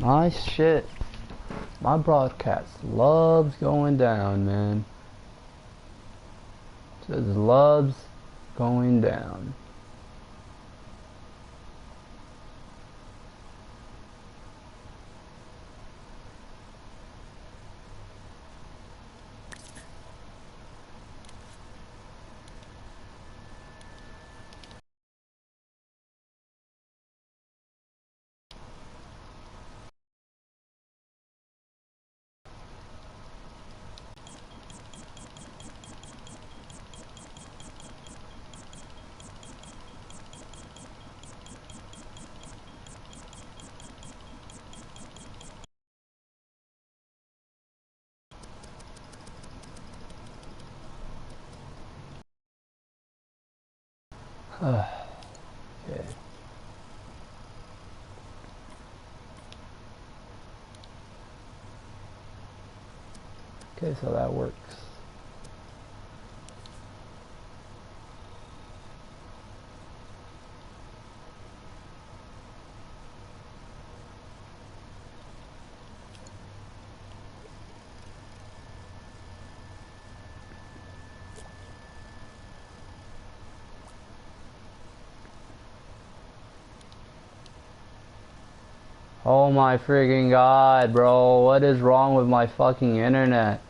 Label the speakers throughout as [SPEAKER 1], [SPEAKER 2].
[SPEAKER 1] My shit. My broadcast loves going down, man. Just loves going down. Okay. Okay, so that works. Oh my friggin' god, bro. What is wrong with my fucking internet?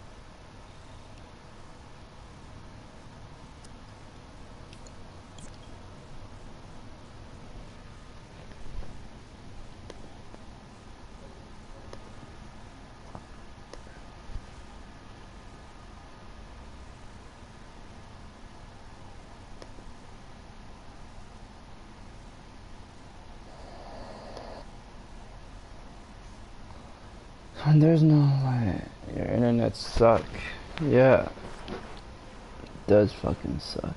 [SPEAKER 1] And there's no way. Your internet suck. Yeah. It does fucking suck.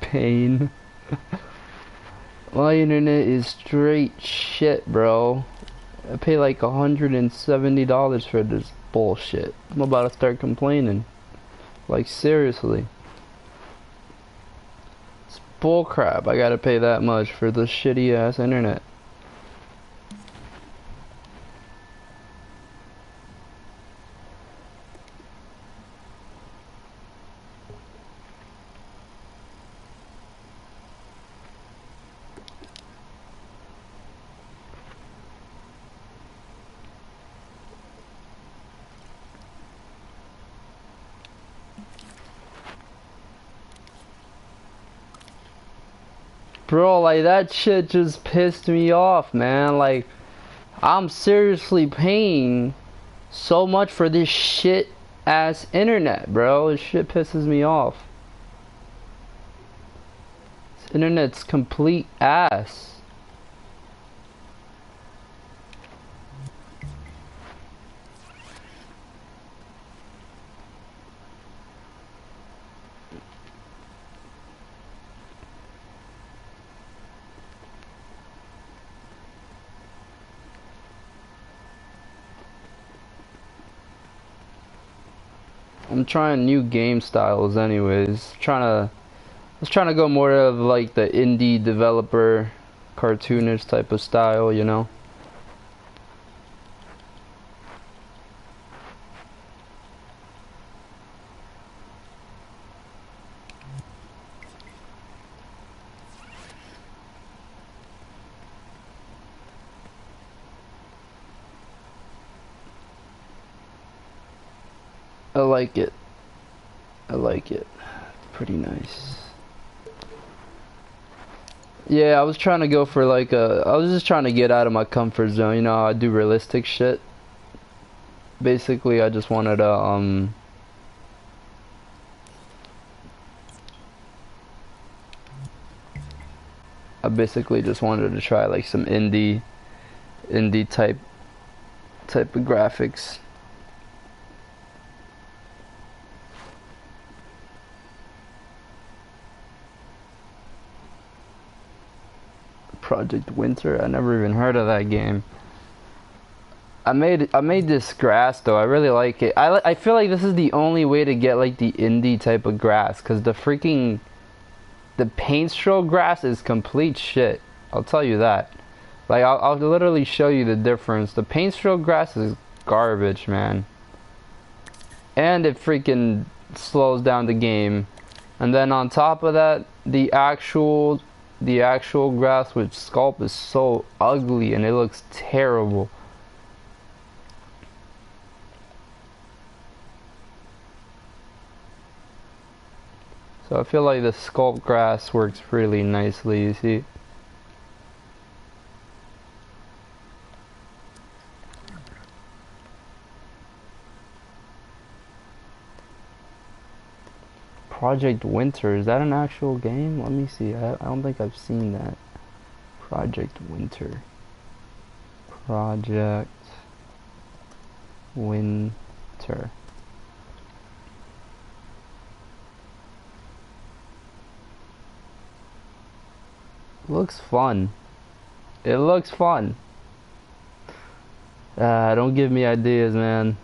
[SPEAKER 1] Pain. My internet is straight shit, bro. I pay like $170 for this bullshit. I'm about to start complaining. Like, seriously. It's bullcrap. I gotta pay that much for this shitty ass internet. Bro, like, that shit just pissed me off, man. Like, I'm seriously paying so much for this shit ass internet, bro. This shit pisses me off. This internet's complete ass. I'm trying new game styles anyways. I was trying to go more of like the indie developer cartoonish type of style, you know? I like it. I like it. Pretty nice. Yeah, I was trying to go for like I was just trying to get out of my comfort zone, you know how I do realistic shit. Basically, I just wanted to I basically just wanted to try like some indie type of graphics. Project Winter. I never even heard of that game. I made this grass though. I really like it. I feel like this is the only way to get like the indie type of grass, cause the paint stroke grass is complete shit. I'll tell you that. Like I'll literally show you the difference. The paint stroke grass is garbage, man. And it freaking slows down the game. And then on top of that, the actual grass with sculpt is so ugly and it looks terrible. So I feel like the sculpt grass works really nicely, you see. Project Winter, is that an actual game? Let me see. I don't think I've seen that. Project Winter. Project Winter. Looks fun. It looks fun. Don't give me ideas, man.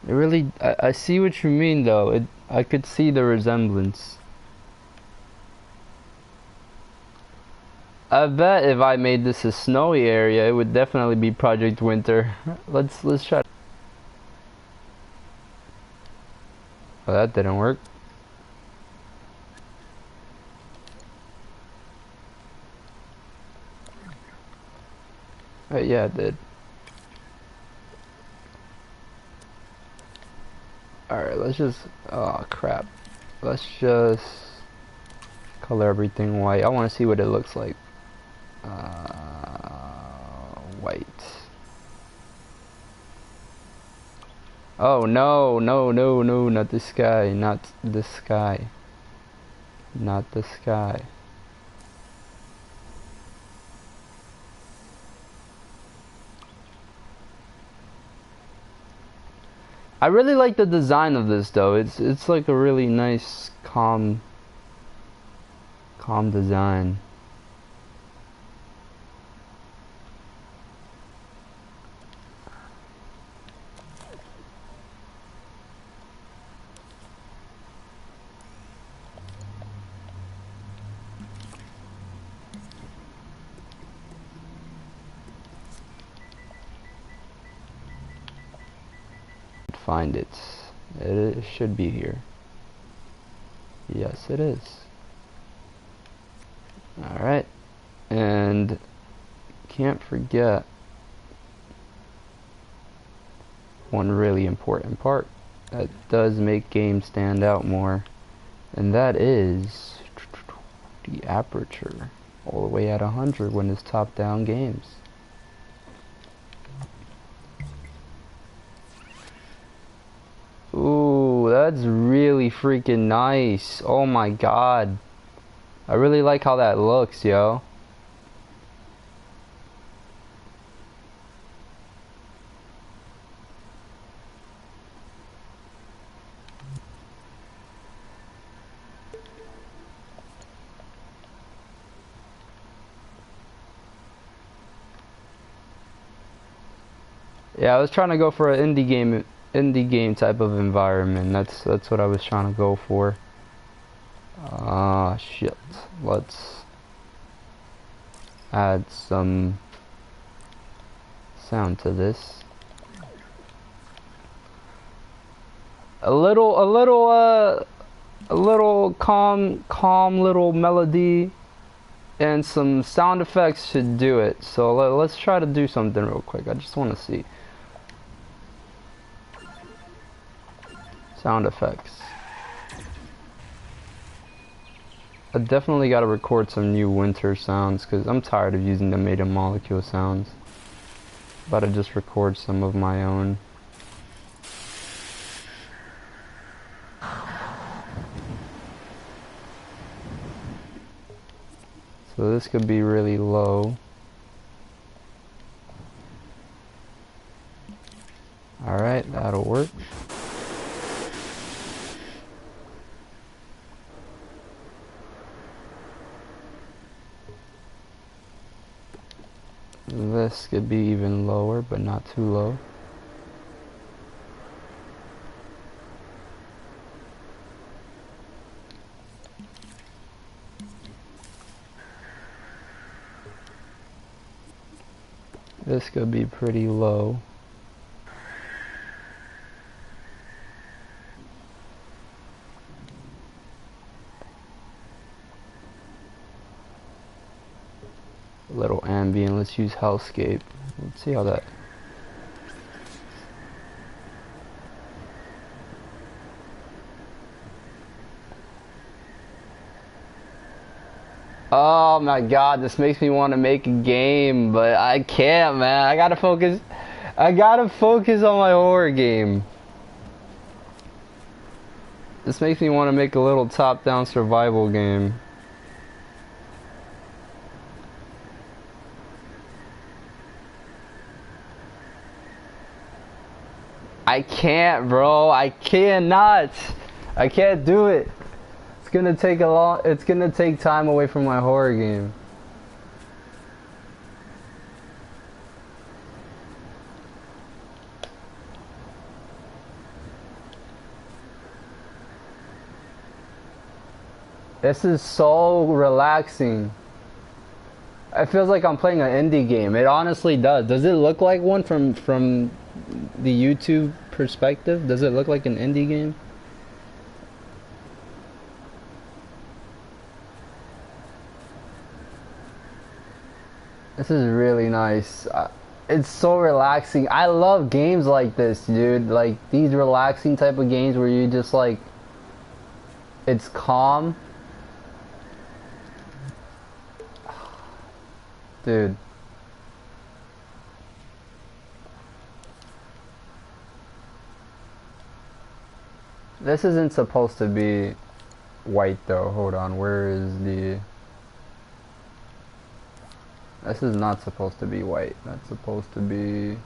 [SPEAKER 1] It really, I see what you mean though. I could see the resemblance. I bet if I made this a snowy area, it would definitely be Project Winter. Let's try. Oh, that didn't work. Yeah, it did. Alright, let's just... Oh, crap. Let's just... color everything white. I want to see what it looks like. White. Oh, no, no, no, no, not the sky. Not the sky. Not the sky. I really like the design of this though. It's like a really nice calm design. Find it. It should be here. Yes, it is. Alright. And can't forget one really important part that does make games stand out more, and that is the aperture all the way at 100 when it's top-down games. Ooh, that's really freaking nice. Oh my god. I really like how that looks, yo. Yeah, I was trying to go for an indie game type of environment. That's what I was trying to go for. Ah, shit. Let's add some sound to this. A little calm little melody and some sound effects should do it. So let's try to do something real quick. I just want to see. Sound effects. I definitely got to record some new winter sounds because I'm tired of using the Made in Molecule sounds. About to just record some of my own. So this could be really low. Alright, that'll work. This could be even lower, but not too low. This could be pretty low. A little ambient. Let's use Hellscape. Let's see how that. Oh my god, this makes me want to make a game, but I can't, man. I gotta focus on my horror game. This makes me want to make a little top-down survival game. I can't, bro. I cannot. I can't do it. It's gonna take time away from my horror game. This is so relaxing. It feels like I'm playing an indie game. It honestly does. Does it look like one from the YouTube perspective? Does it look like an indie game? This is really nice. It's so relaxing. I love games like this, dude. Like these relaxing type of games where you just like, it's calm. Dude. This isn't supposed to be white though. Hold on. Where is the... This is not supposed to be white. That's supposed to be...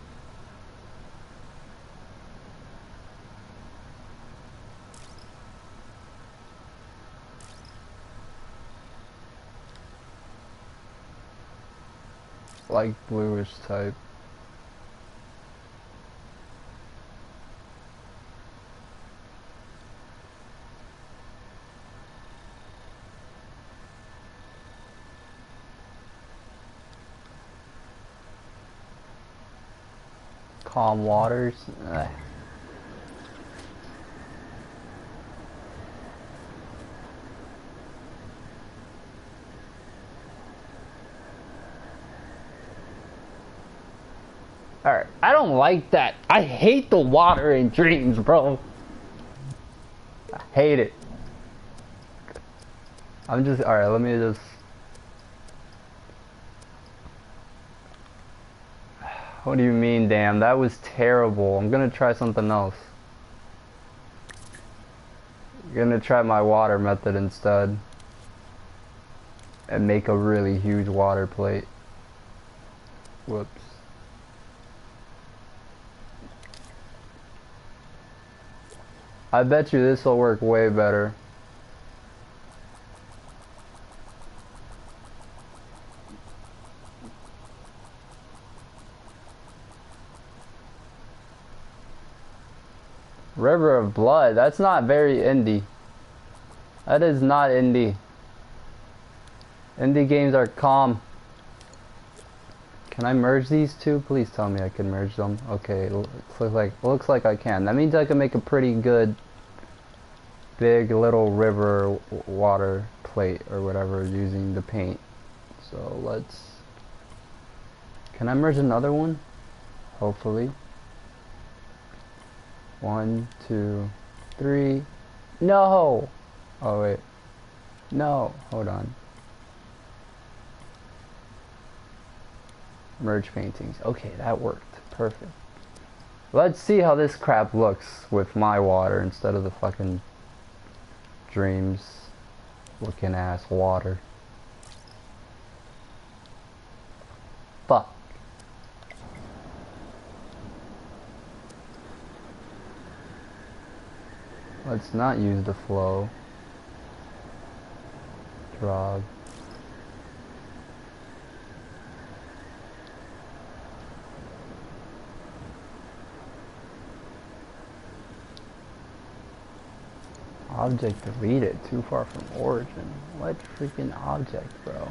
[SPEAKER 1] like bluish type. Calm waters. Ugh. Alright, I don't like that. I hate the water in Dreams, bro. I hate it. Alright, let me just... What do you mean, damn? That was terrible. I'm gonna try something else. I'm gonna try my water method instead. And make a really huge water plate. Whoops. I bet you this will work way better. River of Blood, that's not very indie. That is not indie. Indie games are calm. Can I merge these two? Please tell me I can merge them. Okay, looks like I can. That means I can make a pretty good big little river water plate or whatever using the paint. So let's... Can I merge another one? Hopefully. 1, 2, 3. No! Oh wait. No, hold on. Merge paintings. Okay, that worked. Perfect. Let's see how this crap looks with my water instead of the fucking Dreams looking ass water. Fuck. Let's not use the flow. Drop. Object deleted. Too far from origin. What freaking object, bro?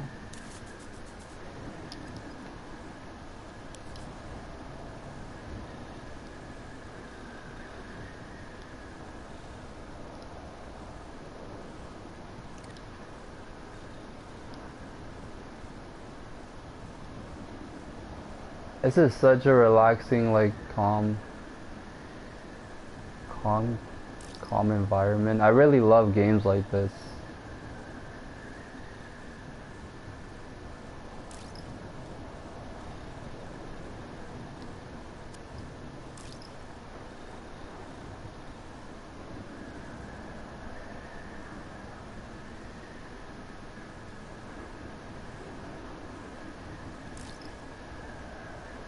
[SPEAKER 1] This is such a relaxing, like, calm environment. I really love games like this.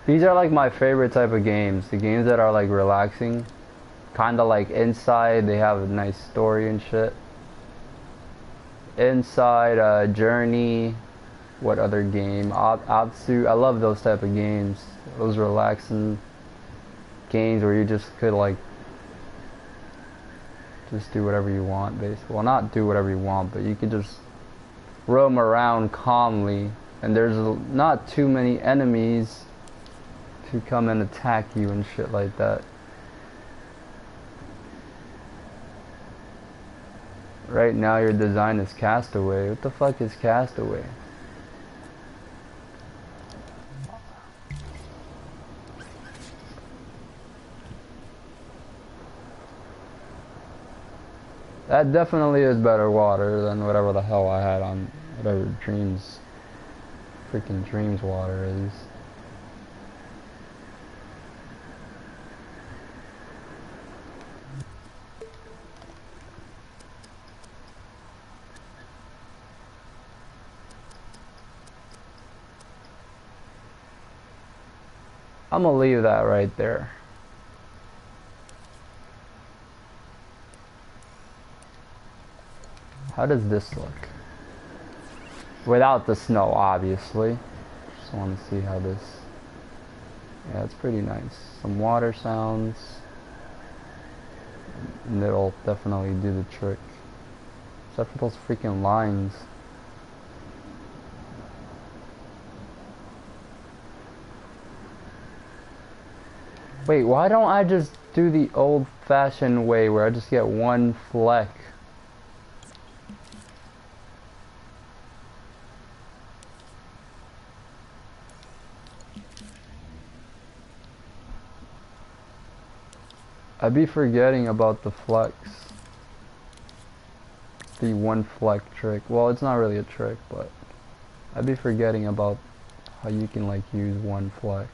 [SPEAKER 1] These are like my favorite type of games. The games that are like relaxing. Kinda like Inside, they have a nice story and shit. Inside, Journey, what other game? Absu, I love those type of games. Those relaxing games where you just could like just do whatever you want, basically. Well, not do whatever you want, but you could just roam around calmly, and there's not too many enemies to come and attack you and shit like that. Right now your design is Castaway. What the fuck is Castaway? That definitely is better water than whatever the hell I had on whatever freaking Dreams water is. I'm gonna leave that right there. How does this look? Without the snow, obviously. Just want to see how this... Yeah, it's pretty nice. Some water sounds. And it'll definitely do the trick. Except for those freaking lines. Wait, why don't I just do the old-fashioned way where I just get one fleck? I'd be forgetting about the flex. The one fleck trick. Well, it's not really a trick, but I'd be forgetting about how you can like use one fleck.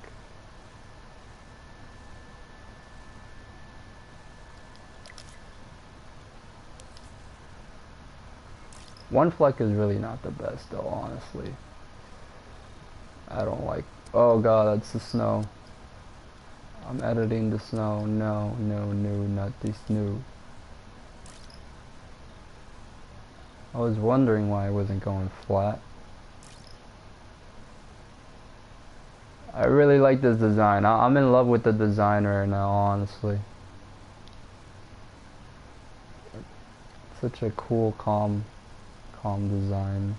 [SPEAKER 1] One fleck is really not the best though, honestly. I don't like... Oh god, that's the snow. I'm editing the snow. No, no, no, not the snow. I was wondering why I wasn't going flat. I really like this design. I'm in love with the design right now, honestly. Such a cool, calm design.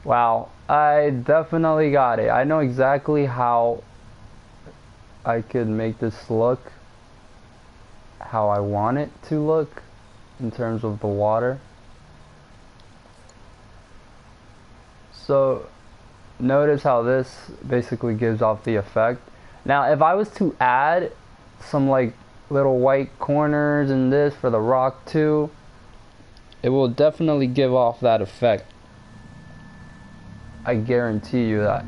[SPEAKER 1] Wow, I definitely got it. I know exactly how I could make this look how I want it to look in terms of the water. So notice how this basically gives off the effect. Now if I was to add some like little white corners in this for the rock too, it will definitely give off that effect. I guarantee you that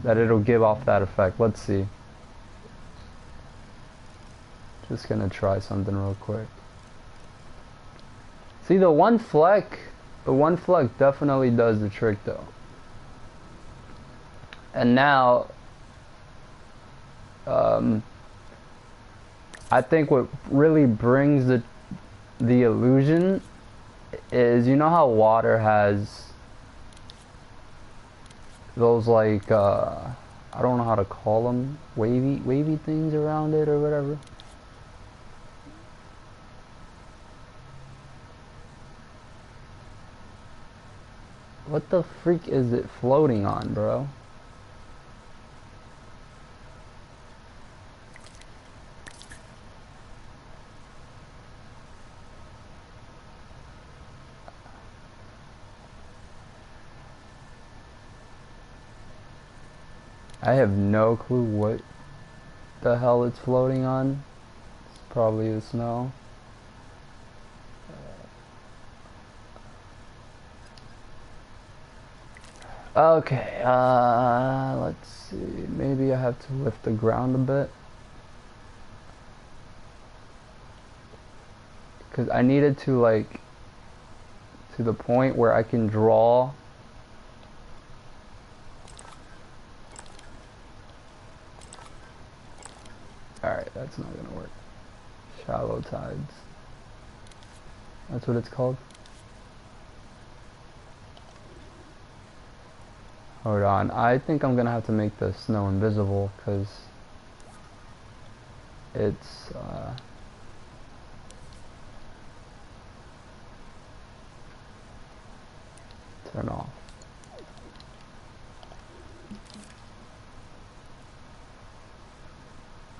[SPEAKER 1] it'll give off that effect. Let's see. Just gonna try something real quick. See, the one fleck definitely does the trick though. And now I think what really brings the illusion is, you know how water has those like I don't know how to call them, wavy things around it or whatever. What the freak is it floating on, bro? I have no clue what the hell it's floating on. It's probably the snow. Okay, let's see. Maybe I have to lift the ground a bit. Because I needed to, like, to the point where I can draw. Alright, that's not gonna work. Shallow tides. That's what it's called. Hold on, I think I'm gonna have to make the snow invisible because it's turn off.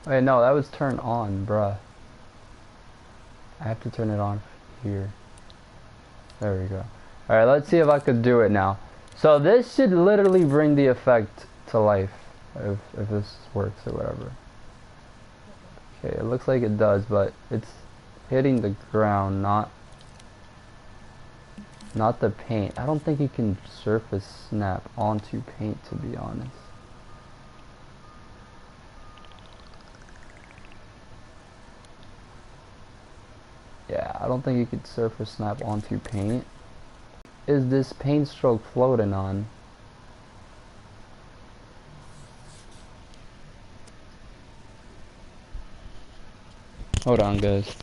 [SPEAKER 1] Wait, no, that was turn on, bruh. I have to turn it on here. There we go. Alright, let's see if I could do it now. So this should literally bring the effect to life if this works or whatever. Okay, it looks like it does, but it's hitting the ground, not the paint. I don't think you can surface snap onto paint, to be honest. Yeah, I don't think you could surface snap onto paint. Is this paint stroke floating on? Hold on, guys.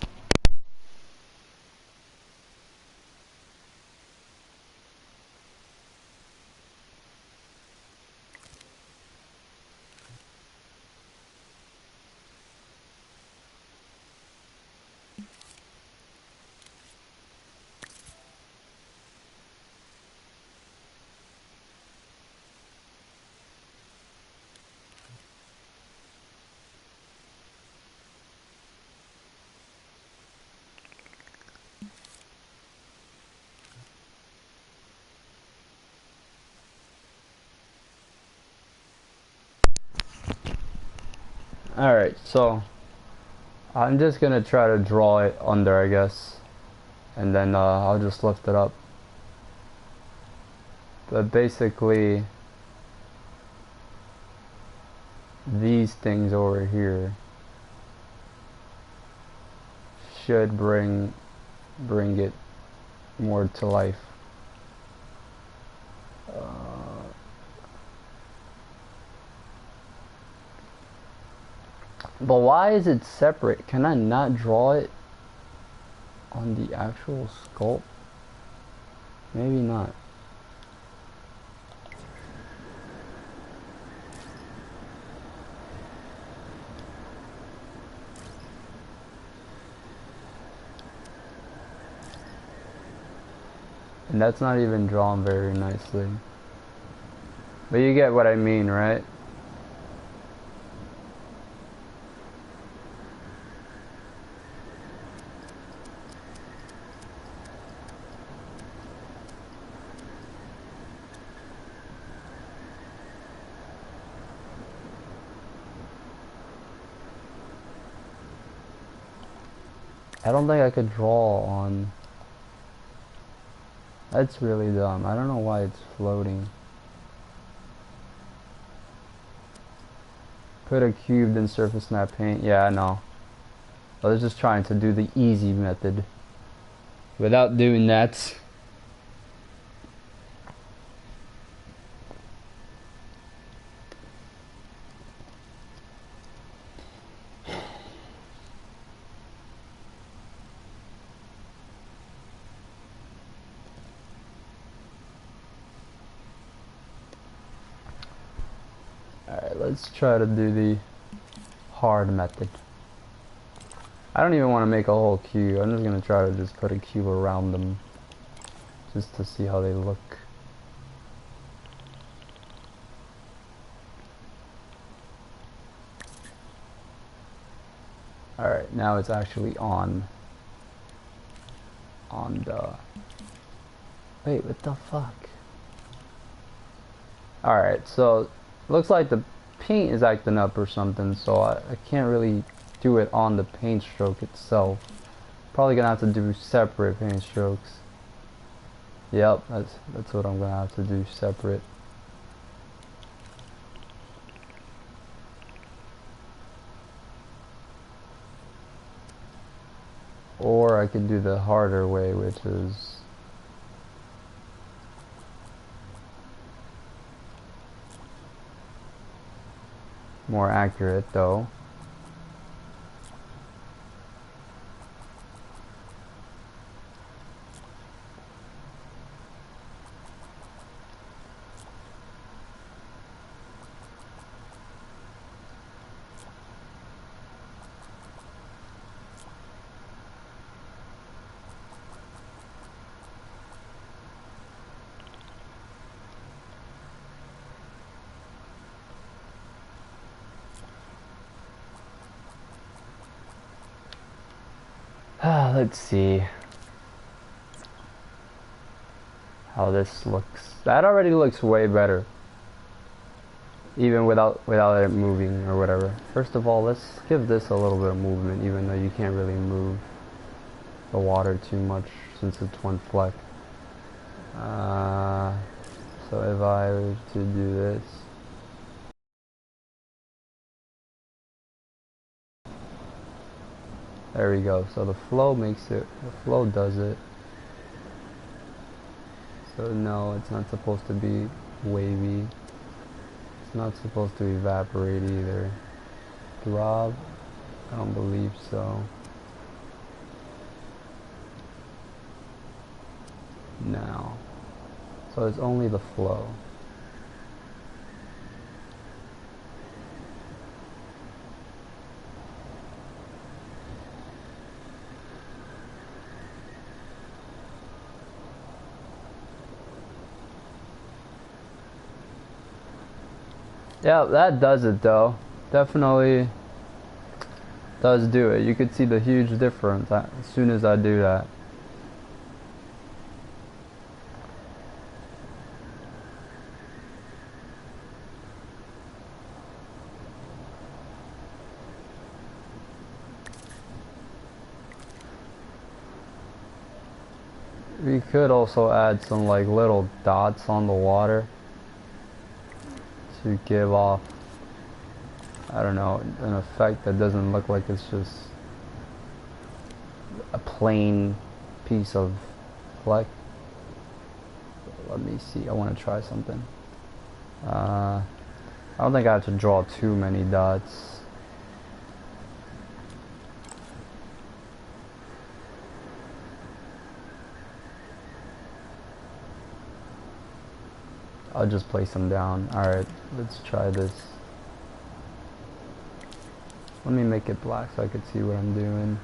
[SPEAKER 1] Alright, so I'm just gonna try to draw it under, I guess, and then I'll just lift it up. But basically, these things over here should bring it more to life. But why is it separate? Can I not draw it on the actual sculpt? Maybe not. And that's not even drawn very nicely. But you get what I mean, right? I don't think I could draw on... That's really dumb. I don't know why it's floating. Put a cubed in surface snap paint. Yeah, I know. I was just trying to do the easy method. Without doing that. let's try to do the hard method. I don't even want to make a whole cube. I'm just gonna try to just put a cube around them, just to see how they look. Alright, now it's actually on the... Wait, what the fuck? Alright, so looks like the paint is acting up or something, so I can't really do it on the paint stroke itself. Probably gonna have to do separate paint strokes. Yep, that's what I'm gonna have to do, separate. Or I could do the harder way, which is more accurate though. Let's see how this looks. That already looks way better, even without it moving or whatever. First of all, let's give this a little bit of movement, even though you can't really move the water too much since it's one fleck. So if I were to do this, there we go. So the flow makes it, the flow does it. So no, it's not supposed to be wavy. It's not supposed to evaporate either. Throb? I don't believe so. Now. So it's only the flow. Yeah, that does it though. Definitely does do it. You could see the huge difference as soon as I do that. We could also add some like little dots on the water to give off, I don't know, an effect that doesn't look like it's just a plain piece of fleck. Let me see, I want to try something. I don't think I have to draw too many dots. I'll just place them down. Alright, let's try this. Let me make it black so I can see what I'm doing.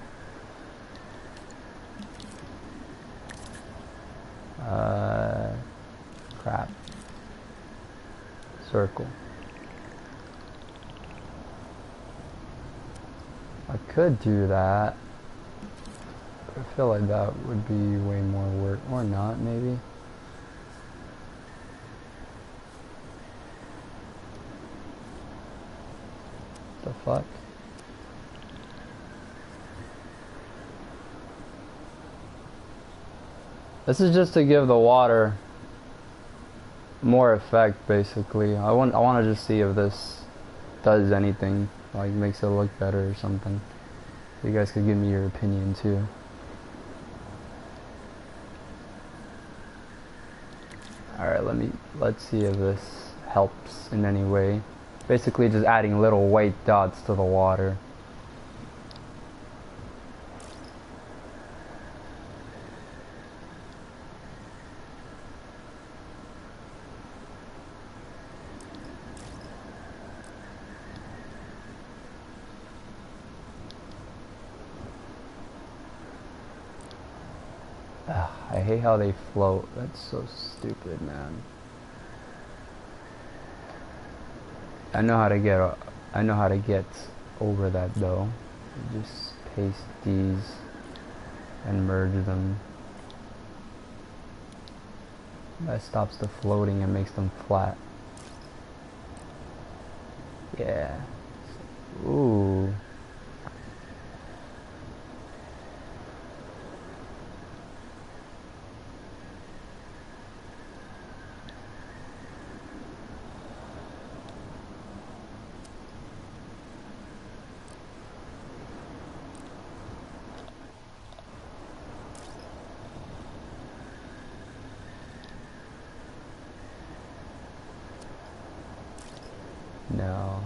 [SPEAKER 1] Crap. Circle. I could do that. I feel like that would be way more work. Or not, maybe. The fuck? This is just to give the water more effect, basically. I want to just see if this does anything, like makes it look better or something. So you guys could give me your opinion too. Alright, let's see if this helps in any way. Basically just adding little white dots to the water. I hate how they float. That's so stupid, man. I know how to get over that though. Just paste these and merge them. That stops the floating and makes them flat. Yeah. Ooh. No.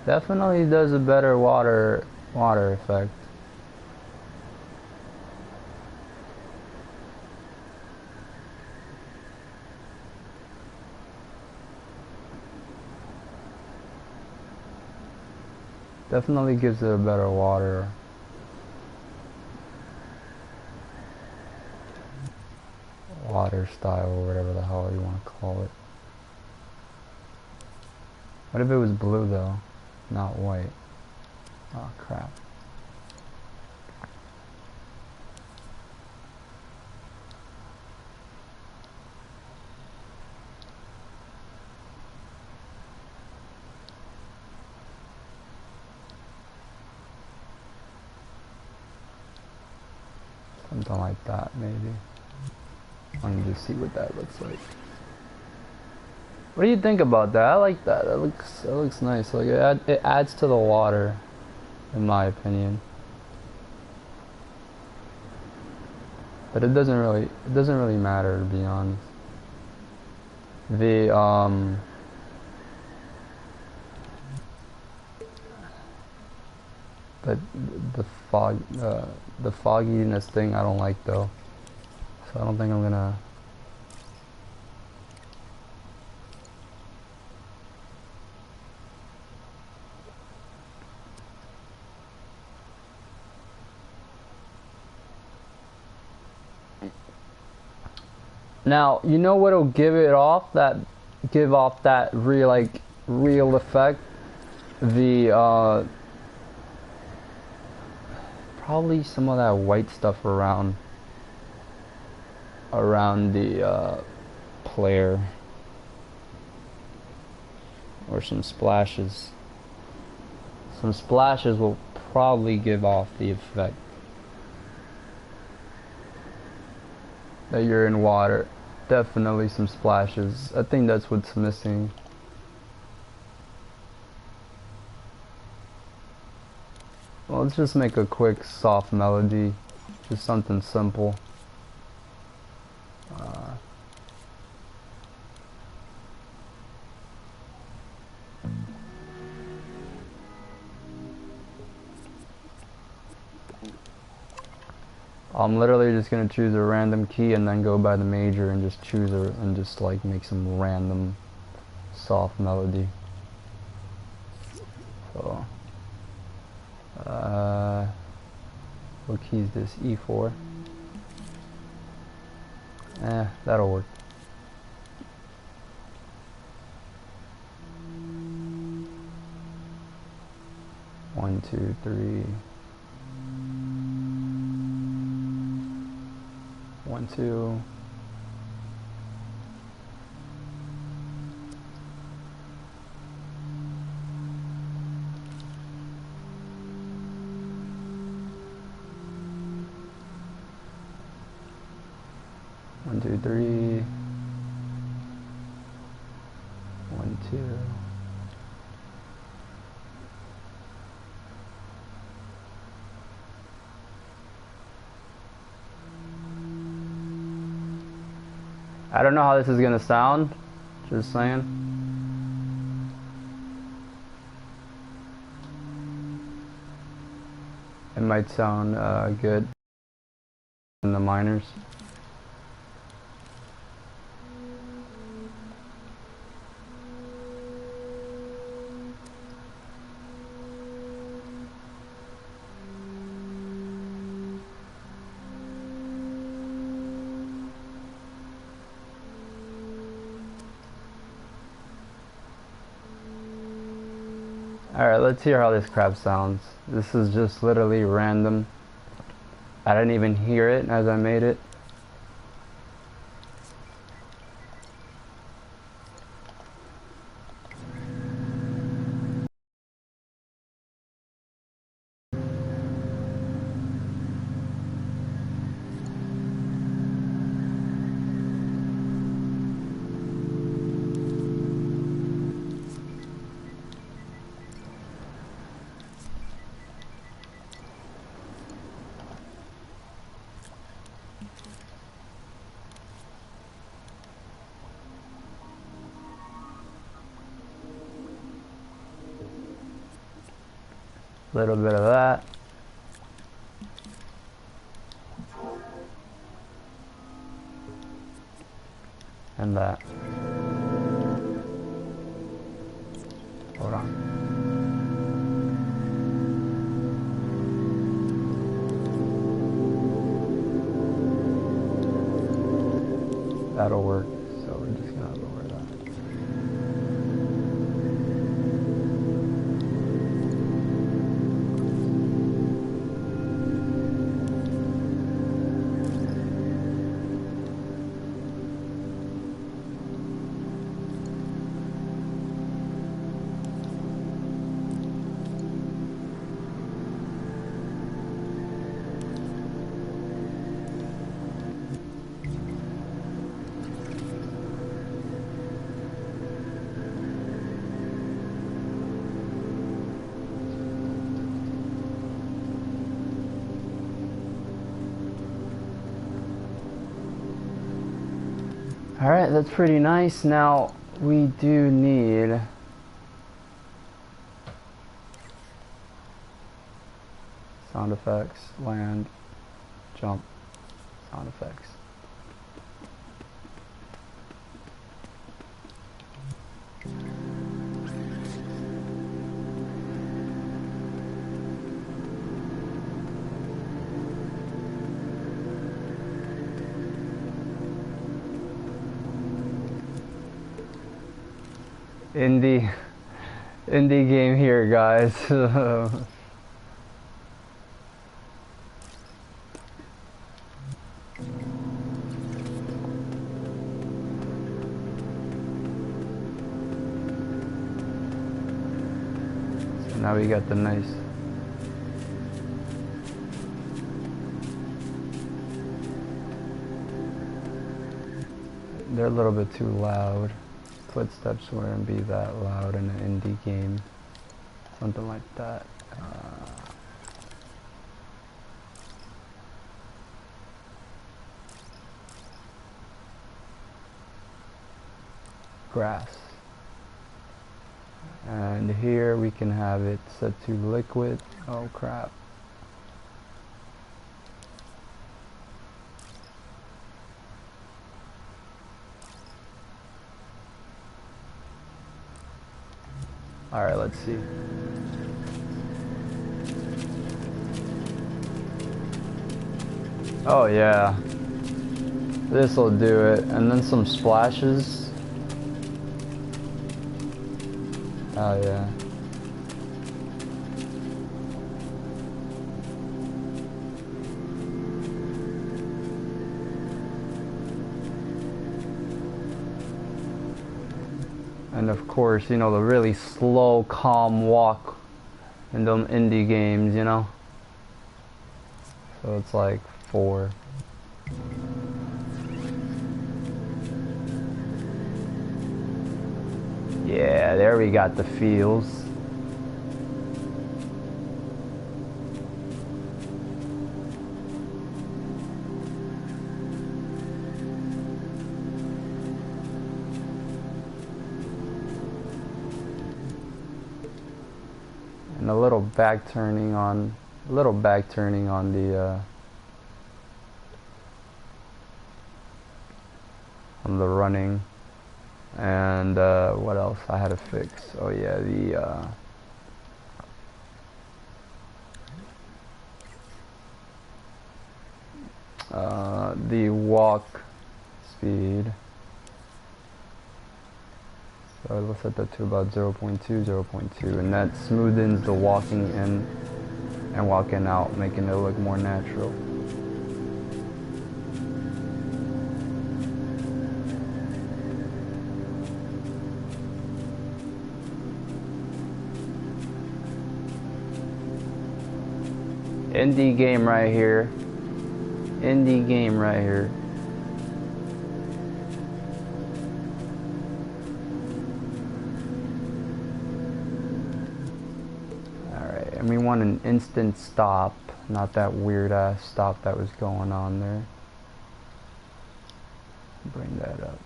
[SPEAKER 1] Definitely does a better water effect. Definitely gives it a better water style or whatever the hell you want to call it. What if it was blue though, not white? Oh crap. Something like that maybe. Let me just see what that looks like. What do you think about that? I like that. It looks nice. Like it adds to the water, in my opinion. But it doesn't really matter, to be honest. But the fogginess thing I don't like though. So I don't think I'm gonna. Now, you know what'll give off that real effect? Probably some of that white stuff around the player, or some splashes. Some splashes will probably give off the effect that you're in water. Definitely some splashes. I think that's what's missing. Well, let's just make a quick soft melody. Just something simple. I'm literally just gonna choose a random key and then go by the major and just choose and just like make some random soft melody. So, what key is this? E4. That'll work. One, two, three. 1, 2. One, two, three. 1, 2. I don't know how this is gonna sound, just saying. It might sound good in the minors. Alright, let's hear how this crap sounds. This is just literally random. I didn't even hear it as I made it. Little bit of that. And that. Hold on. That'll work. So we're just gonna lower that. Alright, that's pretty nice. Now, we do need sound effects, land, jump, sound effects. Indie game here, guys. So now we got the nice. They're a little bit too loud. Footsteps wouldn't be that loud in an indie game. Something like that. Grass. And here we can have it set to liquid. Oh crap. Alright, let's see. Oh yeah. This'll do it. And then some splashes. Oh yeah. And of course, you know, the really slow, calm walk in them indie games, you know? So it's like 4. Yeah, there we got the feels. And a little back turning on the on the running. And what else I had to fix? Oh yeah, the walk speed. So let's set that to about 0.2, 0.2, and that smoothens the walking in and walking out, making it look more natural. Indie game right here. Indie game right here. Alright, and we want an instant stop, not that weird ass stop that was going on there. Bring that up.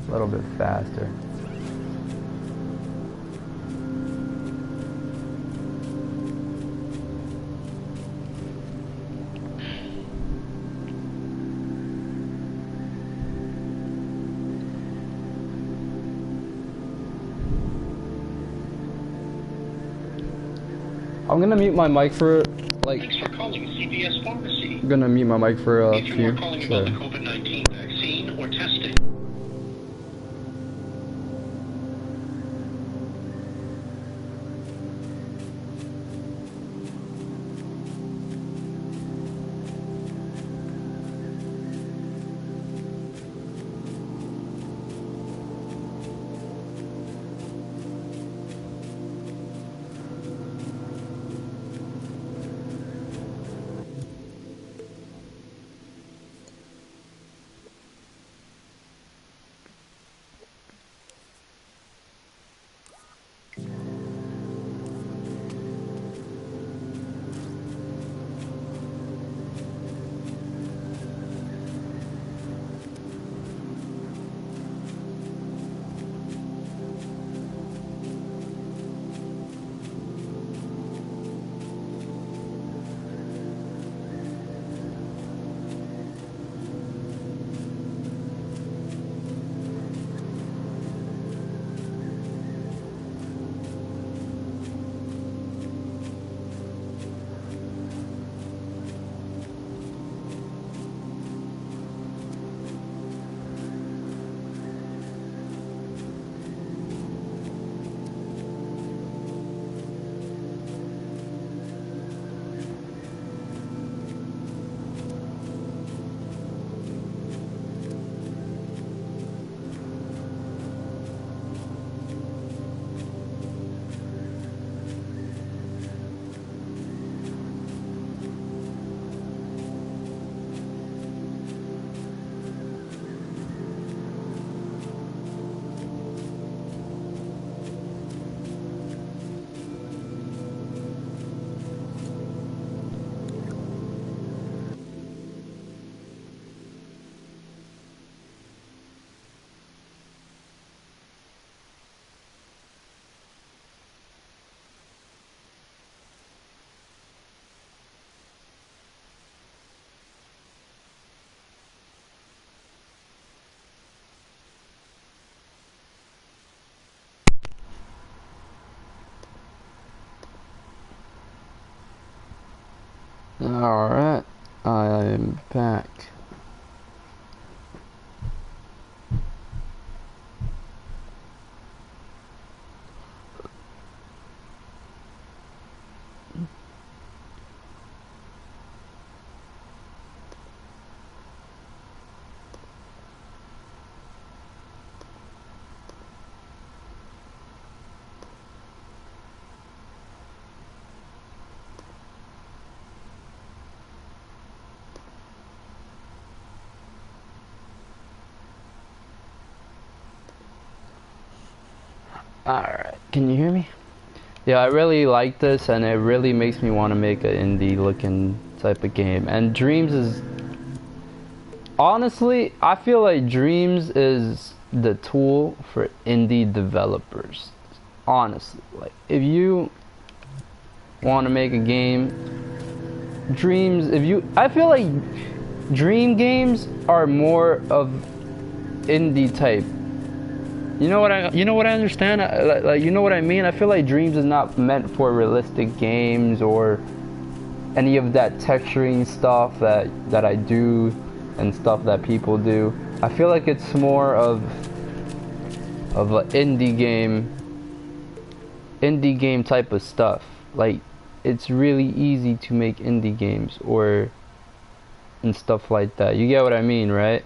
[SPEAKER 1] A little bit faster. I'm gonna mute my mic for like.
[SPEAKER 2] Thanks for calling CVS Pharmacy.
[SPEAKER 1] I'm gonna mute my mic for a
[SPEAKER 2] If you
[SPEAKER 1] few.
[SPEAKER 2] are calling about the COVID-19 vaccine or testing.
[SPEAKER 1] Alright, I am back. Alright, can you hear me? Yeah, I really like this, and it really makes me want to make an indie looking type of game. And Dreams is, honestly, I feel like Dreams is the tool for indie developers. Honestly, like if you want to make a game, Dreams, I feel like Dream games are more of indie type. You know what I understand? Like, you know what I mean? I feel like Dreams is not meant for realistic games or any of that texturing stuff that I do. and stuff that people do. I feel like it's more of an indie game type of stuff. Like, it's really easy to make indie games or and stuff like that. You get what I mean, right?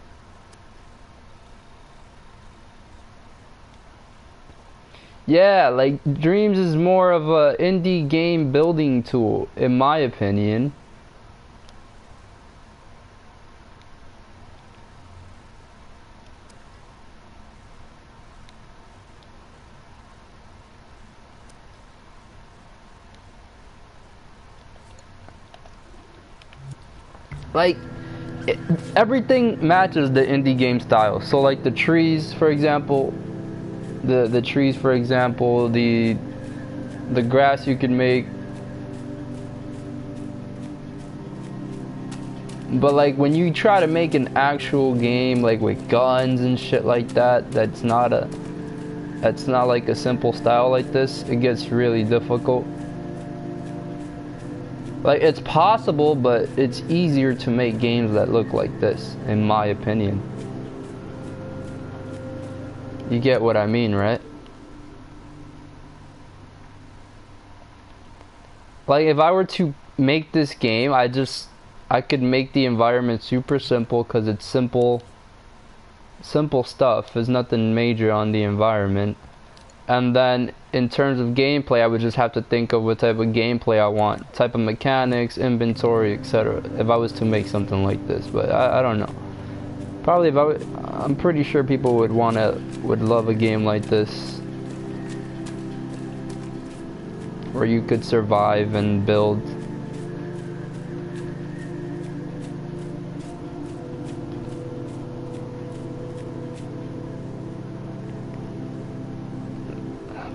[SPEAKER 1] Yeah, like Dreams is more of a indie game building tool, in my opinion. Like, it, everything matches the indie game style. So like the trees, for example, the trees, for example, the grass you can make. But like when you try to make an actual game like with guns and shit like that, that's not like a simple style like this. It gets really difficult. Like it's possible, but it's easier to make games that look like this, in my opinion. You get what I mean, right? Like if I were to make this game, I could make the environment super simple because it's simple stuff. There's nothing major on the environment. And then in terms of gameplay, I would just have to think of what type of gameplay I want, type of mechanics, inventory, etc. If I was to make something like this, but I don't know. Probably if I'm pretty sure people would love a game like this, where you could survive and build.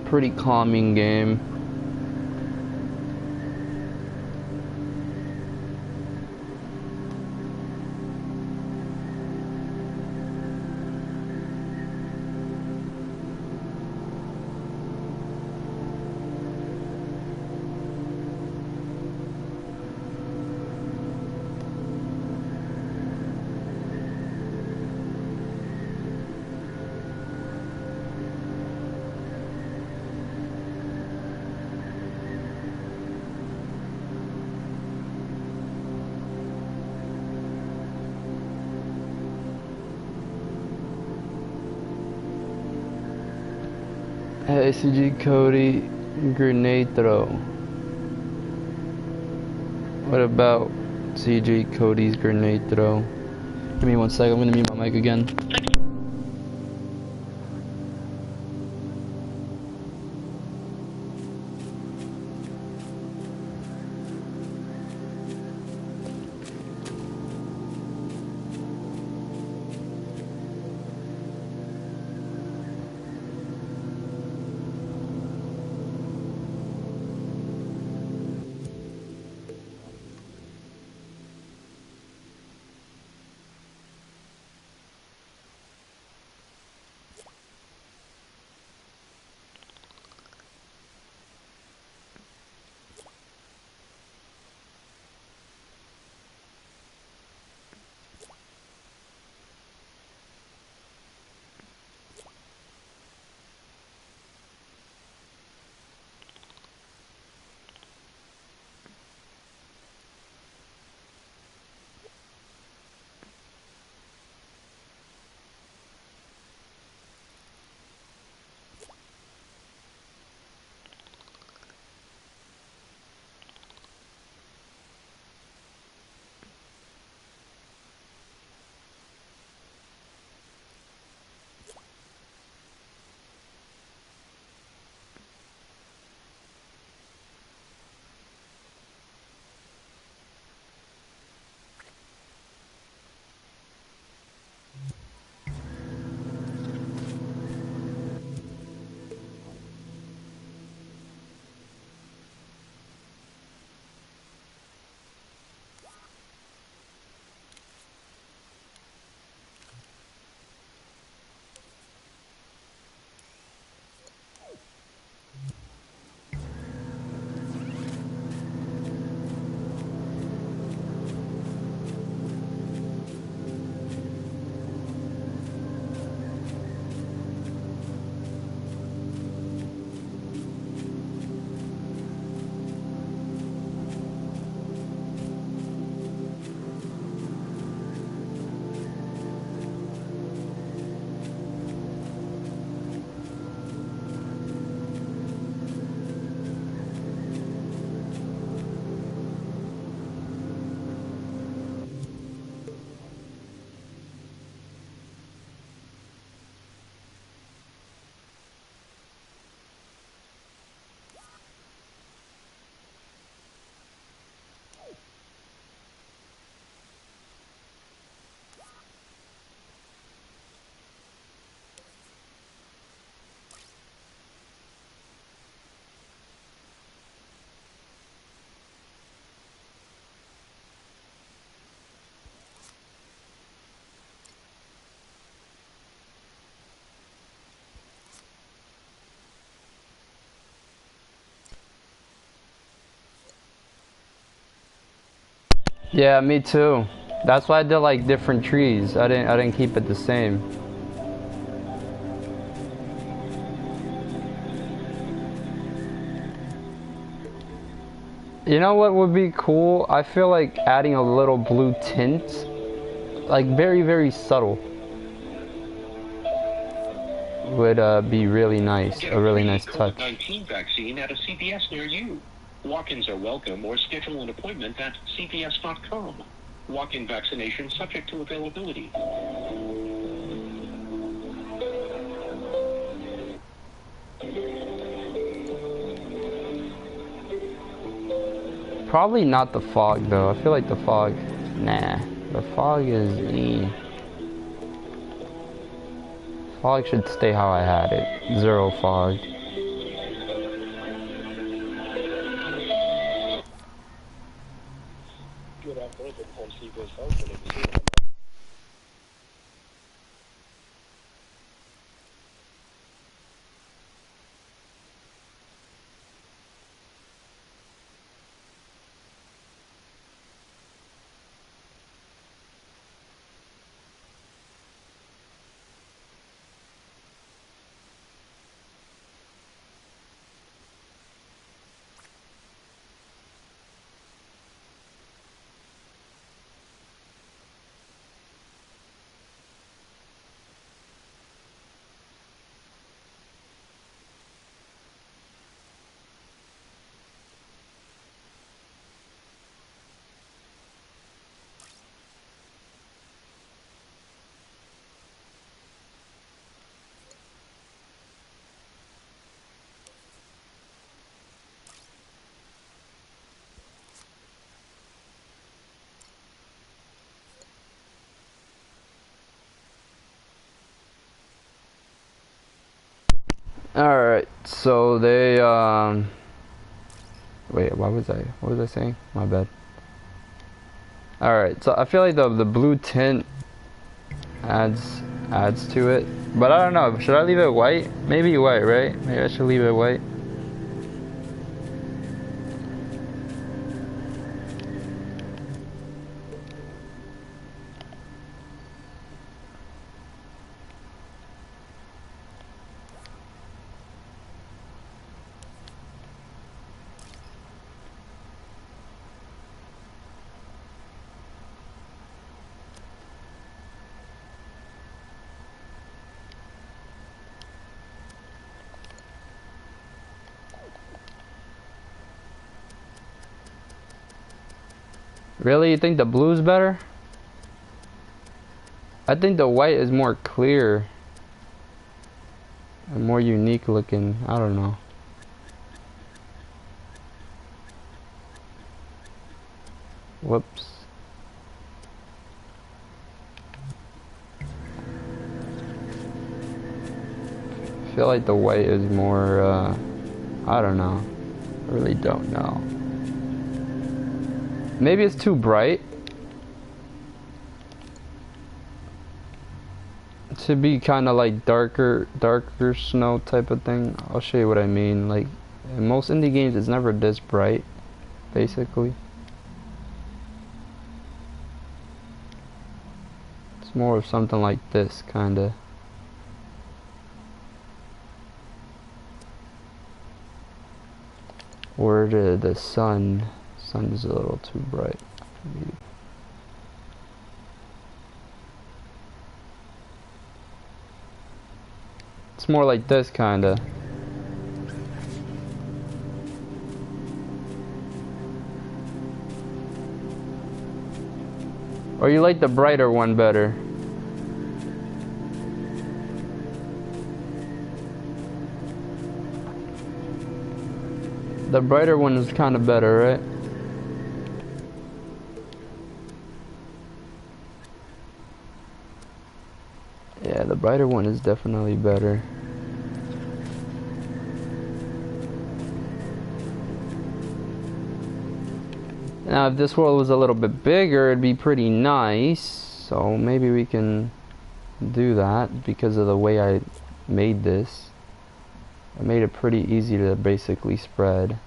[SPEAKER 1] Pretty calming game. Hey, CG Cody, grenade throw. What about CG Cody's grenade throw? Give me 1 second, I'm gonna mute my mic again. Yeah, me too. That's why I did like different trees. I didn't keep it the same. You know what would be cool? I feel like adding a little blue tint, like very, very subtle, would be really nice.
[SPEAKER 2] Get
[SPEAKER 1] A
[SPEAKER 2] a
[SPEAKER 1] really
[SPEAKER 2] free
[SPEAKER 1] nice touch.
[SPEAKER 2] COVID-19 vaccine at a CVS near you. Walk-ins are welcome or schedule an appointment at cvs.com. Walk-in vaccination subject to availability.
[SPEAKER 1] Probably not the fog though. I feel like the fog, nah. The fog is fog should stay how I had it. Zero fog. Alright, so they, wait, what was I saying? My bad. Alright, so I feel like the blue tint adds to it. But I don't know, should I leave it white? Maybe white, right? Maybe I should leave it white. Really? You think the blue's better? I think the white is more clear and more unique looking. I don't know. Whoops. I feel like the white is more, I don't know. I really don't know. Maybe it's too bright. To be kind of like darker snow type of thing. I'll show you what I mean. Like in most indie games, it's never this bright, basically. It's more of something like this, kind of. Or the sun is a little too bright for me. It's more like this, kind of. Or you like the brighter one better? The brighter one is kind of better, right? Yeah, the brighter one is definitely better. Now, if this world was a little bit bigger, it'd be pretty nice. So maybe we can do that because of the way I made this. I made it pretty easy to basically spread.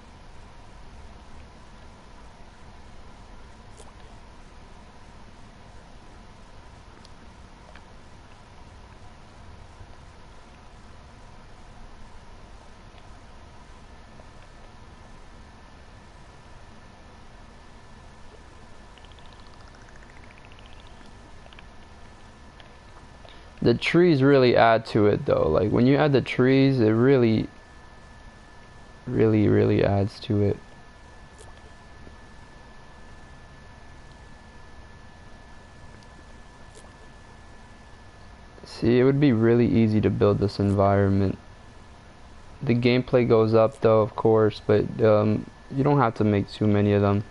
[SPEAKER 1] The trees really add to it though. Like when you add the trees, it really adds to it. See, it would be really easy to build this environment. The gameplay goes up though, of course, but you don't have to make too many of them.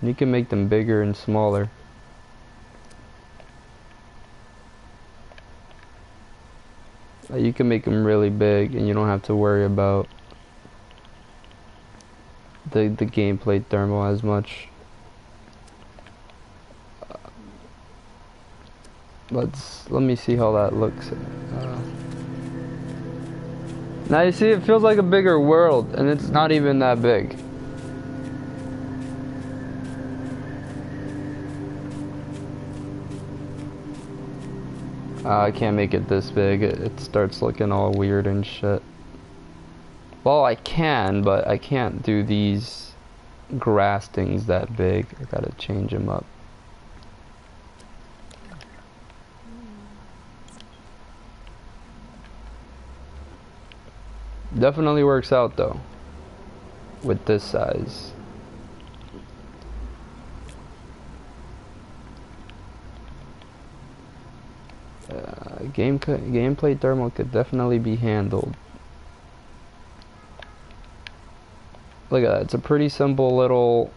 [SPEAKER 1] You can make them bigger and smaller. You can make them really big and you don't have to worry about the gameplay thermal as much. Let me see how that looks. Now you see, it feels like a bigger world, and it's not even that big. I can't make it this big. It starts looking all weird and shit. Well, I can, but I can't do these grass things that big. I gotta change them up. Definitely works out though with this size. Gameplay thermal could definitely be handled. Look at that, it's a pretty simple little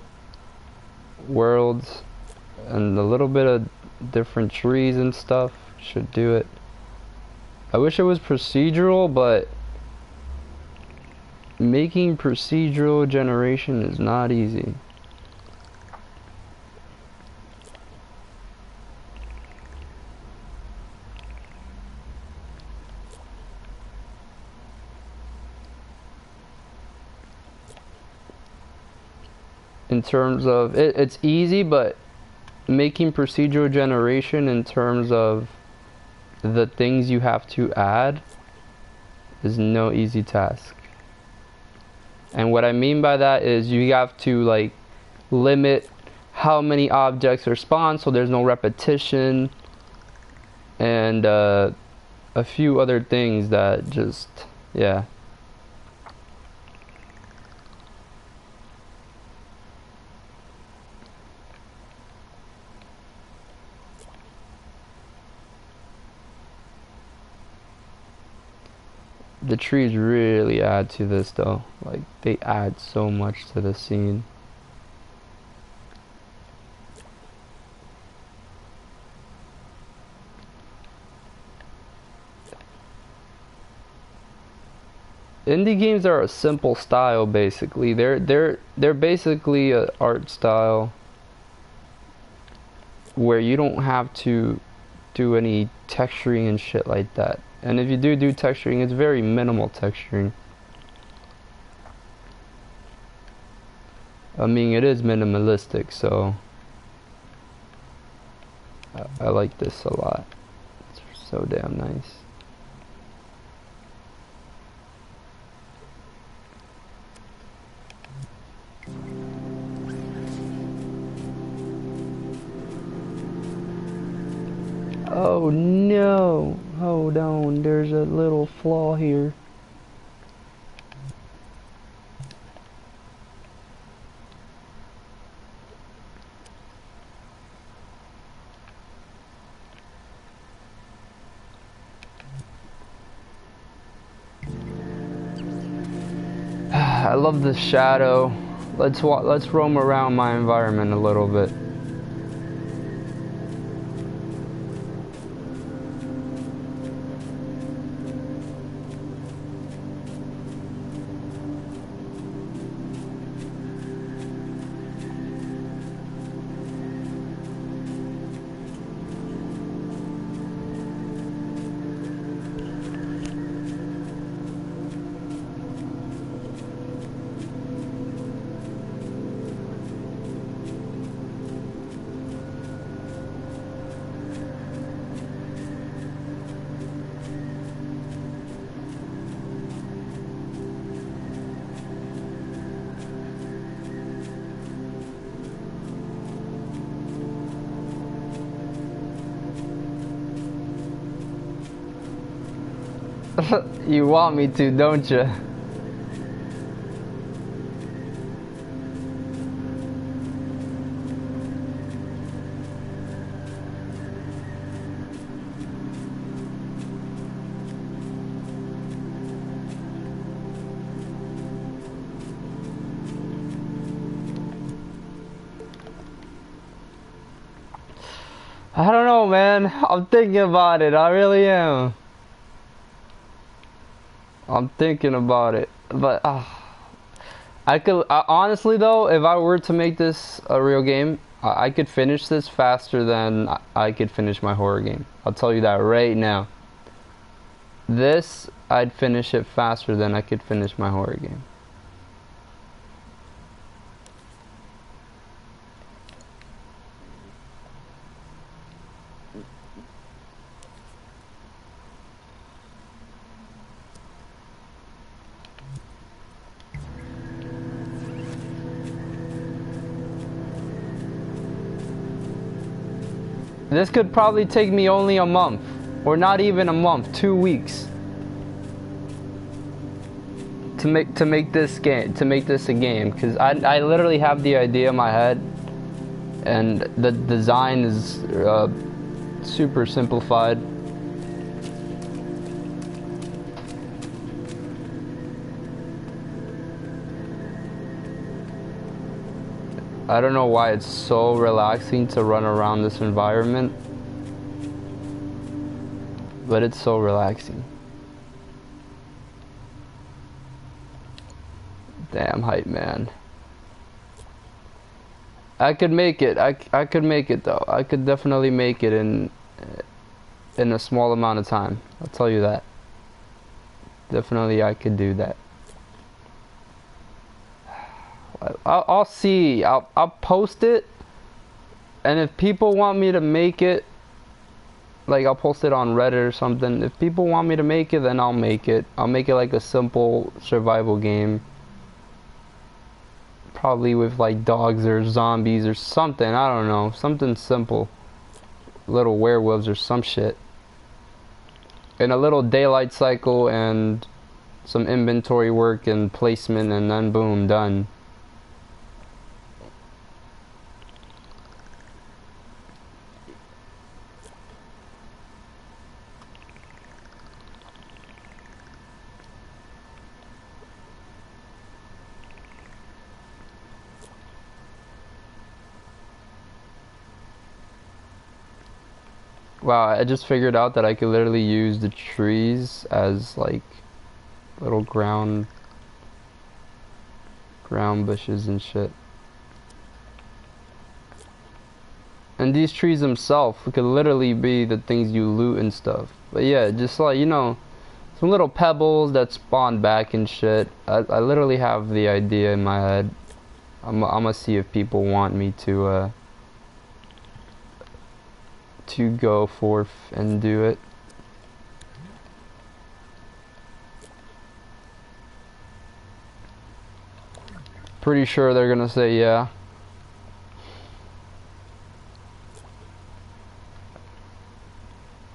[SPEAKER 1] world, and a little bit of different trees and stuff should do it. I wish it was procedural, but making procedural generation is not easy. In terms of it's easy, but making procedural generation in terms of the things you have to add is no easy task. And what I mean by that is you have to like limit how many objects are spawned so there's no repetition, and a few other things that just, yeah. The trees really add to this though. Like, they add so much to the scene. Indie games are a simple style basically. They're basically an art style where you don't have to do any texturing and shit like that. And if you do texturing, it's very minimal texturing. I mean, it is minimalistic, so I like this a lot. It's so damn nice. Oh no! Hold on, there's a little flaw here. I love the shadow. Let's roam around my environment a little bit. You want me to, don't you? I don't know, man. I'm thinking about it. I really am. I'm thinking about it. But I could honestly though, if I were to make this a real game, I could finish this faster than I could finish my horror game. I'll tell you that right now. This, I'd finish it faster than I could finish my horror game. This could probably take me only a month, or not even a month, 2 weeks to make this a game, because I literally have the idea in my head, and the design is super simplified. I don't know why it's so relaxing to run around this environment, but it's so relaxing. Damn hype, man. I could make it. I could make it though. I could definitely make it in a small amount of time. I'll tell you that. Definitely I could do that. I'll see. I'll post it, and if people want me to make it, like I'll post it on Reddit or something. If people want me to make it, then I'll make it. I'll make it like a simple survival game, probably with like dogs or zombies or something. I don't know, something simple, little werewolves or some shit, and a little daylight cycle and some inventory work and placement, and then boom, done. Wow, I just figured out that I could literally use the trees as like little ground bushes and shit. And these trees themselves could literally be the things you loot and stuff. But yeah, just like, you know, some little pebbles that spawn back and shit. I literally have the idea in my head. I'm gonna see if people want me to go forth and do it. Pretty sure they're gonna say yeah.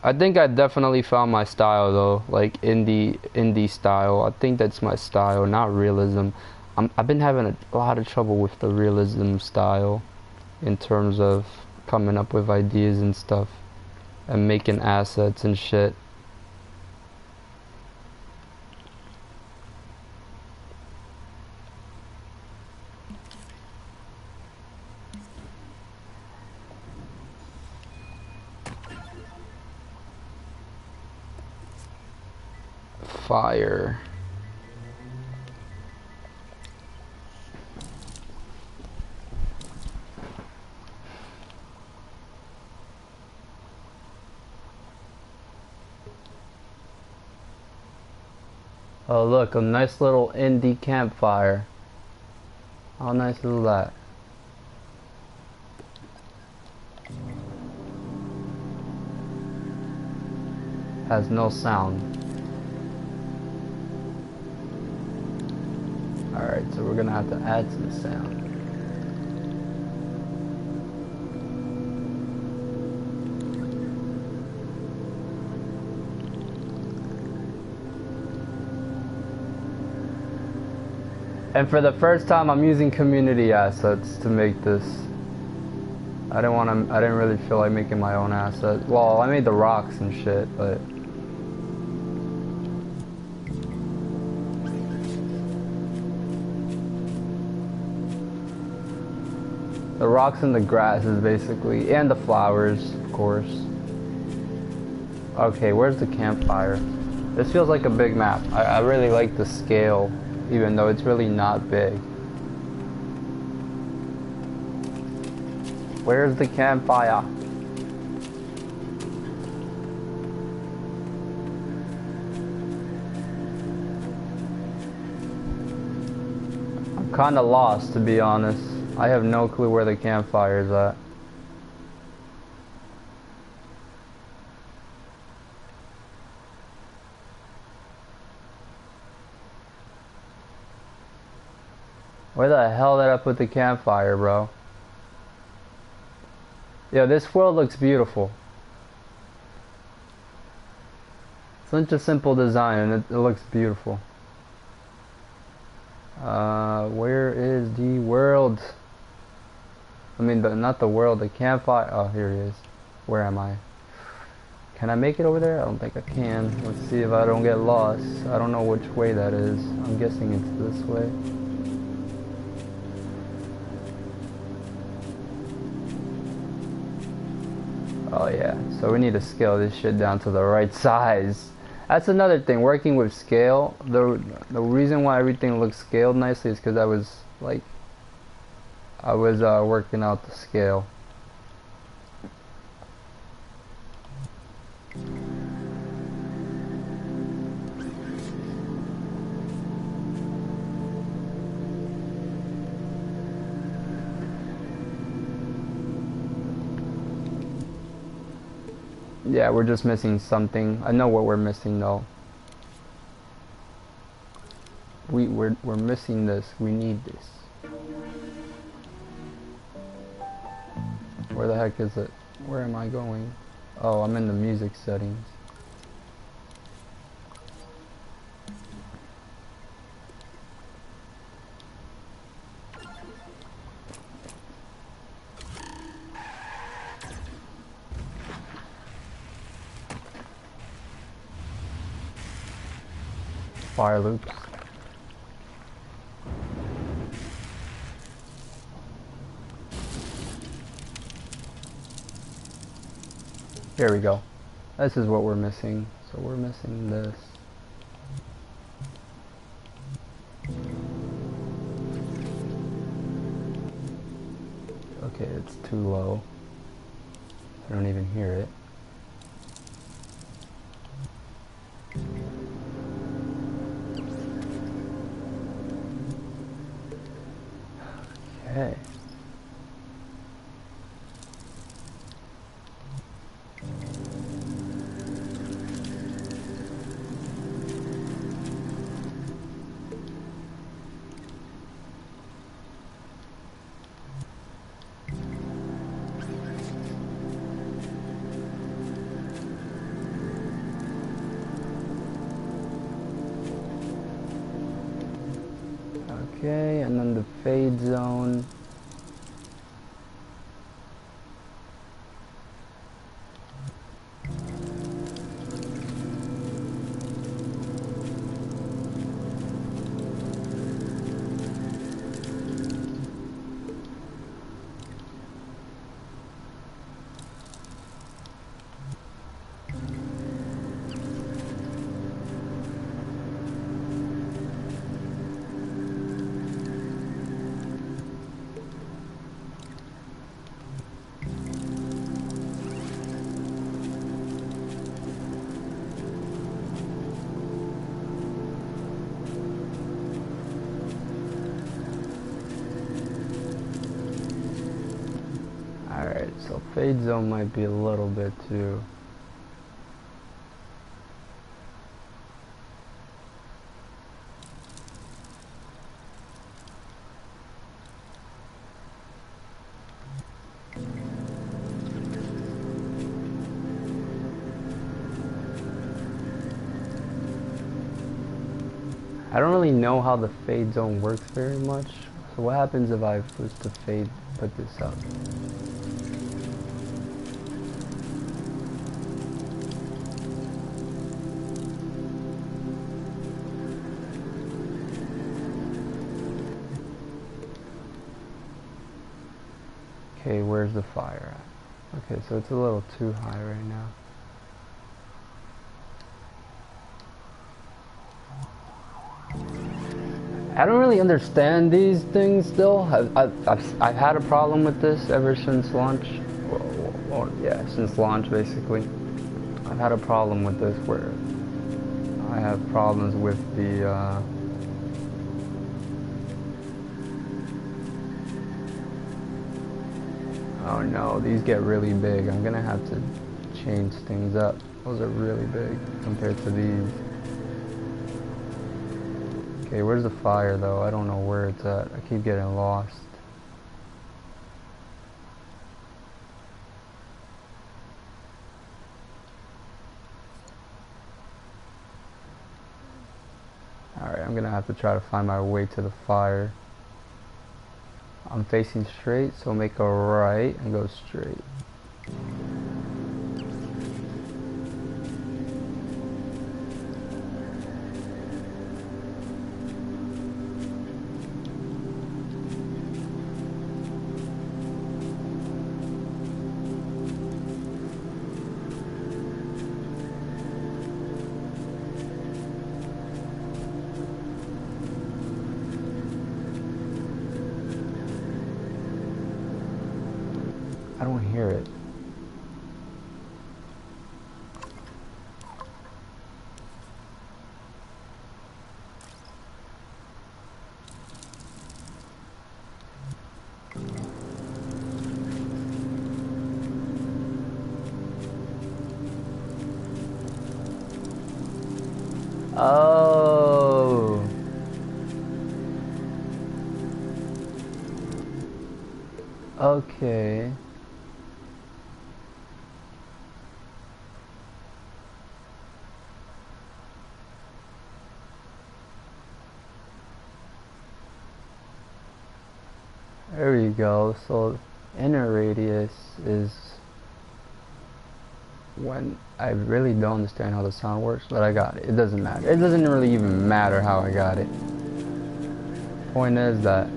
[SPEAKER 1] I think I definitely found my style though, like indie style. I think that's my style, not realism. I've been having a lot of trouble with the realism style in terms of coming up with ideas and stuff and making assets and shit. Fire. Oh look, a nice little indie campfire. How nice is that? Has no sound. Alright, so we're gonna have to add some sound. And for the first time, I'm using community assets to make this. I didn't really feel like making my own assets. Well, I made the rocks and shit, but the rocks and the grass is basically, and the flowers, of course. Okay, where's the campfire? This feels like a big map. I really like the scale, even though it's really not big. Where's the campfire? I'm kinda lost, to be honest. I have no clue where the campfire is at. Where the hell did I put the campfire, bro? Yo, this world looks beautiful. Such a simple design, and it looks beautiful. Where is the world? I mean, not the world, the campfire. Oh, here it is. Where am I? Can I make it over there? I don't think I can. Let's see if I don't get lost. I don't know which way that is. I'm guessing it's this way. Oh yeah, so we need to scale this shit down to the right size. That's another thing, working with scale. The reason why everything looks scaled nicely is because I was working out the scale. Yeah, we're just missing something. I know what we're missing though. We're missing this. We need this. Where the heck is it? Where am I going? Oh, I'm in the music settings. Fire loops. Here we go. This is what we're missing. So we're missing this. Okay, it's too low. I don't even hear it. Okay. Okay, and then the fade zone. Alright, so fade zone might be a little bit too. I don't really know how the fade zone works very much. So what happens if I was to put this up? Okay, where's the fire at? Okay, so it's a little too high right now. I don't really understand these things still. I've had a problem with this ever since launch. Well, yeah, since launch basically. I've had a problem with this where I have problems with the oh no, these get really big. I'm gonna have to change things up. Those are really big compared to these. Okay, where's the fire though? I don't know where it's at. I keep getting lost. Alright, I'm gonna have to try to find my way to the fire. I'm facing straight, so make a right and go straight. I don't hear it. Oh. Okay. There you go. So inner radius is when I really don't understand how the sound works, but I got it. It doesn't matter. It doesn't really even matter how I got it. Point is that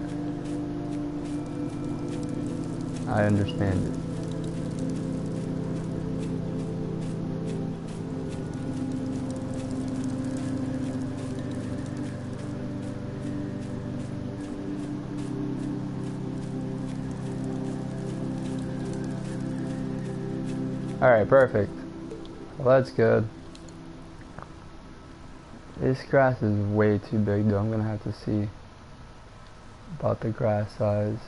[SPEAKER 1] I understand it. Alright, perfect. Well, that's good. This grass is way too big though. I'm gonna have to see about the grass size.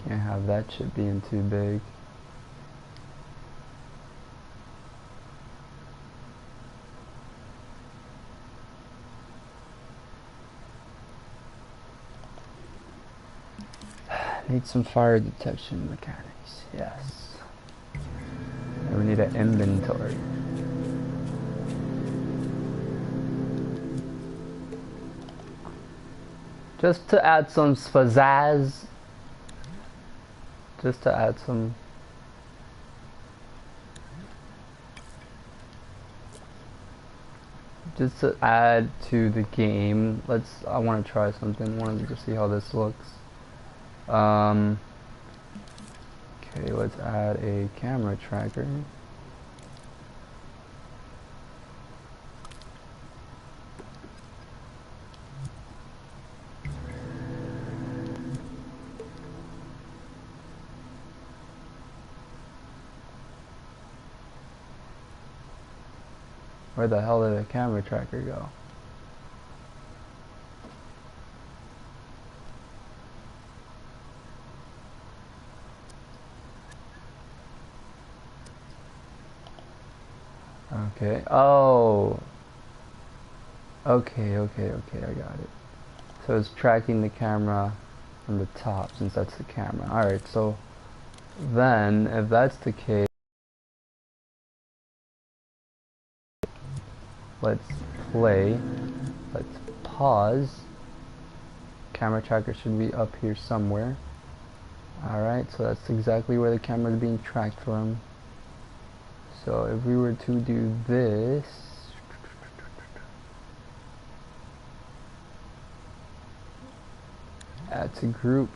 [SPEAKER 1] Can't have that shit being too big. Need some fire detection mechanics. Yes. And we need an inventory. Just to add some pizzazz. Just to add some. Just to add to the game. I want to try something. I wanted to see how this looks. Okay, let's add a camera tracker. Where the hell did the camera tracker go? Okay. Oh. Okay, I got it. So it's tracking the camera from the top since that's the camera. Alright, so then if that's the case Let's play. Let's pause. Camera tracker should be up here somewhere. Alright, so that's exactly where the camera is being tracked from. So if we were to do this, add to group,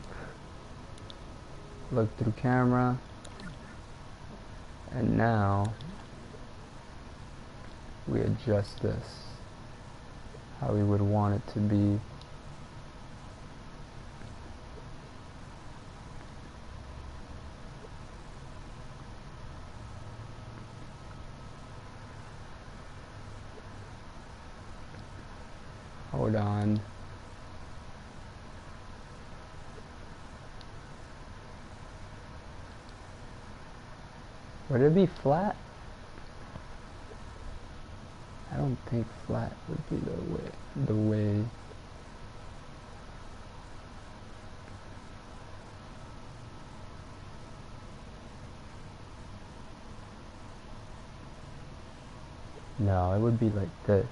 [SPEAKER 1] look through camera, and now we adjust this how we would want it to be. Hold on. Would it be flat? I don't think flat would be the way. No, it would be like this.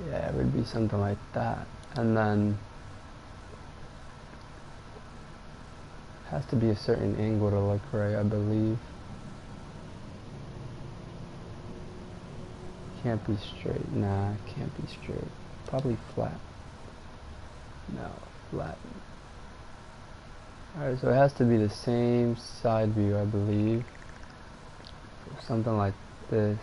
[SPEAKER 1] Yeah, it would be something like that. And then it has to be a certain angle to look right, I believe. Can't be straight. Nah, can't be straight. Probably flat. No, flat. Alright, so it has to be the same side view, I believe. Something like this.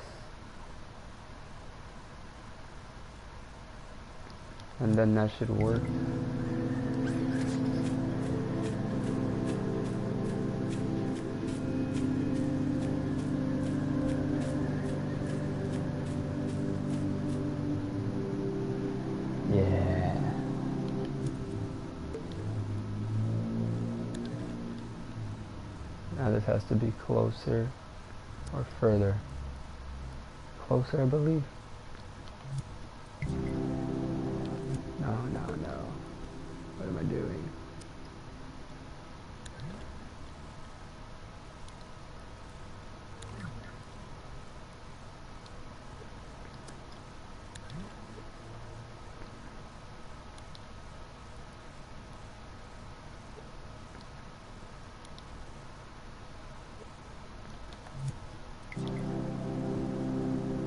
[SPEAKER 1] And then that should work. Yeah. Now this has to be closer or further. Closer, I believe. No. What am I doing?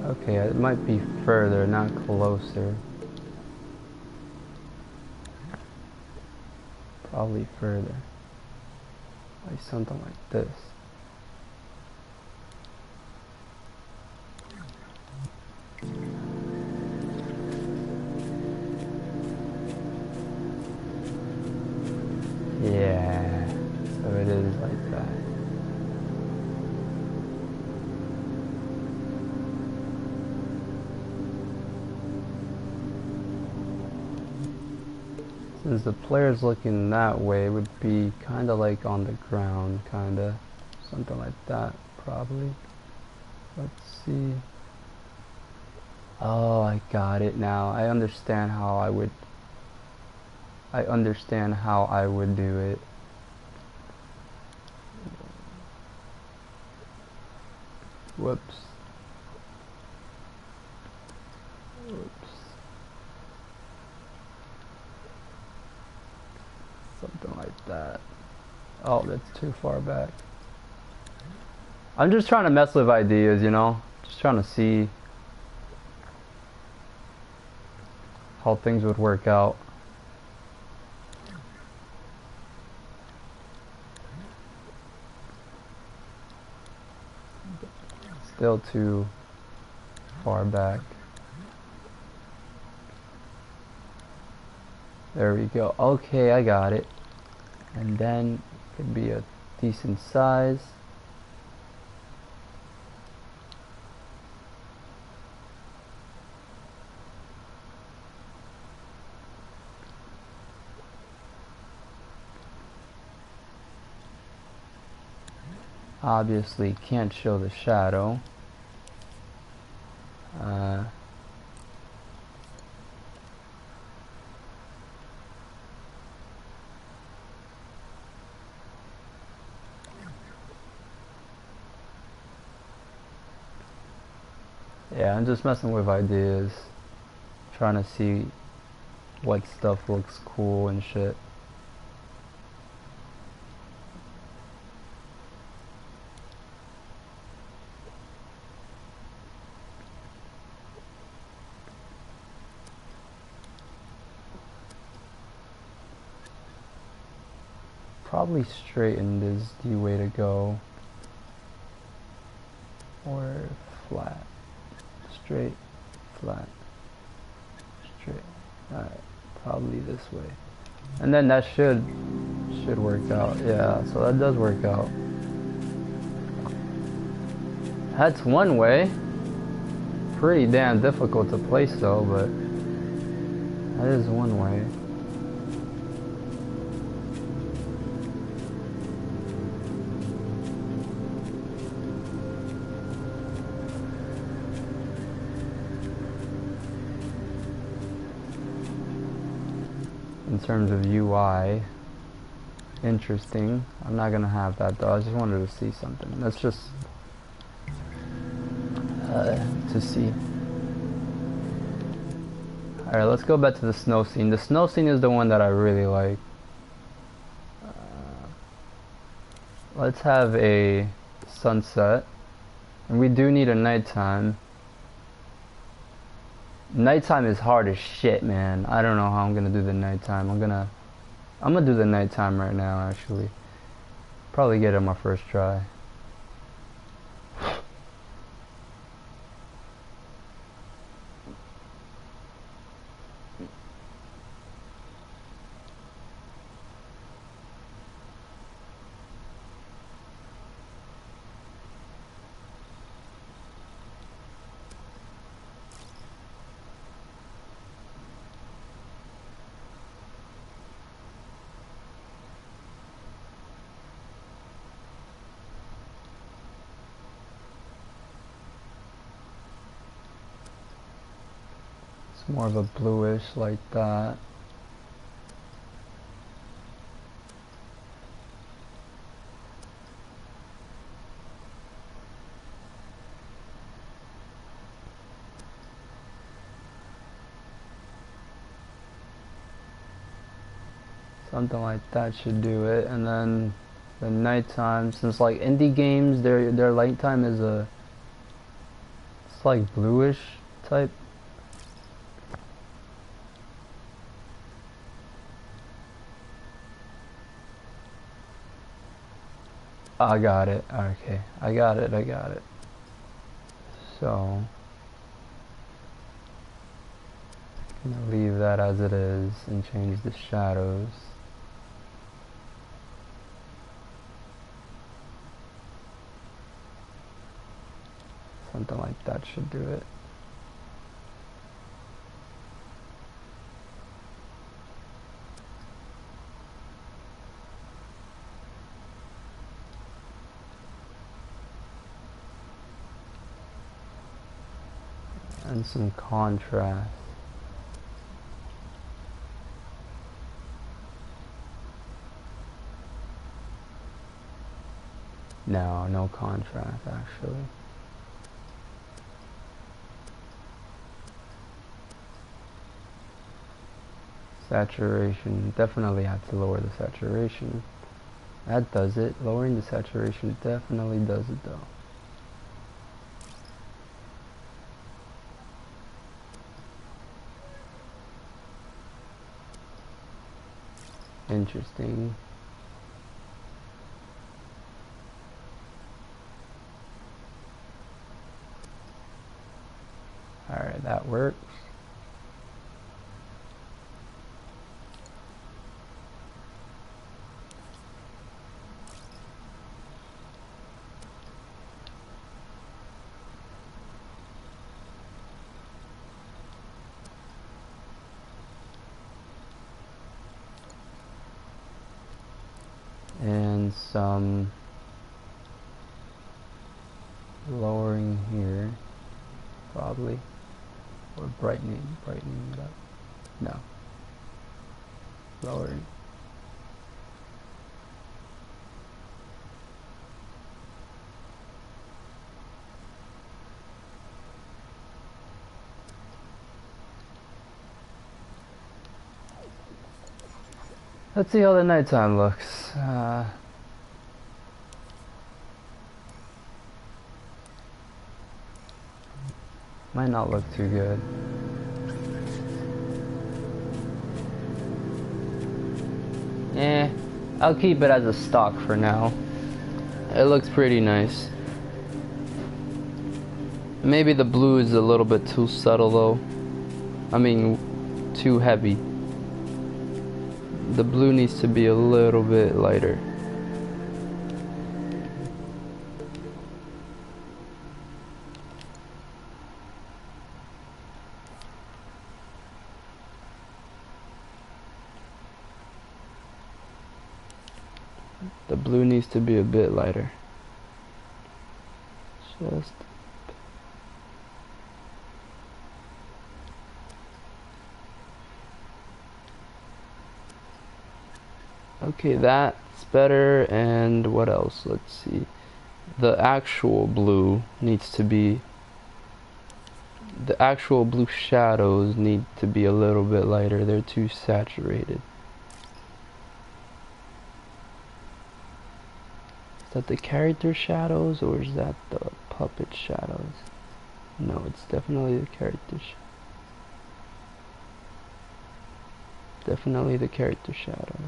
[SPEAKER 1] Okay, it might be further, not closer. Probably further. Like something like this. Yeah, so it is like that. Since the player's looking that way, it would be kind of like on the ground, kind of. Something like that, probably. Let's see. Oh, I got it now. I understand how I would do it. Whoops. Something like that. Oh, that's too far back. I'm just trying to mess with ideas, you know? Just trying to see how things would work out. Still too far back. There we go. Okay, I got it. And then it could be a decent size. Obviously can't show the shadow. Yeah, I'm just messing with ideas, trying to see what stuff looks cool and shit. Probably straightened is the way to go. Or flat. Straight, flat, straight. Alright, probably this way. And then that should work out. Yeah, so that does work out. That's one way. Pretty damn difficult to place though, but that is one way. In terms of UI, interesting. I'm not gonna have that though. I just wanted to see something. That's just to see. Alright, let's go back to the snow scene. The snow scene is the one that I really like. Let's have a sunset. And we do need a nighttime. Nighttime is hard as shit, man. I don't know how I'm gonna do the nighttime. I'm gonna do the nighttime right now, actually. Probably get it on my first try. It's more of a bluish like that. Something like that should do it. And then the nighttime, since like indie games, their nighttime is it's like bluish type. I got it. Okay, I got it. So I'm gonna leave that as it is and change the shadows. Something like that should do it. And some contrast. No contrast actually. Saturation, definitely have to lower the saturation. That does it. Lowering the saturation definitely does it though. Interesting. Alright, that works. And some lowering here, probably, or brightening it up. No, lowering. Let's see how the nighttime looks. Might not look too good. I'll keep it as a stock for now. It looks pretty nice. Maybe the blue is a little bit too subtle though. I mean, too heavy. The blue needs to be a little bit lighter. The blue needs to be a bit lighter. Just okay, that's better. And what else? Let's see. The actual blue needs to be, the actual blue shadows need to be a little bit lighter. They're too saturated. Is that the character shadows or is that the puppet shadows? No, it's definitely the character definitely the character shadows.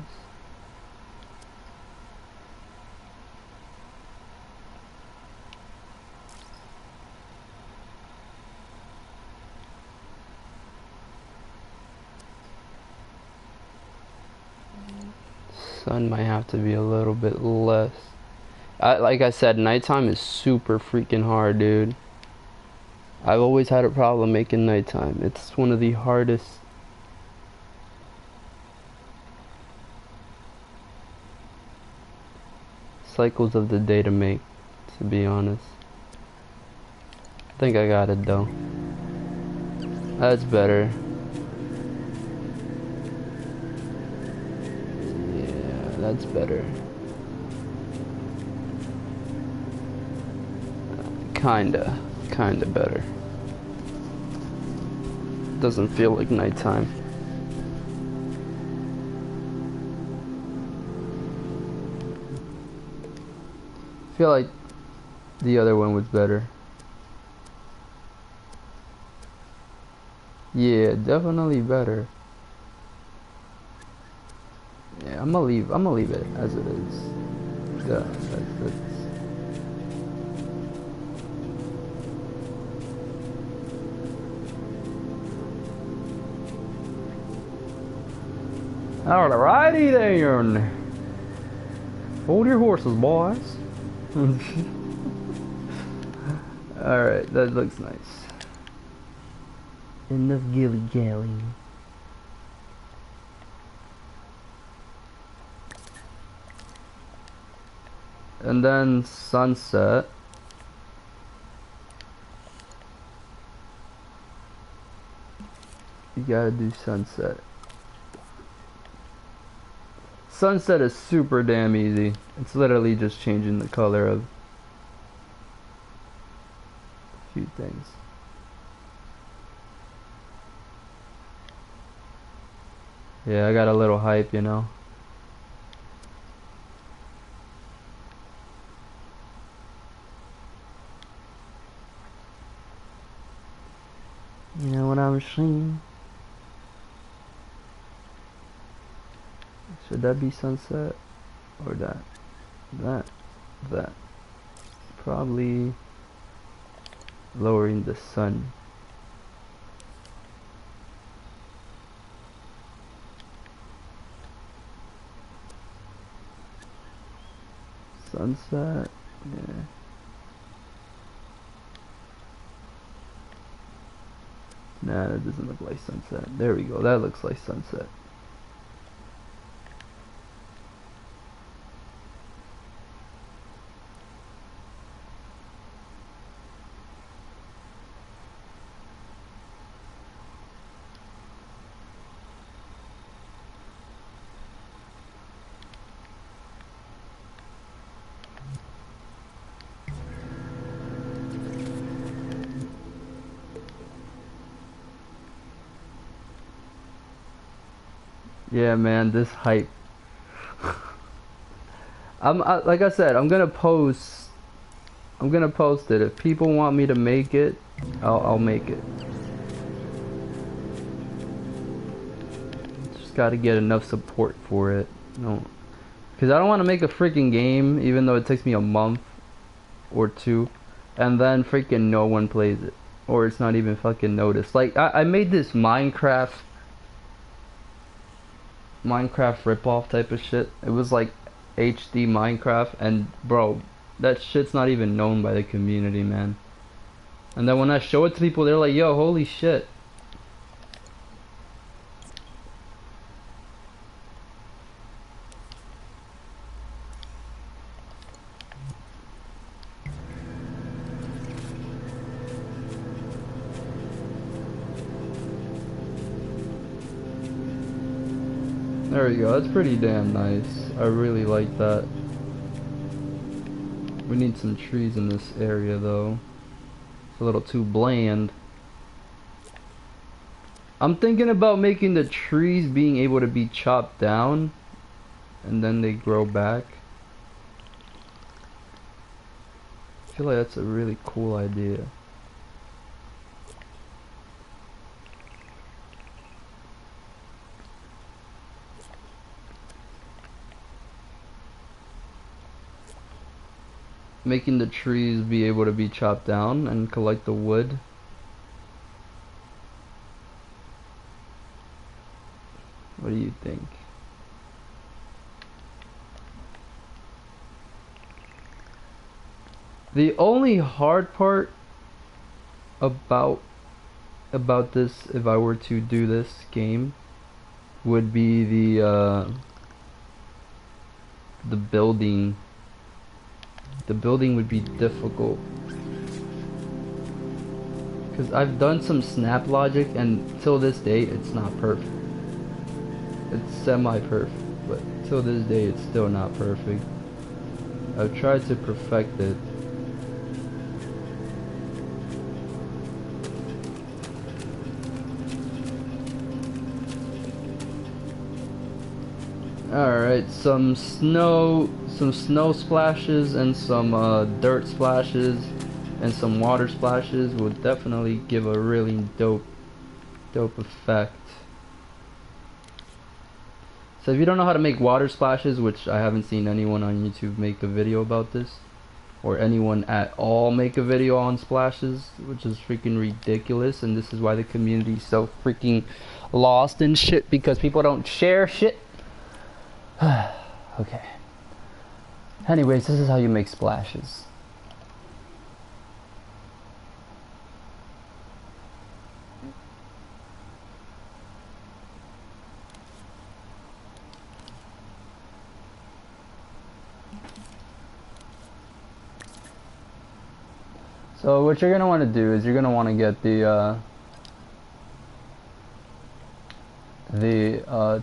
[SPEAKER 1] Sun might have to be a little bit less. Like I said, nighttime is super freaking hard, dude. I've always had a problem making nighttime. It's one of the hardest cycles of the day to make, to be honest. I think I got it though. That's better. Yeah, that's better. Kinda better. Doesn't feel like nighttime. I feel like the other one was better. Yeah, definitely better. Yeah, I'm gonna leave it as it is. Yeah, that's alrighty then. Hold your horses, boys. Alright, that looks nice. Enough gilly gally. And then sunset. You gotta do sunset. Sunset is super damn easy. It's literally just changing the color of a few things. Yeah, I got a little hype, you know. You know what I'm saying? Should that be sunset? Or that? That. Probably lowering the sun. Sunset, yeah. Nah, that doesn't look like sunset. There we go, that looks like sunset. Yeah, man, this hype Like I said, I'm gonna post. I'm gonna post it. If people want me to make it, I'll make it. Just gotta get enough support for it. No, because I don't want to make a freaking game, even though it takes me a month or two, and then freaking no one plays it, or it's not even fucking noticed. Like I made this Minecraft ripoff type of shit. It was like HD Minecraft, and bro, that shit's not even known by the community, man. And then when I show it to people, they're like, yo, holy shit. There we go, that's pretty damn nice. I really like that. We need some trees in this area though. It's a little too bland. I'm thinking about making the trees being able to be chopped down and then they grow back. I feel like that's a really cool idea. Making the trees be able to be chopped down and collect the wood. What do you think? The only hard part about this, if I were to do this game, would be the building. The building would be difficult because I've done some snap logic, and till this day it's not perfect. It's semi-perfect, but till this day it's still not perfect. I've tried to perfect it. Alright, some snow splashes and some dirt splashes and some water splashes would definitely give a really dope effect. So if you don't know how to make water splashes, which I haven't seen anyone on YouTube make a video about this, or anyone at all make a video on splashes, which is freaking ridiculous, and this is why the community is so freaking lost and shit, because people don't share shit. Okay. Anyways, this is how you make splashes. So what you're gonna want to do is you're gonna want to get the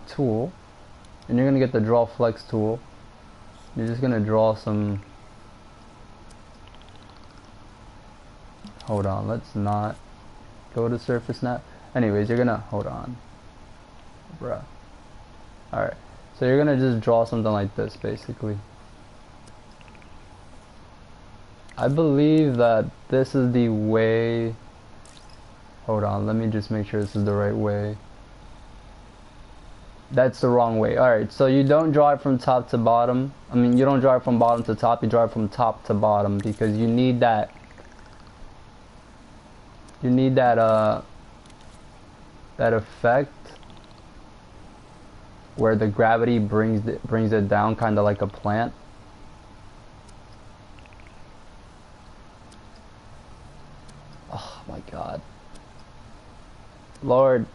[SPEAKER 1] tool, and you're gonna get the draw flex tool. You're just gonna draw some. Hold on, let's not go to surface snap. Anyways, you're gonna hold on, bruh. All right, so you're gonna just draw something like this, basically. I believe that this is the way. Hold on, let me just make sure this is the right way. That's the wrong way. Alright, so you don't draw it from top to bottom. I mean, you don't draw it from bottom to top, you draw it from top to bottom, because you need that. You need that effect where the gravity brings it down, kind of like a plant. Oh my God, Lord.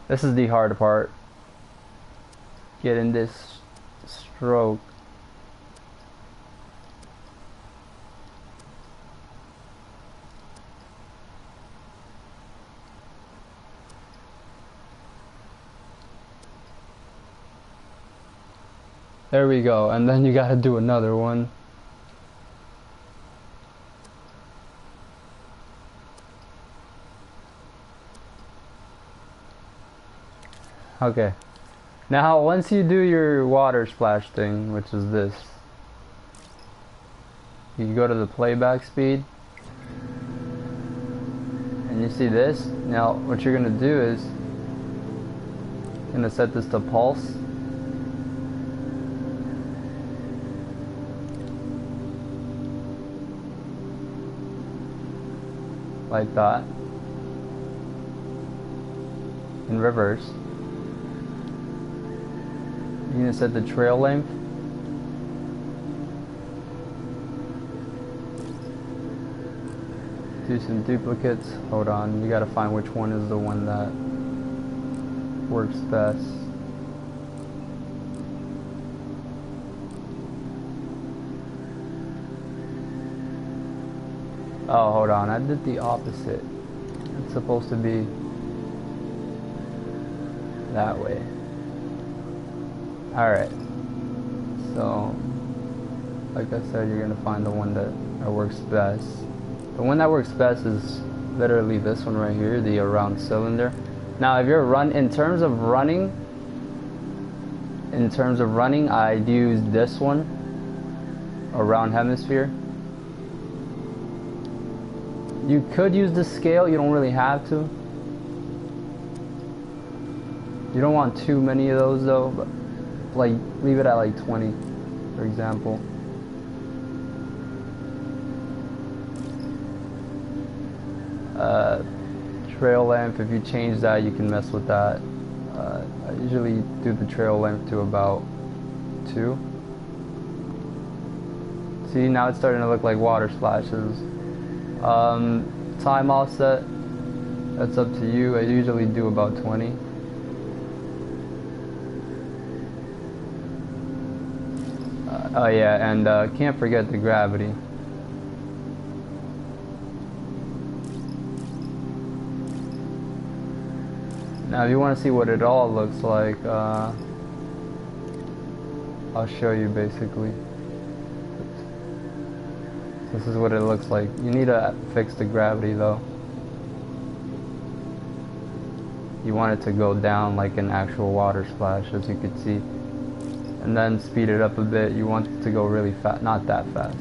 [SPEAKER 1] This is the hard part. Getting this stroke. There we go, and then you gotta do another one. Okay. Now, once you do your water splash thing, which is this, you can go to the playback speed, and you see this. Now, what you're gonna do is, you're gonna set this to pulse. Like that. In reverse. You're gonna set the trail length. Do some duplicates. Hold on, you gotta find which one is the one that works best. Oh, hold on, I did the opposite. It's supposed to be that way. Alright. So, like I said, you're gonna find the one that works best. The one that works best is literally this one right here, the around cylinder. Now, if you're in terms of running, I'd use this one, around hemisphere. You could use the scale, you don't really have to. You don't want too many of those though, but like leave it at like 20, for example. Trail length, if you change that, you can mess with that. I usually do the trail length to about 2. See, now it's starting to look like water splashes. Time offset, that's up to you. I usually do about 20. Oh yeah, and can't forget the gravity. Now if you want to see what it all looks like, I'll show you basically. This is what it looks like. You need to fix the gravity though. You want it to go down like an actual water splash, as you can see. And then speed it up a bit. You want it to go really fast, not that fast.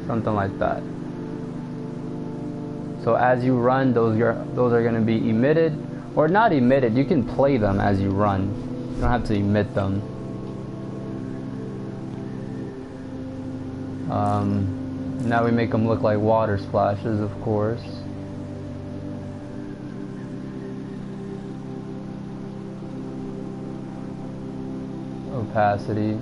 [SPEAKER 1] Something like that. So as you run, those are going to be emitted, or not emitted. You can play them as you run. You don't have to emit them. Now we make them look like water splashes, of course. Opacity.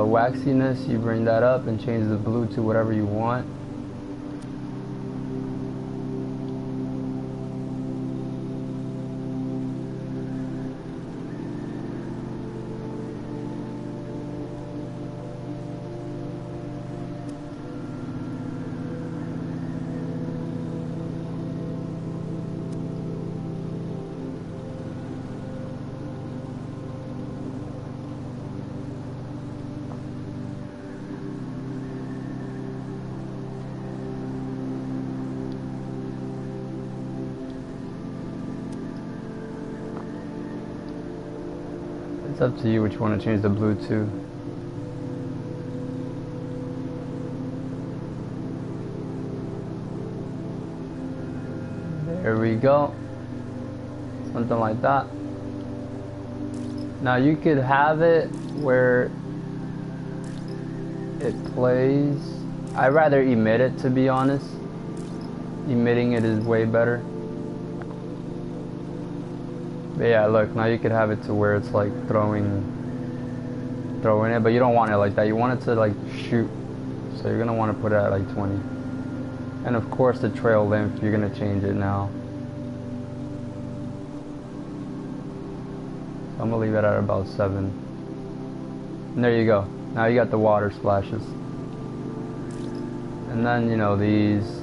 [SPEAKER 1] Waxiness, you bring that up and change the blue to whatever you want. It's up to you which you want to change the blue to. There we go. Something like that. Now you could have it where it plays. I'd rather emit it, to be honest. Emitting it is way better. But yeah, look, now you could have it to where it's like throwing it, but you don't want it like that. You want it to like shoot. So you're gonna want to put it at like 20. And of course the trail length, you're gonna change it now. So I'm gonna leave it at about 7. And there you go. Now you got the water splashes. And then, you know, these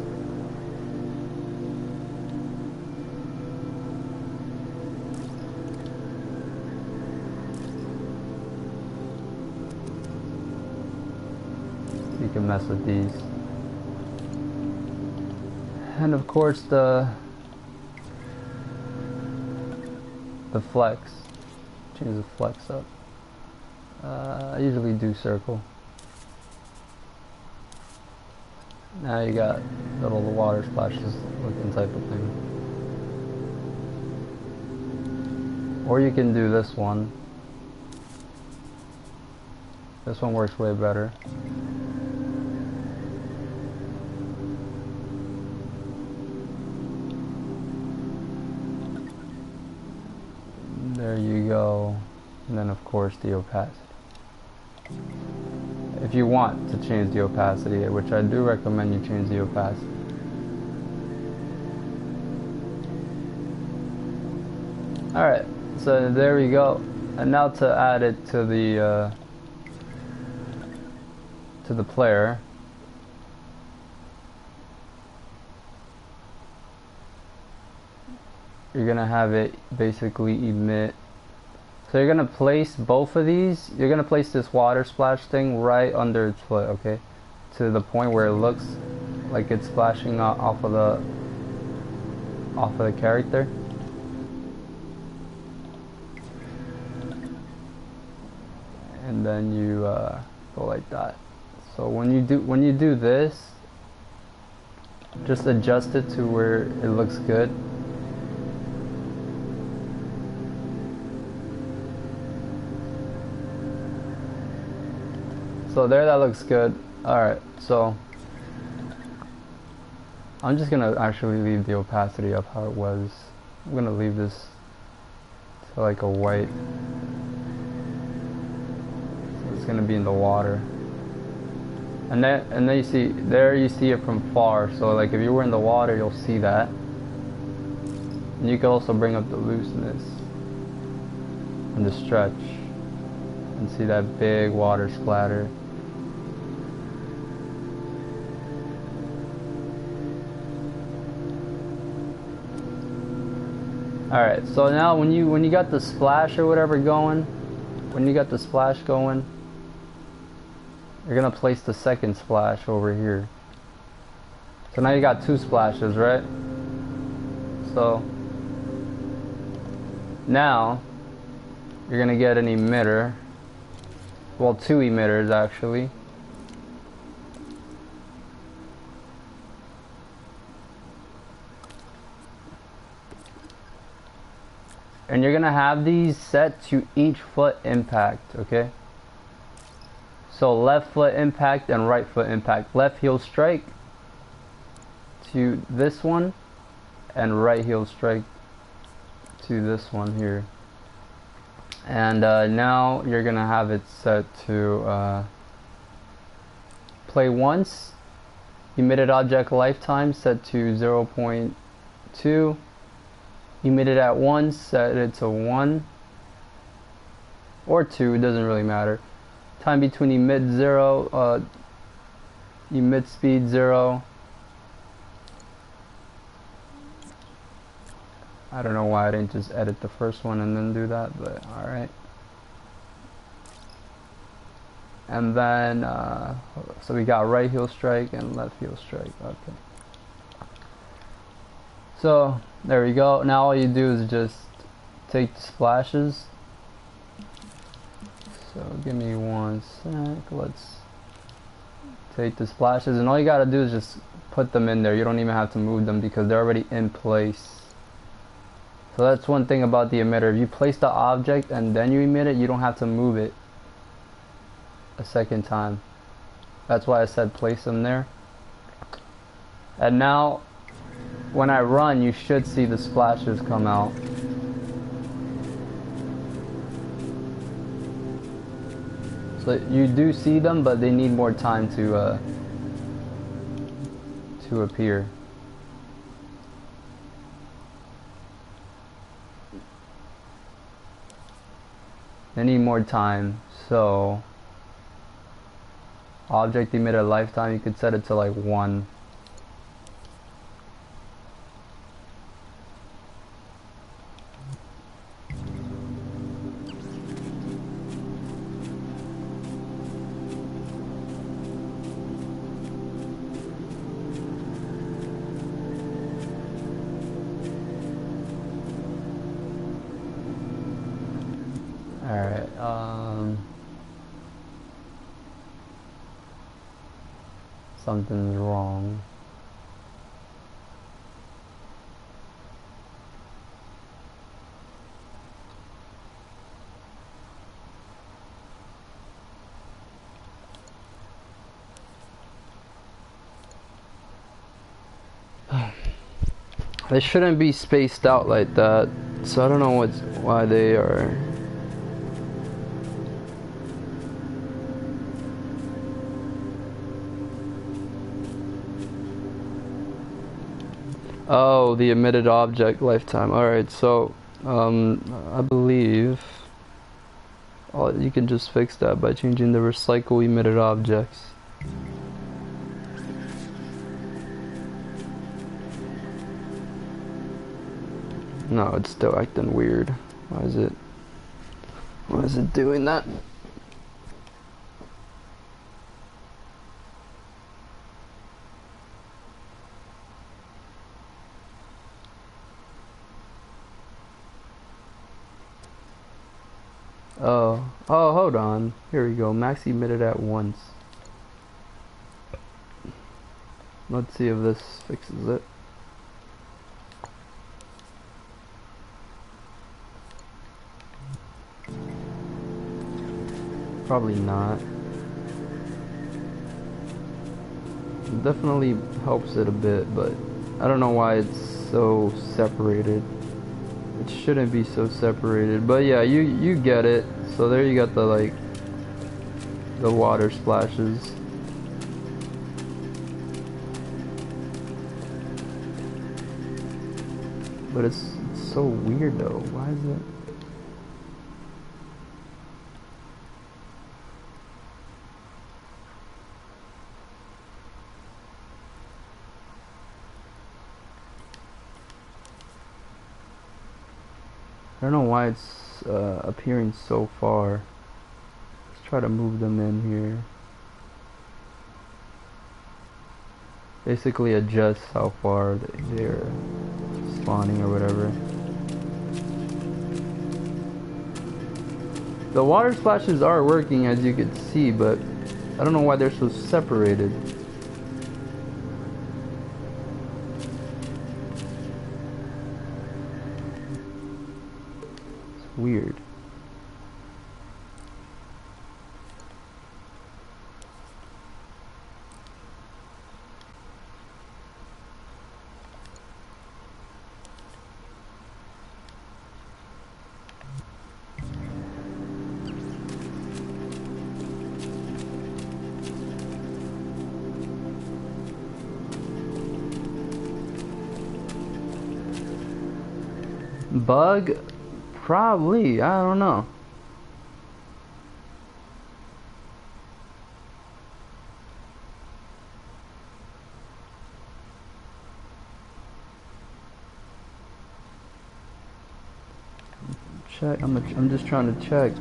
[SPEAKER 1] can mess with these. And of course the flex. Change the flex up. I usually do circle. Now you got little water splashes looking type of thing. Or you can do this one. This one works way better. There you go. And then of course the opacity. If you want to change the opacity, which I do recommend you change the opacity. Alright, so there we go. And now to add it to the player. You're gonna have it basically emit. So you're gonna place both of these. You're gonna place this water splash thing right under its foot, okay? To the point where it looks like it's splashing off of the character. And then you go like that. So when you do this, just adjust it to where it looks good. So there, that looks good. Alright, so I'm just gonna actually leave the opacity up how it was. I'm gonna leave this to like a white. So it's gonna be in the water. And then you see, there you see it from far. So like if you were in the water, you'll see that. And you can also bring up the looseness and the stretch and see that big water splatter. Alright, so now when you got the splash or whatever going, when you got the splash going, you're gonna place the second splash over here. So now you got two splashes, right? So now you're gonna get an emitter. Well, two emitters actually. And you're gonna have these set to each foot impact, okay? So left foot impact and right foot impact. Left heel strike to this one, and right heel strike to this one here. And now you're gonna have it set to play once. Emitted object lifetime set to 0.2. Emitted at once, set it to 1 or 2, it doesn't really matter. Time between emit 0, emit speed 0. I don't know why I didn't just edit the first one and then do that, but alright. And then, so we got right heel strike and left heel strike, okay. So there we go. Now all you do is just take the splashes. So give me one sec. Let's take the splashes, and all you gotta do is just put them in there. You don't even have to move them because they're already in place. So that's one thing about the emitter. If you place the object and then you emit it, you don't have to move it a second time. That's why I said place them there. And now when I run, you should see the splashes come out. So you do see them, but they need more time to appear. They need more time. So object emitter lifetime, you could set it to like 1. something's wrong. They shouldn't be spaced out like that, so I don't know why they are. Oh, the emitted object lifetime. Alright, so I believe you can just fix that by changing the recycle emitted objects. No, it's still acting weird. Why is it doing that? Oh, hold on. Here we go. Max emitted at once. Let's see if this fixes it. Probably not. It definitely helps it a bit, but I don't know why it's so separated. It shouldn't be so separated, but yeah, you get it. So there you got the the water splashes. But it's so weird though. Why is it? I don't know why it's appearing so far. Let's try to move them in here. Basically adjust how far they're spawning or whatever. The water splashes are working, as you can see, but I don't know why they're so separated. It's weird. Bug? Probably, I don't know. Check, I'm just trying to check.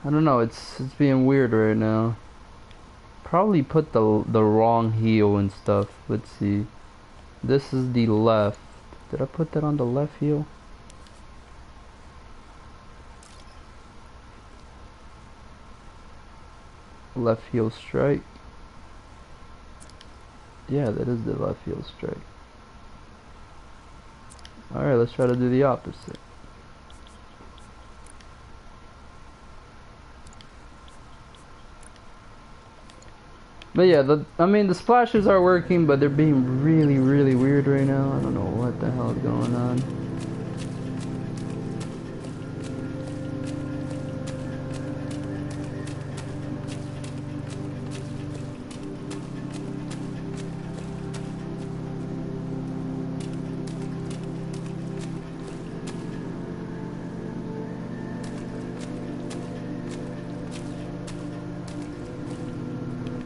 [SPEAKER 1] I don't know, it's being weird right now. Probably put the wrong heel and stuff. Let's see. This is the left. Did I put that on the left heel? Left heel strike. Yeah, that is the left heel strike. Alright, let's try to do the opposite. But yeah, I mean the splashes are working, but they're being really weird right now. I don't know what the hell is going on.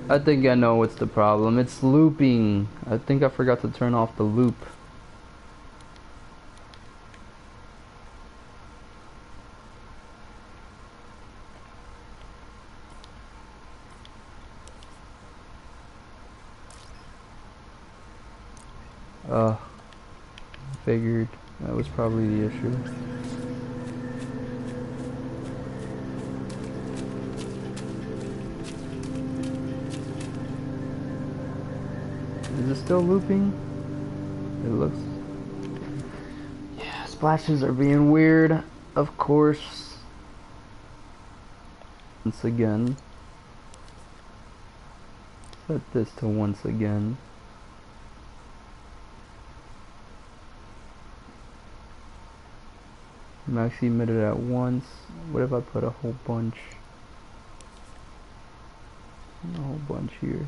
[SPEAKER 1] I think I know what's the problem. It's looping. I think I forgot to turn off the loop. Figured that was probably the issue. Is it still looping? It looks... Yeah, splashes are being weird, of course. Once again. Set this to once again. Max emitted at once. What if I put a whole bunch? A whole bunch here.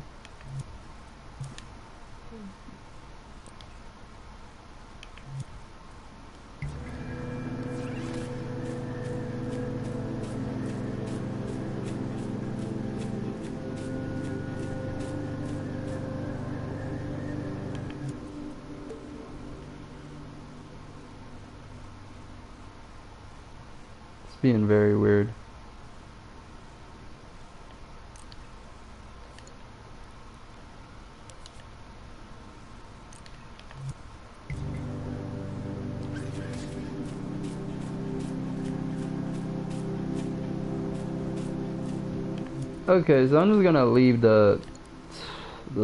[SPEAKER 1] It's being very weird. Okay, so I'm just gonna leave the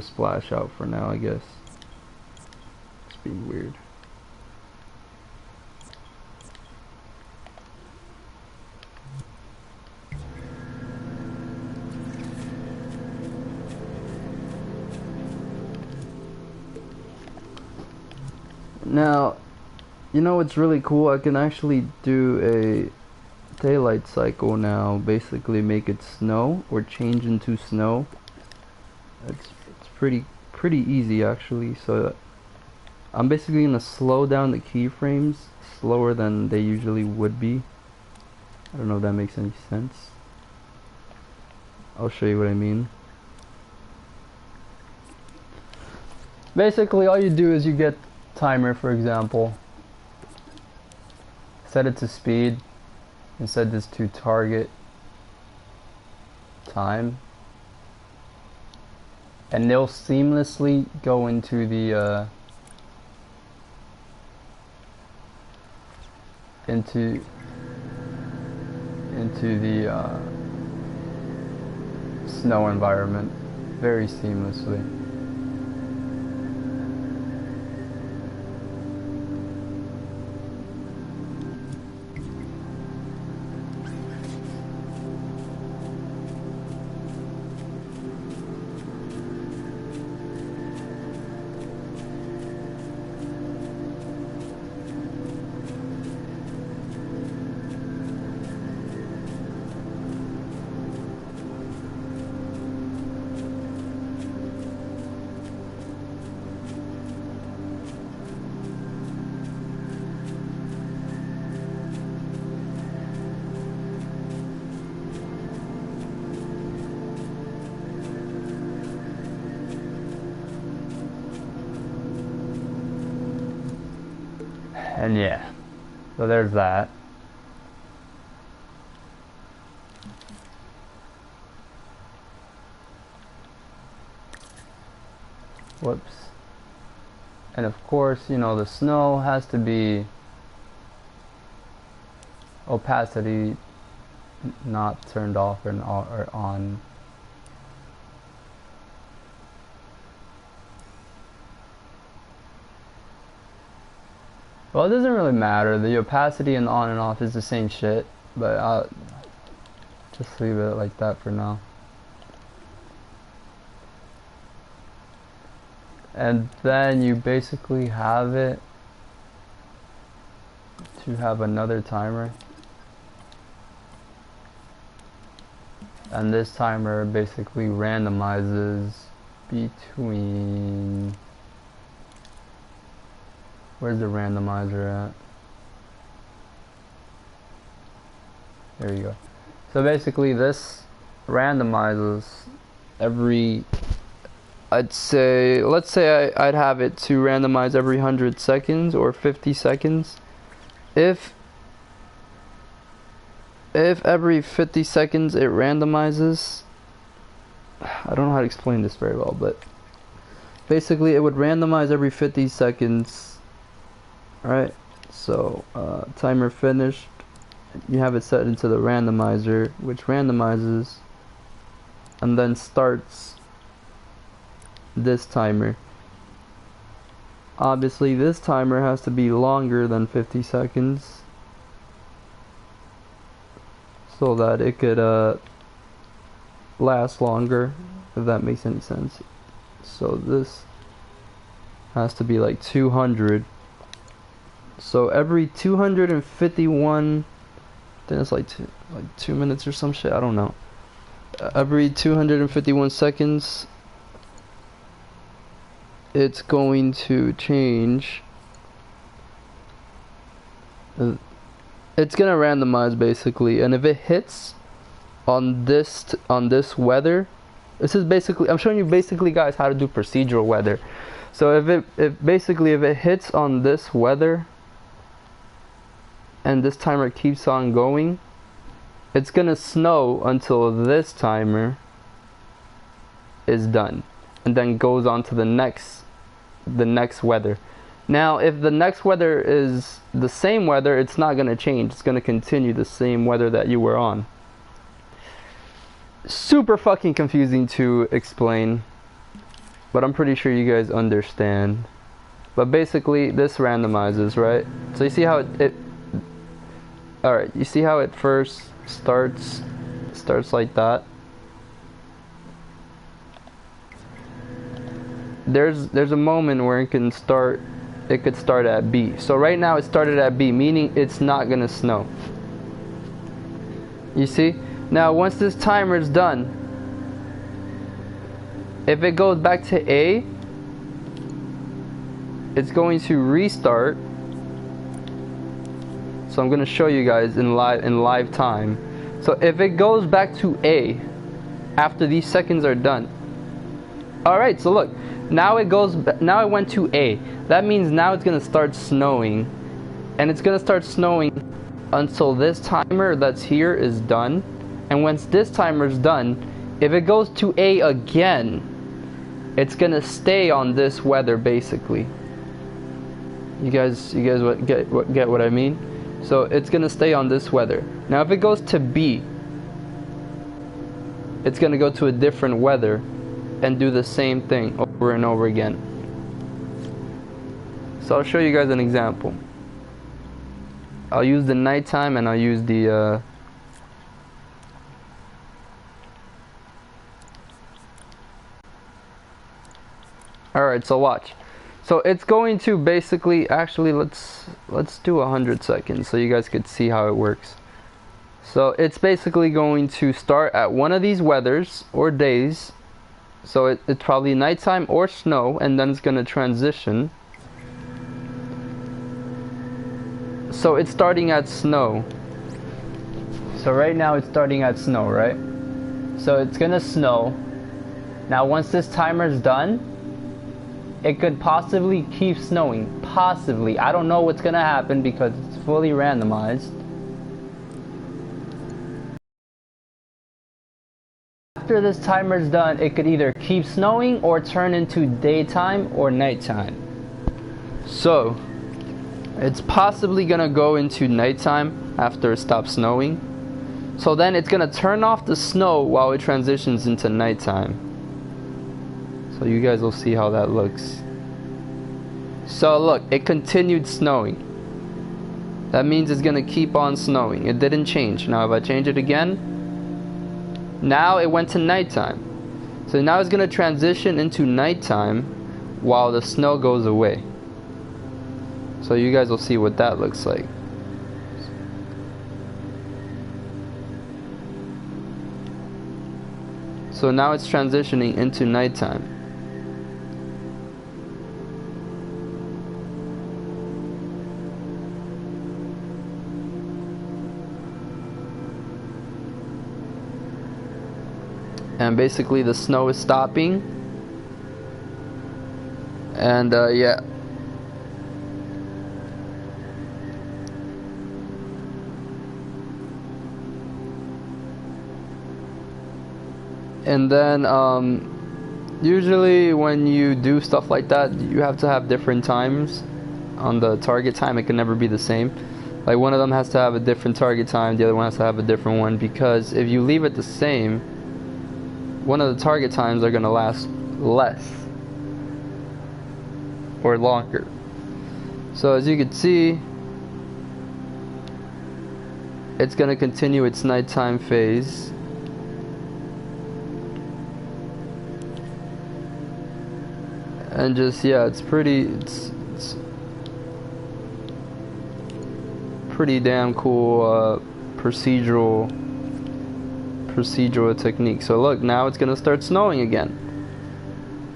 [SPEAKER 1] splash out for now, I guess. It's being weird. Now, you know what's really cool? I can actually do a daylight cycle now, basically make it snow or change into snow. It's pretty easy actually. So I'm basically gonna slow down the keyframes slower than they usually would be. I don't know if that makes any sense. I'll show you what I mean. Basically all you do is you get timer, for example, set it to speed and set this to target time, and they'll seamlessly go into the snow environment very seamlessly. And yeah, so there's that. Whoops. And of course, you know, the snow has to be opacity not turned off or on. Well, it doesn't really matter. The opacity and on and off is the same shit, but I'll just leave it like that for now. And then you basically have it to have another timer. And this timer basically randomizes between... Where's the randomizer at? There you go. So basically this randomizes every... I'd say, let's say I'd have it to randomize every 100 seconds or 50 seconds. If every 50 seconds it randomizes, I don't know how to explain this very well, but basically it would randomize every 50 seconds. Alright, so timer finished. You have it set into the randomizer, which randomizes and then starts this timer. Obviously this timer has to be longer than 50 seconds so that it could last longer, if that makes any sense. So this has to be like 200. So every 251, I think it's like 2 minutes or some shit, I don't know. Every 251 seconds it's going to change. It's gonna randomize basically, and if it hits on this weather, this is basically, I'm showing you basically guys how to do procedural weather. So if it hits on this weather and this timer keeps on going, it's gonna snow until this timer is done, and then goes on to the next weather. Now if the next weather is the same weather, it's not gonna change, it's gonna continue the same weather that you were on. Super fucking confusing to explain, but I'm pretty sure you guys understand. But basically this randomizes, right? So you see how it alright, you see how it first starts like that. There's a moment where it could start at B. So right now it started at B, meaning it's not gonna snow. You see? Now once this timer is done, if it goes back to A, it's going to restart. So I'm gonna show you guys in live time. So if it goes back to A after these seconds are done, alright, so look, now it went to A. That means now it's gonna start snowing, and it's gonna start snowing until this timer that's here is done. And once this timer is done, if it goes to A again, it's gonna stay on this weather basically. You guys get what I mean? So it's gonna stay on this weather. Now if it goes to B, it's gonna go to a different weather and do the same thing over and over again. So I'll show you guys an example. I'll use the nighttime and I'll use the alright, so watch. So it's going to basically, actually let's do 100 seconds so you guys could see how it works. So it's basically going to start at one of these weathers or days. So it's probably nighttime or snow, and then it's going to transition. So it's starting at snow. So right now it's starting at snow, right? So it's going to snow. Now once this timer is done, it could possibly keep snowing. Possibly. I don't know what's going to happen because it's fully randomized. After this timer is done, it could either keep snowing or turn into daytime or nighttime. So it's possibly gonna go into nighttime after it stops snowing. So then it's gonna turn off the snow while it transitions into nighttime. So you guys will see how that looks. So look, it continued snowing. That means it's gonna keep on snowing. It didn't change. Now if I change it again, now it went to nighttime. So now it's going to transition into nighttime while the snow goes away. So you guys will see what that looks like. So now it's transitioning into nighttime. And basically the snow is stopping, and yeah, and then Usually when you do stuff like that, you have to have different times on the target time. It can never be the same. Like one of them has to have a different target time, the other one has to have a different one, because if you leave it the same, one of the target times are going to last less or longer. So as you can see, it's going to continue its nighttime phase. And just, yeah, it's pretty damn cool procedural technique. So look, now it's gonna start snowing again.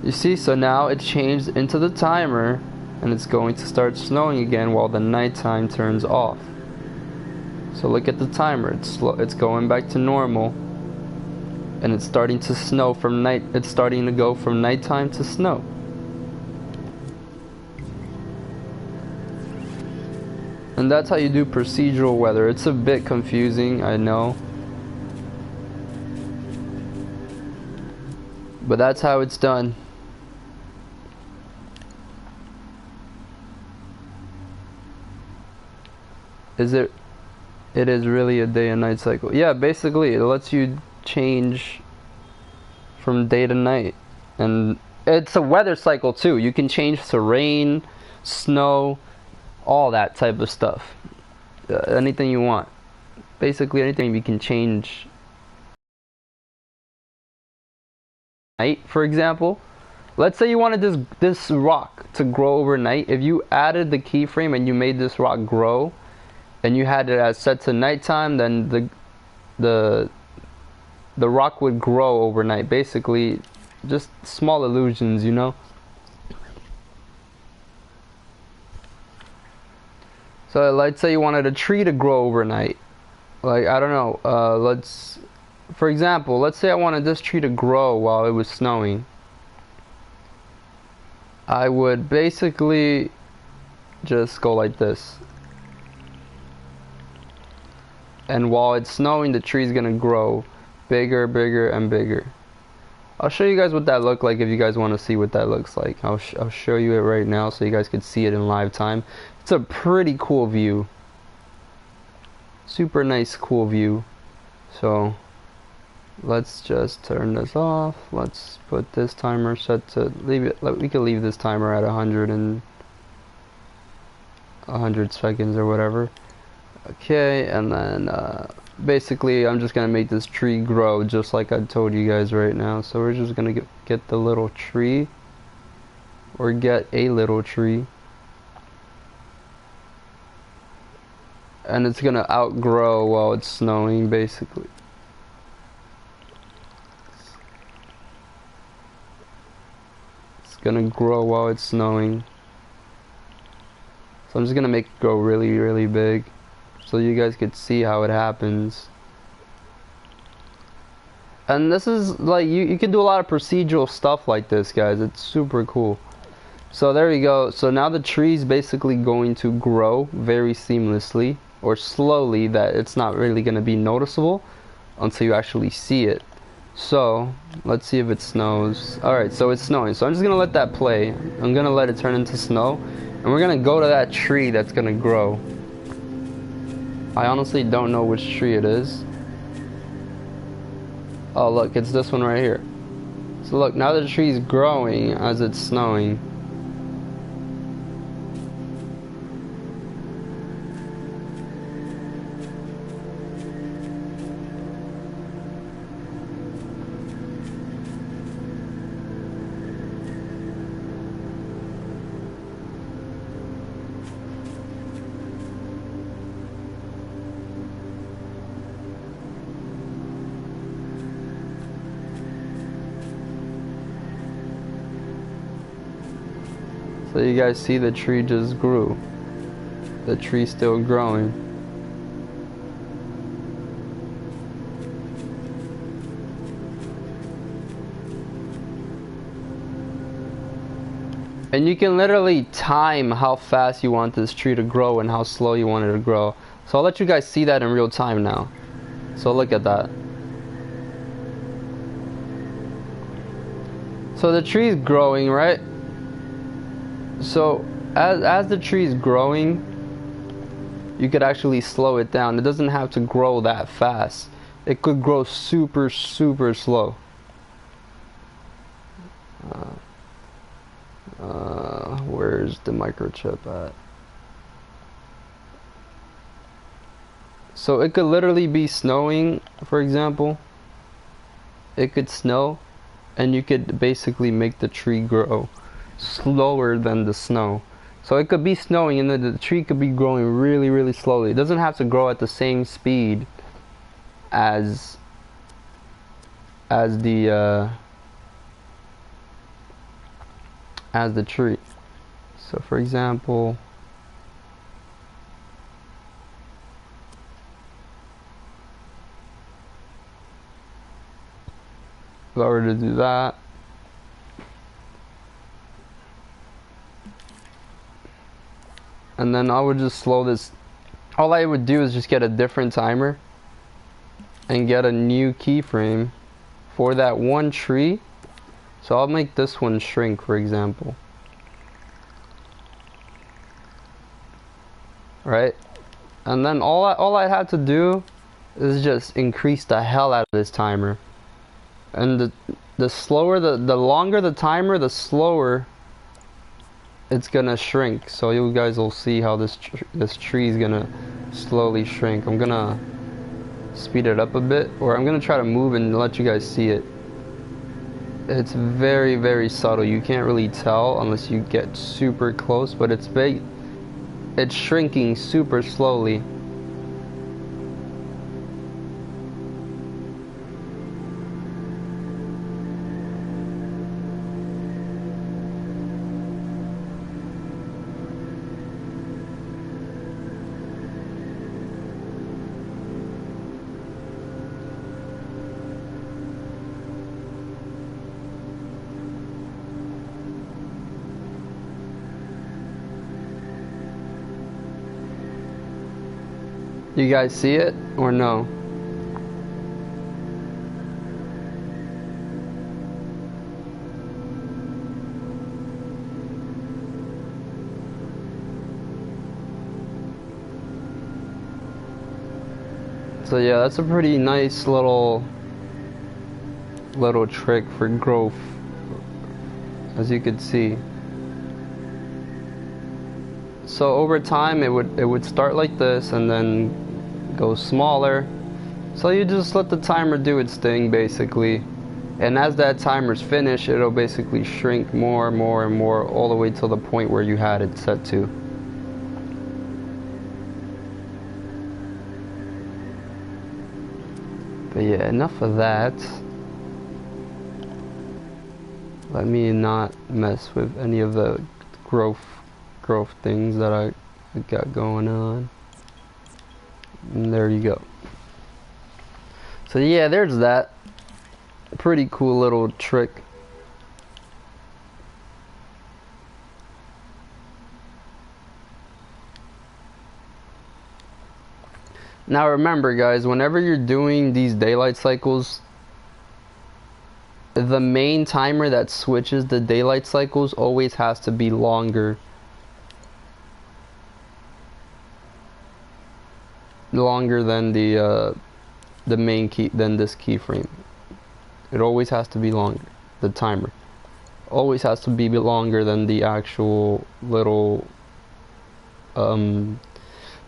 [SPEAKER 1] You see, so now it changed into the timer and it's going to start snowing again while the nighttime turns off. So look at the timer, it's going back to normal, and it's starting to snow from it's starting to go from nighttime to snow. And that's how you do procedural weather. It's a bit confusing, I know, but that's how it's done. It is really a day and night cycle. Yeah, basically it lets you change from day to night. And it's a weather cycle too. You can change to rain, snow, all that type of stuff. Anything you want. Basically anything you can change. Night, for example. Let's say you wanted this rock to grow overnight. If you added the keyframe and you made this rock grow, and you had it as set to nighttime, then the rock would grow overnight. Basically, just small illusions, you know. So let's say you wanted a tree to grow overnight. Like, I don't know, for example, let's say I wanted this tree to grow while it was snowing. I would basically just go like this. And while it's snowing, the tree's gonna grow bigger, bigger, and bigger. I'll show you guys what that looks like if you guys want to see what that looks like. I'll show you it right now so you guys can see it in live time. It's a pretty cool view. Super nice, cool view. So let's just turn this off. Let's put this timer set to leave it. We can leave this timer at 100 seconds or whatever. Okay, and then basically I'm just gonna make this tree grow just like I told you guys right now. So we're just gonna get the little tree, or get a little tree, and it's gonna outgrow while it's snowing, basically. It's gonna grow while it's snowing. So I'm just gonna make it grow really, really big, so you guys could see how it happens. And this is like, you can do a lot of procedural stuff like this, guys. It's super cool. So there you go. So now the tree's basically going to grow very seamlessly, or slowly, that it's not really going to be noticeable until you actually see it. So let's see if it snows. Alright, so it's snowing. So I'm just going to let that play. I'm going to let it turn into snow, and we're going to go to that tree that's going to grow. I honestly don't know which tree it is. Oh look, it's this one right here. So look, now the tree's growing as it's snowing. So you guys see the tree just grew. The tree's still growing. And you can literally time how fast you want this tree to grow and how slow you want it to grow. So I'll let you guys see that in real time now. So look at that. So the tree is growing, right? So as the tree is growing, you could actually slow it down. It doesn't have to grow that fast. It could grow super slow. Where's the microchip at? So it could literally be snowing, for example. It could snow, and you could basically make the tree grow slower than the snow. So it could be snowing and the tree could be growing really slowly. It doesn't have to grow at the same speed as the tree. So for example, if I were to do that, and then I would just slow this. All I would do is just get a different timer and get a new keyframe for that one tree. So I'll make this one shrink, for example. Right? And then all I have to do is just increase the hell out of this timer. And the longer the timer, the slower it's gonna shrink. So you guys will see how this tree is gonna slowly shrink. I'm gonna speed it up a bit, or I'm gonna try to move and let you guys see it. It's very subtle. You can't really tell unless you get super close, but it's shrinking super slowly. You guys see it or no? So yeah, that's a pretty nice little trick for growth, as you could see. So over time it would start like this and then go smaller. So you just let the timer do its thing basically, and as that timer's finished, it'll basically shrink more and more all the way till the point where you had it set to. But yeah, enough of that. Let me not mess with any of the growth things that I got going on. And there you go. So yeah, there's that. Pretty cool little trick. Now remember guys, whenever you're doing these daylight cycles, the main timer that switches the daylight cycles always has to be longer than the main key, than this keyframe. It always has to be longer. The timer always has to be longer than the actual little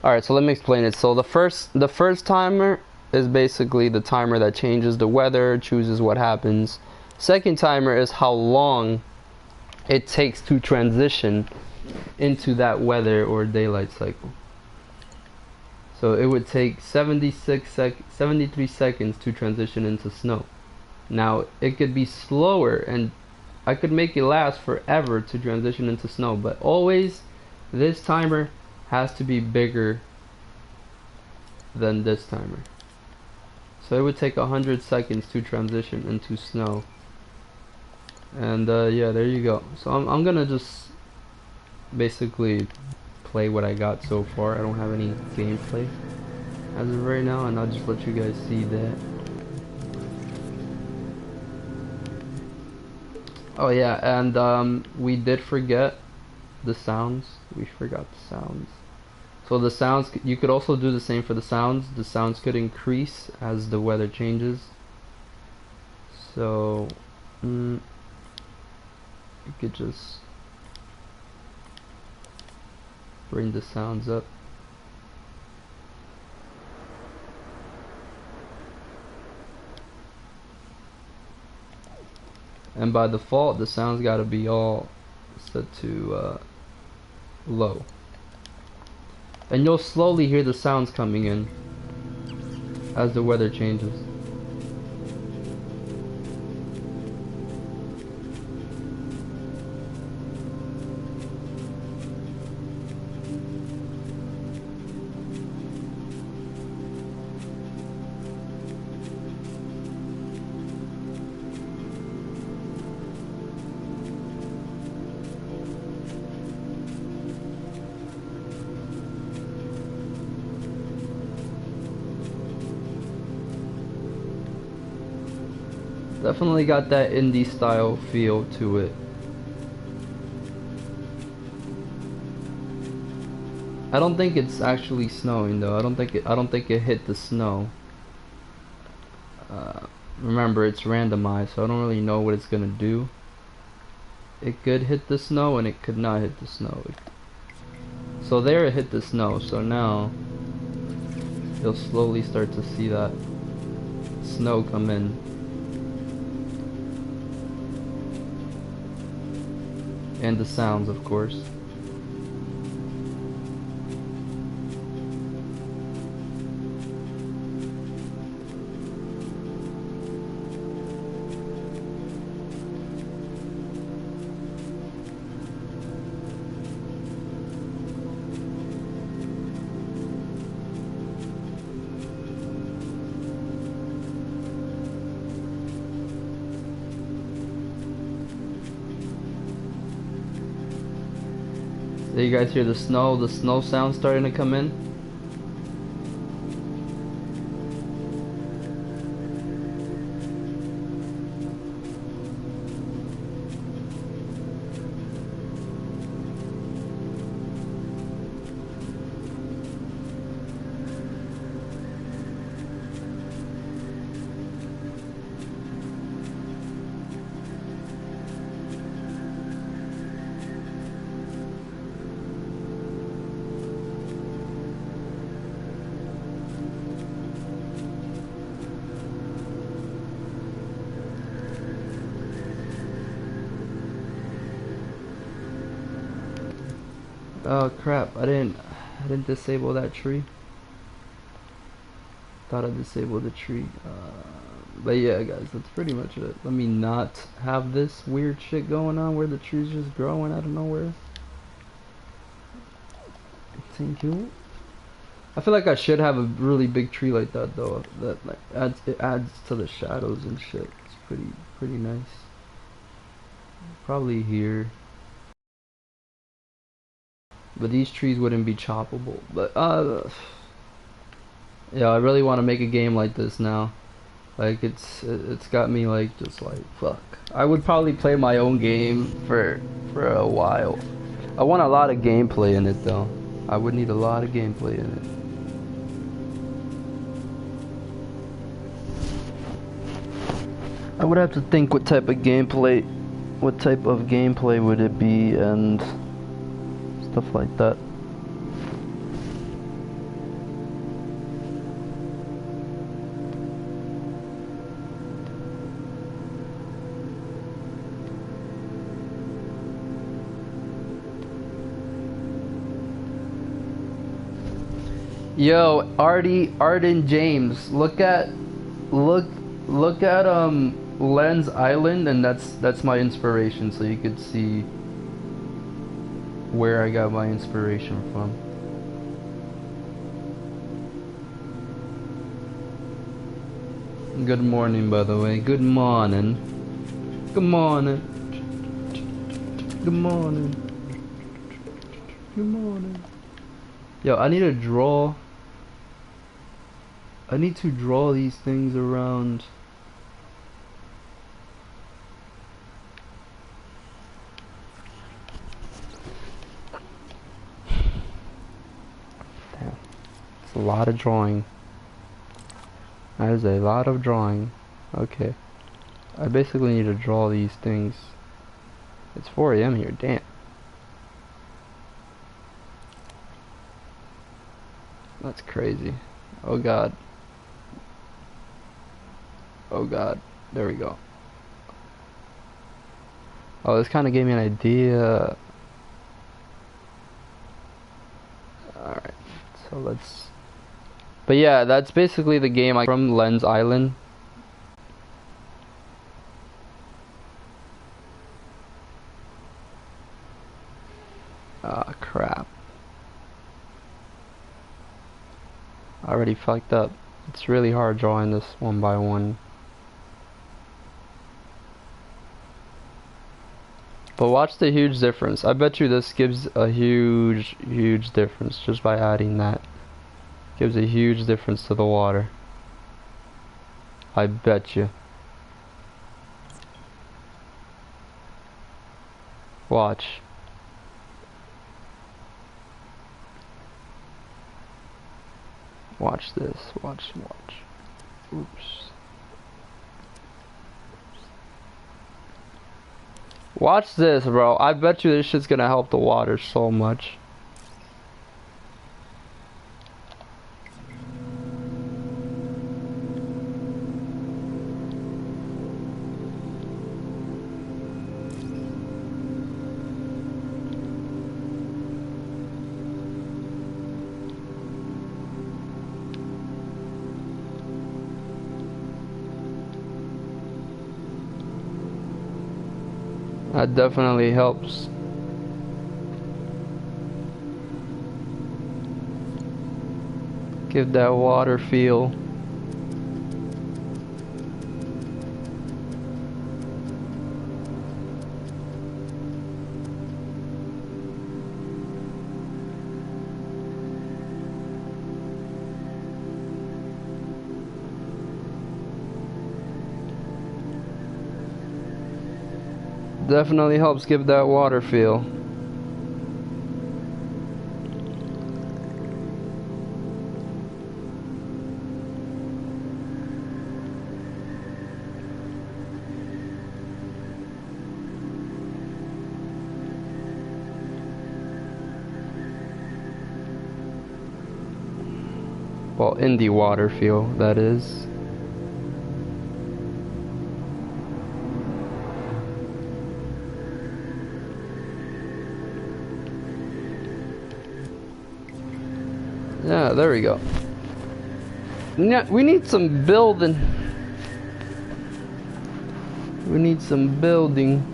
[SPEAKER 1] Alright, so let me explain it. So the first timer is basically the timer that changes the weather, chooses what happens. Second timer is how long it takes to transition into that weather or daylight cycle. So it would take 73 seconds to transition into snow. Now it could be slower, and I could make it last forever to transition into snow, but always this timer has to be bigger than this timer. So it would take 100 seconds to transition into snow. And yeah, there you go. So I'm gonna just basically play what I got so far. I don't have any gameplay as of right now, and I'll just let you guys see that. Oh yeah, and we did forget the sounds. We forgot the sounds. So the sounds, you could also do the same for the sounds. The sounds could increase as the weather changes. So you could just bring the sounds up. And by default, the sounds gotta be all set to low. And you'll slowly hear the sounds coming in as the weather changes. Definitely got that indie style feel to it. I don't think it's actually snowing though. I don't think it hit the snow. Remember, it's randomized, so I don't really know what it's gonna do. It could hit the snow and it could not hit the snow. So there it hit the snow, so now you'll slowly start to see that snow come in. And the sounds, of course. So you guys hear the snow sound starting to come in? Oh crap, I didn't disable that tree. Thought I disabled the tree. But yeah guys, that's pretty much it. Let me not have this weird shit going on where the tree's just growing out of nowhere. Thank you. I feel like I should have a really big tree like that though. That like adds to the shadows and shit. It's pretty nice. Probably here. But these trees wouldn't be choppable. But yeah, I really want to make a game like this now. Like it's got me like just like fuck. I would probably play my own game for a while. I want a lot of gameplay in it though. I would need a lot of gameplay in it. I would have to think what type of gameplay would it be and stuff like that. Yo, Arden James, look at Lens Island, and that's my inspiration, so you could see where I got my inspiration from. Good morning, by the way. Good morning. Good morning. Good morning. Good morning. Yo, I need to draw these things around. a lot of drawing. That is a lot of drawing. Okay. I basically need to draw these things. It's 4 AM here, damn. That's crazy. Oh god. Oh god. There we go. Oh, this kind of gave me an idea. Alright, so let's... But yeah, that's basically the game from Lens Island. Ah, crap. I already fucked up. It's really hard drawing this one by one. But watch the huge difference. I bet you this gives a huge difference just by adding that. Gives a huge difference to the water. I bet you. Watch. Watch this. Watch. Oops. Watch this, bro. I bet you this shit's gonna help the water so much. That definitely helps. Give that water feel. Definitely helps give that water feel. Well, indie water feel, that is. Yeah, there we go. Yeah, we need some building. We need some building.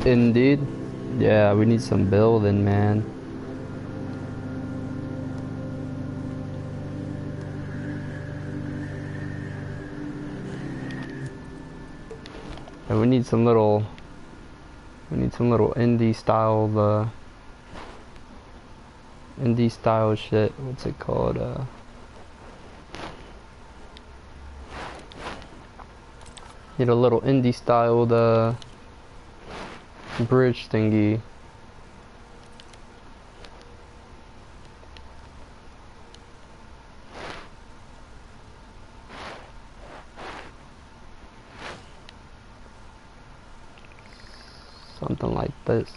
[SPEAKER 1] Indeed. Yeah, we need some building, man. And we need some little indie style shit. What's it called? Need a little indie styled bridge thingy. Something like this.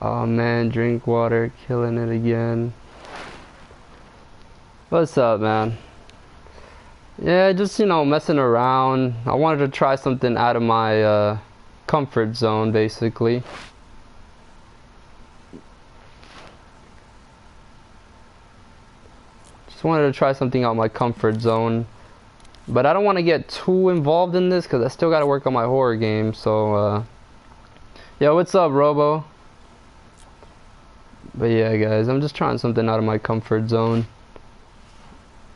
[SPEAKER 1] Oh man, drink water, killing it again. What's up, man? Yeah, just, you know, messing around. I wanted to try something out of my comfort zone, basically. Just wanted to try something out of my comfort zone. But I don't want to get too involved in this because I still got to work on my horror game. So, yo, what's up, Robo? But yeah, guys, I'm just trying something out of my comfort zone.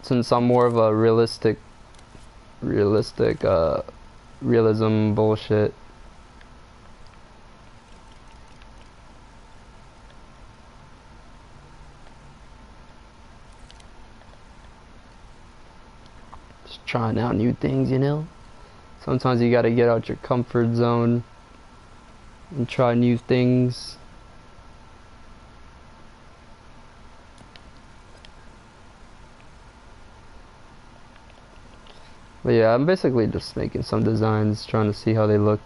[SPEAKER 1] Since I'm more of a realism bullshit. Just trying out new things, you know? Sometimes you gotta get out your comfort zone and try new things. But yeah, I'm basically just making some designs, trying to see how they look.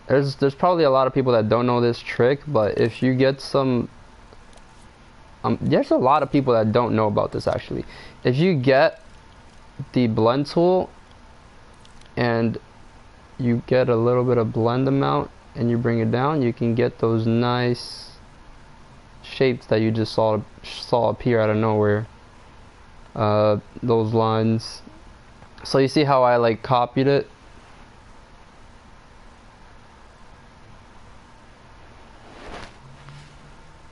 [SPEAKER 1] There's probably a lot of people that don't know this trick, but if you get some there's a lot of people that don't know about this actually. If you get the blend tool and you get a little bit of blend amount and you bring it down, you can get those nice shapes that you just saw appear out of nowhere. Those lines. So you see how I like copied it?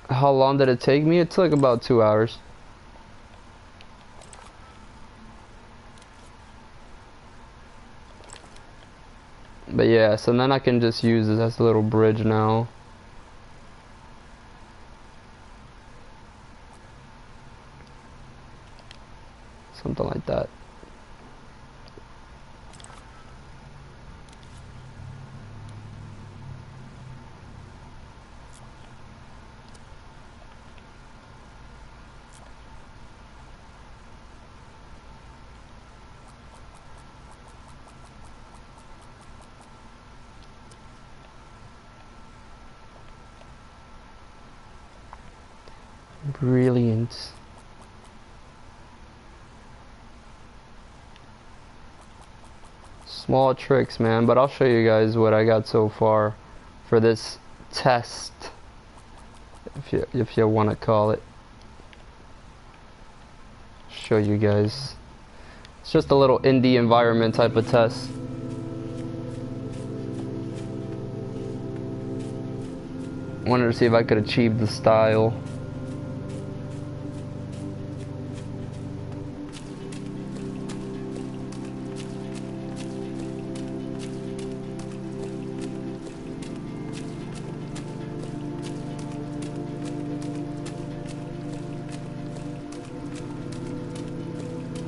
[SPEAKER 1] How long did it take me? It took about 2 hours. But yeah, so then I can just use this as a little bridge now. Something like that. Brilliant. Small tricks, man, but I'll show you guys what I got so far for this test, if you want to call it. Show you guys. It's just a little indie environment type of test. Wanted to see if I could achieve the style.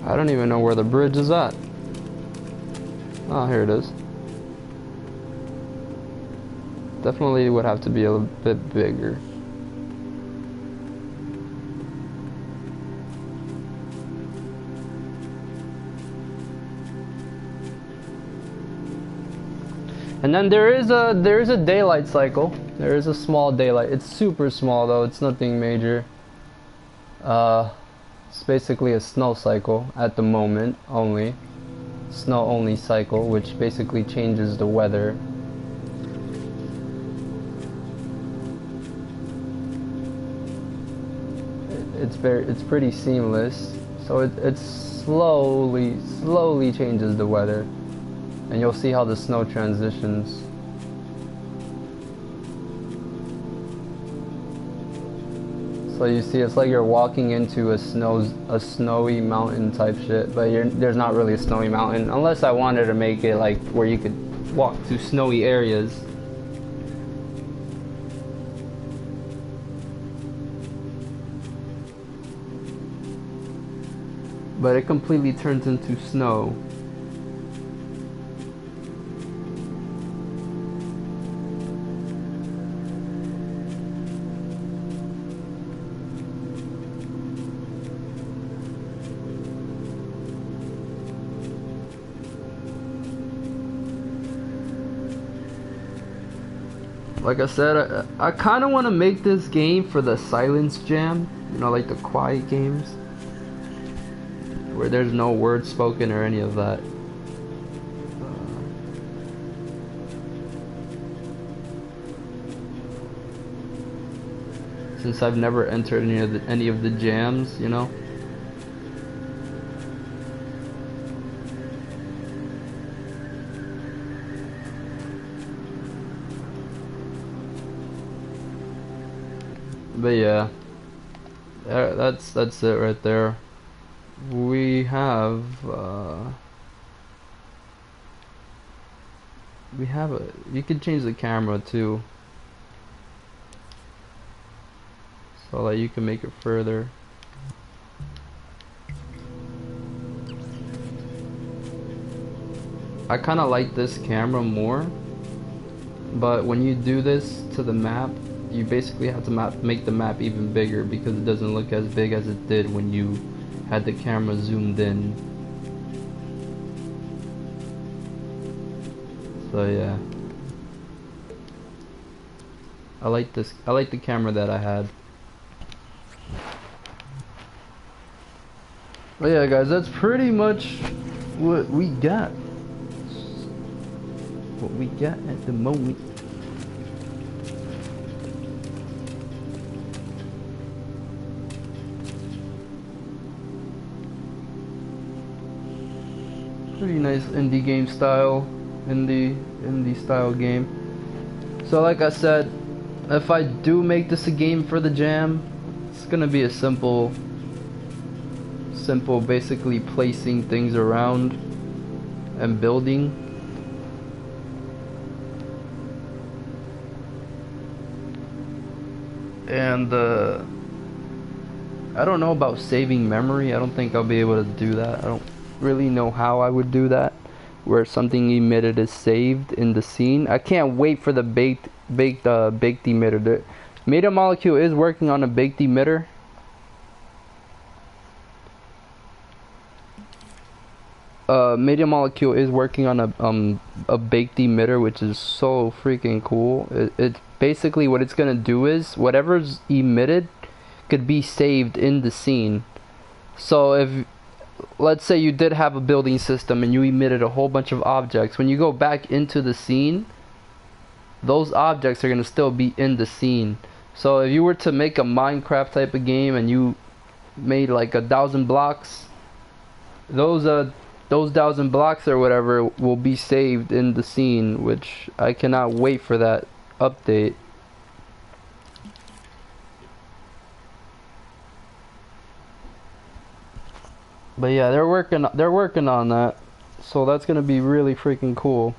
[SPEAKER 1] I don't even know where the bridge is at. Oh, here it is. Definitely would have to be a little bit bigger. And then there is a daylight cycle. There is a small daylight. It's super small though. It's nothing major. It's basically a snow cycle at the moment only. Snow only cycle, which basically changes the weather. It's pretty seamless. So it slowly changes the weather. And you'll see how the snow transitions. So you see, it's like you're walking into a snowy mountain type shit, but there's not really a snowy mountain, unless I wanted to make it like where you could walk through snowy areas. But it completely turns into snow. Like I said, I kind of want to make this game for the silence jam, you know, like the quiet games where there's no words spoken or any of that. Since I've never entered any of the jams, you know. But yeah, that's it right there. We have you can change the camera too, so that you can make it further. I kind of like this camera more, but when you do this to the map, you basically have to make the map even bigger because it doesn't look as big as it did when you had the camera zoomed in. So yeah, I like the camera that I had. But yeah, guys, that's pretty much what we got. What we got at the moment. Pretty nice indie game style, indie style game. So like I said, if I do make this a game for the jam, it's gonna be a simple basically placing things around and building. And I don't know about saving memory. I don't think I'll be able to do that. I don't really know how I would do that, where something emitted is saved in the scene. I can't wait for the baked emitter. The Media Molecule is working on a baked emitter. Media Molecule is working on a baked emitter, which is so freaking cool. It basically, what it's gonna do is whatever's emitted could be saved in the scene. So if, let's say you did have a building system and you emitted a whole bunch of objects, when you go back into the scene, those objects are gonna still be in the scene. So if you were to make a Minecraft type of game and you made like 1,000 blocks, those 1,000 blocks or whatever will be saved in the scene, which I cannot wait for that update. But yeah, they're working on that, so that's gonna be really freaking cool.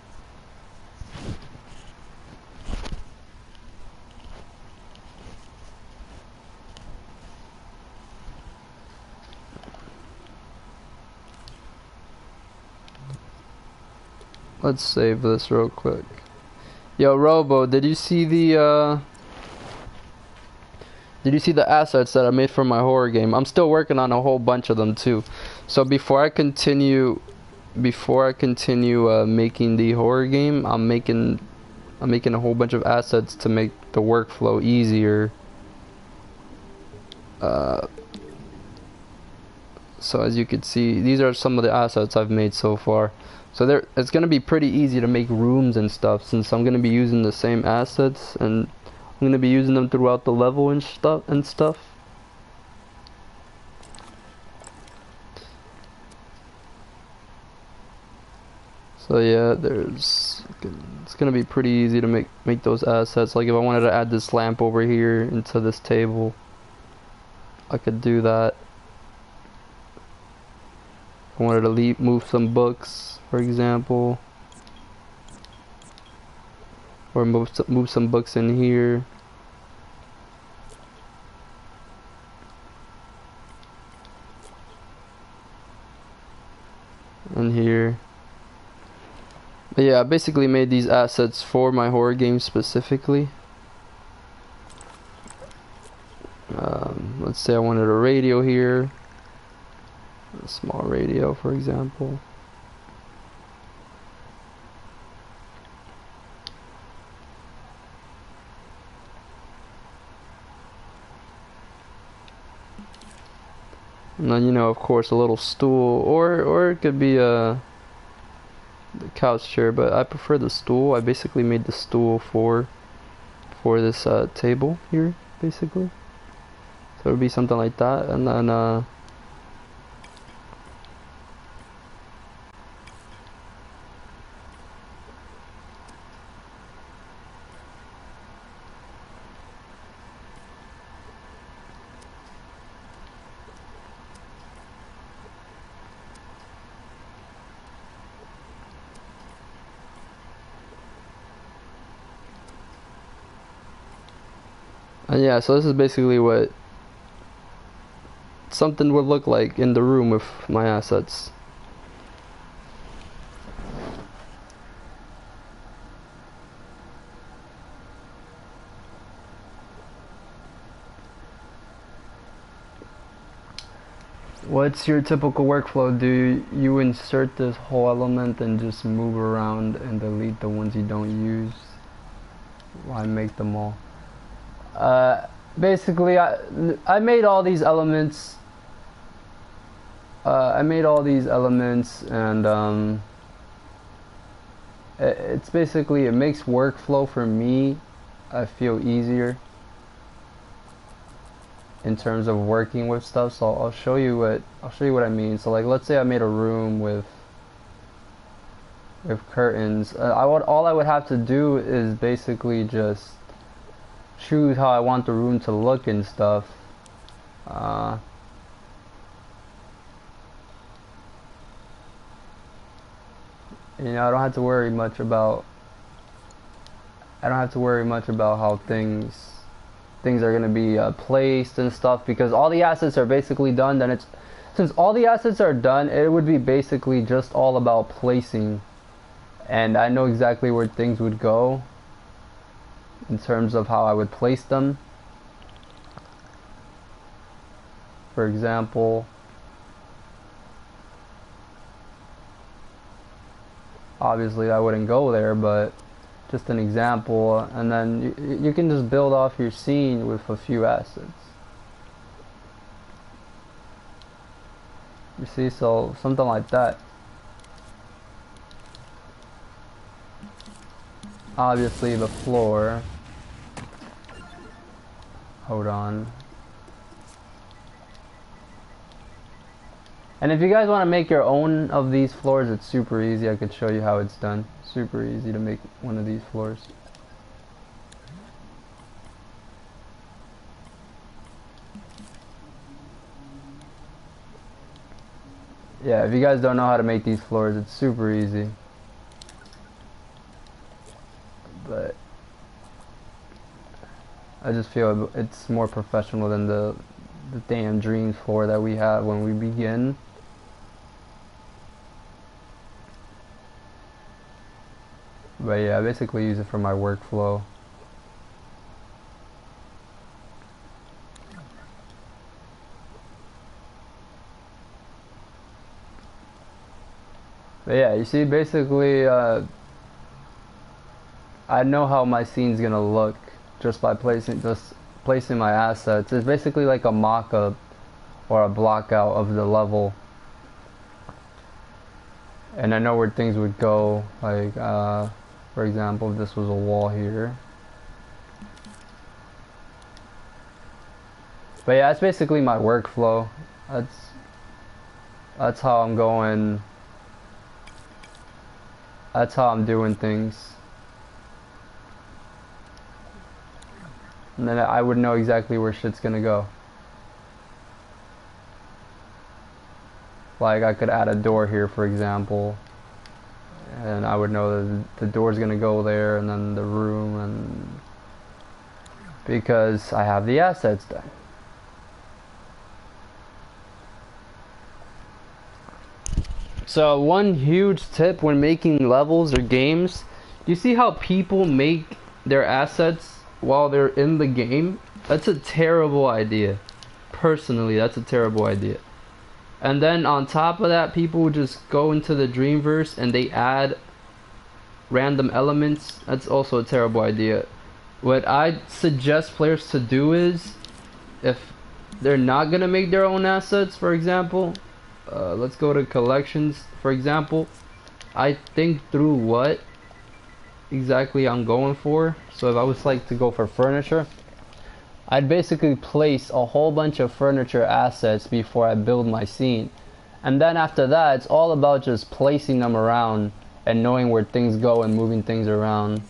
[SPEAKER 1] Let's save this real quick. Yo, Robo, did you see the assets that I made for my horror game? I'm still working on a whole bunch of them too. So before I continue making the horror game, I'm making a whole bunch of assets to make the workflow easier. So as you can see, these are some of the assets I've made so far. So it's gonna be pretty easy to make rooms and stuff, since I'm gonna be using the same assets and I'm gonna be using them throughout the level and stuff. So yeah, it's gonna be pretty easy to make those assets. Like if I wanted to add this lamp over here into this table, I could do that. If I wanted to move some books, for example, or move some books in here. And here. But yeah, I basically made these assets for my horror game specifically. Let's say I wanted a radio here, a small radio, for example. And then, you know, of course, a little stool, or it could be a couch chair, but I prefer the stool. I basically made the stool for this table here, basically. So it would be something like that, and then yeah, so this is basically what something would look like in the room with my assets. What's your typical workflow? Do you insert this whole element and just move around and delete the ones you don't use? Why make them all? Basically, I made all these elements. And it's basically, it makes workflow for me, I feel, easier in terms of working with stuff. So I'll show you what I mean. So like, let's say I made a room with curtains. All I would have to do is basically just choose how I want the room to look and stuff. You know, I don't have to worry much about how things are going to be placed and stuff, because all the assets are basically done. Then since all the assets are done, it would be basically just all about placing, and I know exactly where things would go in terms of how I would place them. For example, obviously I wouldn't go there, but just an example, and then you can just build off your scene with a few assets. You see, so something like that. Obviously the floor. Hold on. And if you guys want to make your own of these floors, it's super easy. I could show you how it's done. Super easy to make one of these floors. Yeah, if you guys don't know how to make these floors, it's super easy. But I just feel it's more professional than the damn dream floor that we have when we begin. But yeah, I basically use it for my workflow. But yeah, you see, basically, I know how my scene's gonna look just by placing my assets. It's basically like a mock-up or a block out of the level. And I know where things would go, like, for example, if this was a wall here. But yeah, that's basically my workflow. That's how I'm going. That's how I'm doing things. And then I would know exactly where shit's gonna go. Like, I could add a door here, for example, and I would know that the door's gonna go there, and then the room, and because I have the assets done. So one huge tip when making levels or games, you see how people make their assets while they're in the game? That's a terrible idea. Personally, that's a terrible idea. And then on top of that, people just go into the Dreamverse and they add random elements. That's also a terrible idea. What I suggest players to do is, if they're not gonna make their own assets, for example, let's go to collections, for example. I think through what exactly I'm going for. So if I was like to go for furniture, I'd basically place a whole bunch of furniture assets before I build my scene. And then after that, it's all about just placing them around and knowing where things go and moving things around.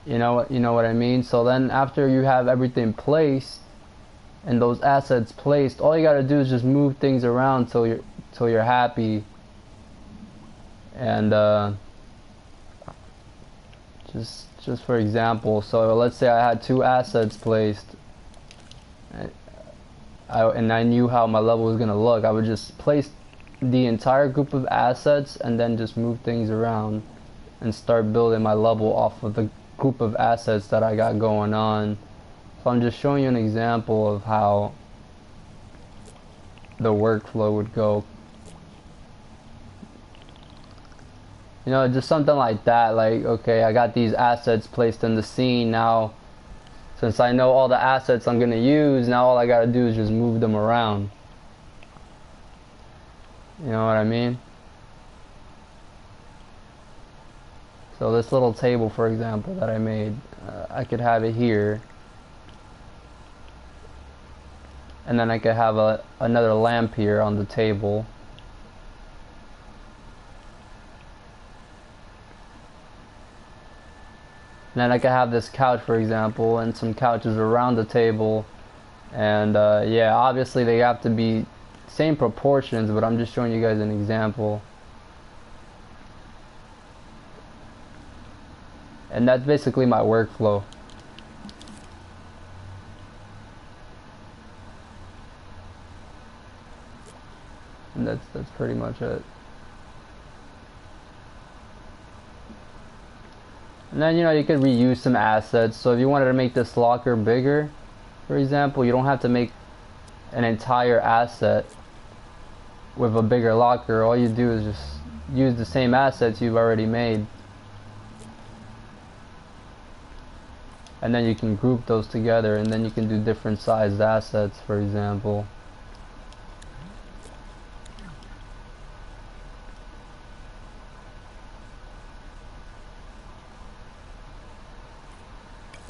[SPEAKER 1] You know what I mean? So then after you have everything placed and those assets placed, all you gotta do is just move things around till you're happy. And just for example, so let's say I had 2 assets placed, and I knew how my level was gonna look. I would just place the entire group of assets and then just move things around and start building my level off of the group of assets that I got going on. So I'm just showing you an example of how the workflow would go. You know, just something like that, like, okay, I got these assets placed in the scene. Now, since I know all the assets I'm gonna use, now all I gotta do is just move them around. You know what I mean? So this little table, for example, that I made, I could have it here. And then I could have another lamp here on the table. And then I could have this couch, for example, and some couches around the table. And yeah, obviously they have to be same proportions, but I'm just showing you guys an example. And that's basically my workflow. And that's pretty much it. And then, you know, you could reuse some assets. So if you wanted to make this locker bigger, for example, you don't have to make an entire asset with a bigger locker. All you do is just use the same assets you've already made. And then you can group those together, and then you can do different sized assets, for example.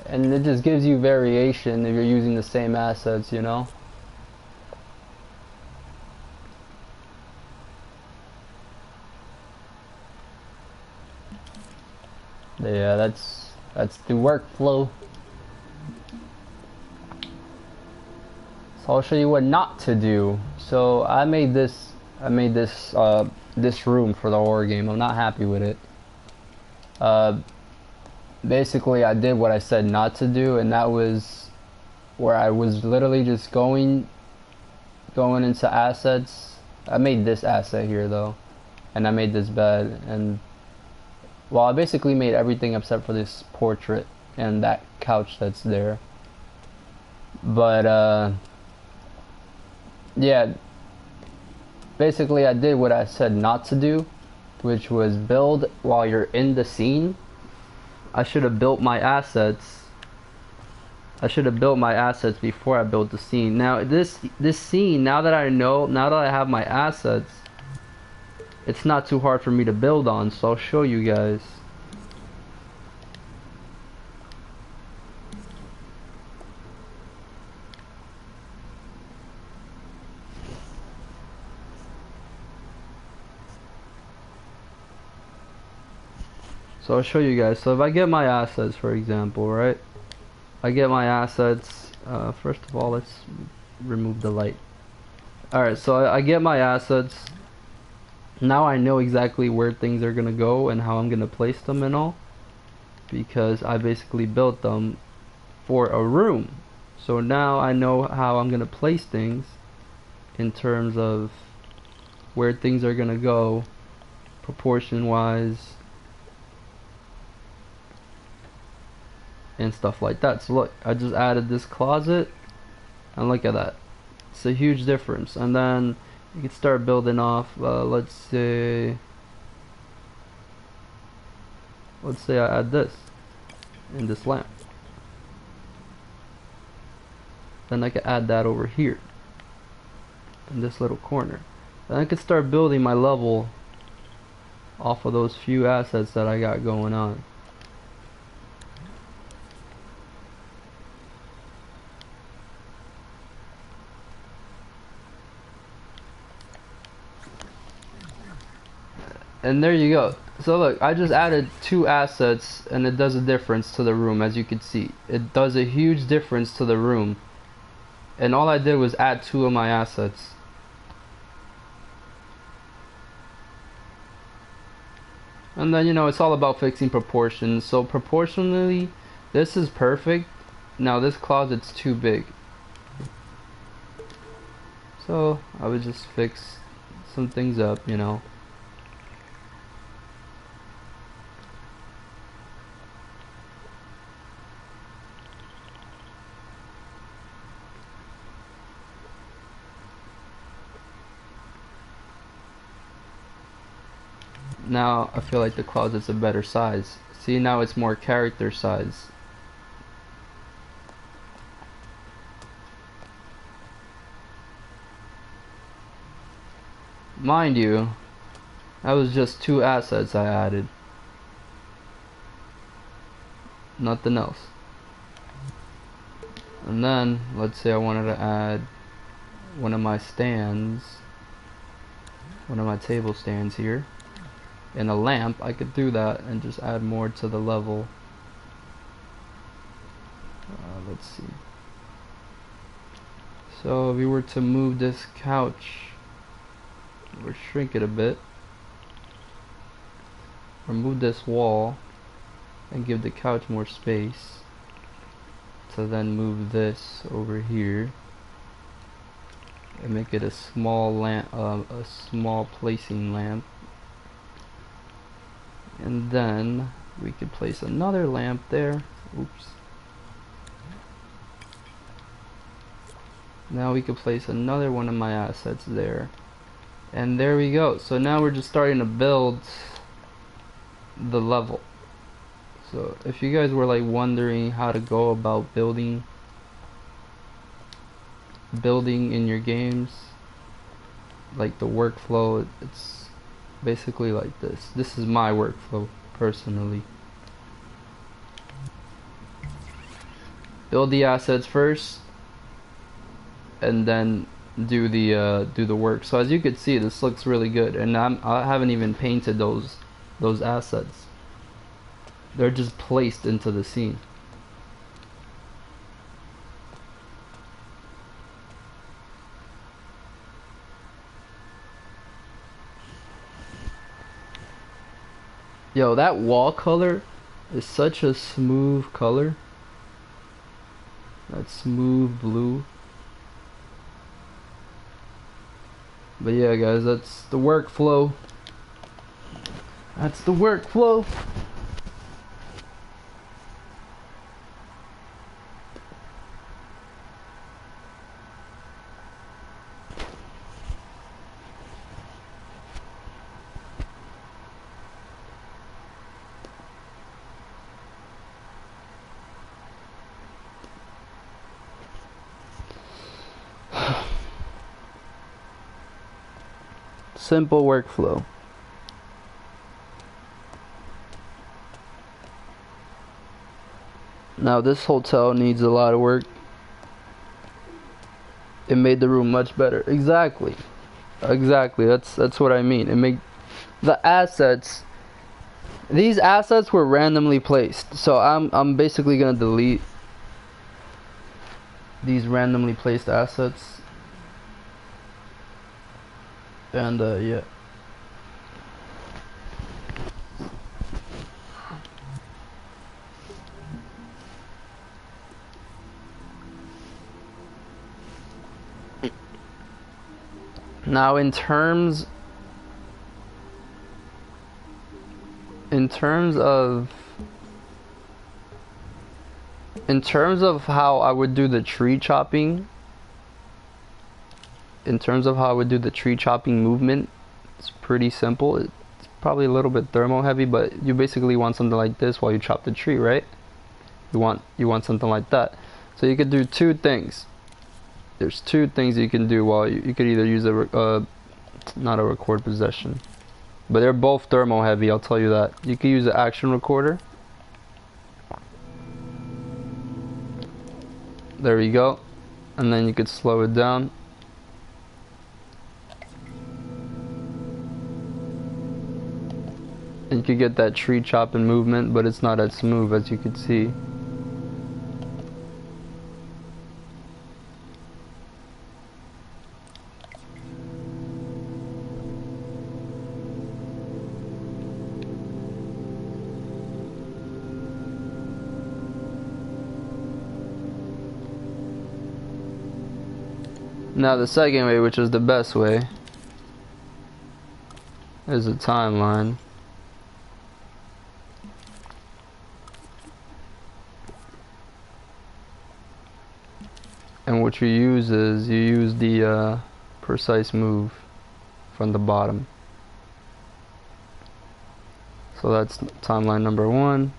[SPEAKER 1] And it just gives you variation if you're using the same assets, you know? Yeah, that's the workflow. So I'll show you what not to do. So I made this this room for the horror game. I'm not happy with it. Basically I did what I said not to do, and that was where I was literally just going into assets. I made this asset here though, and I made this bed, and well, I basically made everything except for this portrait and that couch that's there. But yeah, basically I did what I said not to do, which was build while you're in the scene. I should have built my assets. I should have built my assets before I built the scene. Now this scene, now that I have my assets, it's not too hard for me to build on, so I'll show you guys. So I'll show you guys. So if I get my assets, for example, right? I get my assets. First of all, let's remove the light. Alright, so I get my assets. Now I know exactly where things are gonna go and how I'm gonna place them and all, because I basically built them for a room. So now I know how I'm gonna place things in terms of where things are gonna go proportion wise and stuff like that. So look, I just added this closet, and look at that. It's a huge difference. And then you can start building off. Let's say I add this in this lamp. then I could add that over here in this little corner. Then I could start building my level off of those few assets that I got going on. And there you go. So look, I just added 2 assets and it does a difference to the room, as you can see. It does a huge difference to the room. And all I did was add 2 of my assets. And then, you know, it's all about fixing proportions. So proportionally, this is perfect. Now this closet's too big. So I would just fix some things up, you know. Now I feel like the closet's a better size. See, now it's more character size. Mind you, that was just 2 assets I added. Nothing else. And then, let's say I wanted to add one of my stands, one of my table stands here, and a lamp. I could do that and just add more to the level. Let's see. So if we were to move this couch or shrink it a bit, remove this wall and give the couch more space, to then move this over here and make it a small lamp, a small placing lamp. And then we could place another lamp there. Oops. Now we could place another one of my assets there. And there we go. So now we're just starting to build the level. So if you guys were like wondering how to go about building in your games, like the workflow, it's basically like this. This is my workflow personally. Build the assets first and then do the work. So as you can see, this looks really good, and I haven't even painted those assets. They're just placed into the scene. Yo, that wall color is such a smooth color. That smooth blue. But yeah, guys, that's the workflow. That's the workflow. Simple workflow. Now this hotel needs a lot of work. It made the room much better. Exactly. That's what I mean. It made the assets. These assets were randomly placed. So I'm basically gonna delete these randomly placed assets. And yeah. Now in terms of how I would do the tree chopping, movement, it's pretty simple. It's probably a little bit thermo heavy, but you basically want something like this while you chop the tree, right? You want something like that. So you could do 2 things. there's two things you can do while you could either use not a record possession, but they're both thermal heavy, I'll tell you that. You can use an action recorder. There you go. And then you could slow it down. And you could get that tree chopping movement, but it's not as smooth as you could see. Now the second way, which is the best way, is a timeline. And what you use is, you use the precise move from the bottom. So that's timeline number 1.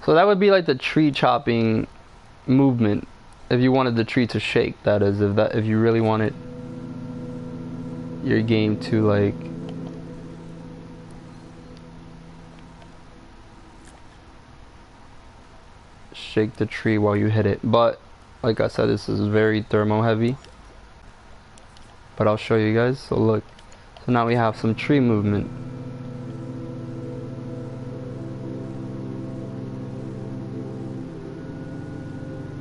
[SPEAKER 1] So that would be like the tree chopping movement, if you wanted the tree to shake. That is, if you really wanted your game to like shake the tree while you hit it. But like I said, this is very thermo heavy. But I'll show you guys. So look, so now we have some tree movement.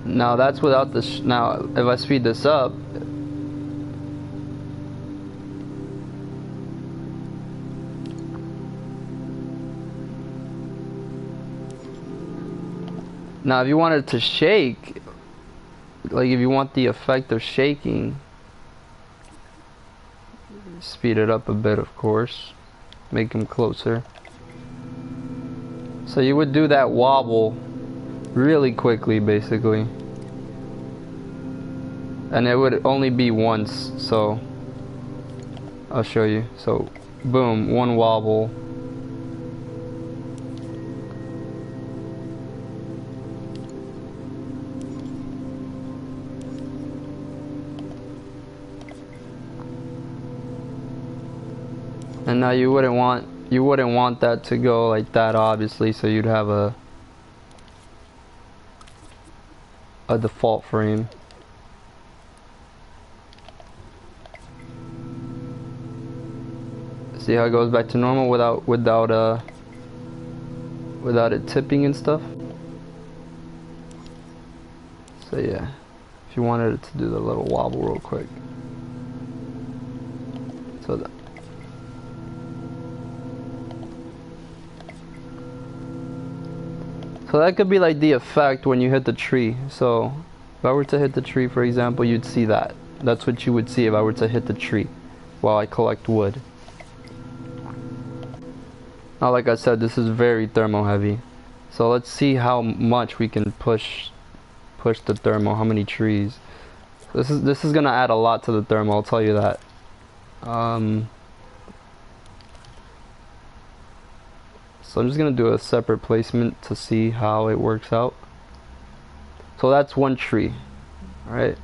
[SPEAKER 1] Now that's without the now if I speed this up, now if you want it to shake, like if you want the effect of shaking, speed it up a bit, of course, make them closer. So you would do that wobble really quickly, basically, and it would only be once. So I'll show you. So boom, one wobble, and now you wouldn't want that to go like that, obviously, so you'd have a default frame. See how it goes back to normal without it tipping and stuff. So yeah, if you wanted it to do the little wobble real quick. So that could be like the effect when you hit the tree. So if I were to hit the tree, for example, you'd see that. That's what you would see if I were to hit the tree while I collect wood. Now, like I said, this is very thermo heavy. So let's see how much we can push the thermo, how many trees. This is gonna add a lot to the thermo, I'll tell you that. So I'm just gonna do a separate placement to see how it works out. So that's one tree, alright?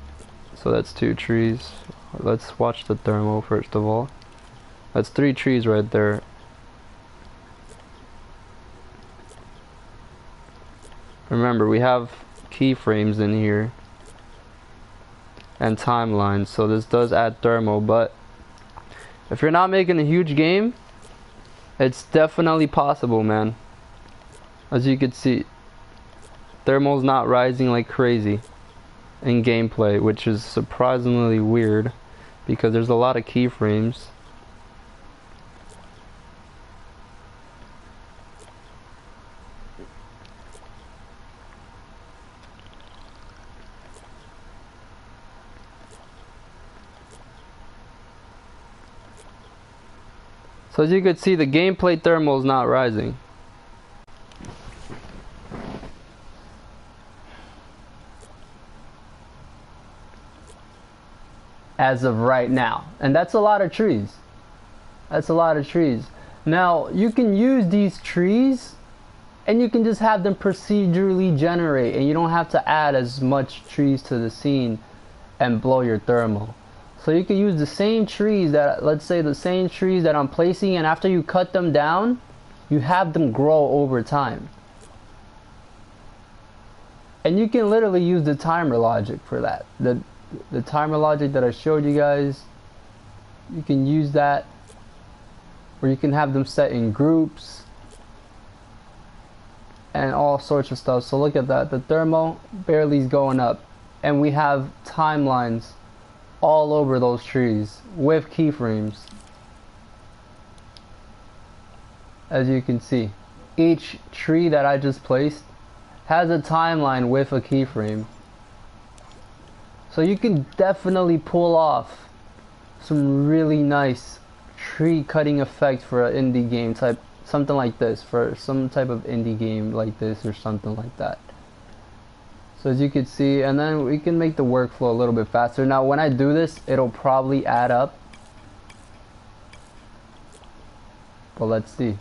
[SPEAKER 1] So that's 2 trees. Let's watch the thermo first of all. That's 3 trees right there. Remember, we have keyframes in here and timelines, so this does add thermo, but if you're not making a huge game, it's definitely possible, man. As you can see, thermal's not rising like crazy in gameplay, which is surprisingly weird because there's a lot of keyframes. So as you can see, the gameplay thermal is not rising. As of right now. And that's a lot of trees. That's a lot of trees. Now, you can use these trees and you can just have them procedurally generate, and you don't have to add as much trees to the scene and blow your thermal. So you can use the same trees that, let's say the same trees that I'm placing, and after you cut them down, you have them grow over time. And you can literally use the timer logic for that. The timer logic that I showed you guys, you can use that, where you can have them set in groups and all sorts of stuff. So look at that, the thermal barely is going up, and we have timelines all over those trees with keyframes. As you can see, each tree that I just placed has a timeline with a keyframe. So you can definitely pull off some really nice tree cutting effect for an indie game type, something like this, for some type of indie game like this or something like that. So as you can see, and then we can make the workflow a little bit faster. Now when I do this, it'll probably add up, but let's see.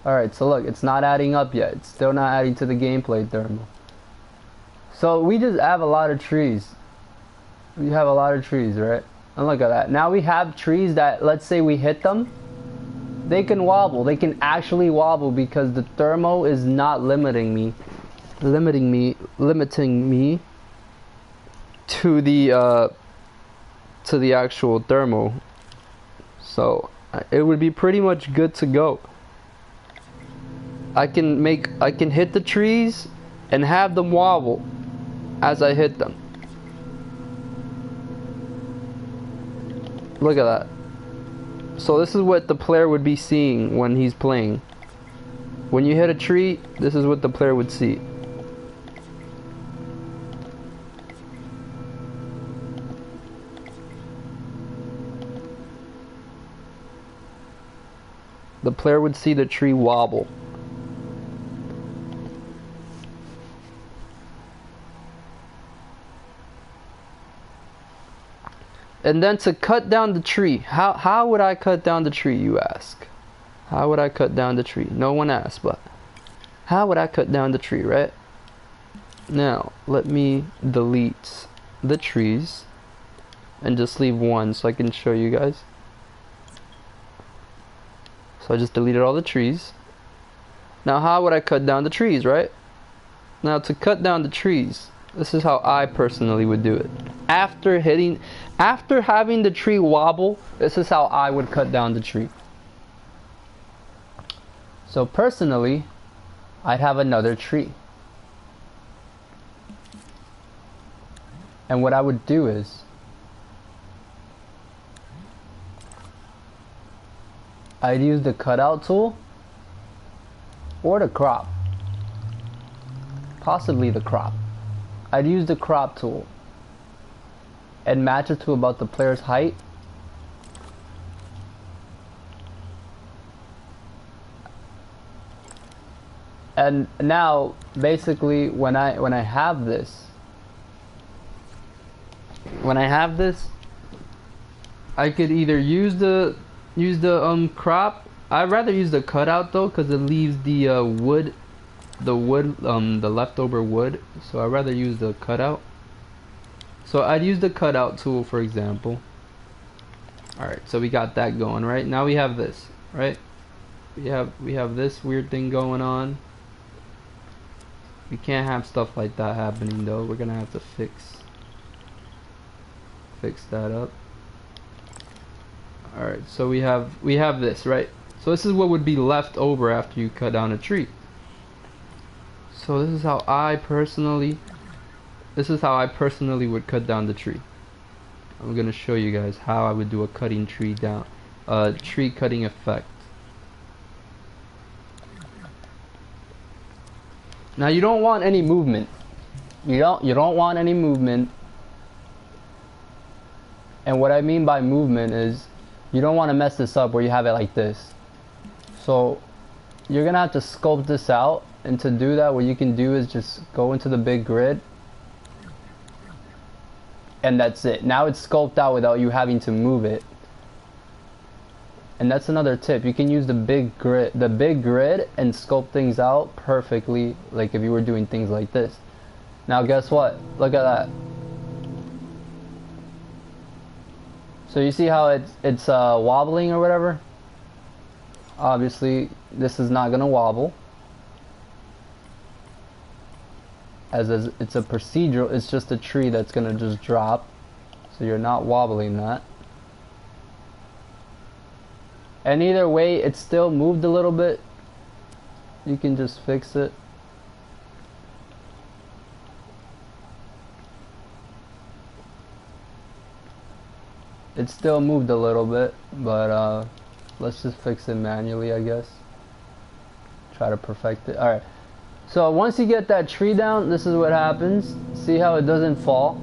[SPEAKER 1] Alright, so look, it's not adding up yet. It's still not adding to the gameplay thermal. So we just have a lot of trees. We have a lot of trees, right? And look at that. Now we have trees that, let's say we hit them, they can wobble. They can actually wobble because the thermo is not limiting me to the actual thermo. So it would be pretty much good to go. I can hit the trees and have them wobble as I hit them. Look at that. So this is what the player would be seeing when he's playing. When you hit a tree, this is what the player would see. The player would see the tree wobble. And then to cut down the tree, how would I cut down the tree, you ask? How would I cut down the tree? No one asked, but how would I cut down the tree, right? Now, let me delete the trees and just leave one so I can show you guys. So I just deleted all the trees. Now how would I cut down the trees, right? Now to cut down the trees, this is how I personally would do it. After having the tree wobble, this is how I would cut down the tree. So personally, I'd have another tree. And what I would do is, I'd use the cutout tool or the crop. Possibly the crop. I'd use the crop tool and match it to about the player's height. And now basically when I have this, I could either use the crop. I'd rather use the cutout though, because it leaves the the leftover wood. So I'd rather use the cutout. So I'd use the cutout tool, for example. Alright, so we got that going, right? Now we have this, right? We have this weird thing going on. We can't have stuff like that happening though. We're gonna have to fix that up. Alright, so we have this, right? So this is what would be left over after you cut down a tree. So this is how I personally would cut down the tree. I'm gonna show you guys how I would do a tree cutting effect. Now you don't want any movement. You don't want any movement. And what I mean by movement is you don't want to mess this up where you have it like this. So you're gonna have to sculpt this out, and to do that what you can do is just go into the big grid, and that's it. Now it's sculpted out without you having to move it. And that's another tip. You can use the big grid and sculpt things out perfectly, like if you were doing things like this. Now guess what? Look at that. So you see how it's wobbling or whatever? Obviously, this is not gonna wobble. As it's a procedural, it's just a tree that's gonna just drop. So you're not wobbling that. And either way, it still moved a little bit. You can just fix it. It still moved a little bit, but let's just fix it manually, I guess. Try to perfect it. Alright. So once you get that tree down, this is what happens. See how it doesn't fall?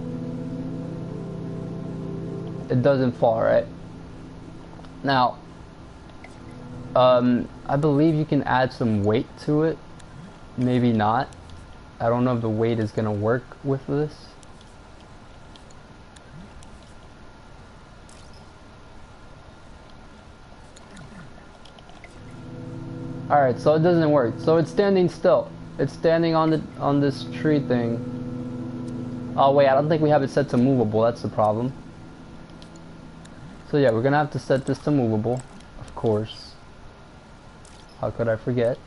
[SPEAKER 1] It doesn't fall, right? Now, I believe you can add some weight to it. Maybe not. I don't know if the weight is gonna work with this. Alright, so it doesn't work. So it's standing still. It's standing on this tree thing. Oh wait, I don't think we have it set to movable. That's the problem. So yeah, we're gonna have to set this to movable, of course. How could I forget?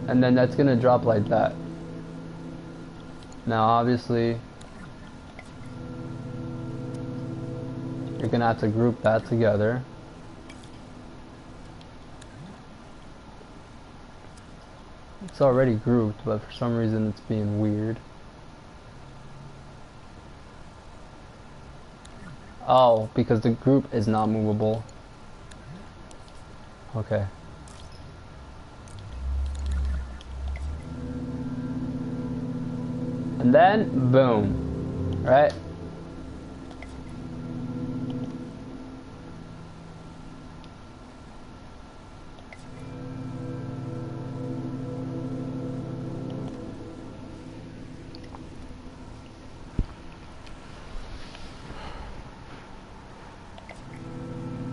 [SPEAKER 1] And then that's gonna drop like that. Now obviously you're gonna have to group that together. It's already grouped, but for some reason it's being weird. Oh, because the group is not movable. Okay. And then, boom. Right?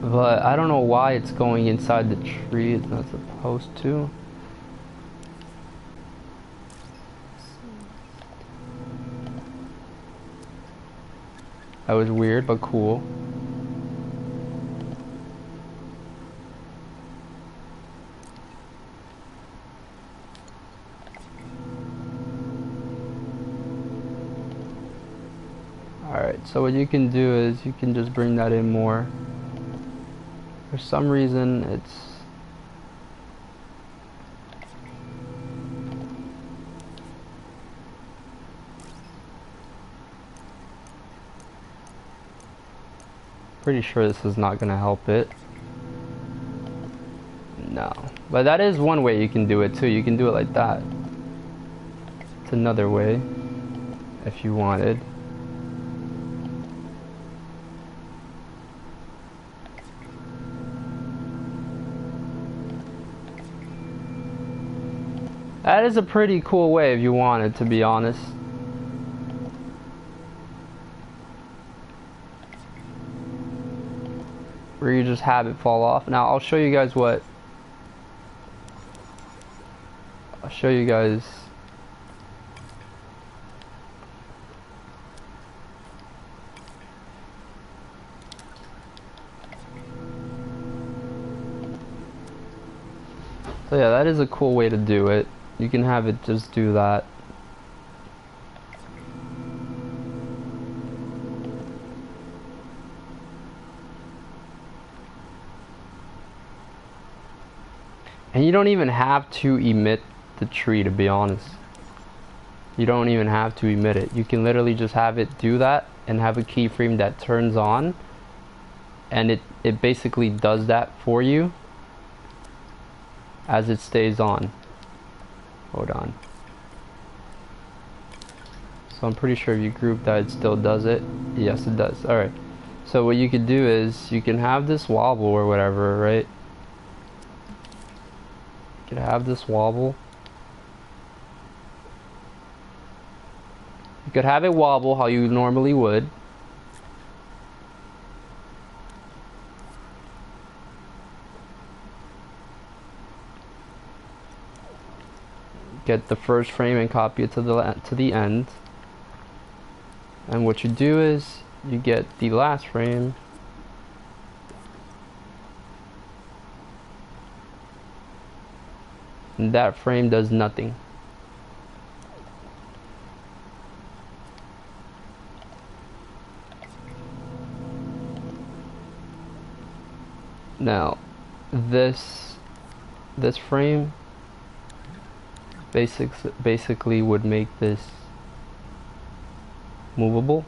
[SPEAKER 1] But I don't know why it's going inside the tree. It's not supposed to. That was weird, but cool. Alright, so what you can do is you can just bring that in more. For some reason, it's... Pretty sure this is not gonna help it. No. But that is one way you can do it too. You can do it like that. It's another way, if you wanted. That is a pretty cool way if you wanted, to be honest. Where you just have it fall off. Now I'll show you guys what... I'll show you guys... So yeah, that is a cool way to do it. You can have it just do that. And you don't even have to emit the tree, to be honest. You don't even have to emit it. You can literally just have it do that and have a keyframe that turns on, and it basically does that for you as it stays on. Hold on. So I'm pretty sure if you group that, it still does it. Yes, it does. Alright. So what you could do is you can have this wobble or whatever, right? You could have this wobble. You could have it wobble how you normally would. get the first frame and copy it to the end. And what you do is you get the last frame, and that frame does nothing. Now this frame basically would make this movable.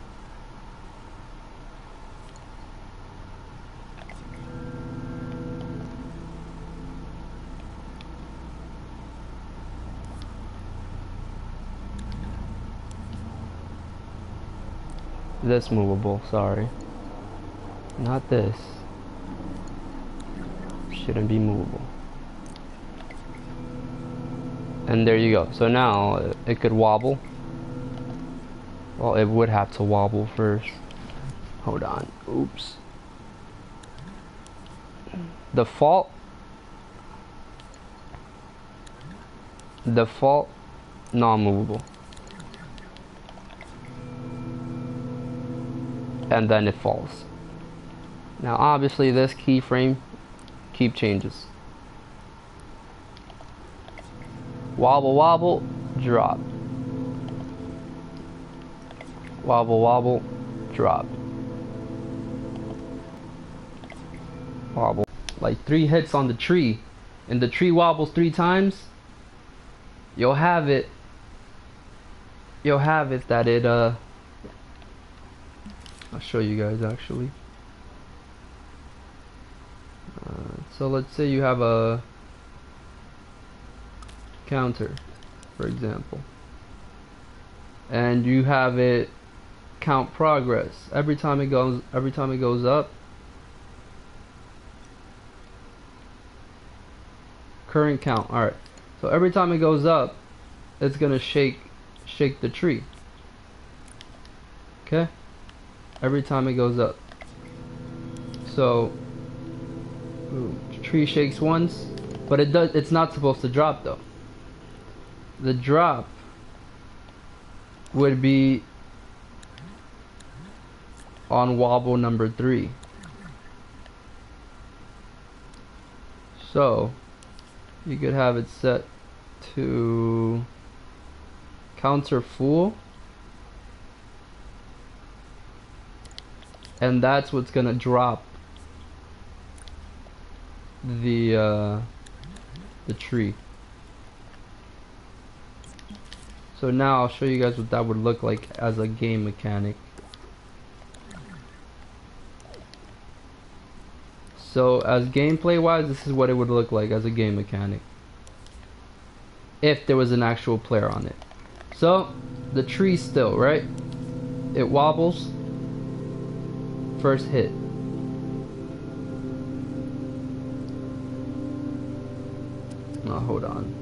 [SPEAKER 1] This movable, sorry. Not this. Shouldn't be movable. And there you go. So now it could wobble. Well, it would have to wobble first. Hold on. Oops. Default non-movable. And then it falls. Now obviously this keyframe keep changes. Wobble wobble, drop. Wobble wobble, drop. Wobble. Like 3 hits on the tree, and the tree wobbles 3 times, you'll have it that it I'll show you guys actually. So let's say you have a counter, for example, and you have it count progress every time it goes up. Current count. Alright, so every time it goes up, it's gonna shake the tree. Okay, every time it goes up. So tree shakes once, but it's not supposed to drop though. The drop would be on wobble number 3. So you could have it set to counter full, and that's what's gonna drop the tree. So now I'll show you guys what that would look like as a game mechanic. So as gameplay wise, this is what it would look like as a game mechanic if there was an actual player on it. So the tree still, right? It wobbles. First hit. Oh, hold on.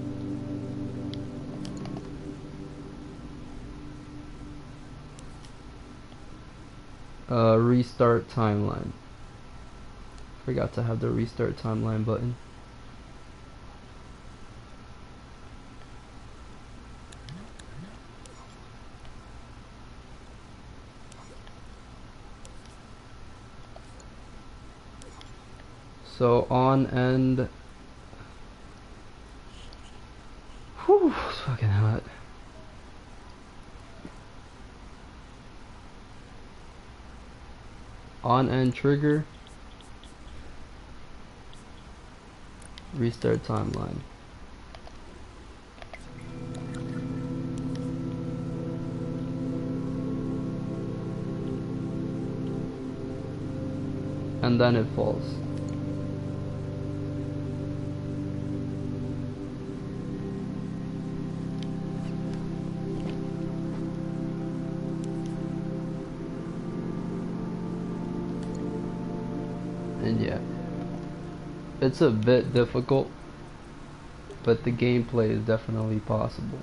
[SPEAKER 1] Restart timeline. Forgot to have the restart timeline button. So on end. Whew, it's fucking hot. On end trigger. Restart timeline. And then it falls. And yeah, it's a bit difficult, but the gameplay is definitely possible.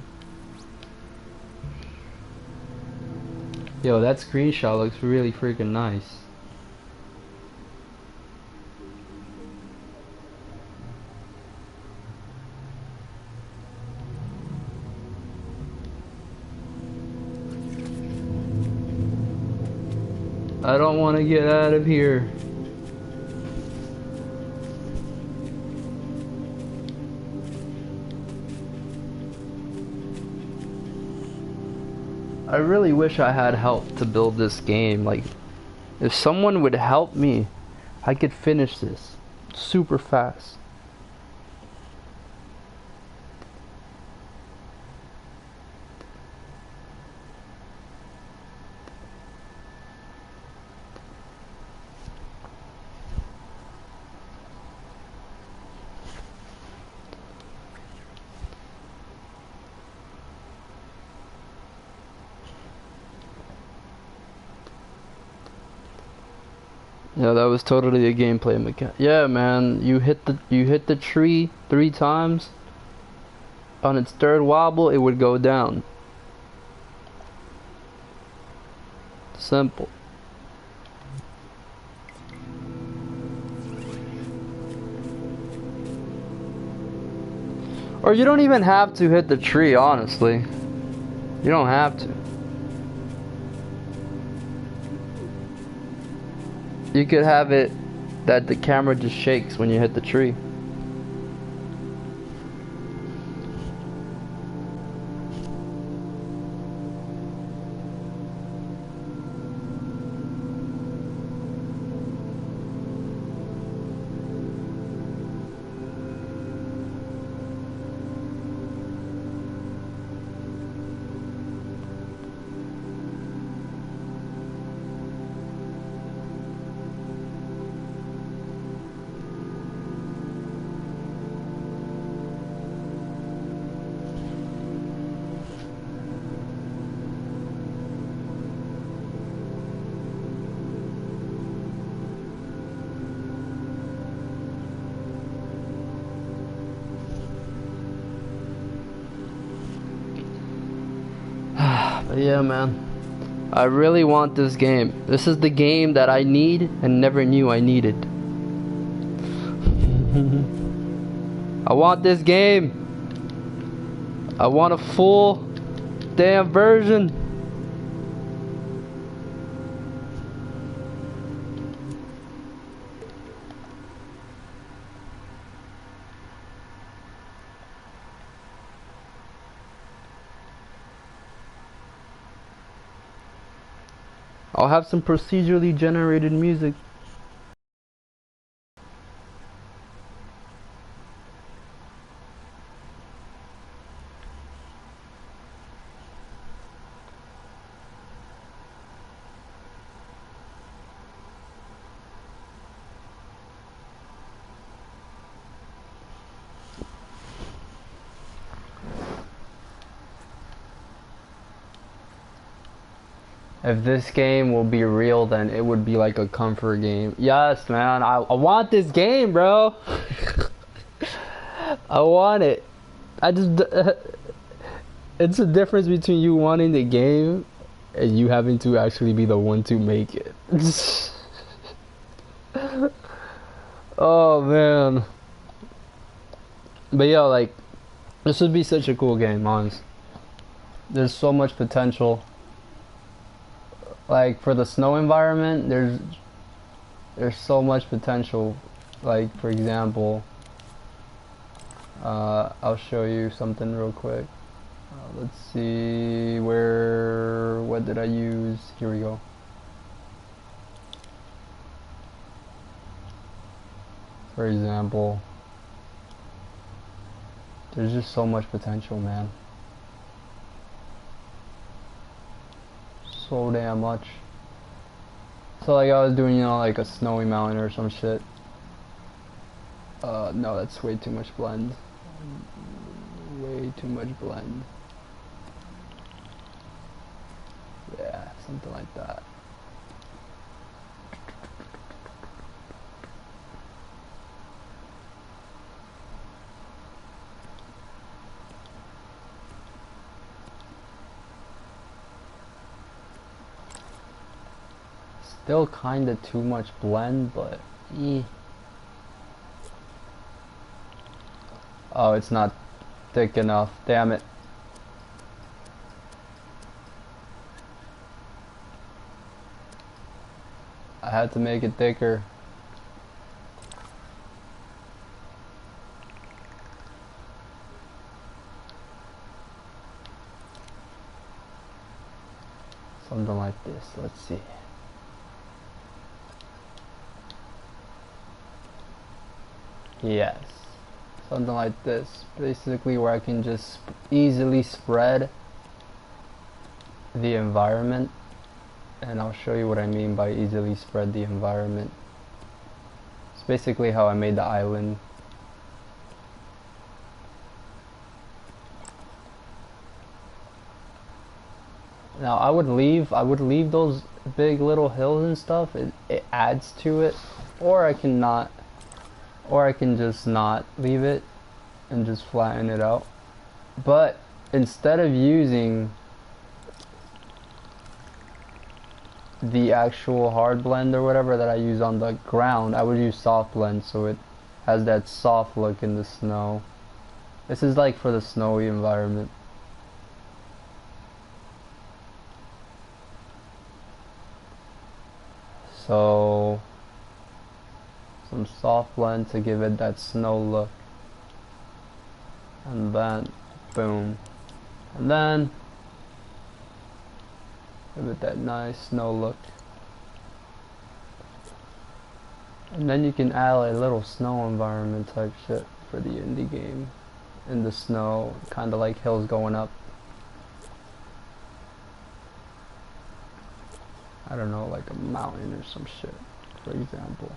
[SPEAKER 1] Yo, that screenshot looks really freaking nice. I don't want to get out of here. I really wish I had help to build this game. Like, if someone would help me, I could finish this super fast. Yeah, that was totally a gameplay mechanic. Yeah, man, you hit the tree 3 times. On its third wobble, it would go down. Simple. Or you don't even have to hit the tree, honestly. You don't have to. You could have it that the camera just shakes when you hit the tree. But yeah, man. I really want this game. This is the game that I need and never knew I needed. I want this game. I want a full damn version. I'll have some procedurally generated music. If this game will be real, then it would be like a comfort game. Yes, man. I want this game, bro. I want it. I just... it's a difference between you wanting the game and you having to actually be the one to make it. Oh, man. But yeah, like, this would be such a cool game, honest. There's so much potential. Like, for the snow environment, there's so much potential. Like, for example, I'll show you something real quick. Let's see what did I use? Here we go. For example, there's just so much potential, man. So damn much. So like I was doing, you know, like a snowy mountain or some shit. No, that's way too much blend. Way too much blend. Yeah, something like that. Still kinda too much blend, but oh, it's not thick enough. Damn it. I had to make it thicker. Something like this. Let's see. Yes. Something like this. Basically where I can just easily spread the environment. And I'll show you what I mean by easily spread the environment. It's basically how I made the island. Now I would leave those big little hills and stuff. It adds to it, or I can just not leave it and just flatten it out. But instead of using the actual hard blend or whatever that I use on the ground, I would use soft blend so it has that soft look in the snow. This is like for the snowy environment. So some soft blend to give it that snow look, and then boom, and then give it that nice snow look, and then you can add a little snow environment type shit for the indie game in the snow, kind of like hills going up. I don't know, like a mountain or some shit, for example.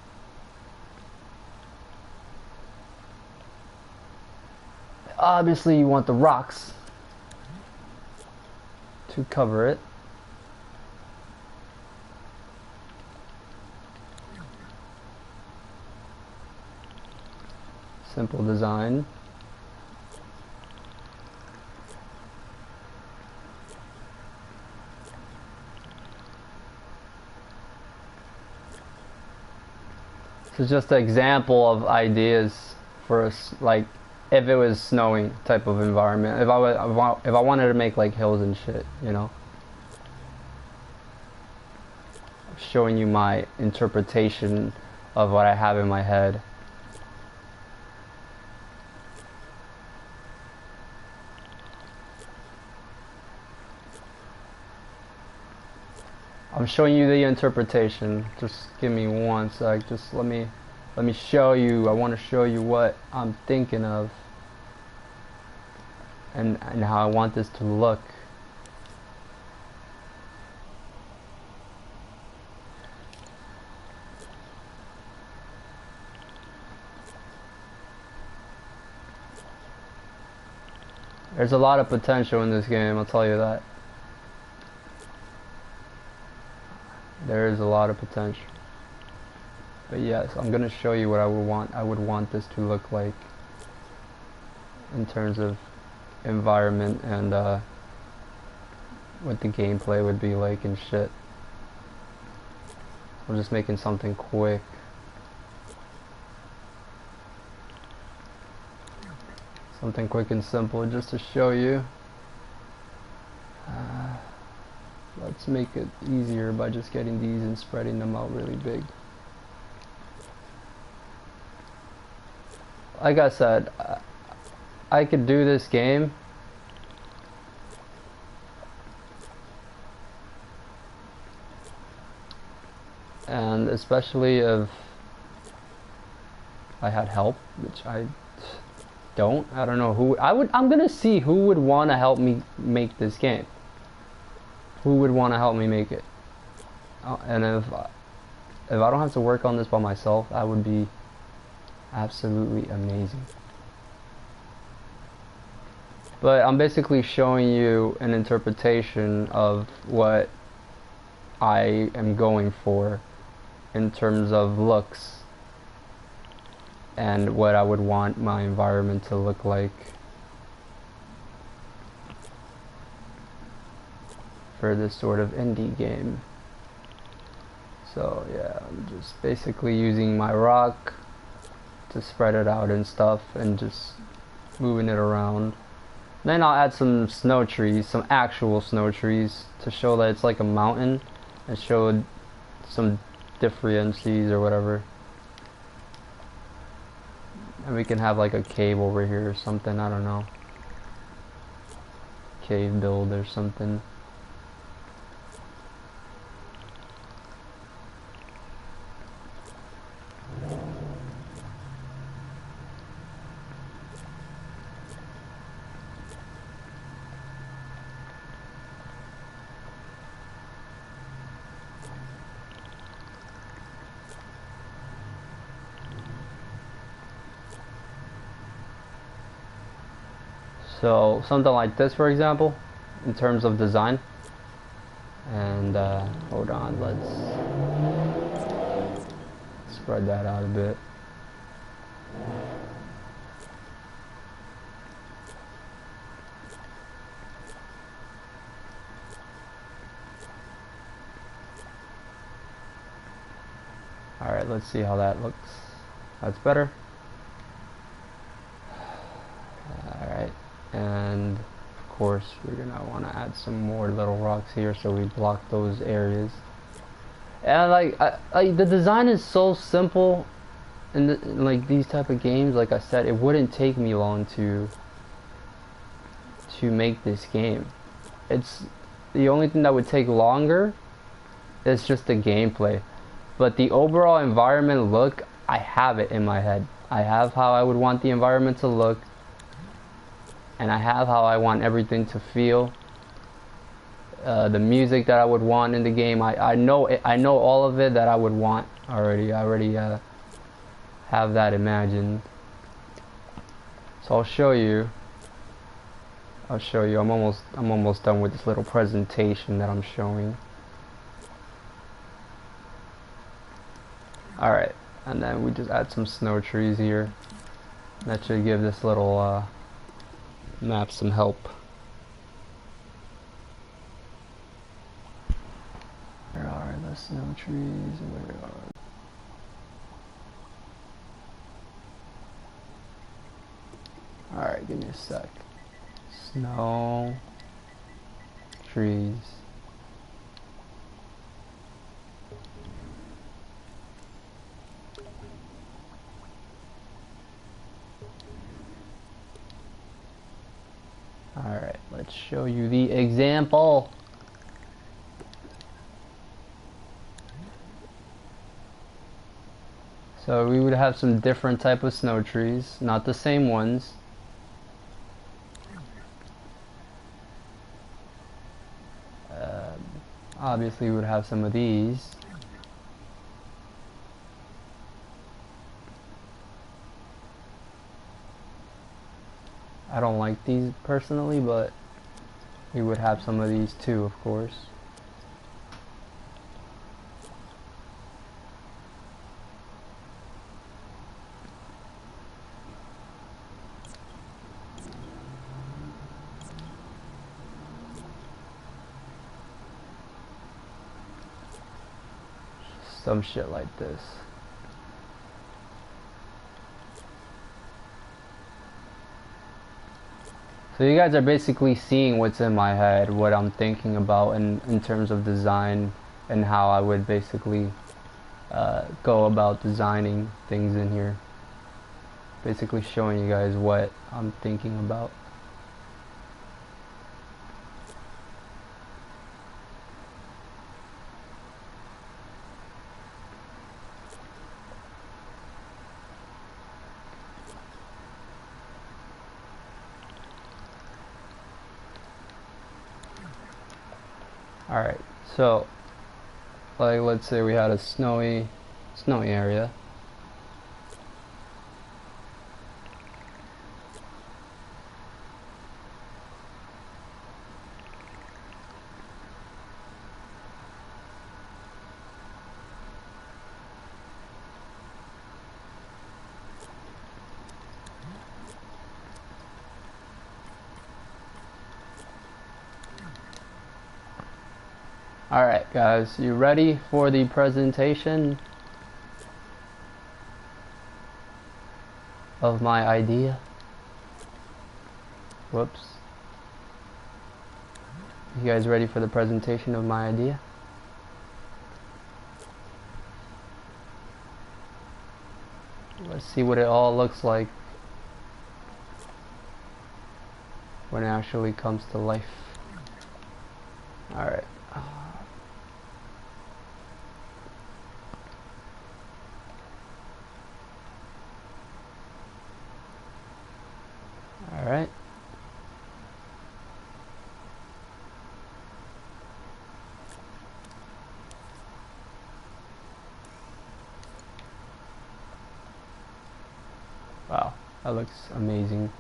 [SPEAKER 1] Obviously you want the rocks to cover it. Simple design. This is just an example of ideas for us, like if it was snowing type of environment. If I wanted to make like hills and shit, you know. Showing you my interpretation of what I have in my head. I'm showing you the interpretation. Just give me one sec. Just let me show you. I want to show you what I'm thinking of and how I want this to look. There's a lot of potential in this game, I'll tell you that. There is a lot of potential. But yes, I'm gonna show you what I would want this to look like in terms of environment and what the gameplay would be like and shit. I'm just making something quick. Something quick and simple just to show you. Let's make it easier by just getting these and spreading them out really big. Like I said, I could do this game and especially if I had help, which I don't. I don't know who I'm gonna see who would want to help me make this game. Who would want to help me make it? And if I don't have to work on this by myself, that would be absolutely amazing. But I'm basically showing you an interpretation of what I am going for in terms of looks and what I would want my environment to look like for this sort of indie game. So yeah, I'm just basically using my rock to spread it out and stuff and just moving it around. Then I'll add some snow trees, some actual snow trees, to show that it's like a mountain, and show some differences or whatever. And we can have like a cave over here or something, I don't know. Cave build or something. So something like this, for example, in terms of design. And hold on, let's spread that out a bit. Alright, let's see how that looks. That's better. Alright, and of course we're gonna want to add some more little rocks here so we block those areas. And like the design is so simple in like these type of games. Like I said, it wouldn't take me long to make this game. It's the only thing that would take longer is just the gameplay. But the overall environment look, I have it in my head. I have how I would want the environment to look, and I have how I want everything to feel. The music that I would want in the game, I know all of it that I would want already. I already have that imagined. So I'll show you. I'm almost done with this little presentation that I'm showing. Alright, and then we just add some snow trees here. That should give this little map some help. Where are the snow trees? Where are... Alright, give me a sec. Snow trees. Alright, let's show you the example. So we would have some different type of snow trees, not the same ones. Obviously we would have some of these. I don't like these personally, but we would have some of these too, of course. Some shit like this. So you guys are basically seeing what's in my head, what I'm thinking about in terms of design, and how I would basically go about designing things in here. Basically showing you guys what I'm thinking about. Alright, so like let's say we had a snowy area. Alright guys, you ready for the presentation of my idea? Whoops. You guys ready for the presentation of my idea? Let's see what it all looks like when it actually comes to life. Alright. Alright. Wow, that looks amazing.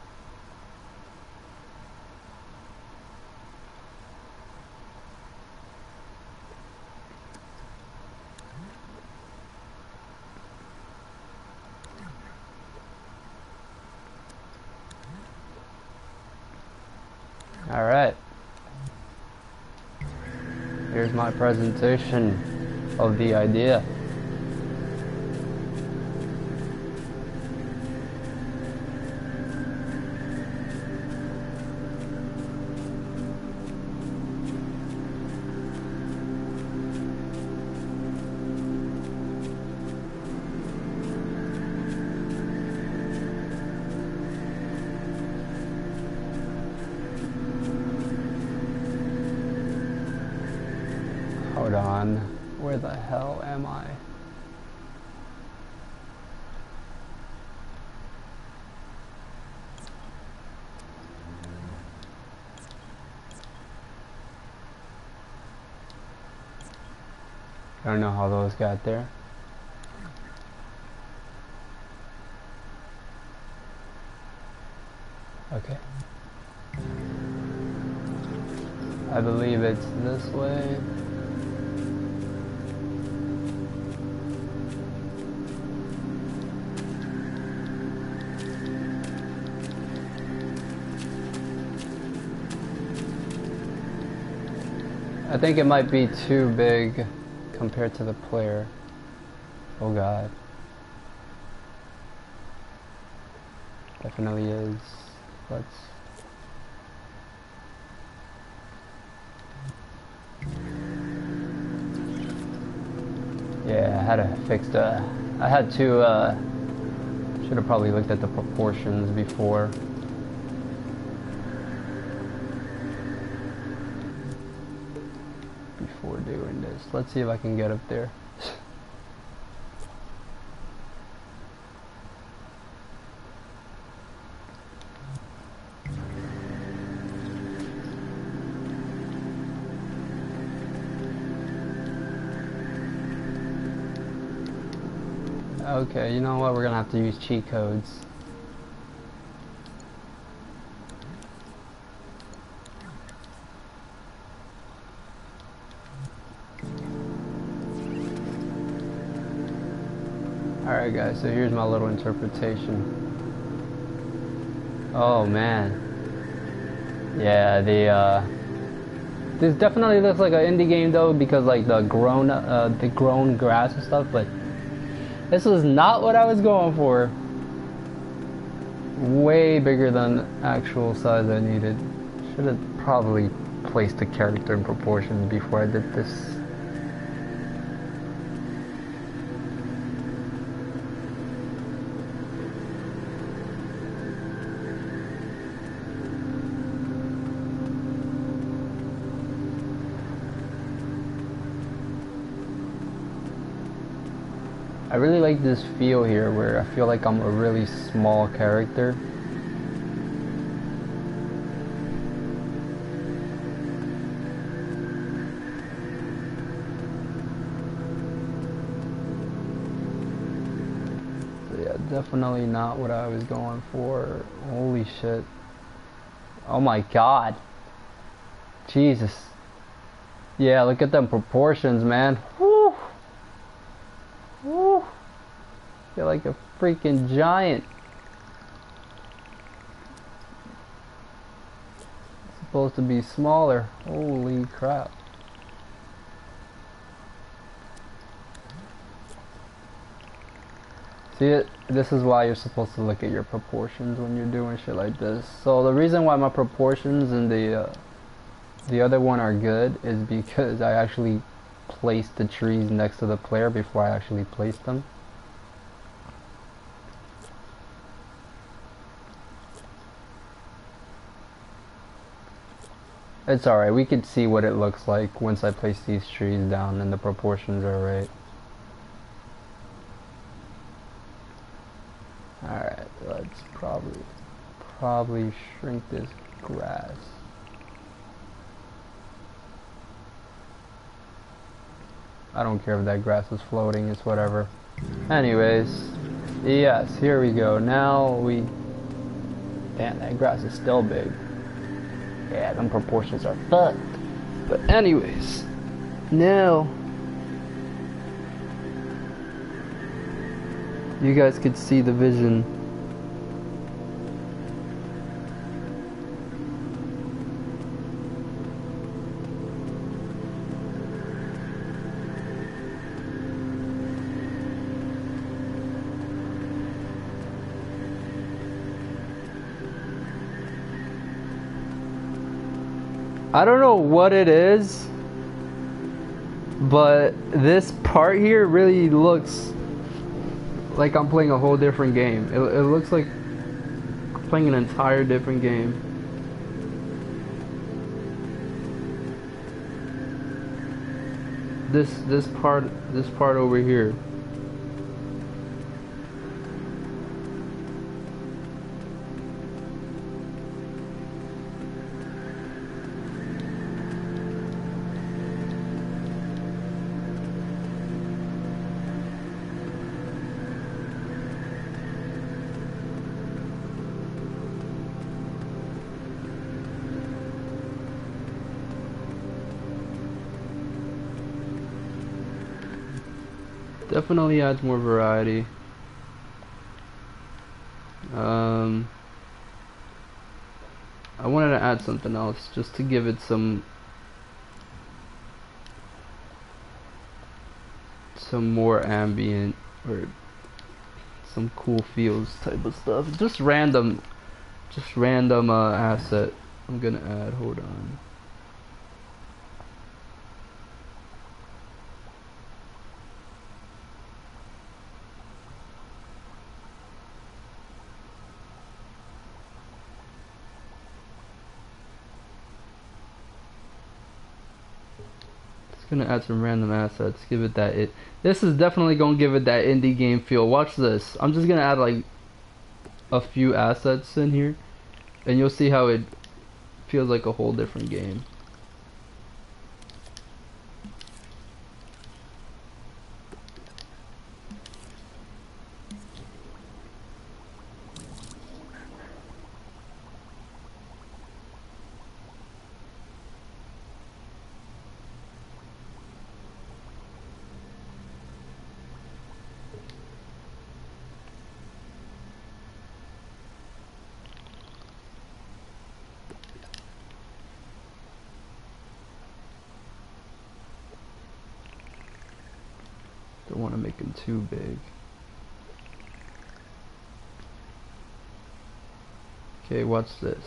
[SPEAKER 1] Alright. Here's my presentation of the idea. Hold on, where the hell am I? I don't know how those got there. Okay. I believe it's this way. I think it might be too big compared to the player. Oh god. Definitely is. Let's... Yeah, I had to fix the... I had to, should have probably looked at the proportions before. Doing this. Let's see if I can get up there. Okay, you know what? We're gonna have to use cheat codes. Alright guys, so here's my little interpretation. Oh man. Yeah, this definitely looks like an indie game though, because like the grown grass and stuff, but this was not what I was going for. Way bigger than actual size I needed. Should have probably placed the character in proportions before I did this. I really like this feel here where I feel like I'm a really small character. So yeah, definitely not what I was going for. Holy shit. Oh my god. Jesus. Yeah, look at them proportions, man. Woo! Woo! Feel like a freaking giant. It's supposed to be smaller. Holy crap. See it? This is why you're supposed to look at your proportions when you're doing shit like this. So the reason why my proportions in the other one are good is because I actually placed the trees next to the player before I actually placed them. It's alright, we could see what it looks like once I place these trees down and the proportions are right. Alright, let's probably shrink this grass. I don't care if that grass is floating, it's whatever. Anyways, yes, here we go. Now we... Damn, that grass is still big. Yeah, them proportions are fucked. But anyways, now you guys could see the vision. I don't know what it is, but this part here really looks like I'm playing a whole different game. It looks like I'm playing an entire different game. This part over here. Definitely adds more variety. I wanted to add something else just to give it some more ambient or some cool feels type of stuff. Just random asset I'm gonna add. Hold on. Gonna add some random assets, give it that this is definitely gonna give it that indie game feel. Watch this. I'm just gonna add like a few assets in here and you'll see how it feels like a whole different game. Don't want to make them too big. Okay, watch this.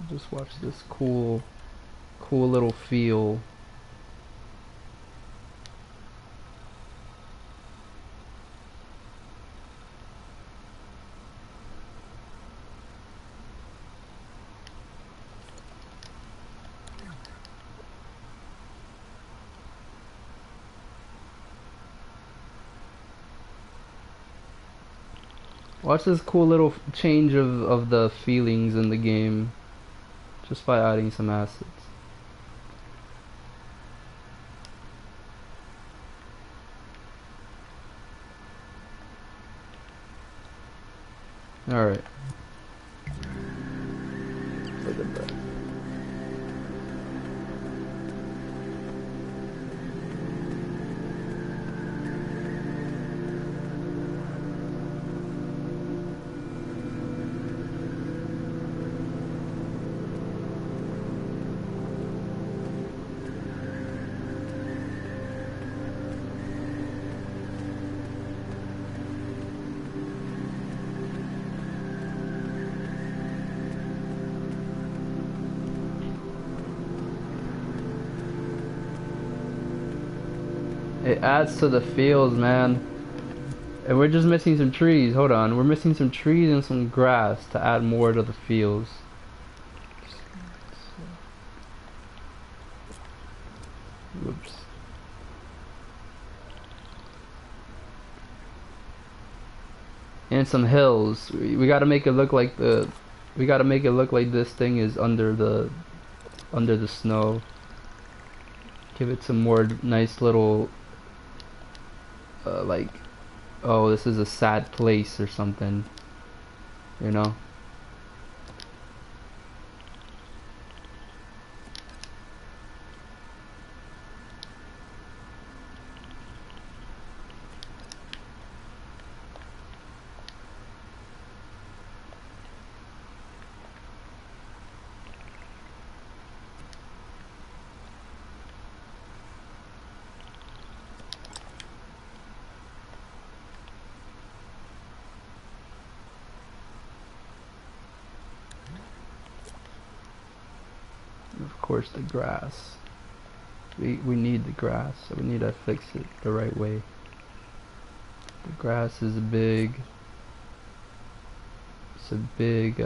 [SPEAKER 1] Just watch this cool little feel. Watch this cool little change of the feelings in the game just by adding some assets. Alright. Look at that. It adds to the feels, man. And we're just missing some trees. Hold on. We're missing some trees and some grass to add more to the feels. Whoops. And some hills. We gotta make it look like the. We gotta make it look like this thing is under the snow. Give it some more nice little. Like, oh, this is a sad place or something. You know. Of course, the grass. We need the grass, so we need to fix it the right way. The grass is big. It's a big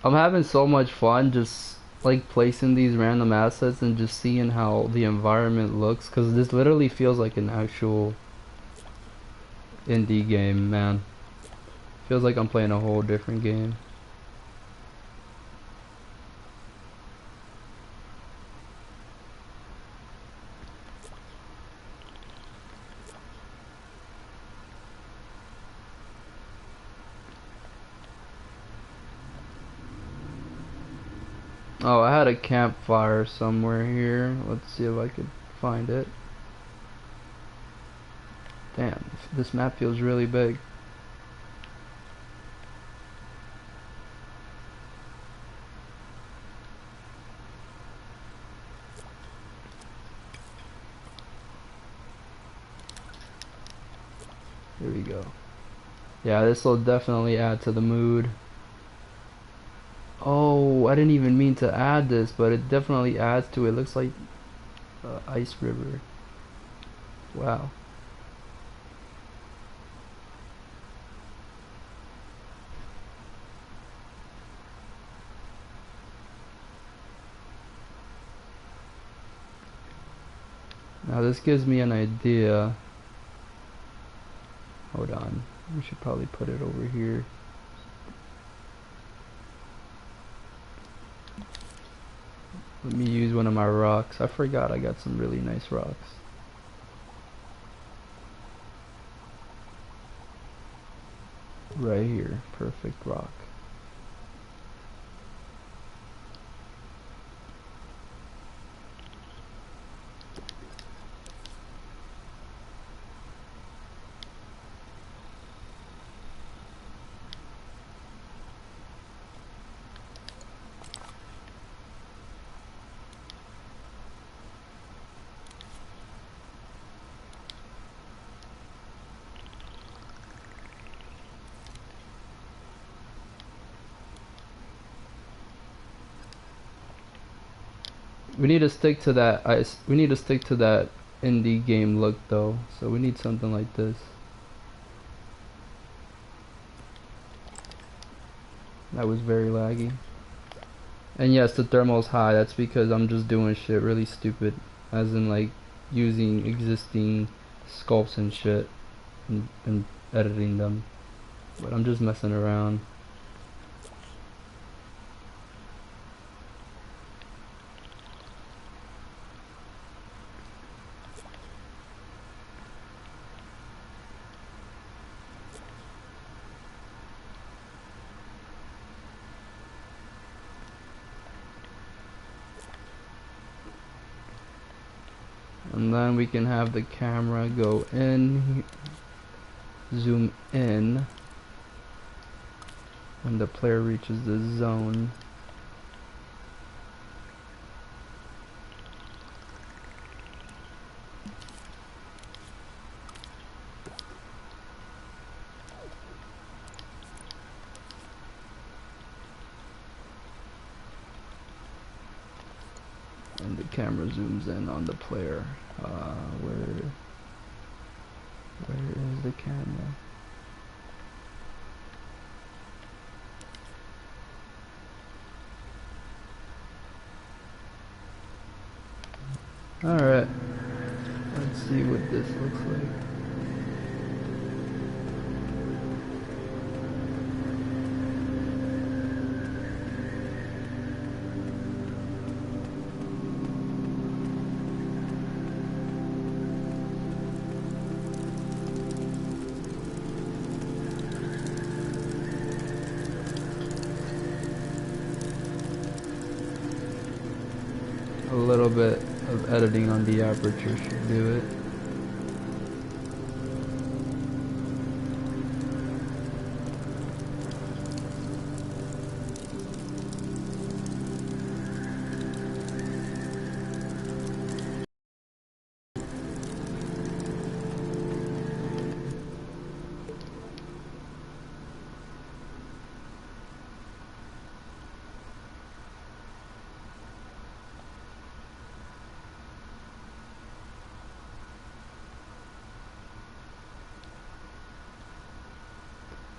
[SPEAKER 1] I'm having so much fun just like placing these random assets and just seeing how the environment looks, because this literally feels like an actual indie game, man. Feels like I'm playing a whole different game. Oh, I had a campfire somewhere here. Let's see if I could find it. Damn, this map feels really big. Here we go. Yeah, this will definitely add to the mood. Oh, I didn't even mean to add this, but it definitely adds to it. It looks like ice river. Wow. Now this gives me an idea. Hold on. We should probably put it over here. Let me use one of my rocks. I forgot I got some really nice rocks. Right here. Perfect rock. We need to stick to that ice. We need to stick to that indie game look though. So we need something like this. That was very laggy. And yes, the thermal's high. That's because I'm just doing shit really stupid, as in like using existing sculpts and shit and editing them. But I'm just messing around. and then we can have the camera go in, zoom in when the player reaches the zone. And the camera zooms in on the player. Where is the camera? Alright, let's see what this looks like. A little bit of editing on the aperture should do it.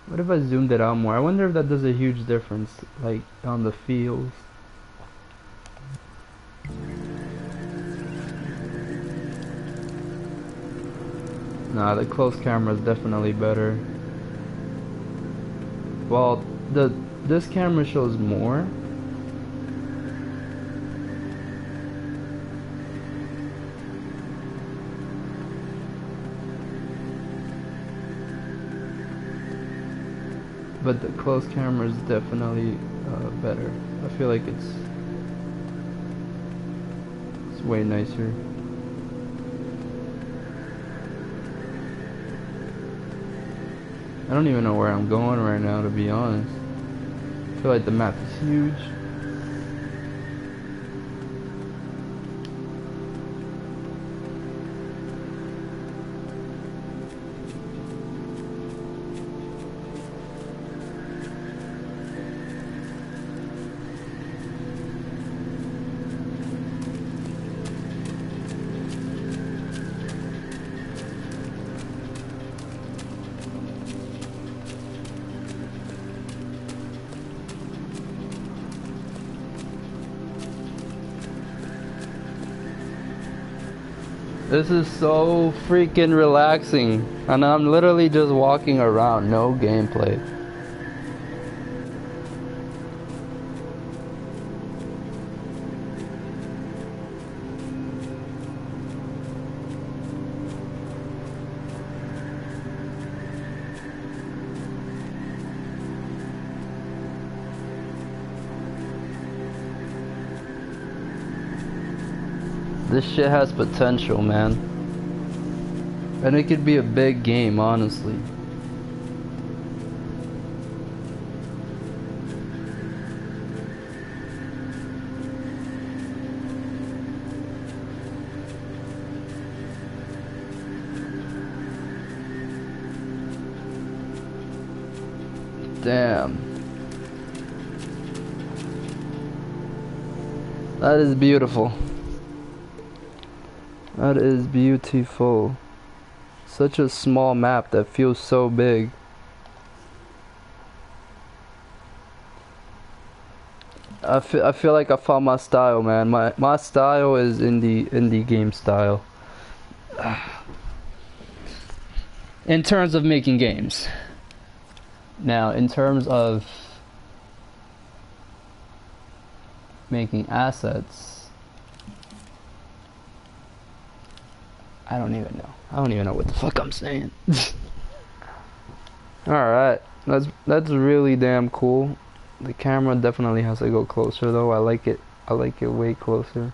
[SPEAKER 1] What if I zoomed it out more? I wonder if that does a huge difference, like on the fields. Nah, the close camera is definitely better. Well, this camera shows more. But the close camera is definitely better. I feel like it's way nicer. I don't even know where I'm going right now, to be honest. I feel like the map is huge. This is so freaking relaxing, and I'm literally just walking around, no gameplay. This shit has potential, man. And it could be a big game, honestly. Damn. That is beautiful. That is beautiful. Such a small map that feels so big. I feel like I found my style, man. My style is indie game style. In terms of making games. Now, in terms of making assets, I don't even know. I don't even know what the fuck I'm saying. Alright, that's really damn cool. The camera definitely has to go closer though. I like it way closer.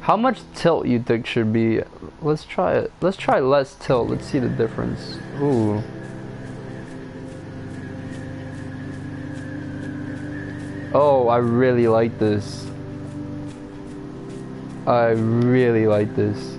[SPEAKER 1] How much tilt you think should be? Let's try it. Let's try less tilt. Let's see the difference. Ooh. Oh, I really like this. I really like this.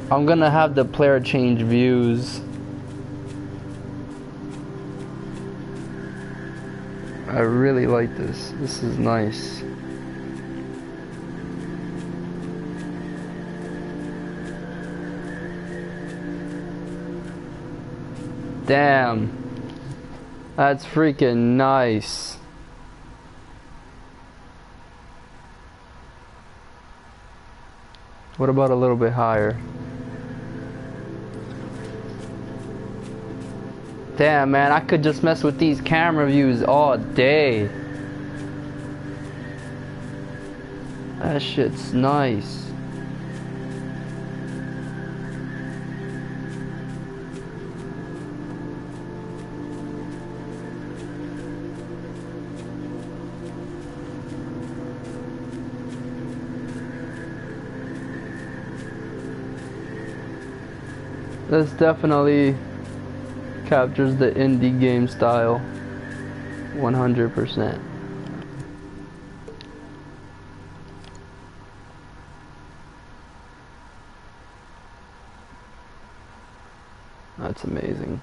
[SPEAKER 1] I'm gonna have the player change views. I really like this. This is nice. Damn. That's freaking nice. What about a little bit higher? Damn, man, I could just mess with these camera views all day. That shit's nice. This definitely captures the indie game style 100%. That's amazing.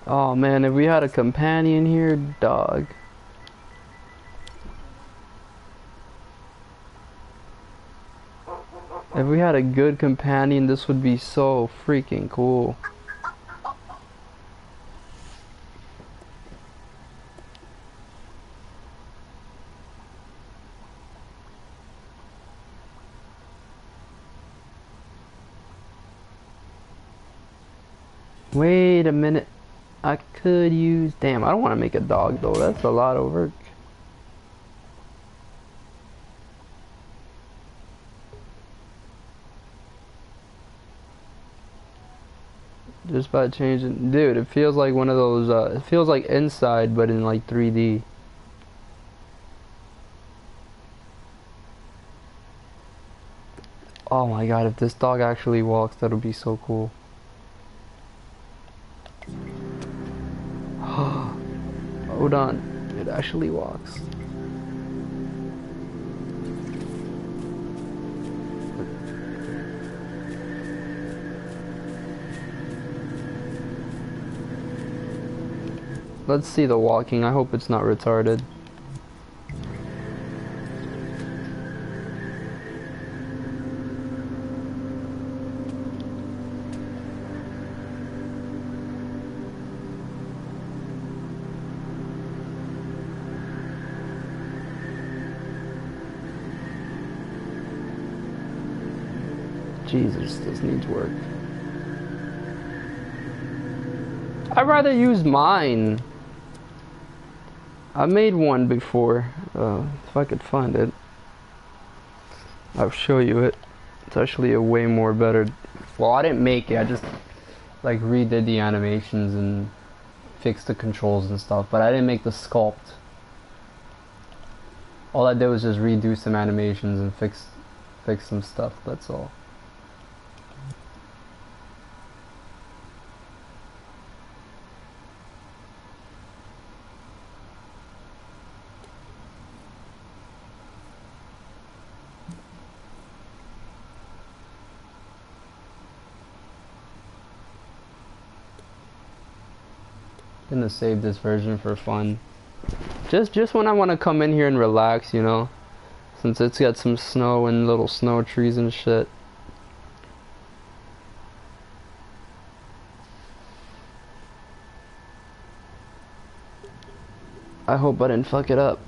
[SPEAKER 1] Oh man, if we had a companion here, dog. If we had a good companion, this would be so freaking cool. Wait a minute. I could use... Damn, I don't want to make a dog though. That's a lot of work. Just by changing... Dude, it feels like one of those... it feels like Inside, but in like 3D. Oh my god, if this dog actually walks, that would be so cool. Hold on, it actually walks. Let's see the walking. I hope it's not retarded. Jesus, this needs work. I'd rather use mine. I made one before. If I could find it, I'll show you it. It's actually a way more better. Well, I didn't make it. I just like redid the animations and fixed the controls and stuff. But I didn't make the sculpt. All I did was just redo some animations and fix some stuff. That's all. Gonna save this version for fun. Just when I want to come in here and relax, you know, since it's got some snow and little snow trees and shit. I hope I didn't fuck it up.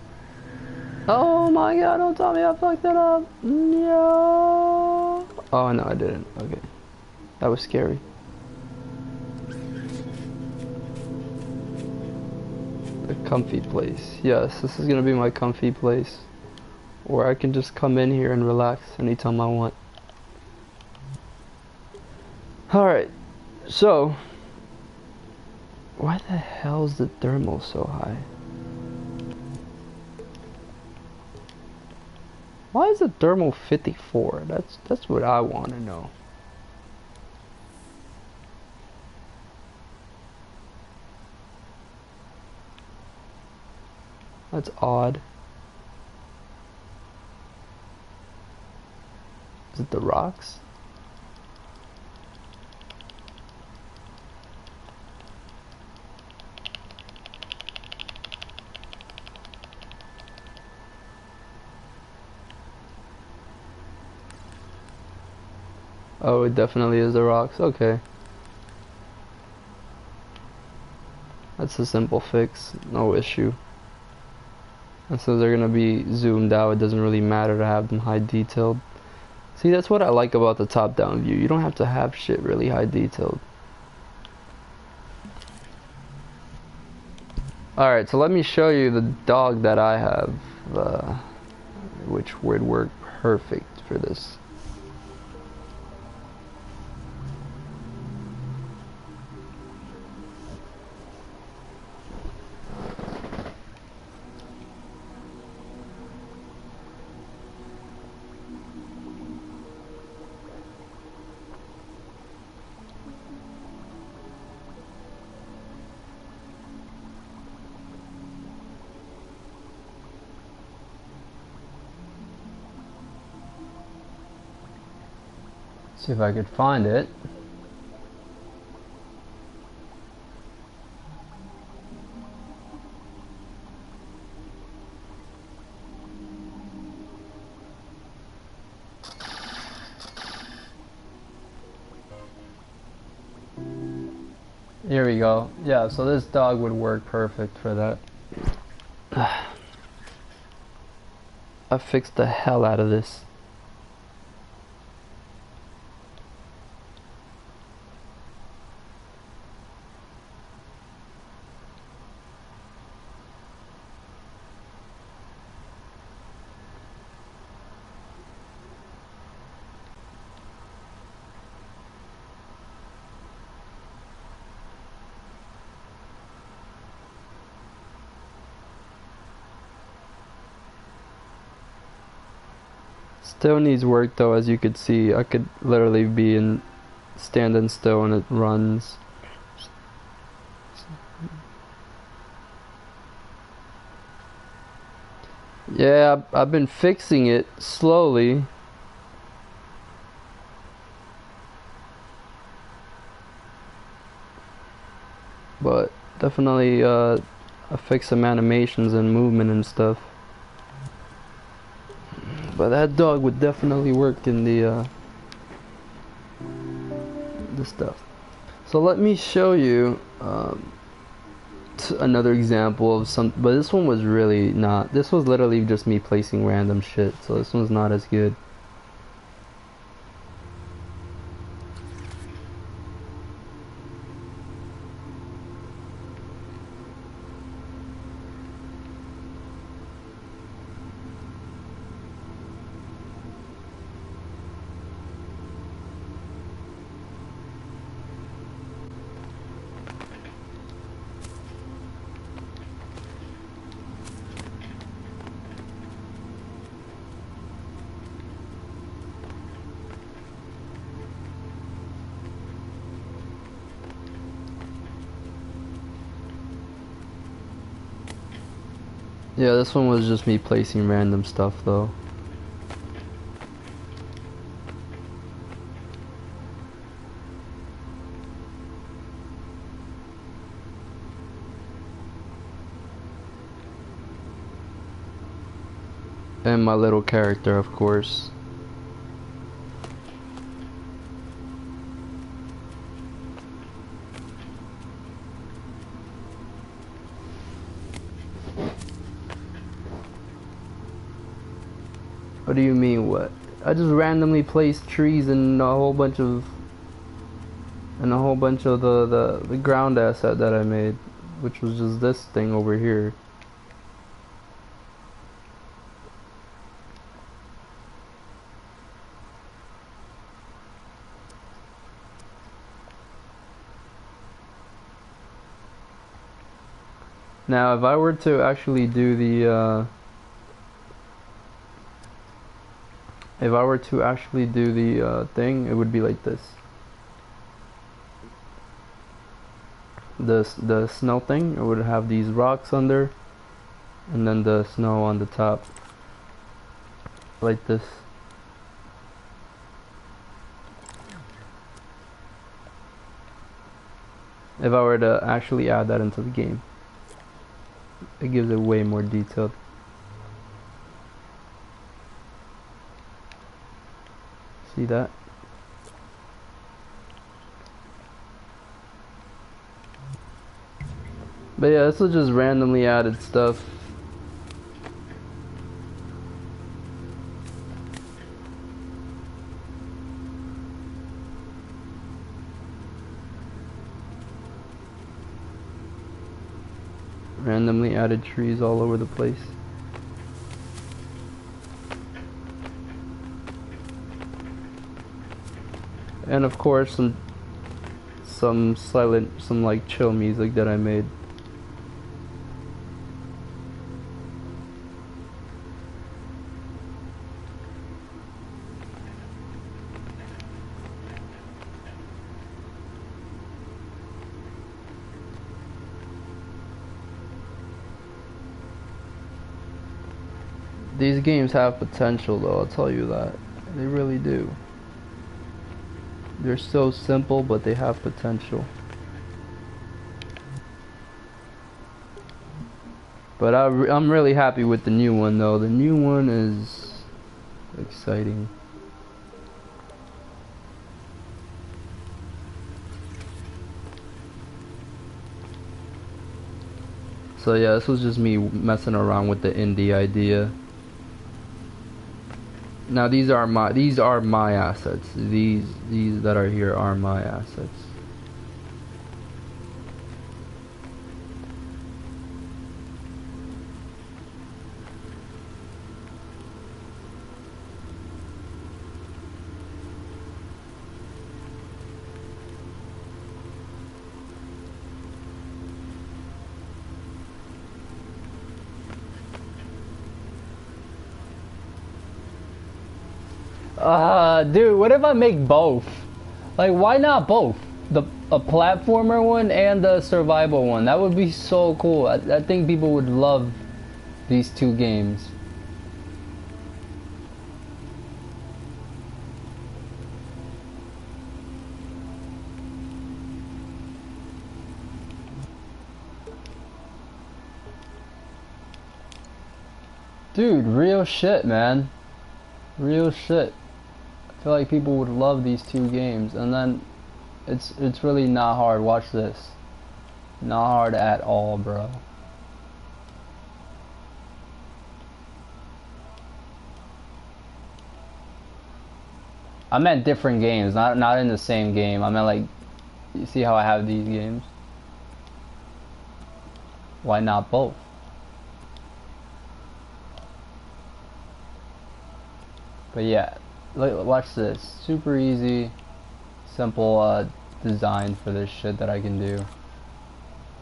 [SPEAKER 1] Oh my god, don't tell me I fucked it up. No. Oh no, I didn't. Okay. That was scary. A comfy place. Yes, this is gonna be my comfy place. Where I can just come in here and relax anytime I want. Alright, so why the hell is the thermal so high? Why is the thermal 54? That's what I want to know. That's odd. Is it the rocks? Oh, it definitely is the rocks. Okay. That's a simple fix. No issue. And so they're gonna be zoomed out. It doesn't really matter to have them high detailed. See, that's what I like about the top-down view. You don't have to have shit really high detailed. Alright, so let me show you the dog that I have, which would work perfect for this. See if I could find it. Here we go. Yeah, so this dog would work perfect for that. I fixed the hell out of this. Still needs work though, as you could see. I could literally be in standing still and it runs. Yeah, I've been fixing it slowly. But definitely I fixed some animations and movement and stuff. But that dog would definitely work in the stuff. So let me show you another example of some, but this one was really not. This was literally just me placing random shit, so this one's not as good. Yeah, this one was just me placing random stuff though. And my little character, of course. What do you mean what? I just randomly placed trees in a whole bunch of the ground asset that I made, which was just this thing over here. Now, if I were to actually do the thing, it would be like this. The snow thing, it would have these rocks under, and then the snow on the top, like this. If I were to actually add that into the game, it gives it way more detailed. See that? But yeah, this was just randomly added stuff. Randomly added trees all over the place. And of course some like chill music that I made. These games have potential though, I'll tell you that. They really do. They're so simple, but they have potential. But I'm really happy with the new one though. The new one is exciting. So yeah, this was just me messing around with the indie idea. Now these are my assets. These that are here are my assets.
[SPEAKER 3] Dude, what if I make both? Like, why not both? A platformer one and the survival one. That would be so cool. I think people would love these two games. Dude, real shit, man. Real shit. I feel like people would love these two games, and then it's really not hard. Watch this. Not hard at all, bro. I meant different games, not in the same game. I meant like, you see how I have these games? Why not both? But yeah, look, watch this. Super easy, simple design for this shit that I can do.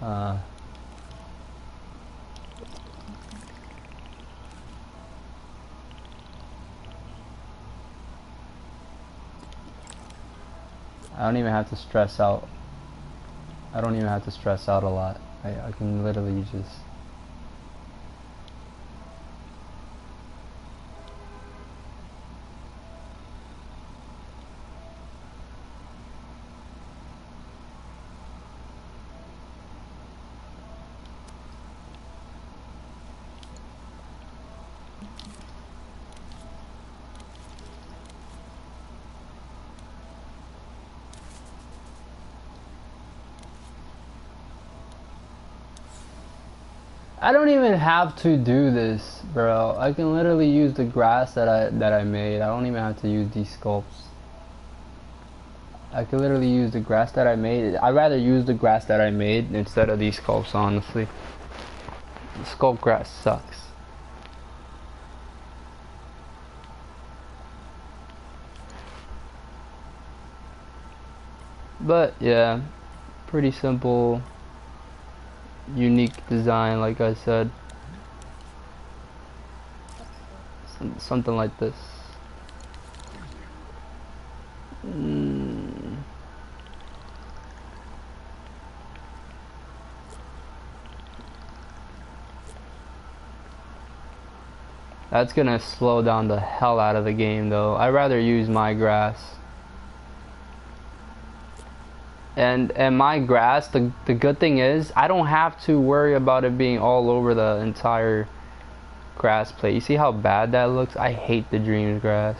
[SPEAKER 3] I don't even have to stress out. I don't even have to stress out a lot. I can literally just... I don't even have to do this, bro. I can literally use the grass that I made. I don't even have to use these sculpts. I could literally use the grass that I made. I'd rather use the grass that I made instead of these sculpts, honestly. The sculpt grass sucks. But yeah, pretty simple, unique design, like I said. Something like this. That's gonna slow down the hell out of the game though. I'd rather use my grass. And my grass, the good thing is I don't have to worry about it being all over the entire grass plate. You see how bad that looks? I hate the Dreams grass.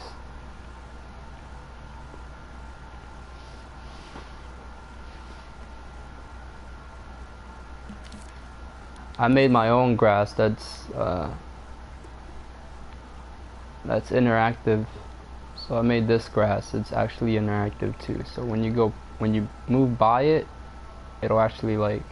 [SPEAKER 3] I made my own grass that's interactive. So I made this grass. It's actually interactive too. So when you move by it, it'll actually like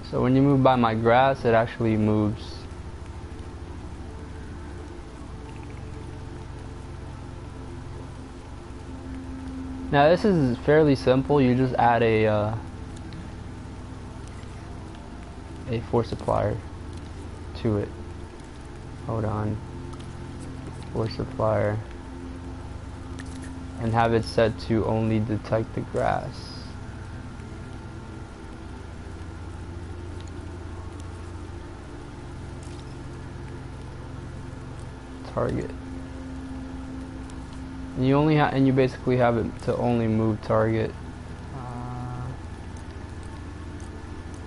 [SPEAKER 3] so when you move by my grass, it actually moves. Now this is fairly simple. You just add a force applier to it. Hold on. Force applier. And have it set to only detect the grass. Target. And you basically have it to only move target.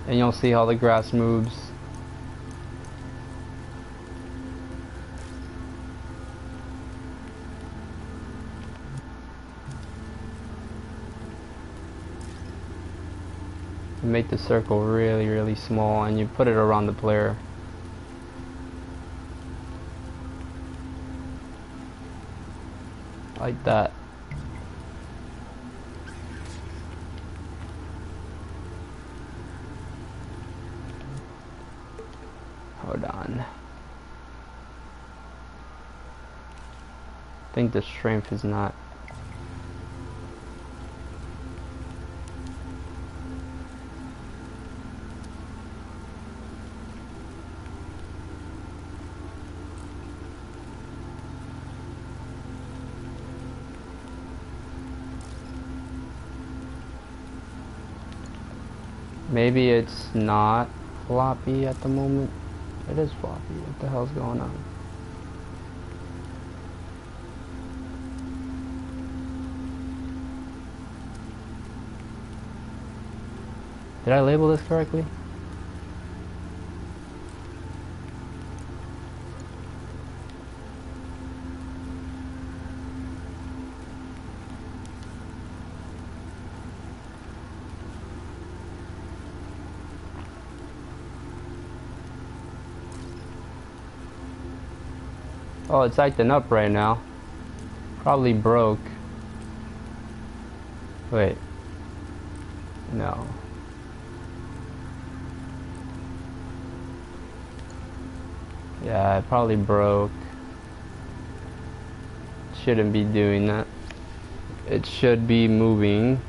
[SPEAKER 3] And you'll see how the grass moves. You make the circle really, really small and you put it around the player. Like that. Hold on. I think the strength is not. Maybe it's not floppy at the moment. It is floppy. What the hell's going on? Did I label this correctly? Oh, it's acting up right now. Probably broke. Wait. No. Yeah, it probably broke. Shouldn't be doing that. It should be moving.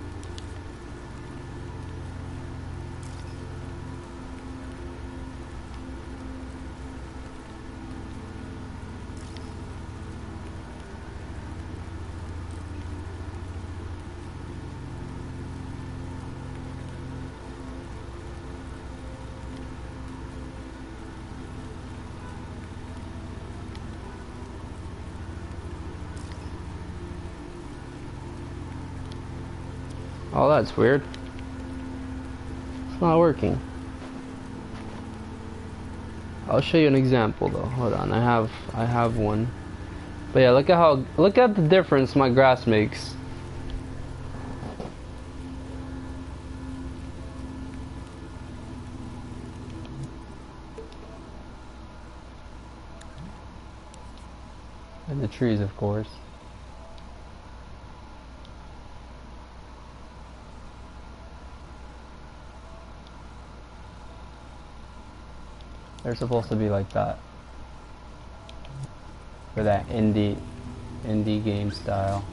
[SPEAKER 1] Oh, that's weird. It's not working. I'll show you an example though. Hold on, I have one. But yeah, look at the difference my grass makes.
[SPEAKER 3] And the trees, of course. They're supposed to be like that. For that indie game style.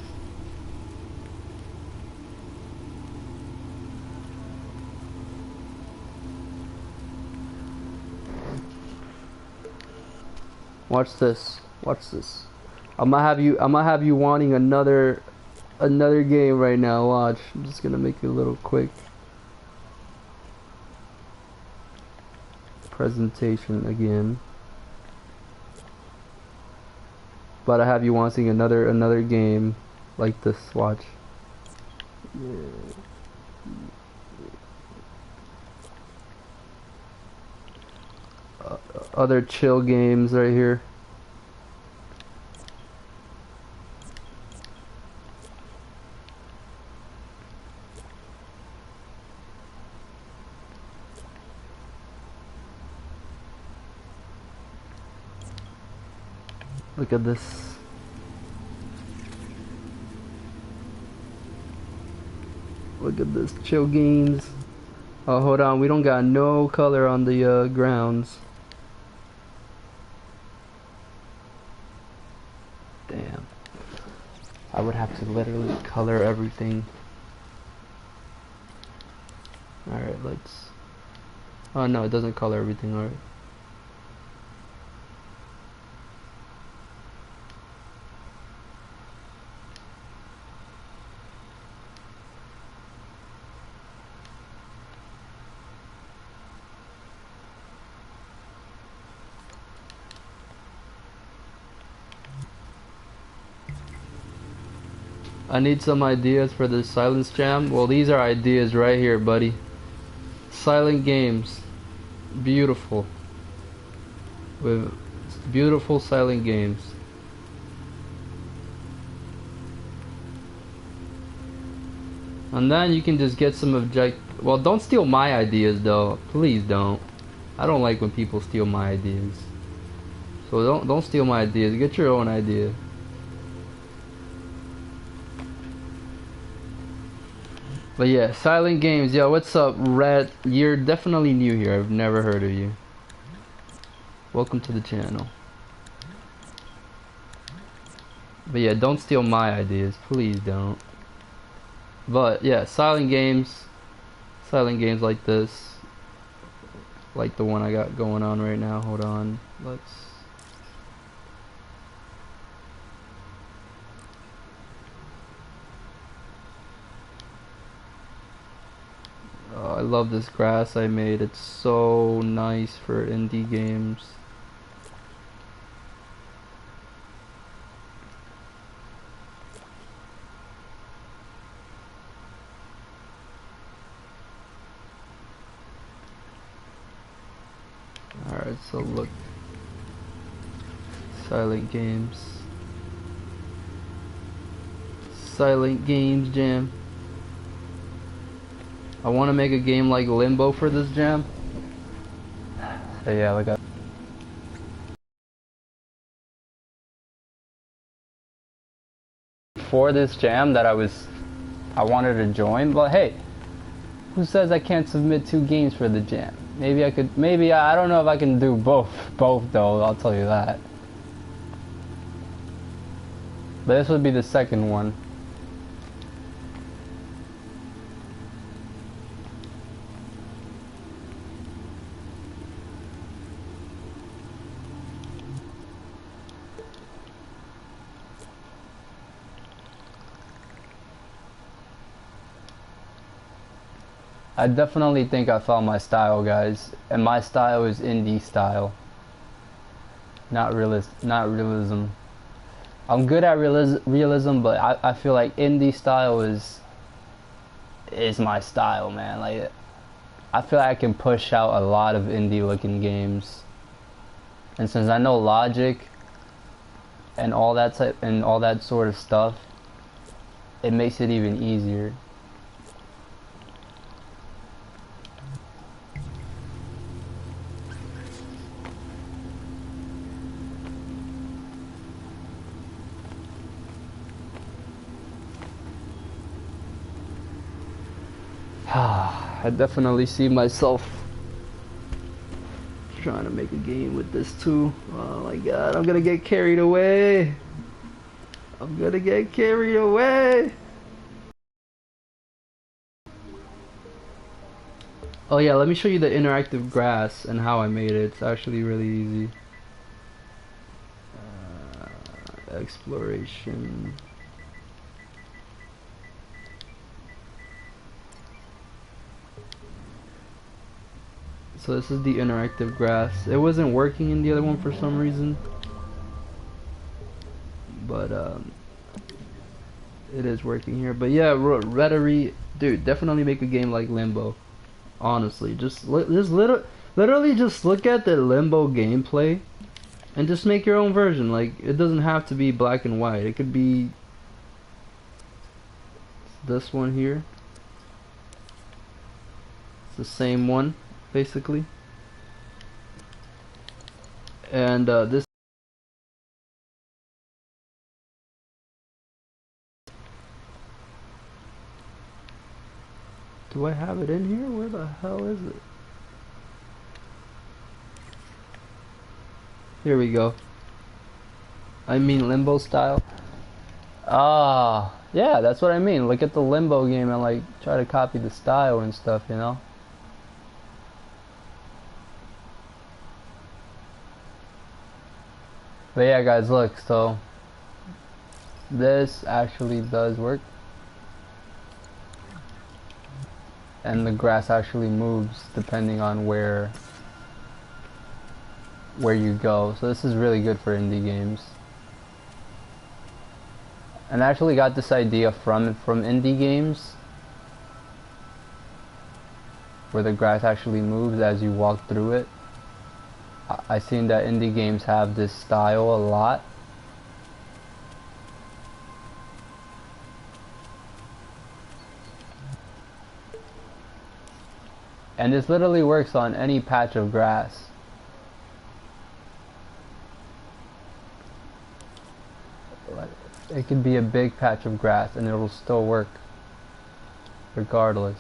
[SPEAKER 1] Watch this. Watch this. I'm gonna have you wanting another game right now. Watch. I'm just gonna make it a little quick presentation again. But I have you wanting another game like this. Watch. Yeah. Other chill games right here. Look at this. Look at this, chill games. Oh, hold on, we don't got no color on the grounds. Damn. I would have to literally color everything. Alright, let's... Oh no, it doesn't color everything, alright. I need some ideas for the Silence Jam. Well, these are ideas right here, buddy. Silent games. Beautiful. With beautiful silent games. And then you can just get some well, don't steal my ideas though. Please don't. I don't like when people steal my ideas. So don't steal my ideas. Get your own idea. But yeah, silent games. Yo, what's up, Red? You're definitely new here. I've never heard of you. Welcome to the channel. But yeah, don't steal my ideas. Please don't. But yeah, silent games like this. Like the one I got going on right now. Hold on. Let's... Oh, I love this grass I made. It's so nice for indie games. Alright, so look. Silent games. Silent games jam. I want to make a game like Limbo for this jam.
[SPEAKER 3] So yeah, like for this jam that I wanted to join, but hey, who says I can't submit 2 games for the jam? Maybe I could, I don't know if I can do both though, I'll tell you that. But this would be the second one. I definitely think I found my style, guys, and my style is indie style, not realism. I'm good at realism, but I feel like indie style is is my style, man. Like, I feel like I can push out a lot of indie looking games. And since I know logic and all that type and all that sort of stuff, it makes it even easier.
[SPEAKER 1] I definitely see myself trying to make a game with this too. Oh my god, I'm gonna get carried away. I'm gonna get carried away. Oh yeah, let me show you the interactive grass and how I made it. It's actually really easy. Exploration. So this is the interactive grass. It wasn't working in the other one for some reason, but it is working here. But yeah, Rhetoric, dude, definitely make a game like Limbo. Honestly, just literally just look at the Limbo gameplay and just make your own version. Like, it doesn't have to be black and white. It could be this one here. It's the same one, basically. And this. Do I have it in here? Where the hell is it? Here we go. I mean Limbo style.
[SPEAKER 3] Ah, yeah, that's what I mean. Look at the Limbo game and like try to copy the style and stuff, you know? But yeah, guys, look, so this actually does work. And the grass actually moves depending on where you go. So this is really good for indie games. And I actually got this idea from indie games where the grass actually moves as you walk through it. I seen that indie games have this style a lot. And this literally works on any patch of grass. It could be a big patch of grass and it'll still work regardless.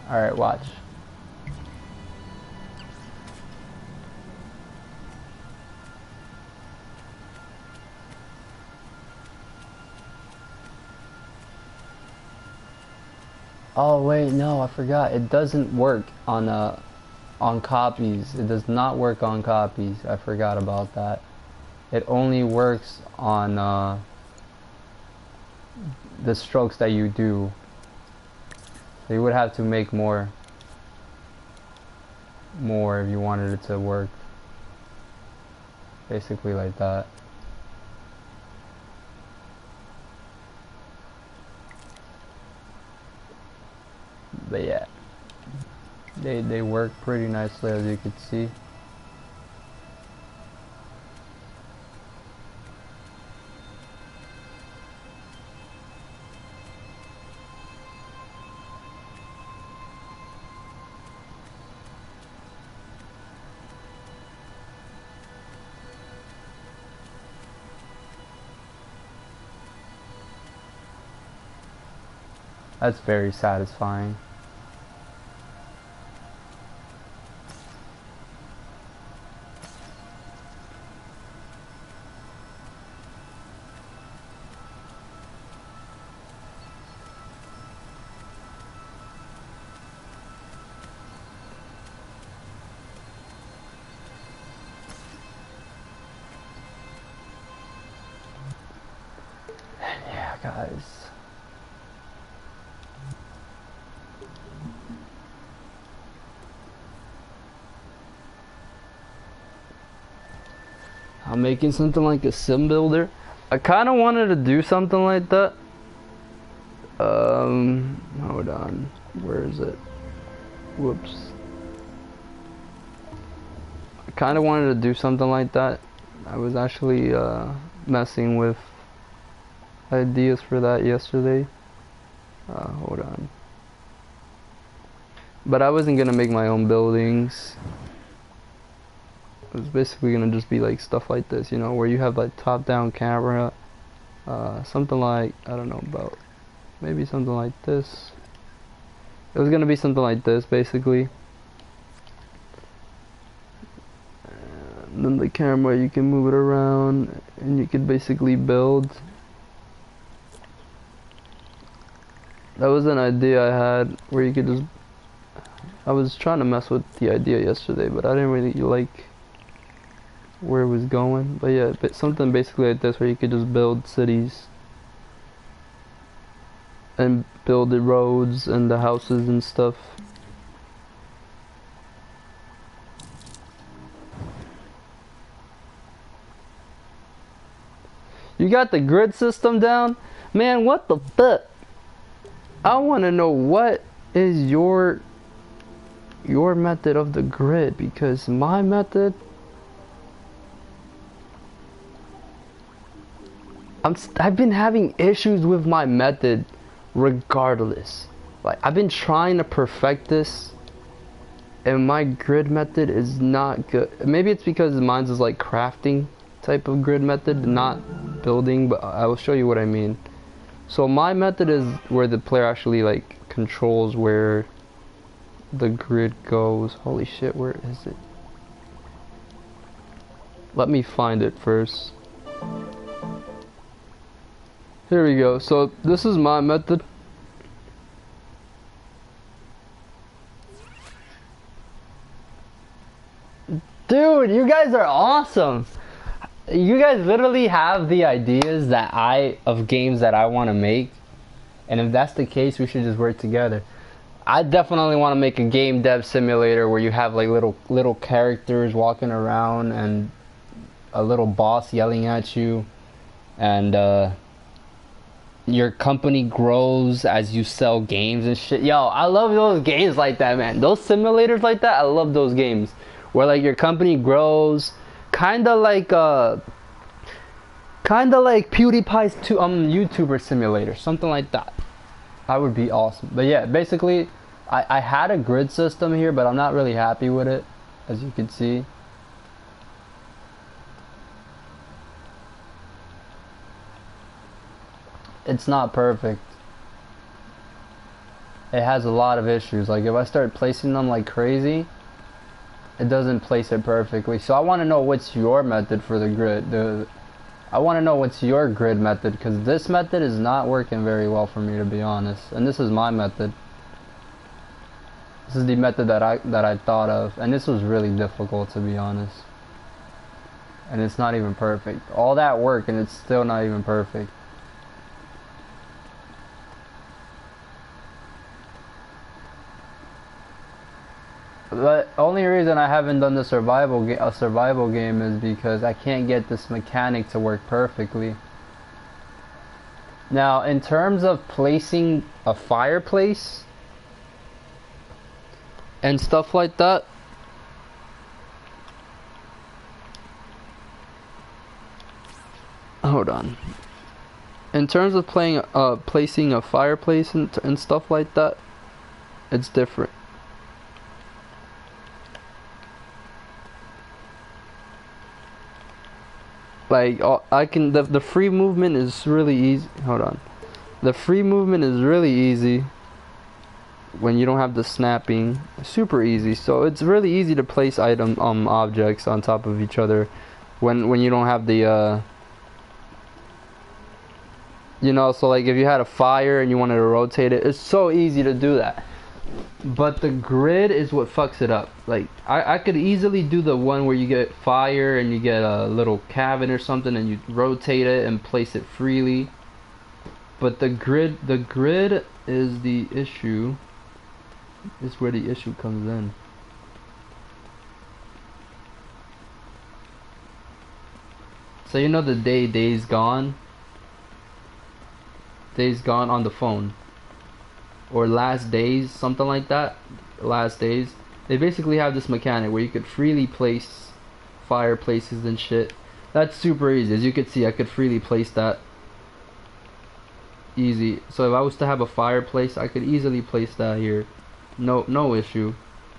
[SPEAKER 3] Alright, watch. Oh wait, no, I forgot. It doesn't work on copies. It does not work on copies. I forgot about that. It only works on the strokes that you do. So you would have to make more if you wanted it to work. Basically like that. But yeah, they work pretty nicely, as you could see. That's very satisfying. guys.
[SPEAKER 1] I'm making something like a sim builder. I kind of wanted to do something like that. Hold on. Where is it? Whoops. I kind of wanted to do something like that. I was actually messing with ideas for that yesterday. Hold on. But I wasn't gonna make my own buildings. It was basically gonna just be like stuff like this, you know, where you have like top-down camera, something like, I don't know, about maybe something like this. It was gonna be something like this, basically. And then the camera, you can move it around, and you could basically build. That was an idea I had, where you could just, I was trying to mess with the idea yesterday, but I didn't really like where it was going. But yeah, but something basically like this, where you could just build cities and build the roads and the houses and stuff. You got the grid system down? Man, what the fuck? I want to know what is your method of the grid, because my method, I've been having issues with my method regardless. Like, I've been trying to perfect this, and my grid method is not good. Maybe it's because mine's is like crafting type of grid method, not building, but I will show you what I mean. So my method is where the player actually like controls where the grid goes. Holy shit, where is it? Let me find it first. Here we go. So this is my method. Dude, you guys are awesome. You guys literally have the ideas that of games that I want to make. And if that's the case, we should just work together. I definitely want to make a game dev simulator where you have like little characters walking around and a little boss yelling at you, and your company grows as you sell games and shit. Yo, I love those games like that, man. Those simulators like that, I love those games where like your company grows, kinda like PewDiePie's YouTuber simulator, something like that. That would be awesome. But yeah, basically, I had a grid system here, but I'm not really happy with it, as you can see. It's not perfect. It has a lot of issues. Like if I start placing them like crazy, it doesn't place it perfectly. So I want to know what's your method for the grid. I want to know what's your grid method, because this method is not working very well for me, to be honest. And this is my method. This is the method that I thought of, and this was really difficult, to be honest. And it's not even perfect. All that work and it's still not even perfect. The only reason I haven't done a survival game is because I can't get this mechanic to work perfectly. Now, in terms of placing a fireplace and stuff like that, hold on. In terms of placing a fireplace and stuff like that, it's different. Like, I can, the free movement is really easy. Hold on. The free movement is really easy when you don't have the snapping. Super easy. So it's really easy to place objects on top of each other when you don't have the you know, so like if you had a fire and you wanted to rotate it, it's so easy to do that. But the grid is what fucks it up. Like, I could easily do the one where you get fire and you get a little cabin or something and you rotate it and place it freely. But the grid is the issue. Is where the issue comes in. So you know the Days Gone? Days Gone on the phone. Or Last Days, something like that. Last Days. They basically have this mechanic where you could freely place fireplaces and shit. That's super easy. As you can see, I could freely place that. Easy. So if I was to have a fireplace, I could easily place that here. No issue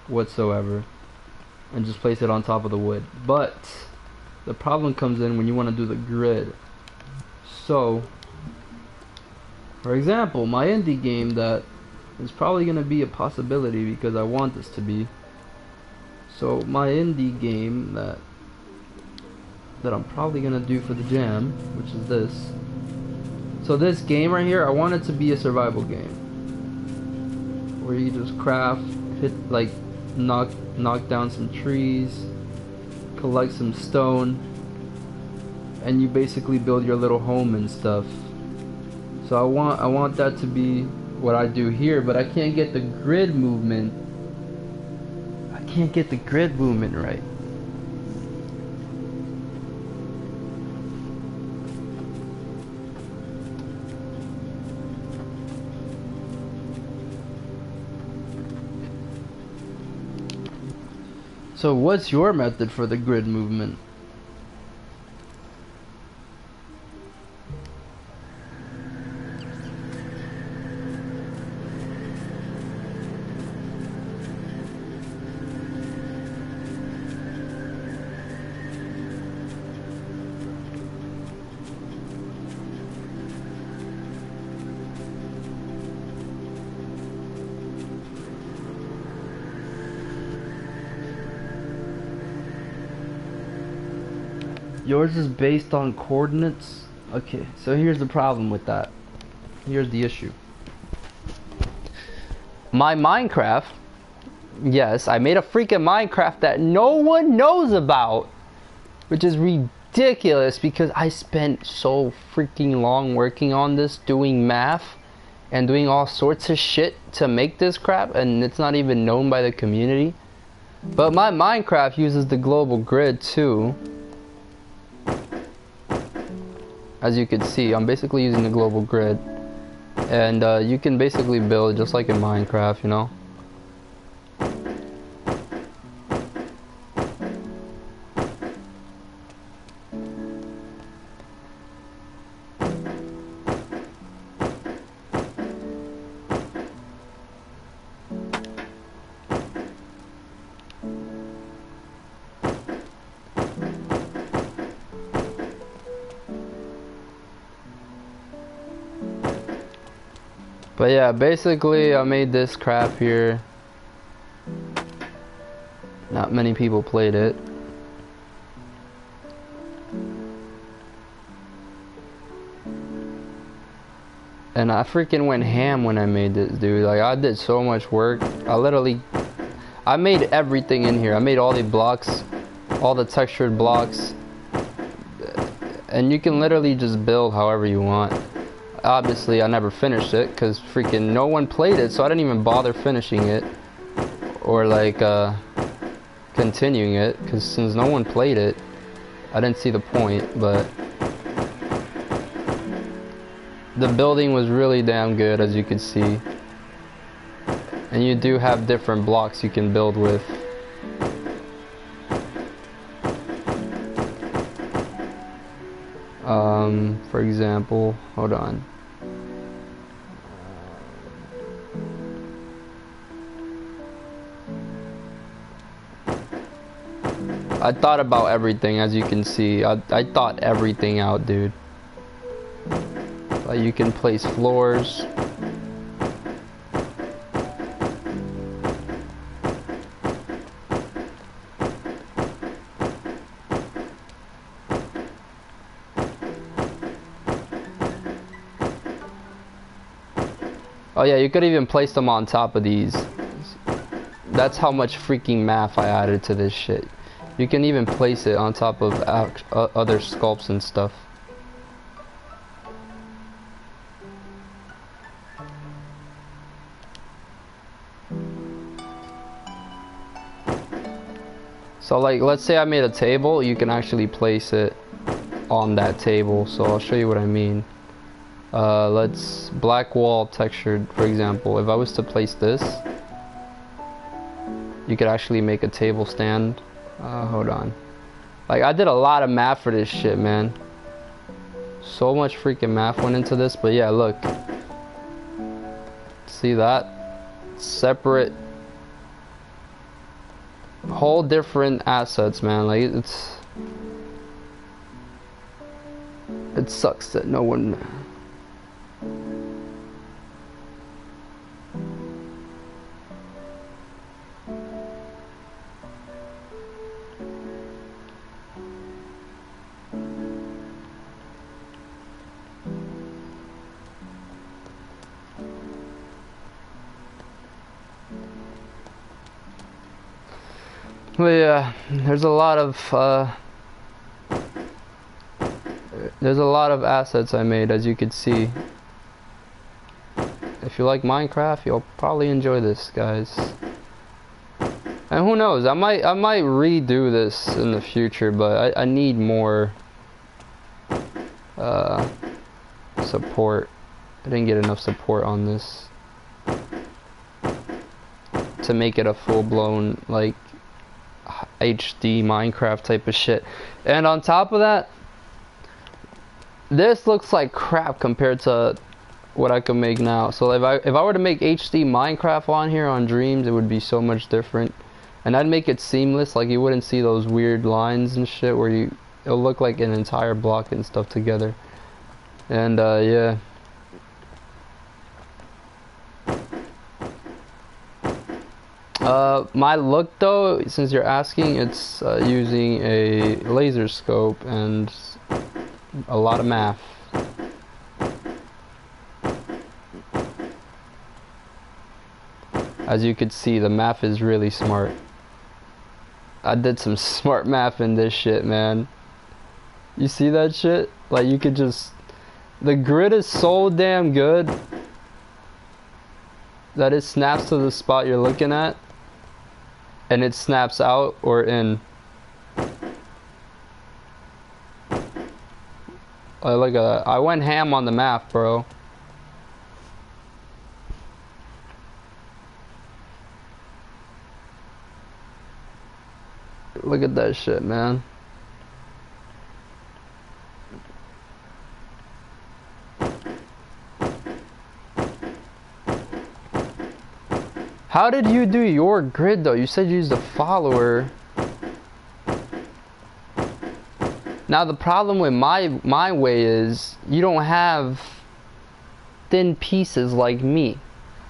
[SPEAKER 1] whatsoever. And just place it on top of the wood. But the problem comes in when you want to do the grid. So, for example, my indie game that is probably going to be a possibility because I want this to be. So my indie game that I'm probably going to do for the jam, which is this. So this game right here, I want it to be a survival game. Where you just craft, hit, like, knock down some trees, collect some stone, and you basically build your little home and stuff. So I want that to be what I do here, but I can't get the grid movement. I can't get the grid movement right. So what's your method for the grid movement? Yours is based on coordinates? Okay, so here's the problem with that. Here's the issue. My Minecraft, yes, I made a freaking Minecraft that no one knows about, which is ridiculous because I spent so freaking long working on this, doing math and doing all sorts of shit to make this crap, and it's not even known by the community. But my Minecraft uses the global grid too. As you can see, I'm basically using the global grid, and you can basically build just like in Minecraft, you know. But yeah, basically I made this crap here. Not many people played it. And I freaking went ham when I made this, dude. Like, I did so much work. I made everything in here. I made all the blocks, all the textured blocks. And you can literally just build however you want. Obviously, I never finished it because freaking no one played it, so I didn't even bother finishing it or like continuing it because since no one played it, I didn't see the point. But the building was really damn good, as you can see, and you do have different blocks you can build with. For example, hold on. I thought about everything, as you can see. I thought everything out, dude. Like, you can place floors. Oh yeah, you could even place them on top of these. That's how much freaking math I added to this shit. You can even place it on top of other sculpts and stuff. So like, let's say I made a table, you can actually place it on that table. So I'll show you what I mean. Let's black wall textured, for example. If I was to place this, you could actually make a table stand. Hold on. Like, I did a lot of math for this shit, man. So much freaking math went into this, but yeah, look. See that? Separate, whole different assets, man. Like, it sucks that no one. Well, yeah, there's a lot of assets I made, as you can see. If you like Minecraft, you'll probably enjoy this, guys. And who knows, I might redo this in the future, but I need more support. I didn't get enough support on this to make it a full-blown, like, HD Minecraft type of shit. And on top of that, this looks like crap compared to what I could make now. So if I were to make HD Minecraft on here on Dreams, it would be so much different, and I'd make it seamless. Like, you wouldn't see those weird lines and shit where it'll look like an entire block and stuff together. And yeah. My look, though, since you're asking, it's using a laser scope and a lot of math. As you could see, the math is really smart. I did some smart math in this shit, man. You see that shit? Like, you could just... The grid is so damn good that it snaps to the spot you're looking at, and it snaps out or in. Look at that. I went ham on the math, bro. Look at that shit, man. How did you do your grid, though? You said you used a follower. Now the problem with my way is you don't have thin pieces like me.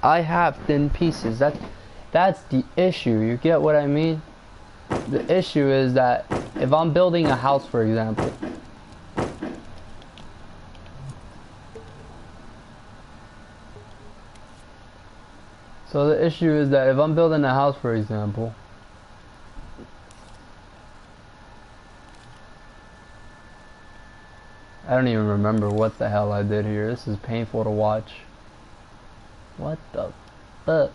[SPEAKER 1] I have thin pieces. That's the issue. You get what I mean? The issue is that if I'm building a house, for example, so the issue is that if I'm building a house, for example, I don't even remember what the hell I did here. This is painful to watch. What the fuck?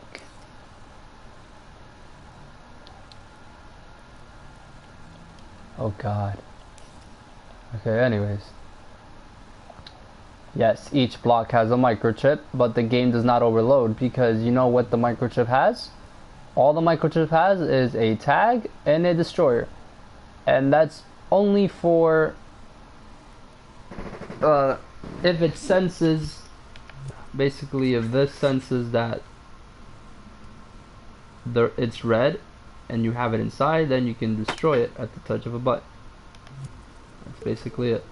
[SPEAKER 1] Oh god. Okay, anyways. Yes, each block has a microchip, but the game does not overload because you know what the microchip has? All the microchip has is a tag and a destroyer. And that's only for if it senses, basically if this senses that it's red and you have it inside, then you can destroy it at the touch of a button. That's basically it.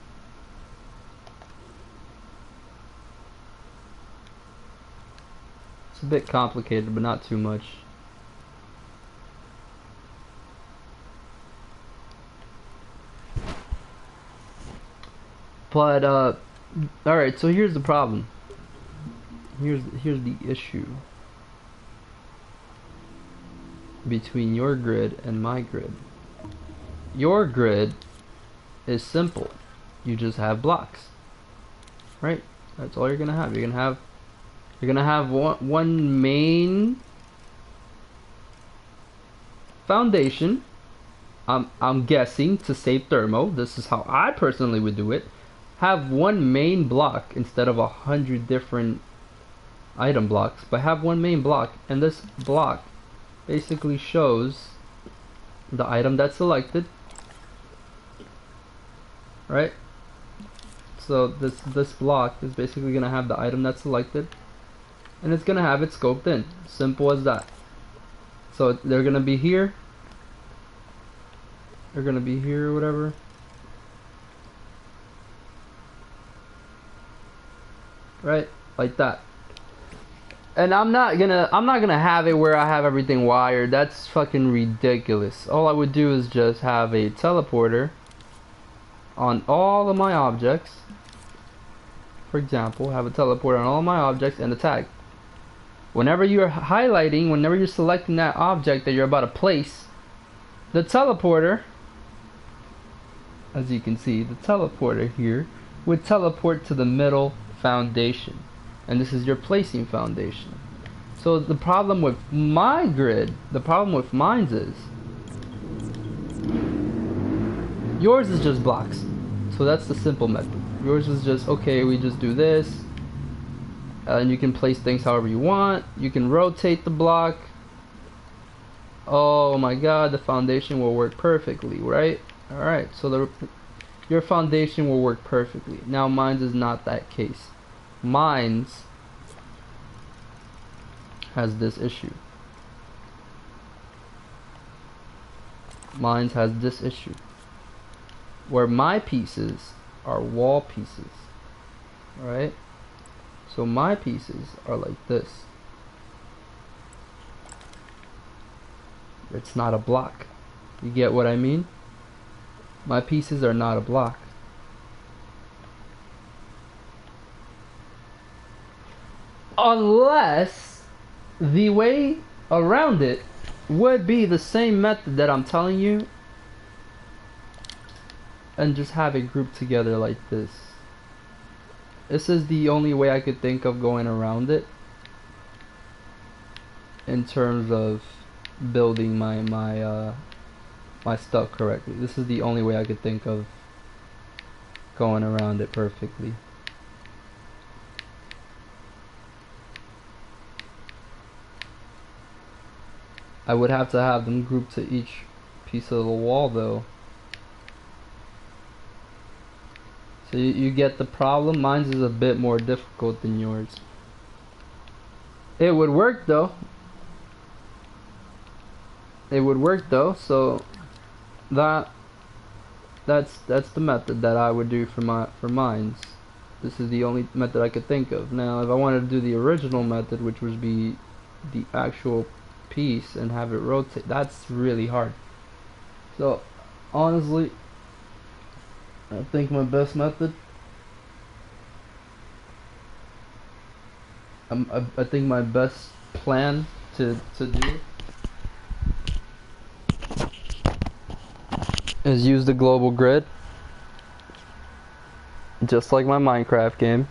[SPEAKER 1] It's a bit complicated, but not too much. But alright, so here's the problem. Here's the issue between your grid and my grid. Your grid is simple. You just have blocks, right? That's all you're gonna have. You're gonna have one main foundation, I'm guessing to save thermo. This is how I personally would do it. Have one main block instead of 100 different item blocks, but have one main block, and this block basically shows the item that's selected, right? So this block is basically gonna have the item that's selected, and it's gonna have it scoped in. Simple as that. So they're gonna be here. They're gonna be here or whatever. Right? Like that. And I'm not gonna have it where I have everything wired. That's fucking ridiculous. All I would do is just have a teleporter on all of my objects. For example, have a teleporter on all my objects and a tag. Whenever you're highlighting, whenever you're selecting that object that you're about to place, the teleporter, as you can see, the teleporter here would teleport to the middle foundation. And this is your placing foundation. So the problem with my grid, the problem with mine's is, yours is just blocks. So that's the simple method. Yours is just, okay, we just do this. And you can place things however you want. You can rotate the block. Oh my god, the foundation will work perfectly, right? Alright, so your foundation will work perfectly. Now mine's is not that case. Mine's has this issue. Mine's has this issue. Where my pieces are wall pieces. Alright? So my pieces are like this. It's not a block. You get what I mean? My pieces are not a block. Unless the way around it would be the same method that I'm telling you, and just have it grouped together like this. This is the only way I could think of going around it in terms of building my stuff correctly. This is the only way I could think of going around it perfectly. I would have to have them grouped to each piece of the wall though. So you get the problem. Mine's is a bit more difficult than yours. It would work though. It would work though. So that's the method that I would do for mine's. This is the only method I could think of. Now, if I wanted to do the original method, which would be the actual piece and have it rotate, that's really hard. So honestly, I think my best method, I think my best plan to do is use the global grid, just like my Minecraft game,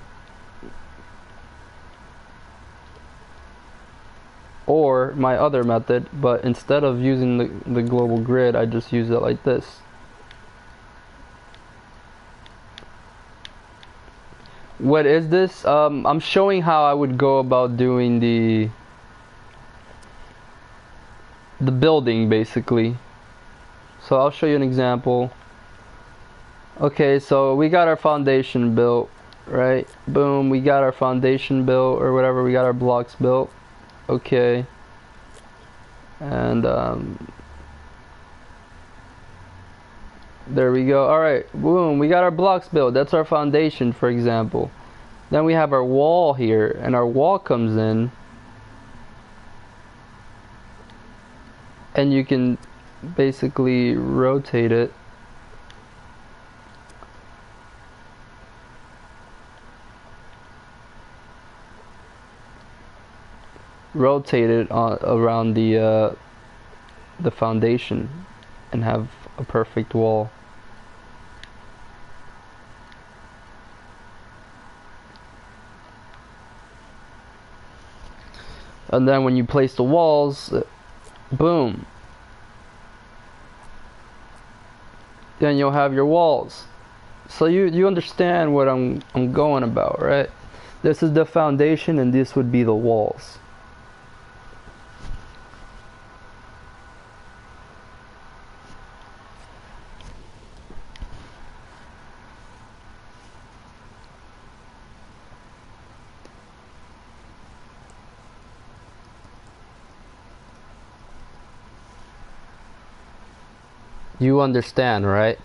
[SPEAKER 1] or my other method, but instead of using the global grid, I just use it like this. What is this? I'm showing how I would go about doing the building basically. So I'll show you an example. Okay, so we got our foundation built, right? Boom, we got our foundation built or whatever, we got our blocks built. Okay. And there we go. Alright, boom, we got our blocks built. That's our foundation, for example. Then we have our wall here, and our wall comes in, and you can basically rotate it. Rotate it around the foundation and have a perfect wall. And then when you place the walls, boom, then you'll have your walls. So you understand what I'm going about, right? This is the foundation and this would be the walls. You understand, right?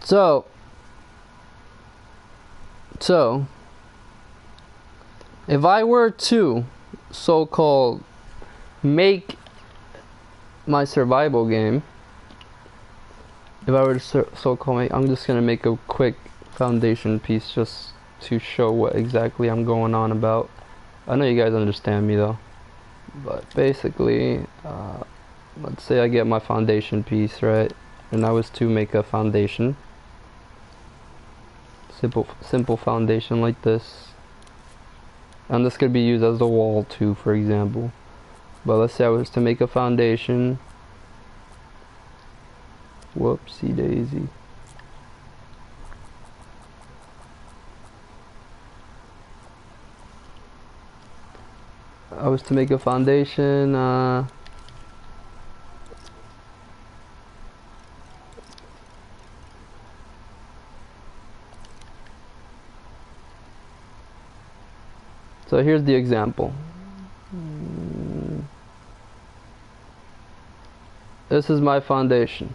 [SPEAKER 1] So if I were to so-called make my survival game, if I were to so-called make, I'm just gonna make a quick foundation piece just to show what exactly I'm going on about. I know you guys understand me though, but basically, let's say I get my foundation piece, right? And I was to make a foundation, simple foundation like this, and this could be used as a wall too, for example. But let's say I was to make a foundation. Whoopsie daisy. I was to make a foundation, so here's the example. This is my foundation.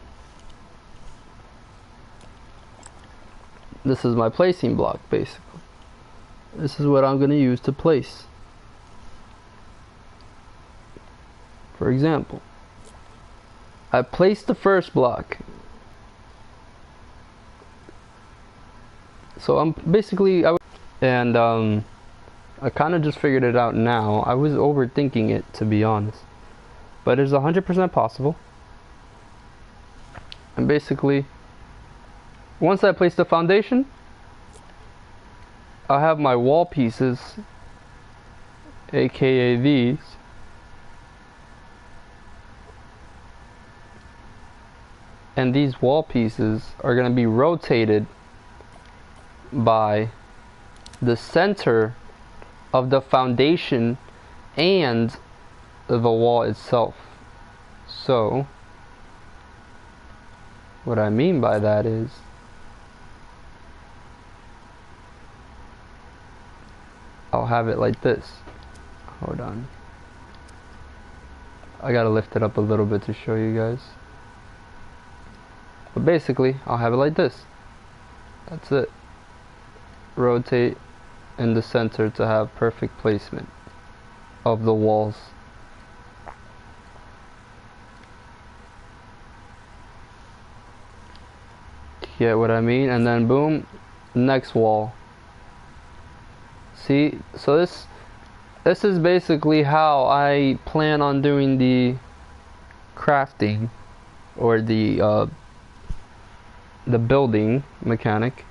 [SPEAKER 1] This is my placing block, basically. This is what I'm going to use to place. For example, I placed the first block. So I'm basically, I kind of just figured it out now. I was overthinking it, to be honest, but it's 100% possible. And basically, once I place the foundation, I'll have my wall pieces, aka these, and these wall pieces are going to be rotated by the center of the foundation and the wall itself. So what I mean by that is, I'll have it like this. Hold on, I gotta lift it up a little bit to show you guys. But basically, I'll have it like this. That's it. Rotate in the center to have perfect placement of the walls. Get what I mean? And then boom, next wall. See, so this is basically how I plan on doing the crafting, or the building mechanic.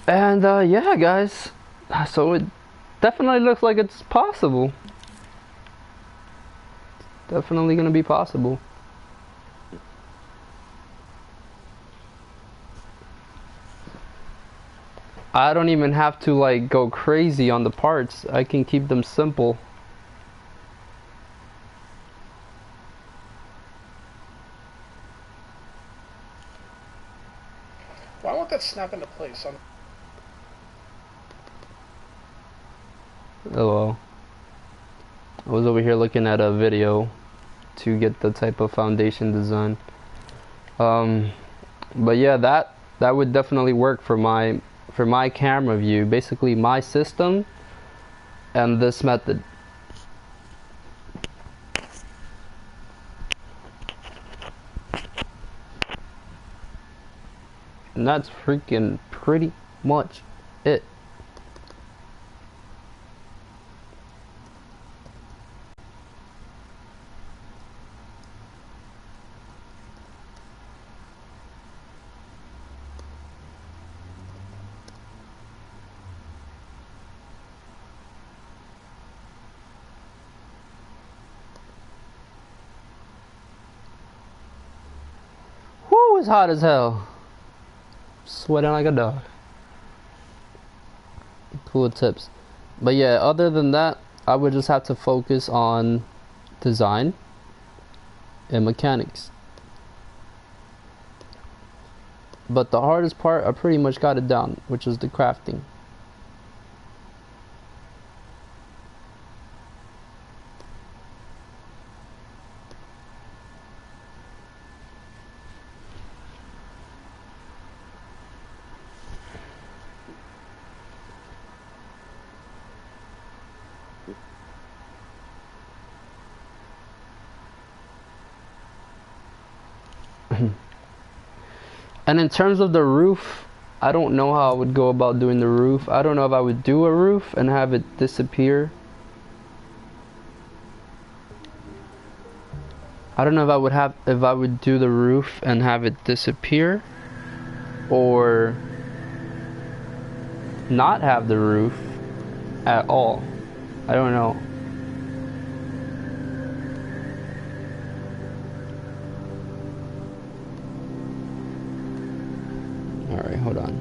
[SPEAKER 1] And yeah, guys, so it definitely looks like it's possible. Definitely gonna be possible. I don't even have to like go crazy on the parts. I can keep them simple.
[SPEAKER 4] Why won't that snap into place?
[SPEAKER 1] Hello. I was over here looking at a video to get the type of foundation design. But yeah, that would definitely work for my camera view. Basically my system and this method. And that's freaking pretty much it. know it's hot as hell. Sweating like a dog. Cool tips. But yeah, other than that, I would just have to focus on design and mechanics. But the hardest part, I pretty much got it down, which is the crafting. And in terms of the roof, I don't know how I would go about doing the roof. I don't know if I would do a roof and have it disappear. I don't know if I would do the roof and have it disappear, or not have the roof at all. I don't know. Alright, hold on.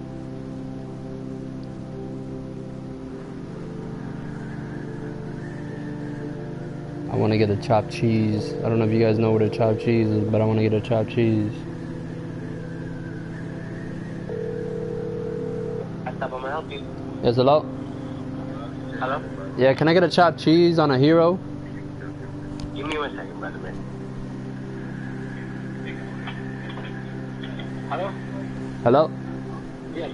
[SPEAKER 1] I want to get a chopped cheese. I don't know if you guys know what a chopped cheese is, but I want to get a chopped cheese.
[SPEAKER 5] How may I help you?
[SPEAKER 1] Yes, hello?
[SPEAKER 5] Hello?
[SPEAKER 1] Yeah, can I get a chopped cheese on a hero?
[SPEAKER 5] Give me 1 second, brother, man. Hello?
[SPEAKER 1] Hello?
[SPEAKER 5] Yes.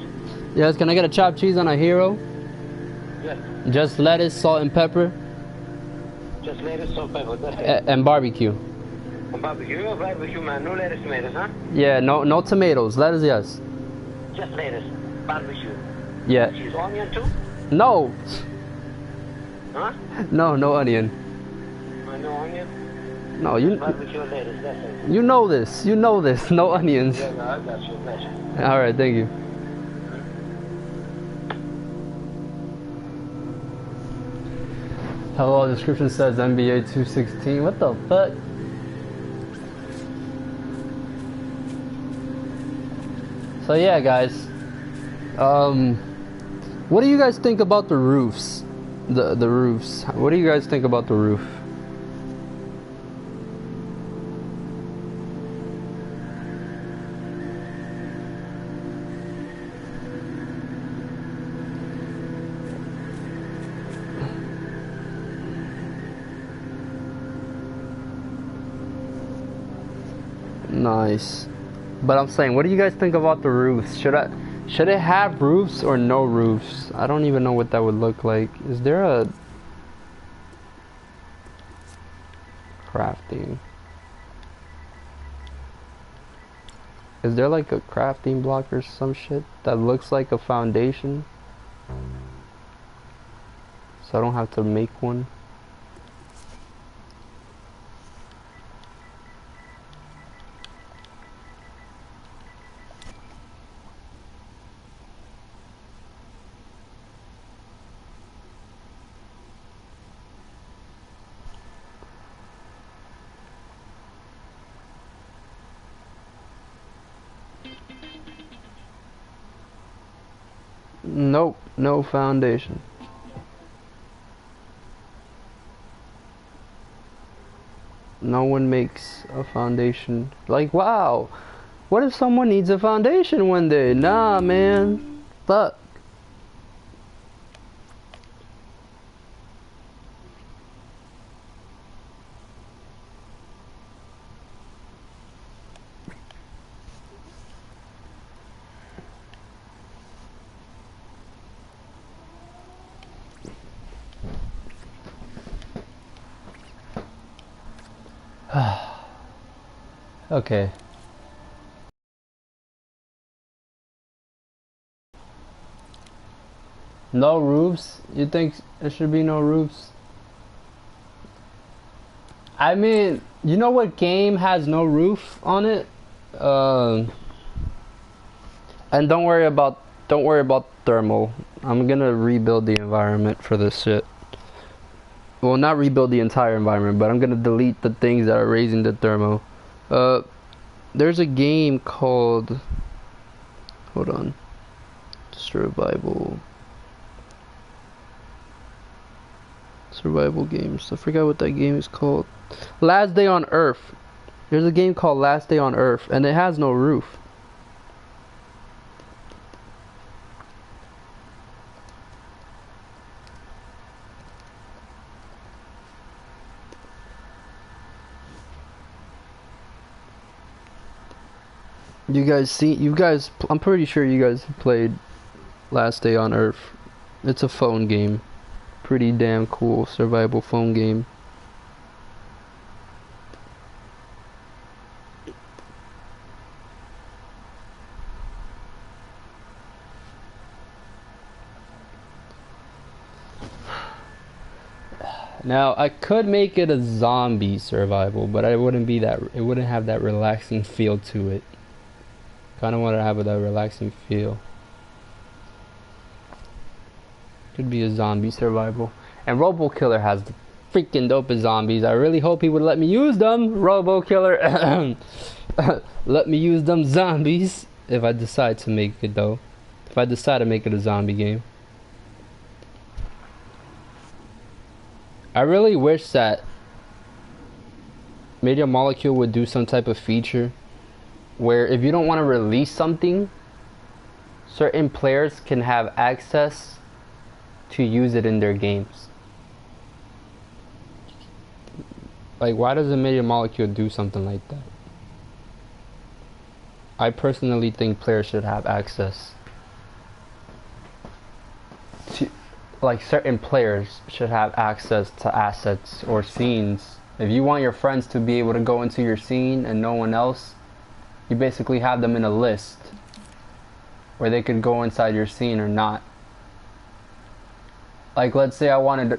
[SPEAKER 1] Yes, can I get a chopped cheese on a hero?
[SPEAKER 5] Yes.
[SPEAKER 1] Just lettuce, salt, and pepper,
[SPEAKER 5] Just lettuce, salt, pepper, that's it.
[SPEAKER 1] and barbecue.
[SPEAKER 5] Barbecue? Oh, barbecue, man. No lettuce, tomatoes, huh?
[SPEAKER 1] Yeah, no tomatoes. Lettuce, yes.
[SPEAKER 5] Just lettuce. Barbecue.
[SPEAKER 1] Yeah.
[SPEAKER 5] Cheese, onion, too?
[SPEAKER 1] No.
[SPEAKER 5] Huh?
[SPEAKER 1] No onion.
[SPEAKER 5] No onion?
[SPEAKER 1] No, you
[SPEAKER 5] Barbecue, lettuce, that's it.
[SPEAKER 1] you know this. You know this. No onions.
[SPEAKER 5] Yeah, no, I got you. Gotcha.
[SPEAKER 1] All right, thank you. Hello, description says NBA 216. What the fuck? So yeah, guys. What do you guys think about the roofs? The roofs. What do you guys think about the roof? Nice. But I'm saying, what do you guys think about the roofs? Should it have roofs or no roofs? I don't even know what that would look like. Is there a crafting? Is there like a crafting block or some shit that looks like a foundation? So I don't have to make one. Nope, no foundation. No one makes a foundation. Like, wow, what if someone needs a foundation one day? Nah, man. Fuck. Okay. No roofs? You think there should be no roofs? I mean, you know what game has no roof on it? And don't worry about thermal. I'm gonna rebuild the environment for this shit. Well, not rebuild the entire environment, but I'm gonna delete the things that are raising the thermal. There's a game called, hold on, survival games. I forgot what that game is called. Last Day on Earth. There's a game called Last Day on Earth, and it has no roof. I'm pretty sure you guys played Last Day on Earth. It's a phone game. Pretty damn cool survival phone game. Now, I could make it a zombie survival, but it wouldn't have that relaxing feel to it. Kind of want to have that relaxing feel. Could be a zombie survival. And Robo Killer has the freaking dopest zombies. I really hope he would let me use them, Robo Killer. Let me use them zombies if I decide to make it though. If I decide to make it a zombie game. I really wish that Media Molecule would do some type of feature where if you don't want to release something, certain players can have access to use it in their games. Like, why doesn't Media Molecule do something like that? I personally think players should have access to, like, certain players should have access to assets or scenes. If you want your friends to be able to go into your scene and no one else, you basically have them in a list where they could go inside your scene or not. Like, let's say I wanted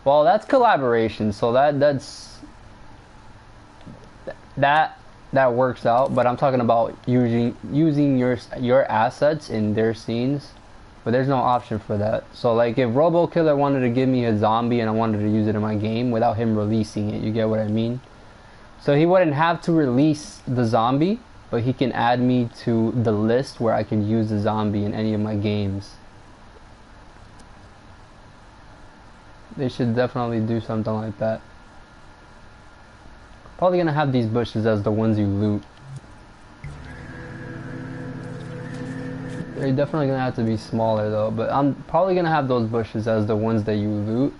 [SPEAKER 1] well, that's collaboration, so that works out, but I'm talking about using your assets in their scenes, but there's no option for that. So like if Robo Killer wanted to give me a zombie and I wanted to use it in my game without him releasing it, you get what I mean? So he wouldn't have to release the zombie, but he can add me to the list where I can use the zombie in any of my games. They should definitely do something like that. Probably gonna have these bushes as the ones you loot. They're definitely gonna have to be smaller though, but I'm probably gonna have those bushes as the ones that you loot.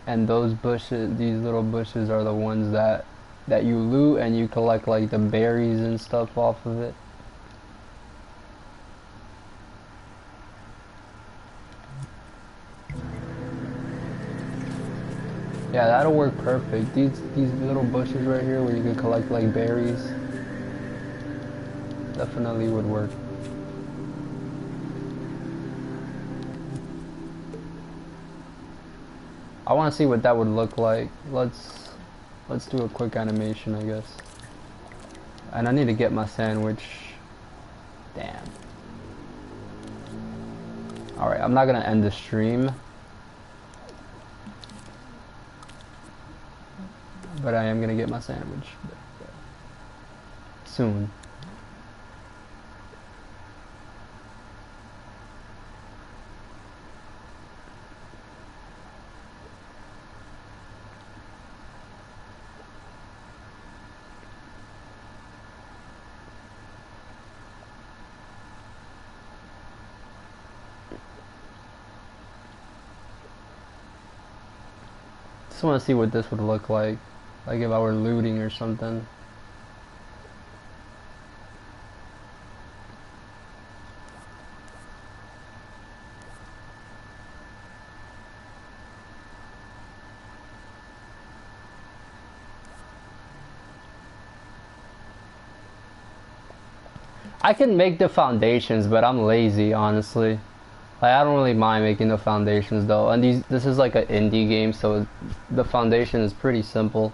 [SPEAKER 1] And those bushes, these little bushes are the ones that you loot and you collect like the berries and stuff off of it. Yeah, that'll work perfect. These little bushes right here where you can collect like berries definitely would work. I want to see what that would look like. Let's do a quick animation, I guess. And I need to get my sandwich. Damn. Alright, I'm not gonna end the stream, but I am gonna get my sandwich soon. Just want to see what this would look like if I were looting or something. I can make the foundations, but I'm lazy, honestly. Like, I don't really mind making the foundations though, and this is like an indie game, so the foundation is pretty simple.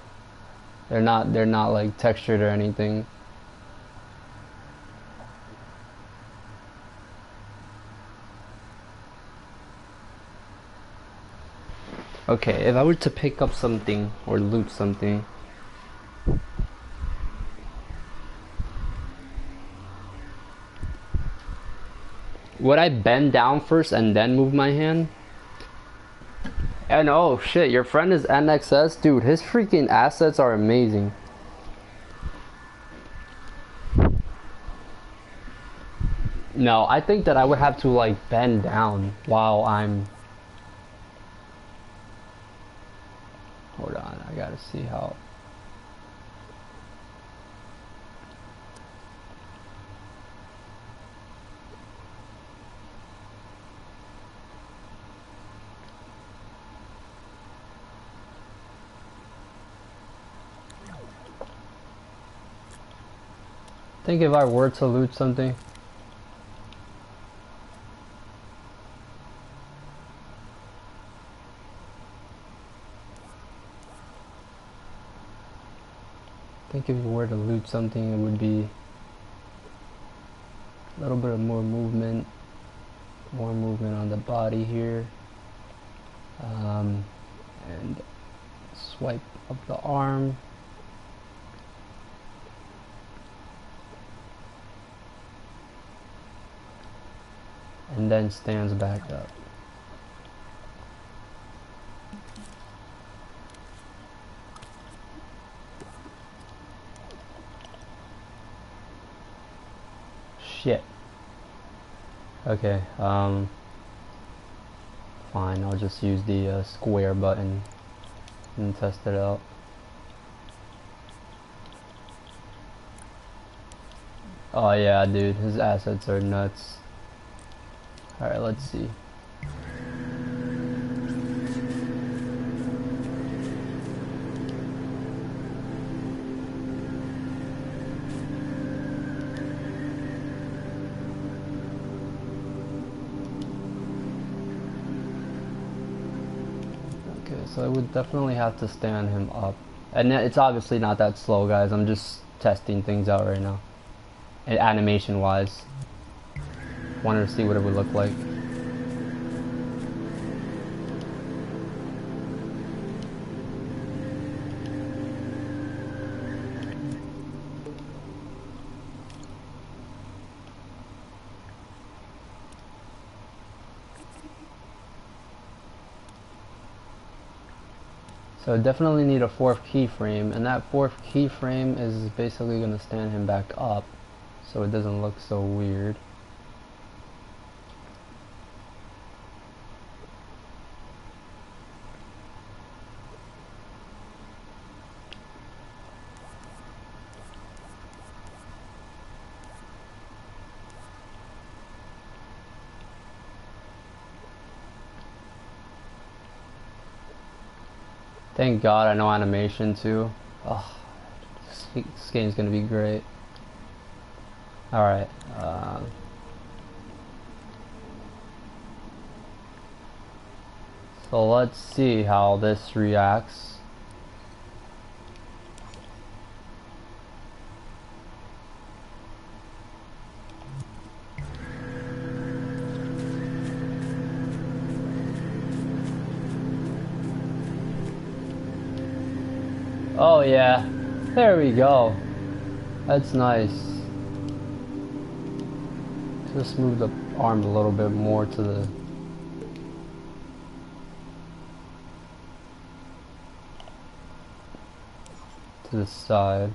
[SPEAKER 1] They're not like textured or anything. Okay, if I were to pick up something or loot something, Would I bend down first and then move my hand? And oh shit, your friend is NXS? Dude, his freaking assets are amazing. No, I think that I would have to like bend down while I'm... Hold on, I gotta see how... I think if I were to loot something, it would be a little bit of more movement on the body here, and swipe up the arm. And then stands back up. Shit. Okay, fine, I'll just use the square button and test it out. Oh yeah, dude, his assets are nuts. Alright, let's see. Okay, so I would definitely have to stand him up. And it's obviously not that slow, guys. I'm just testing things out right now. And animation wise. Wanted to see what it would look like. So I definitely need a fourth keyframe, and that fourth keyframe is basically going to stand him back up so it doesn't look so weird. Thank God I know animation too. Oh, this game's gonna be great. Alright. So let's see how this reacts. Oh yeah, there we go. That's nice. Just move the arm a little bit more to the side.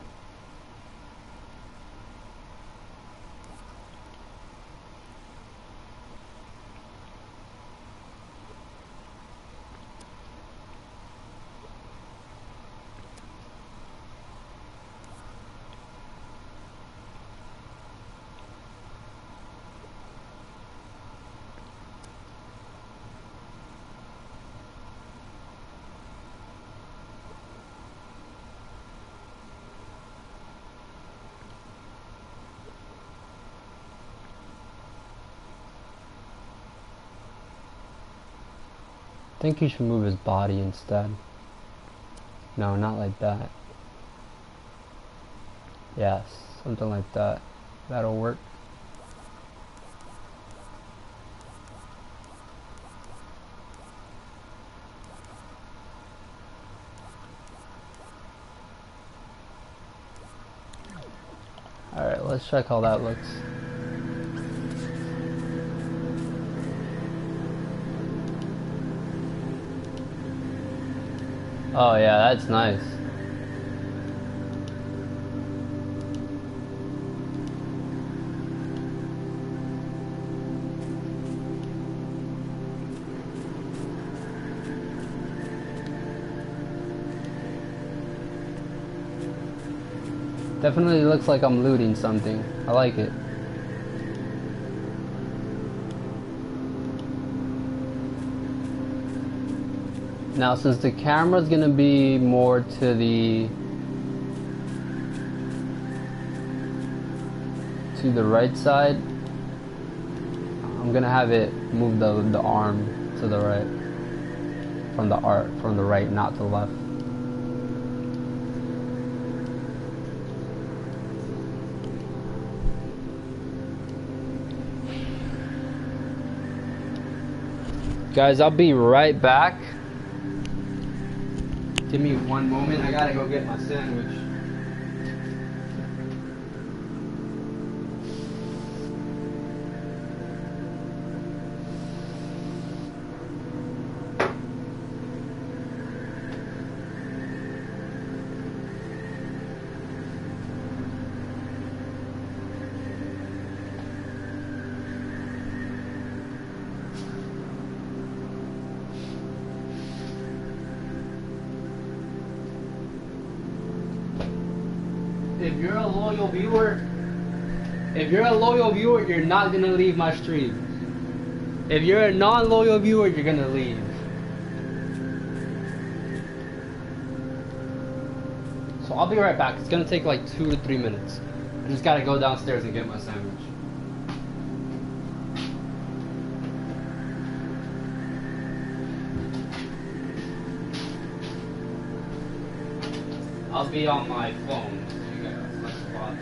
[SPEAKER 1] I think you should move his body instead. No, not like that. Yes, something like that. That'll work. Alright, let's check how that looks.
[SPEAKER 3] Oh yeah, that's nice. Definitely looks like I'm looting something. I like it. Now, since the camera's gonna be more to the right side, I'm gonna have it move the arm to the right from the right, not to the left. Guys, I'll be right back. Give me one moment. I gotta go get my sandwich. If you're a loyal viewer, you're not gonna leave my stream. If you're a non-loyal viewer, you're gonna leave. So I'll be right back. It's gonna take like 2 to 3 minutes. I just gotta go downstairs and get my sandwich. I'll be on my phone. You guys, let's watch.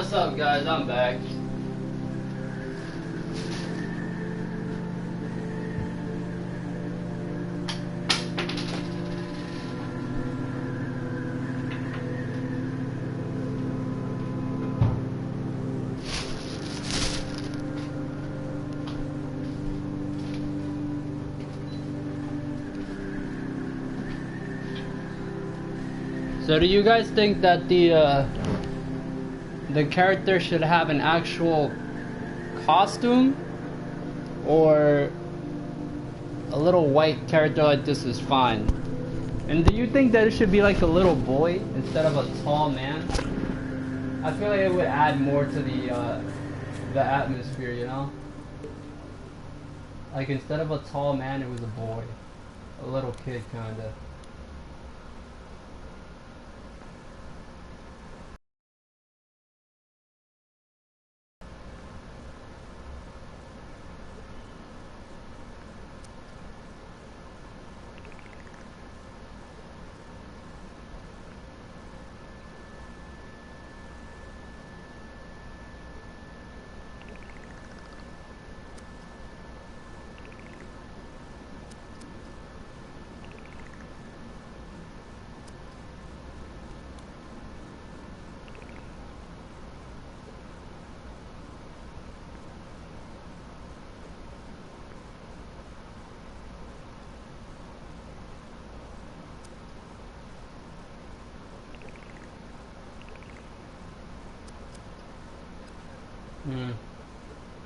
[SPEAKER 1] What's up, guys? I'm back. So do you guys think that the character should have an actual costume, or a little white character like this is fine? And do you think that it should be like a little boy instead of a tall man? I feel like it would add more to the atmosphere, you know? Like instead of a tall man, it was a boy, a little kid kinda.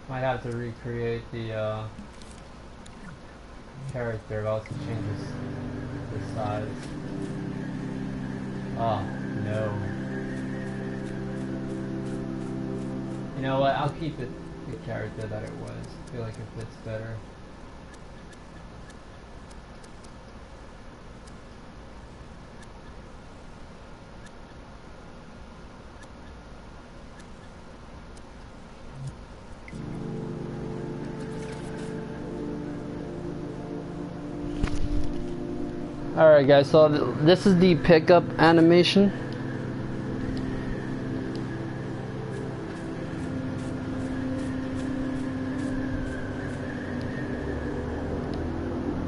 [SPEAKER 1] Might have to recreate the character, I'll have to change the size. Oh, no. You know what, I'll keep it the character that it was. I feel like it fits better. Alright guys, so this is the pickup animation.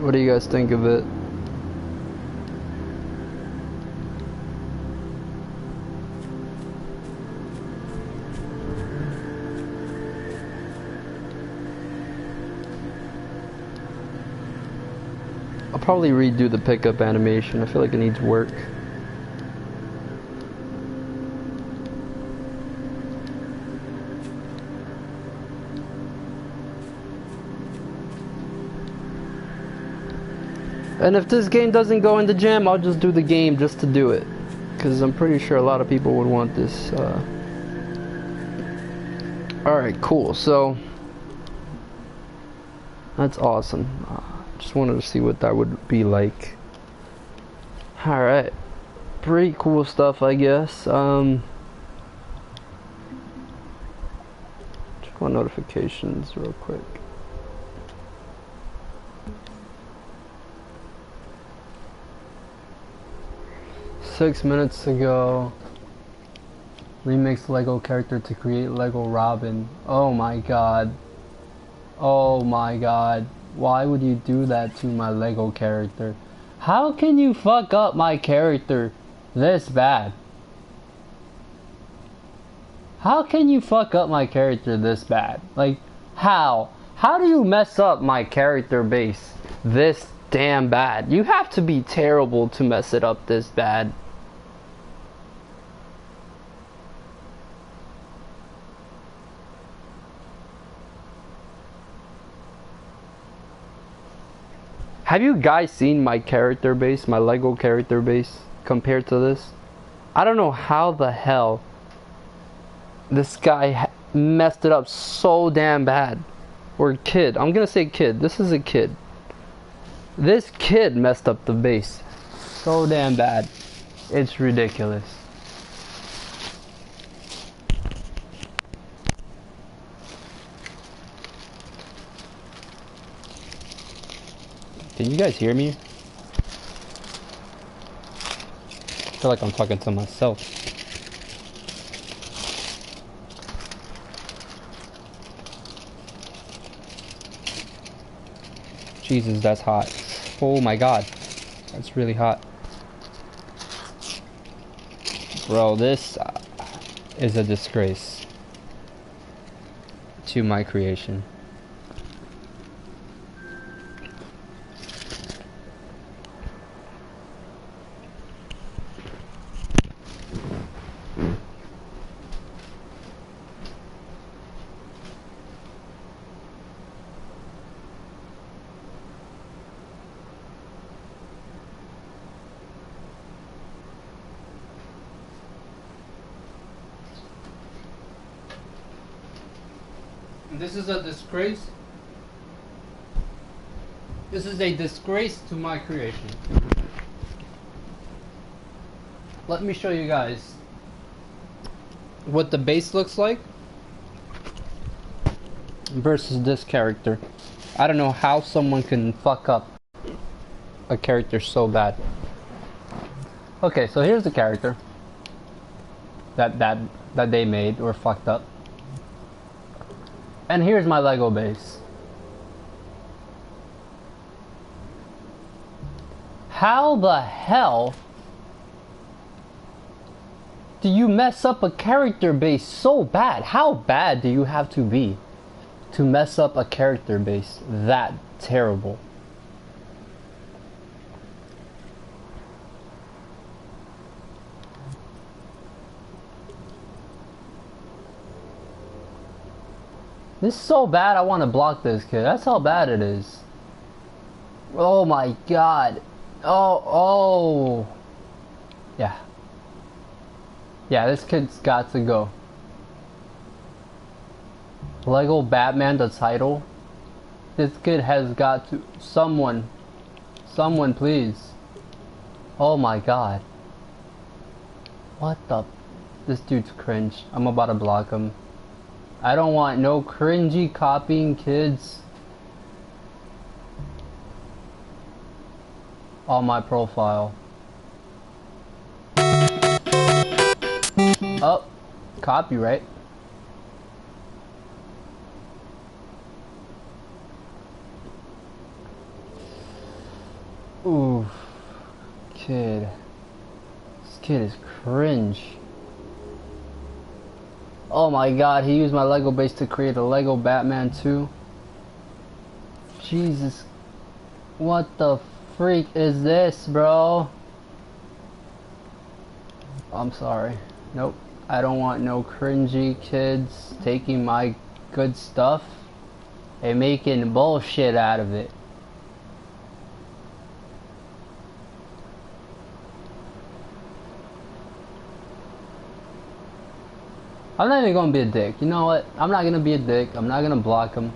[SPEAKER 1] What do you guys think of it? I'll probably redo the pickup animation. I feel like it needs work. And if this game doesn't go in the jam, I'll just do the game just to do it. Because I'm pretty sure a lot of people would want this. Alright, cool. So, that's awesome. Just wanted to see what that would be like. Alright. Pretty cool stuff, I guess. Check my notifications real quick. Six minutes ago, remix Lego character to create Lego Robin. Oh my god. Oh my god. Why would you do that to my Lego character? How can you fuck up my character this bad? How can you fuck up my character this bad? Like, how? How do you mess up my character base this damn bad? You have to be terrible to mess it up this bad. Have you guys seen my character base, my Lego character base, compared to this? I don't know how the hell this guy messed it up so damn bad. Or kid, I'm gonna say kid, this is a kid. This kid messed up the base so damn bad. It's ridiculous. Can you guys hear me? I feel like I'm talking to myself. Jesus, that's hot. Oh my god. That's really hot. Bro, this is a disgrace to my creation. This is a disgrace. This is a disgrace to my creation. Let me show you guys what the base looks like versus this character. I don't know how someone can fuck up a character so bad. Okay, so here's the character that they made or fucked up. And here's my Lego base. How the hell do you mess up a character base so bad? How bad do you have to be to mess up a character base that terrible? This is so bad I want to block this kid. That's how bad it is. Oh my god. Oh. Yeah. Yeah, this kid's got to go. Lego Batman, the title. This kid has got to... Someone please. Oh my god. What the... This dude's cringe. I'm about to block him. I don't want no cringy copying kids on my profile. Oh, copyright. Ooh, kid. This kid is cringe. Oh my god, he used my Lego base to create a Lego Batman 2. Jesus. What the freak is this, bro? I'm sorry. Nope. I don't want no cringy kids taking my good stuff and making bullshit out of it. I'm not even gonna be a dick. You know what? I'm not gonna be a dick. I'm not gonna block him.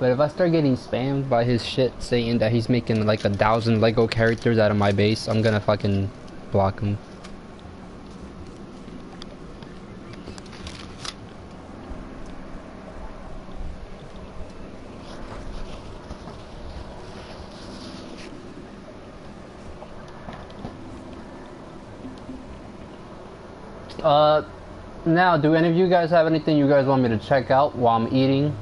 [SPEAKER 1] But if I start getting spammed by his shit saying that he's making like 1,000 Lego characters out of my base, I'm gonna fucking block him. Now, do any of you guys have anything you guys want me to check out while I'm eating?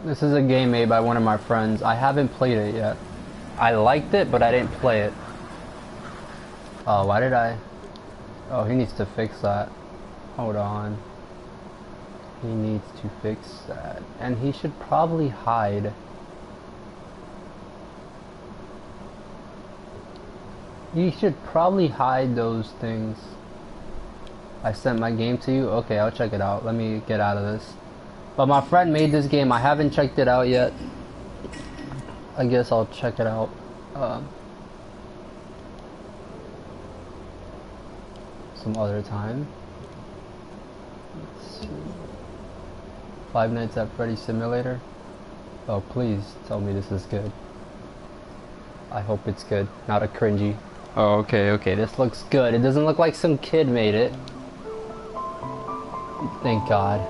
[SPEAKER 1] This is a game made by one of my friends. I haven't played it yet. I liked it, but I didn't play it. Oh, why did I? Oh, he needs to fix that. Hold on. He needs to fix that. And he should probably hide. You should probably hide those things. I sent my game to you? Okay, I'll check it out. Let me get out of this. But my friend made this game. I haven't checked it out yet. I guess I'll check it out. Some other time. Let's see. Five Nights at Freddy's Simulator. Oh, please tell me this is good. I hope it's good. Not a cringy
[SPEAKER 3] Oh, okay, okay. This looks good. It doesn't look like some kid made it. Thank God.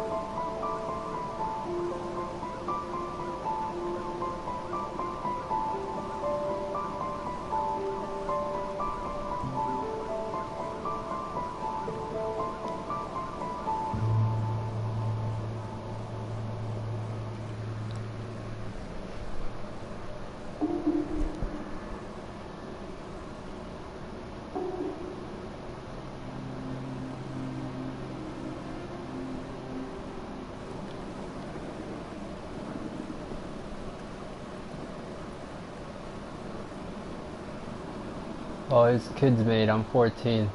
[SPEAKER 3] Oh, it's kids made. I'm 14.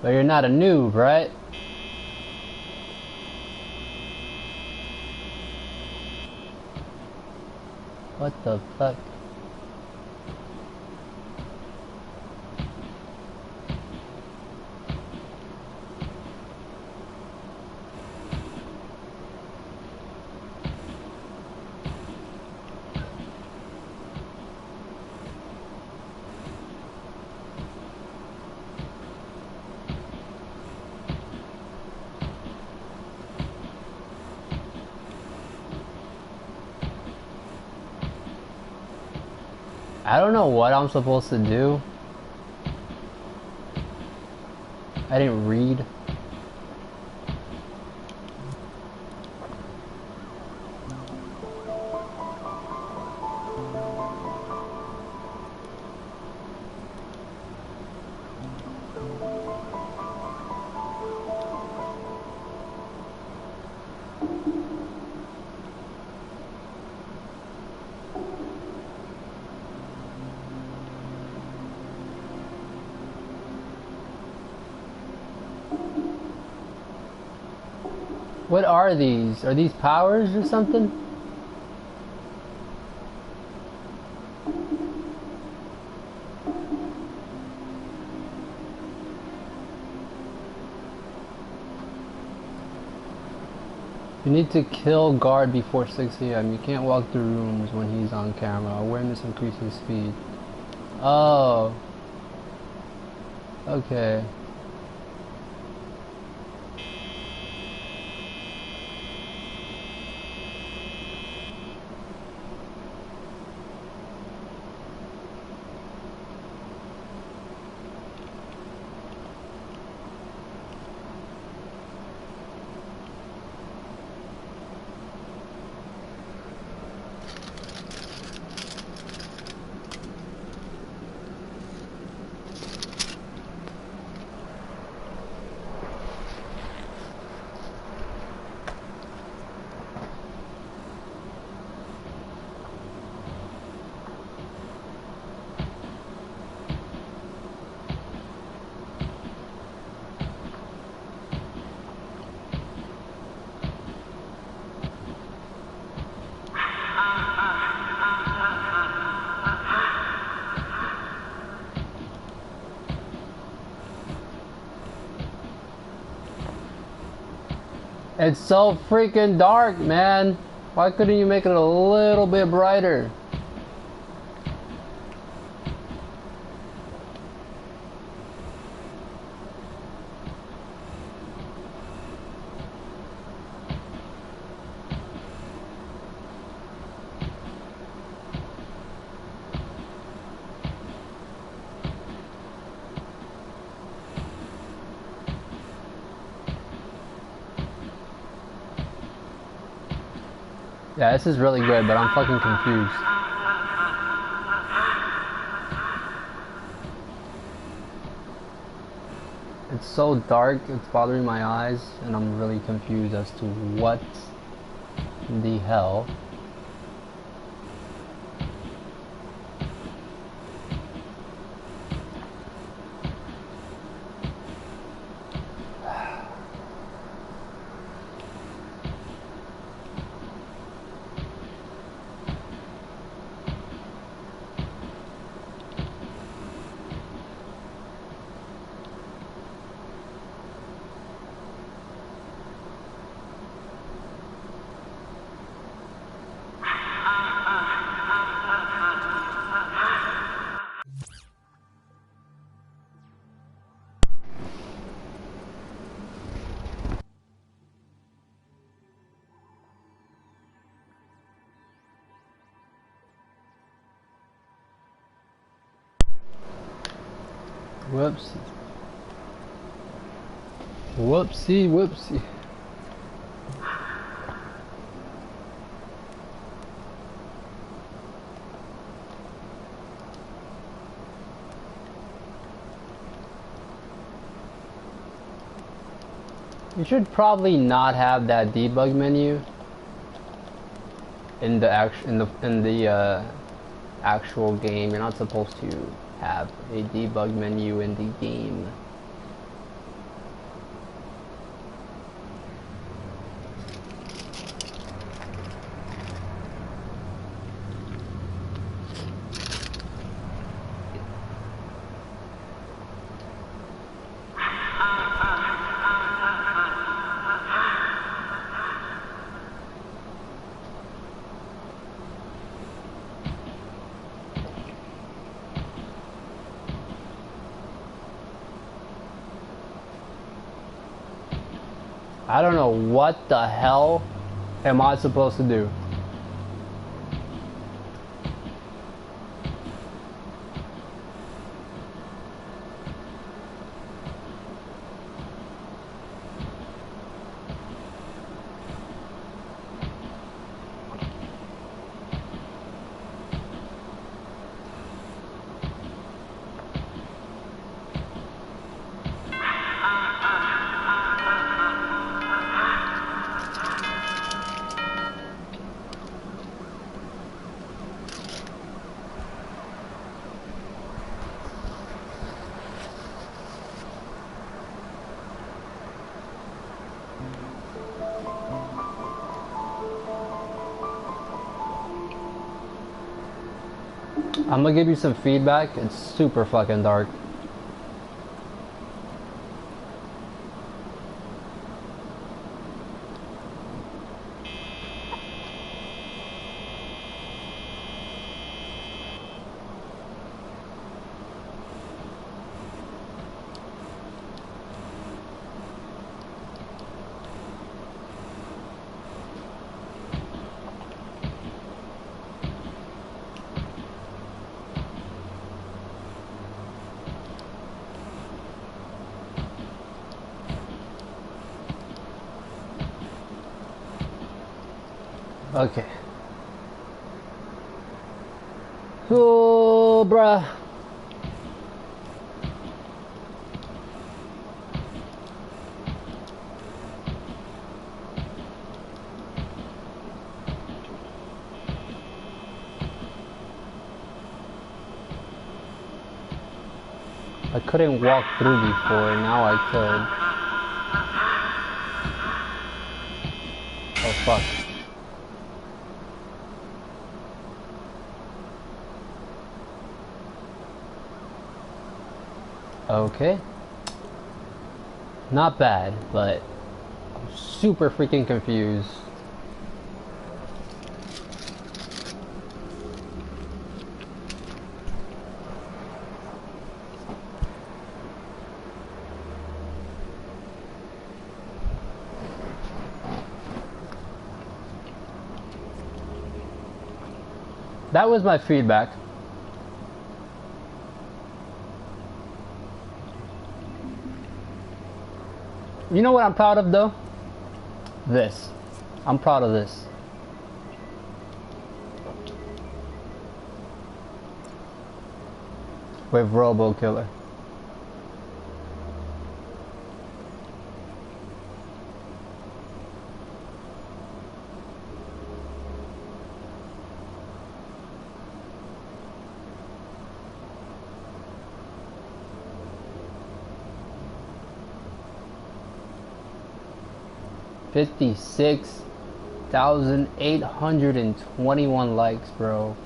[SPEAKER 3] But you're not a noob, right? What the fuck? I don't know what I'm supposed to do. I didn't read. What are these? Are these powers or something? You need to kill guard before 6 a.m. You can't walk through rooms when he's on camera. Awareness increases speed. Oh. Okay. It's so freaking dark, man. Why couldn't you make it a little bit brighter? Yeah, this is really good, but I'm fucking confused. It's so dark, it's bothering my eyes, and I'm really confused as to what the hell. Whoopsie. Whoopsie, whoopsie. You should probably not have that debug menu in the actual game. You're not supposed to have a debug menu in the game. I don't know what the hell am I supposed to do. I'm gonna give you some feedback. It's super fucking dark. Okay. Oh, bruh. I couldn't walk through before, now I could. Oh, fuck. Okay. Not bad, but I'm super freaking confused. That was my feedback. You know what I'm proud of though? This. I'm proud of this. With Robo Killer. $56,821 likes, bro.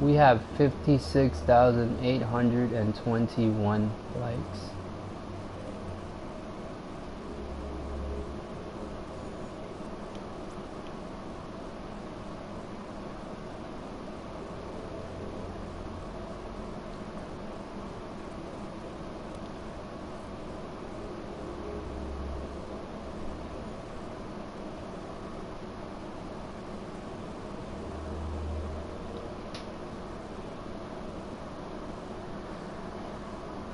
[SPEAKER 3] We have 56,821 likes.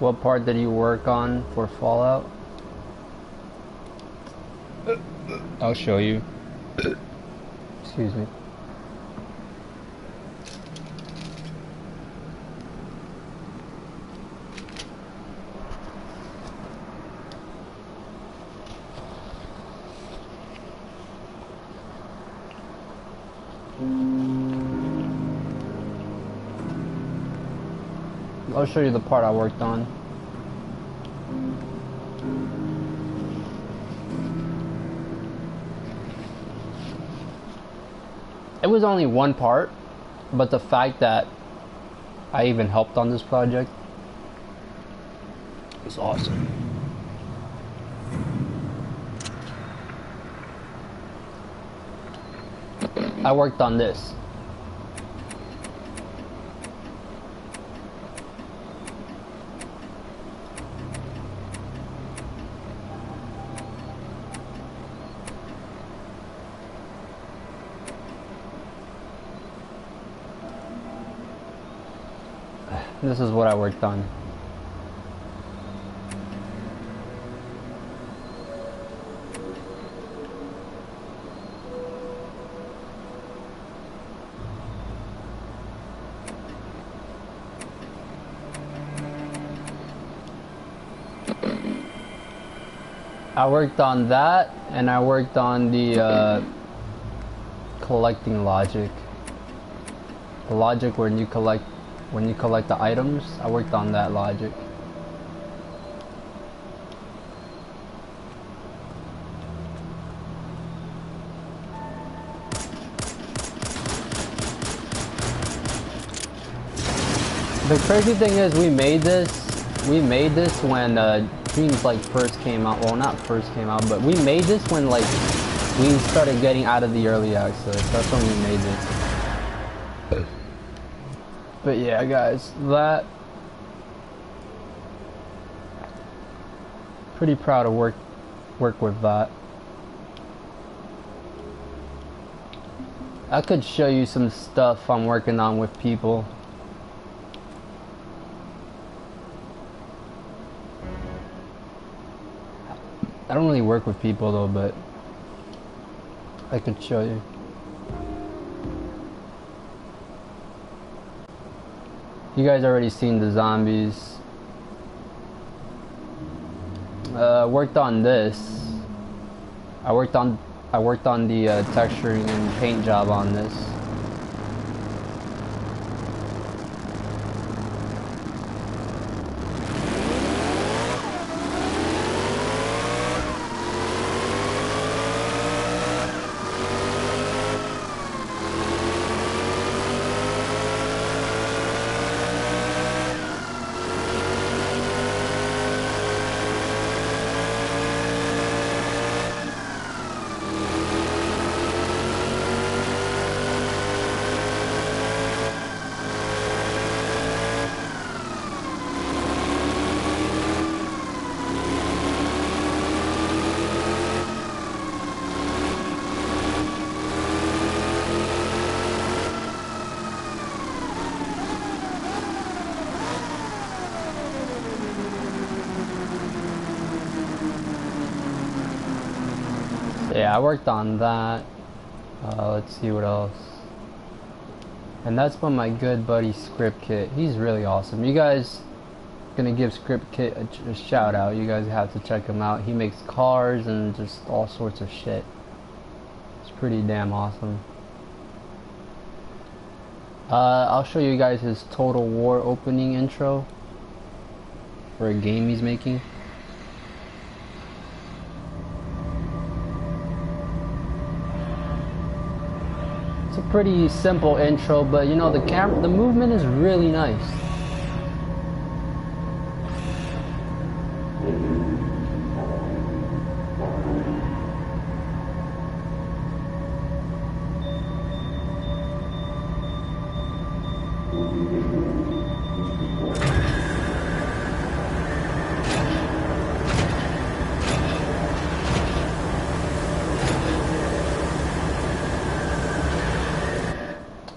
[SPEAKER 3] What part did you work on for Fallout? I'll show you. Excuse me. I'll show you the part I worked on. It was only one part, but the fact that I even helped on this project was awesome. I worked on this. This is what I worked on. I worked on that, and I worked on the collecting logic. The logic when you collect the items, I worked on that logic. The crazy thing is we made this when Dreams like first came out. Well, not first came out, but we made this when like we started getting out of the early access. That's when we made this. But yeah, guys, that pretty proud of work with that. I could show you some stuff I'm working on with people. I don't really work with people though, but I could show you. You guys already seen the zombies. Worked on this. I worked on the texturing and paint job on this. Yeah, I worked on that. Let's see what else. And that's by my good buddy Script Kit. He's really awesome. You guys gonna give Script Kit a shout out. You guys have to check him out. He makes cars and just all sorts of shit. It's pretty damn awesome. I'll show you guys his Total War opening intro for a game he's making. It's a pretty simple intro, but you know the movement is really nice.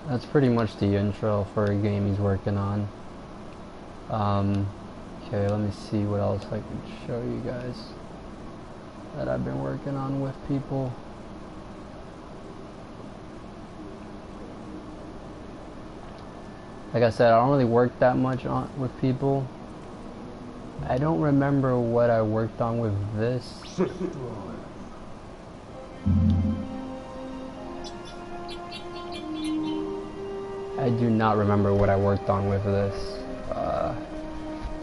[SPEAKER 3] That's pretty much the intro for a game he's working on. Okay, let me see what else I can show you guys that I've been working on with people. Like I said, I don't really work that much with people. I don't remember what I worked on with this. I do not remember what I worked on with this.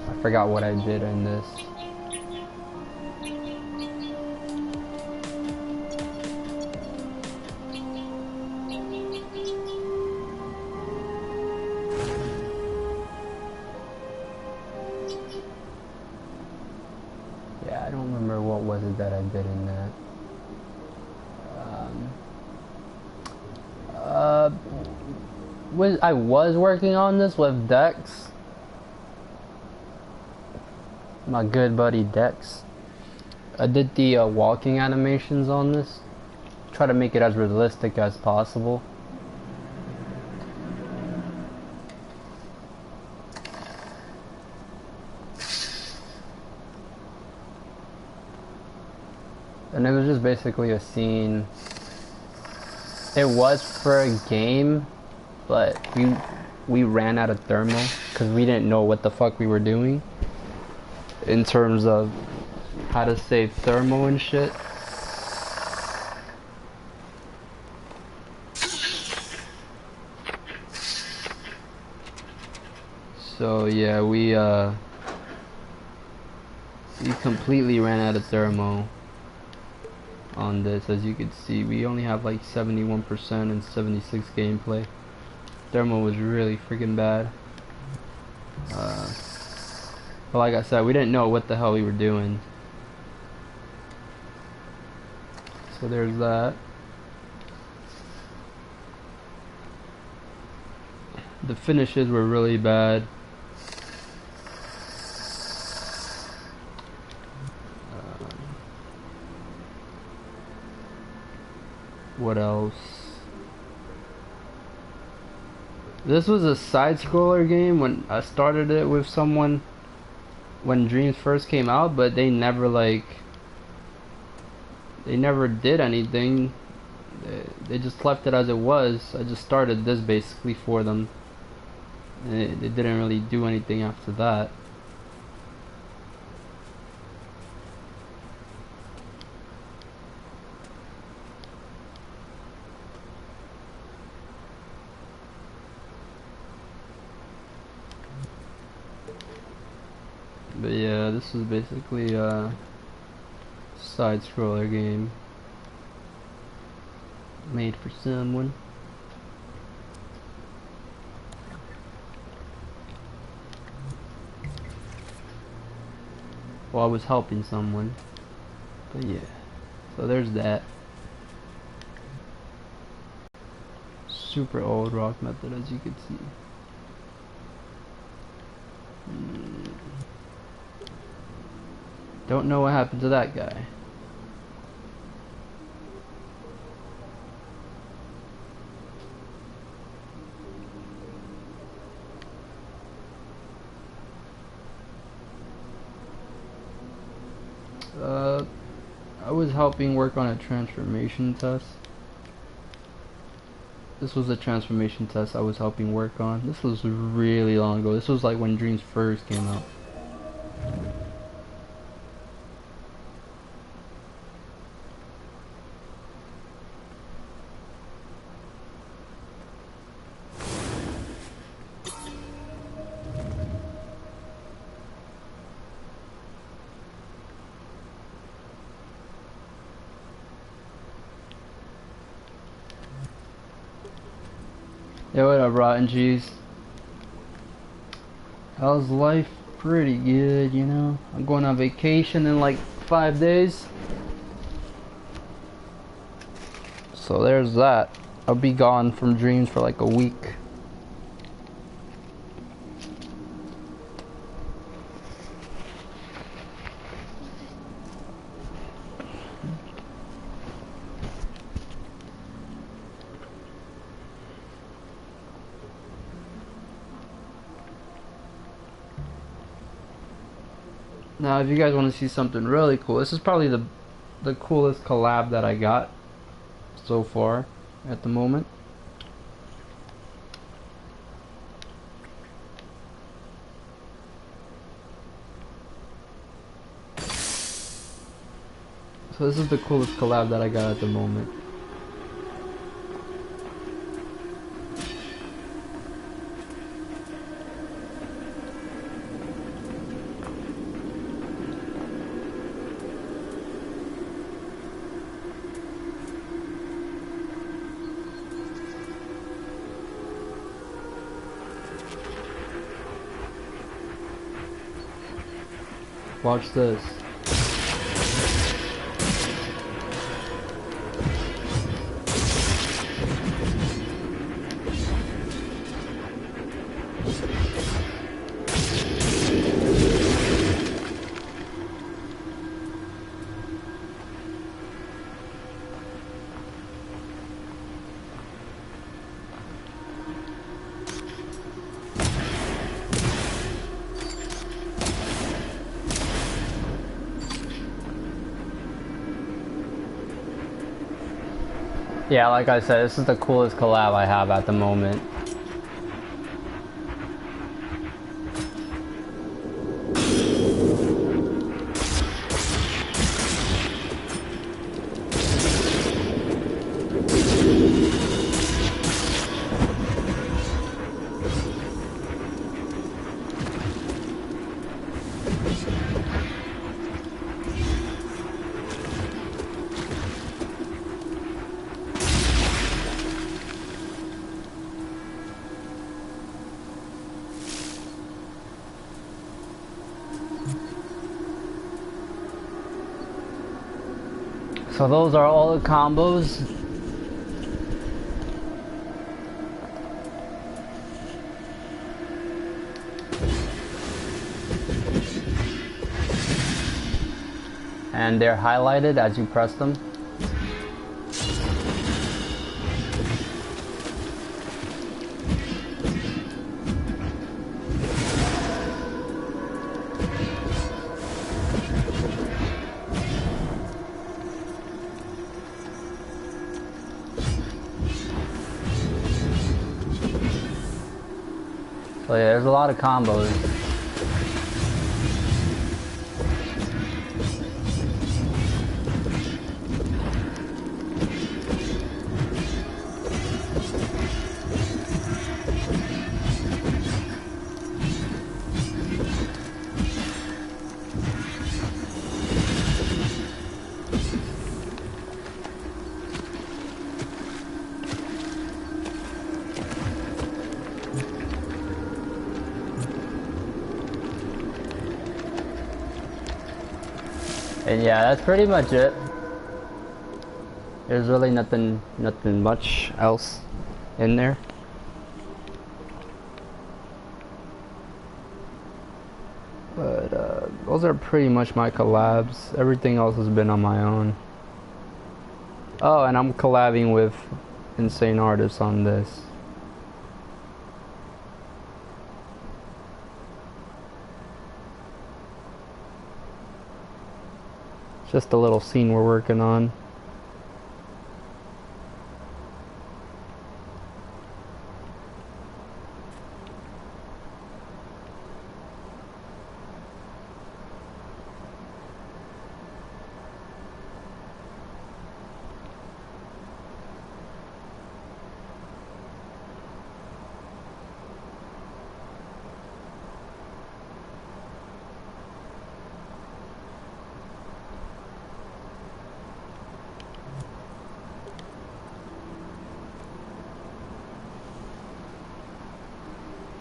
[SPEAKER 3] I forgot what I did in this. Yeah, I don't remember what was it that I did in that. I was working on this with Dex. My good buddy Dex. I did the walking animations on this. Try to make it as realistic as possible. And it was just basically a scene. It was for a game, but we ran out of thermal because we didn't know what the fuck we were doing in terms of how to save thermal and shit. So yeah, we completely ran out of thermal on this. As you can see, we only have like 71% and 76 gameplay. Thermal was really freaking bad. But like I said, we didn't know what the hell we were doing. So there's that. The finishes were really bad. What else? This was a side-scroller game when I started it with someone when Dreams first came out, but they never did anything. They just left it as it was. I just started this basically for them. They didn't really do anything after that. But yeah, this is basically a side-scroller game made for someone. Well, I was helping someone. But yeah, so there's that. Super old rock method, as you can see. Don't know what happened to that guy. I was helping work on a transformation test. This was a transformation test I was helping work on. This was really long ago. This was like when Dreams first came out. Yo, what up, Rotten Cheese? How's life? Pretty good, you know. I'm going on vacation in like 5 days. So there's that. I'll be gone from Dreams for like a week.
[SPEAKER 1] Now, if you guys want to see something really cool, this is probably the coolest collab that I got so far at the moment. So this is the coolest collab that I got at the moment. Watch this.
[SPEAKER 3] Yeah, like I said, this is the coolest collab I have at the moment. So those are all the combos. And they're highlighted as you press them. So yeah, there's a lot of combos. And yeah, that's pretty much it. There's really nothing much else in there. But those are pretty much my collabs. Everything else has been on my own. Oh, and I'm collabing with Insane Artists on this. Just a little scene we're working on.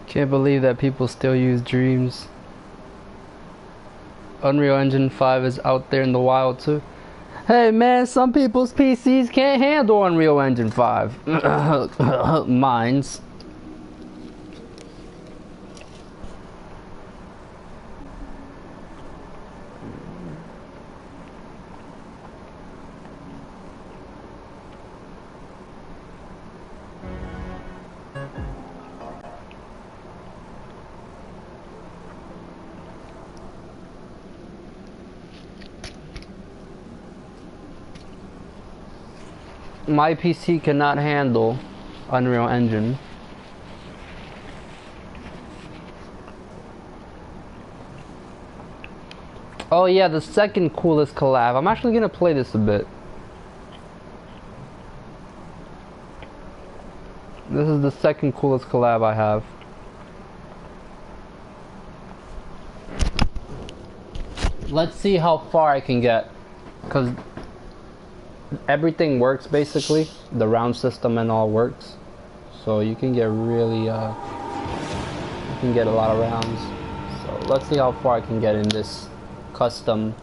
[SPEAKER 3] Can't believe that people still use Dreams. Unreal Engine 5 is out there in the wild too. Hey man, some people's PCs can't handle Unreal Engine 5. Mine's.
[SPEAKER 1] my PC cannot handle Unreal Engine. Oh yeah, the second coolest collab. I'm actually gonna play this a bit. This is the second coolest collab I have. Let's see how far I can get, because everything works basically. The round system and all works, so you can get really you can get a lot of rounds. So let's see how far I can get in this custom.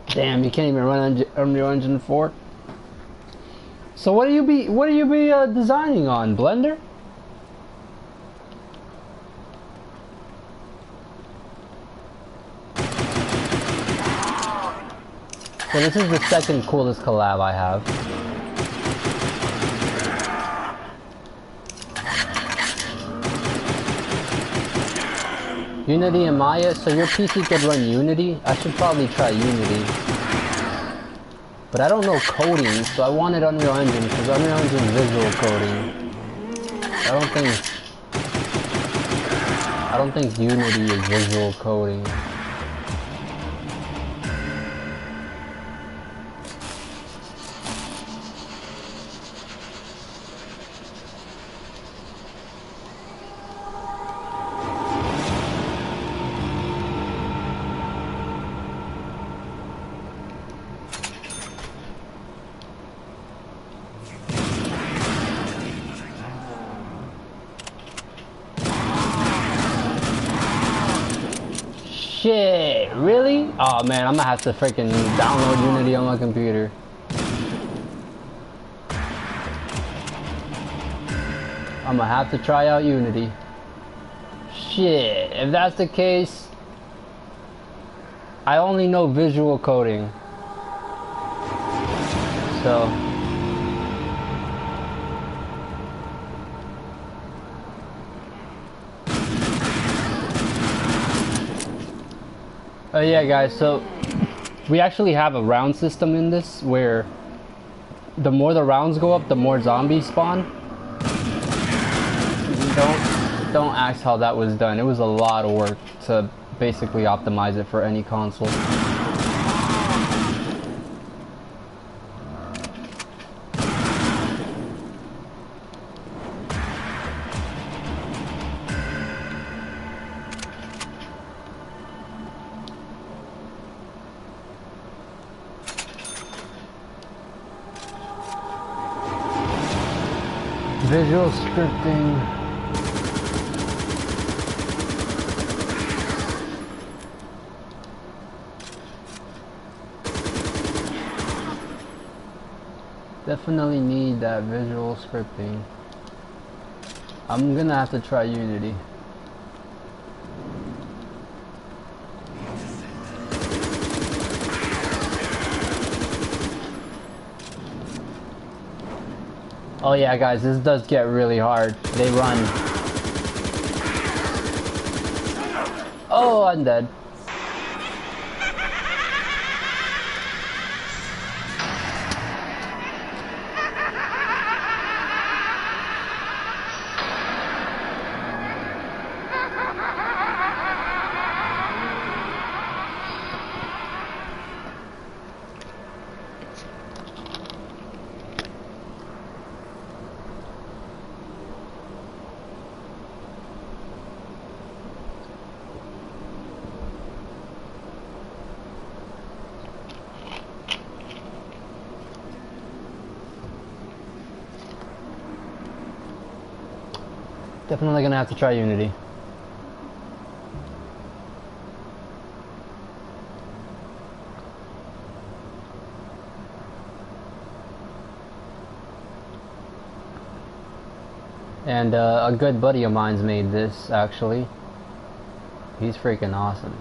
[SPEAKER 1] Damn, you can't even run Unreal Engine 4. So what do you be designing on, Blender? So this is the second coolest collab I have. Unity and Maya, so your PC could run Unity? I should probably try Unity. But I don't know coding, so I wanted Unreal Engine, because Unreal Engine is visual coding. I don't think Unity is visual coding. Shit, really? Oh man, I'm gonna have to freaking download Unity on my computer. I'm gonna have to try out Unity. Shit, if that's the case, I only know visual coding. So oh yeah guys, so we actually have a round system in this where the more the rounds go up, the more zombies spawn. Don't ask how that was done. It was a lot of work to basically optimize it for any console. Visual scripting. Definitely need that visual scripting. I'm gonna have to try Unity. Oh yeah guys, this does get really hard. They run. Oh, I'm dead. Definitely gonna have to try Unity. And a good buddy of mine's made this, actually. He's freaking awesome.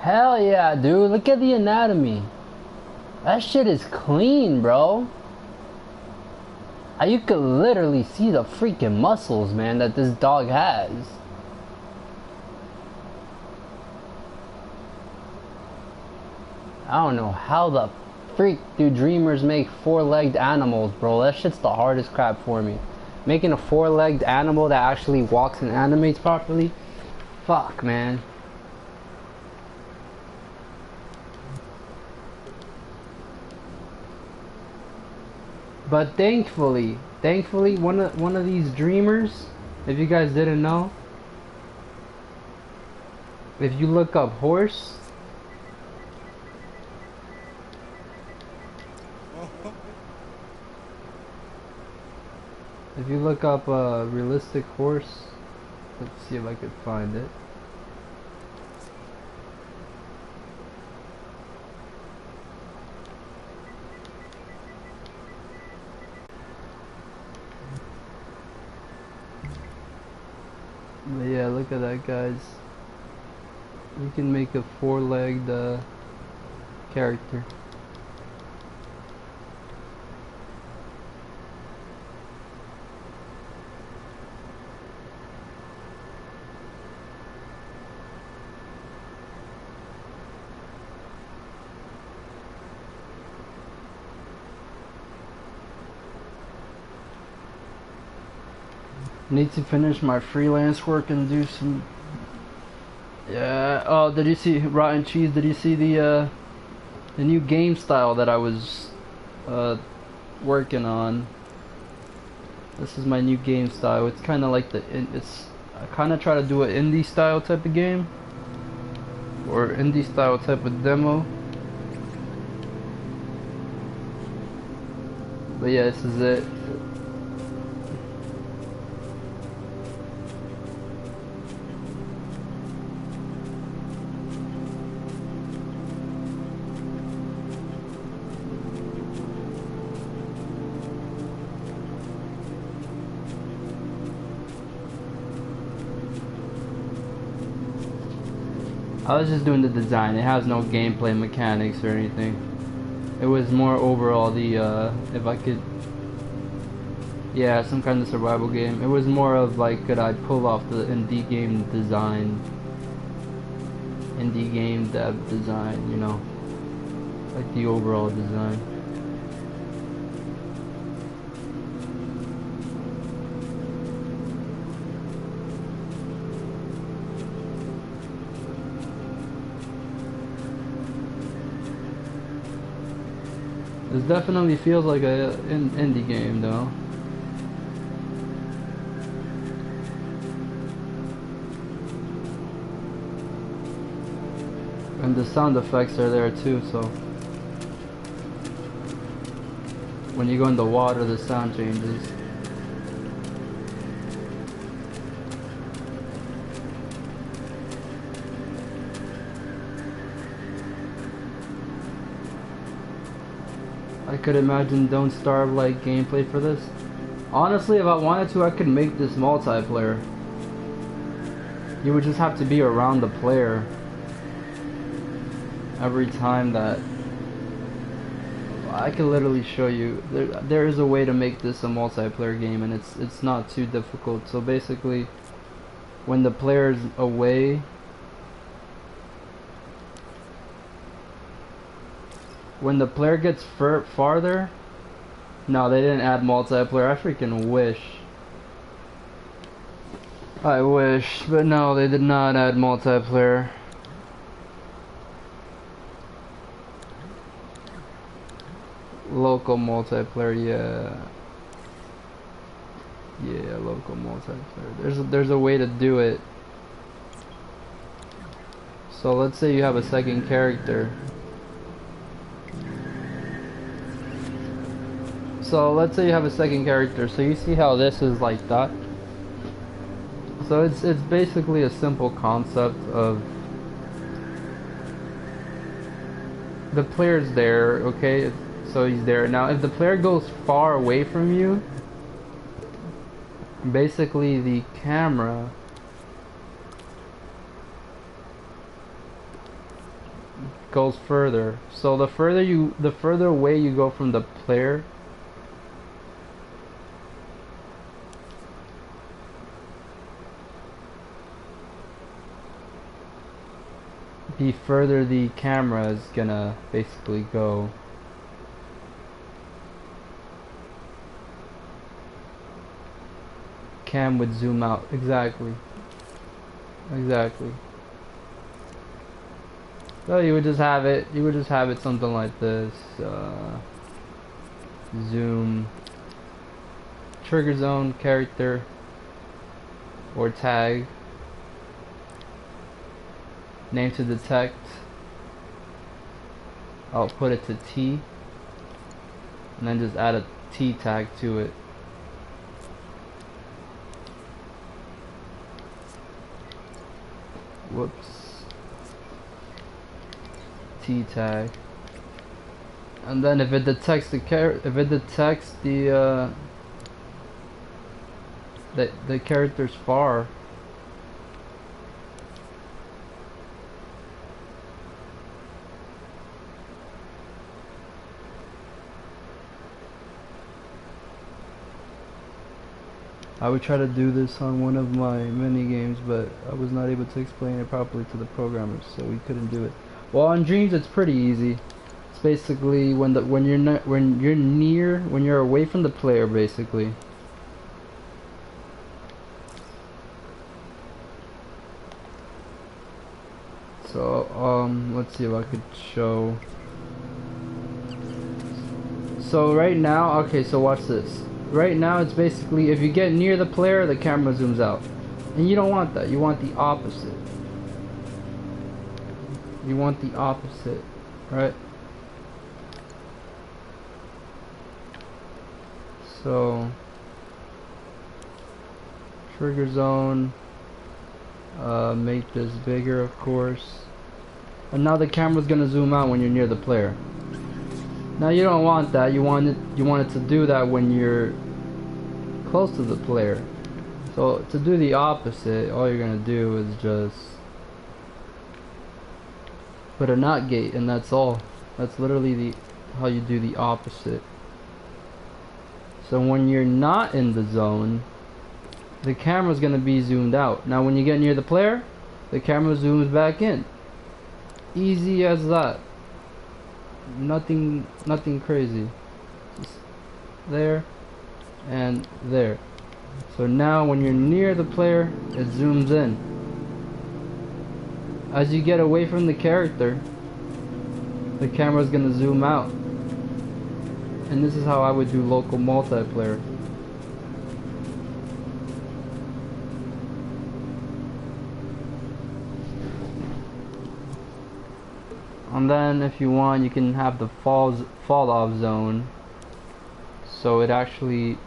[SPEAKER 3] Hell yeah, dude. Look at the anatomy. That shit is clean, bro. You could literally see the freaking muscles, man, that this dog has. I don't know how the freak do dreamers make four-legged animals, bro. That shit's the hardest crap for me. Making a four-legged animal that actually walks and animates properly? Fuck, man. But thankfully, one of these dreamers, if you guys didn't know, if you look up horse, if you look up a realistic horse, let's see if I could find it. But yeah, look at that, guys. You can make a four-legged character. Need to finish my freelance work and do some. Yeah. Oh, did you see Rotten Cheese? Did you see the new game style that I was working on? This is my new game style. It's kind of like I kind of try to do an indie style type of game, or indie style type of demo. But yeah, this is it. I was just doing the design. It has no gameplay mechanics or anything. It was more overall the if I could, yeah, some kind of survival game. It was more of like, could I pull off the indie game design, indie game dev design, you know, like the overall design. This definitely feels like an indie game, though. And the sound effects are there too, so when you go in the water, the sound changes. I could imagine Don't Starve like gameplay for this. Honestly, if I wanted to, I could make this multiplayer. You would just have to be around the player every time that. I could literally show you. There is a way to make this a multiplayer game, and it's not too difficult. So basically, when the player's away, when the player gets farther, no, they didn't add multiplayer. I freaking wish. I wish, but no, they did not add multiplayer. Local multiplayer, yeah. Yeah, local multiplayer. There's a way to do it. So let's say you have a second character. So let's say you have a second character. So you see how this is like that. So it's basically a simple concept of the player's there, okay? So he's there. Now if the player goes far away from you, basically the camera
[SPEAKER 1] goes further. So the further away you go from the player, the further the camera is gonna basically go. Cam would zoom out. Exactly. So you would just have it something like this. Zoom, trigger zone, character, or tag, name to detect. I'll put it to T, and then just add a T tag to it. Whoops. T tag. And then if it detects the the character's far, I would try to do this on one of my mini games, but I was not able to explain it properly to the programmers, so we couldn't do it. Well, on Dreams it's pretty easy. It's basically when you're away from the player, basically. So let's see if I could show. So right now, okay, so watch this. Right now it's basically if you get near the player, the camera zooms out. And you don't want that. You want the opposite. You want the opposite, right? So trigger zone, make this bigger, of course. And now the camera's gonna zoom out when you're near the player. Now you don't want that. You want it to do that when you're close to the player. So to do the opposite, all you're gonna do is just put a NOT gate, and that's all. That's literally how you do the opposite. So when you're not in the zone, the camera's gonna be zoomed out. Now when you get near the player, the camera zooms back in. Easy as that. Nothing crazy. Just there and there. So now when you're near the player, it zooms in. As you get away from the character, the camera's gonna zoom out. And this is how I would do local multiplayer. And then if you want, you can have the fall off zone, so it actually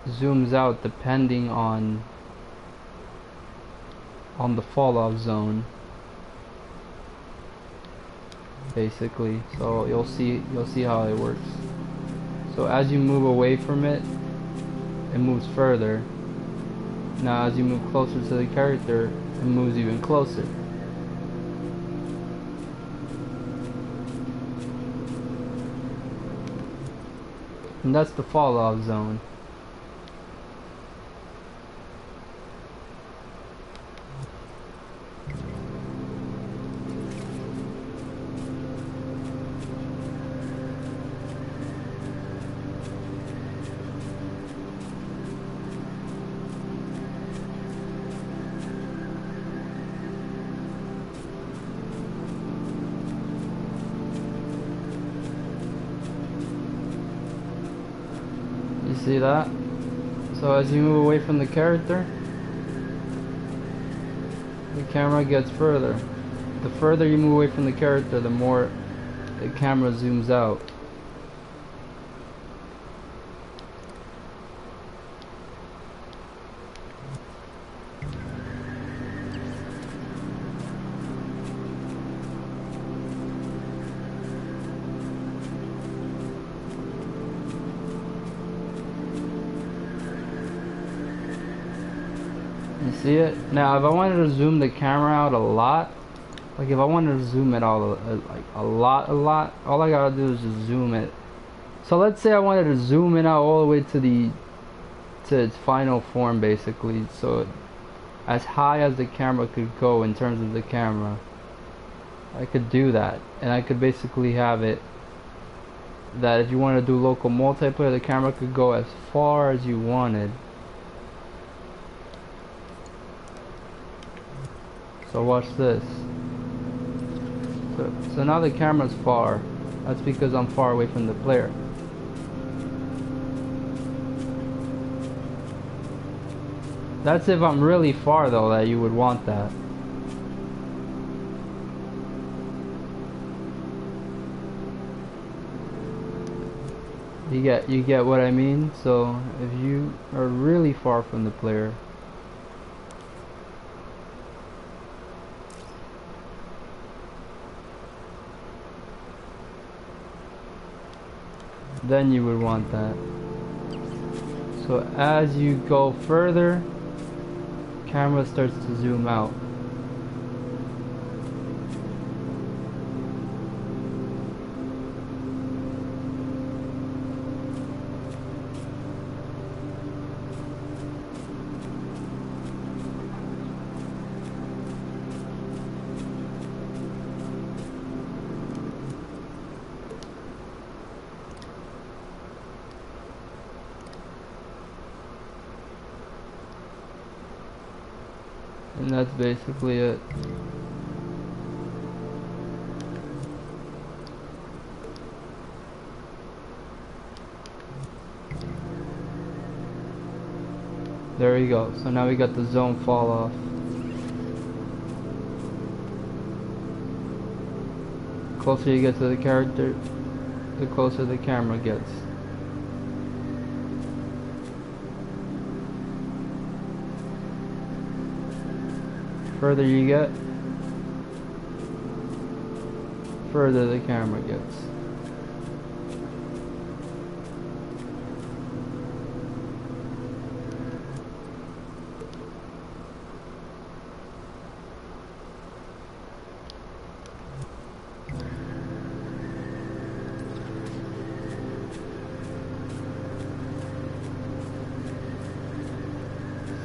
[SPEAKER 1] zooms out depending on the fall off zone, basically. So you'll see how it works. So as you move away from it, it moves further. Now as you move closer to the character, it moves even closer. And that's the fall off zone. You see that? So as you move away from the character, the camera gets further. The further you move away from the character, the more the camera zooms out. You see it? Now if I wanted to zoom the camera out a lot, Like if I wanted to zoom it all like a lot, all I gotta do is just zoom it. So let's say I wanted to zoom it out all the way to its final form, basically, so as high as the camera could go in terms of the camera. I could do that, and I could basically have it that if you want to do local multiplayer, the camera could go as far as you wanted. So watch this. So now the camera's far. That's because I'm far away from the player. That's if I'm really far though, that you would want that. You get what I mean? So if you are really far from the player, then you would want that. So as you go further, camera starts to zoom out. And that's basically it. There we go. So now we got the zone fall off. The closer you get to the character, the closer the camera gets. Further you get, further the camera gets.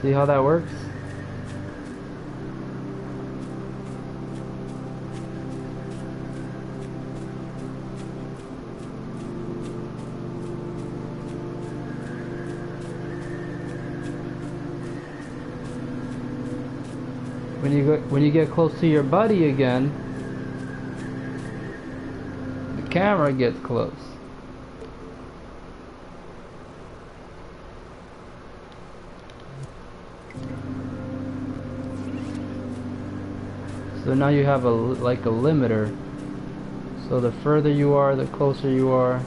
[SPEAKER 1] See how that works? When you get close to your buddy again, the camera gets close. So now you have like a limiter. So the further you are, the closer you are.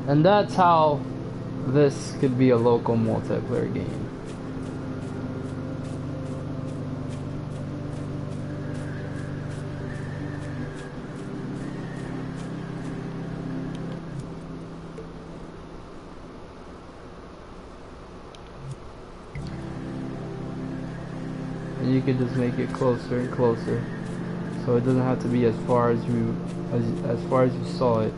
[SPEAKER 1] And that's how this could be a local multiplayer game. And you can just make it closer and closer, so it doesn't have to be as far as you saw it.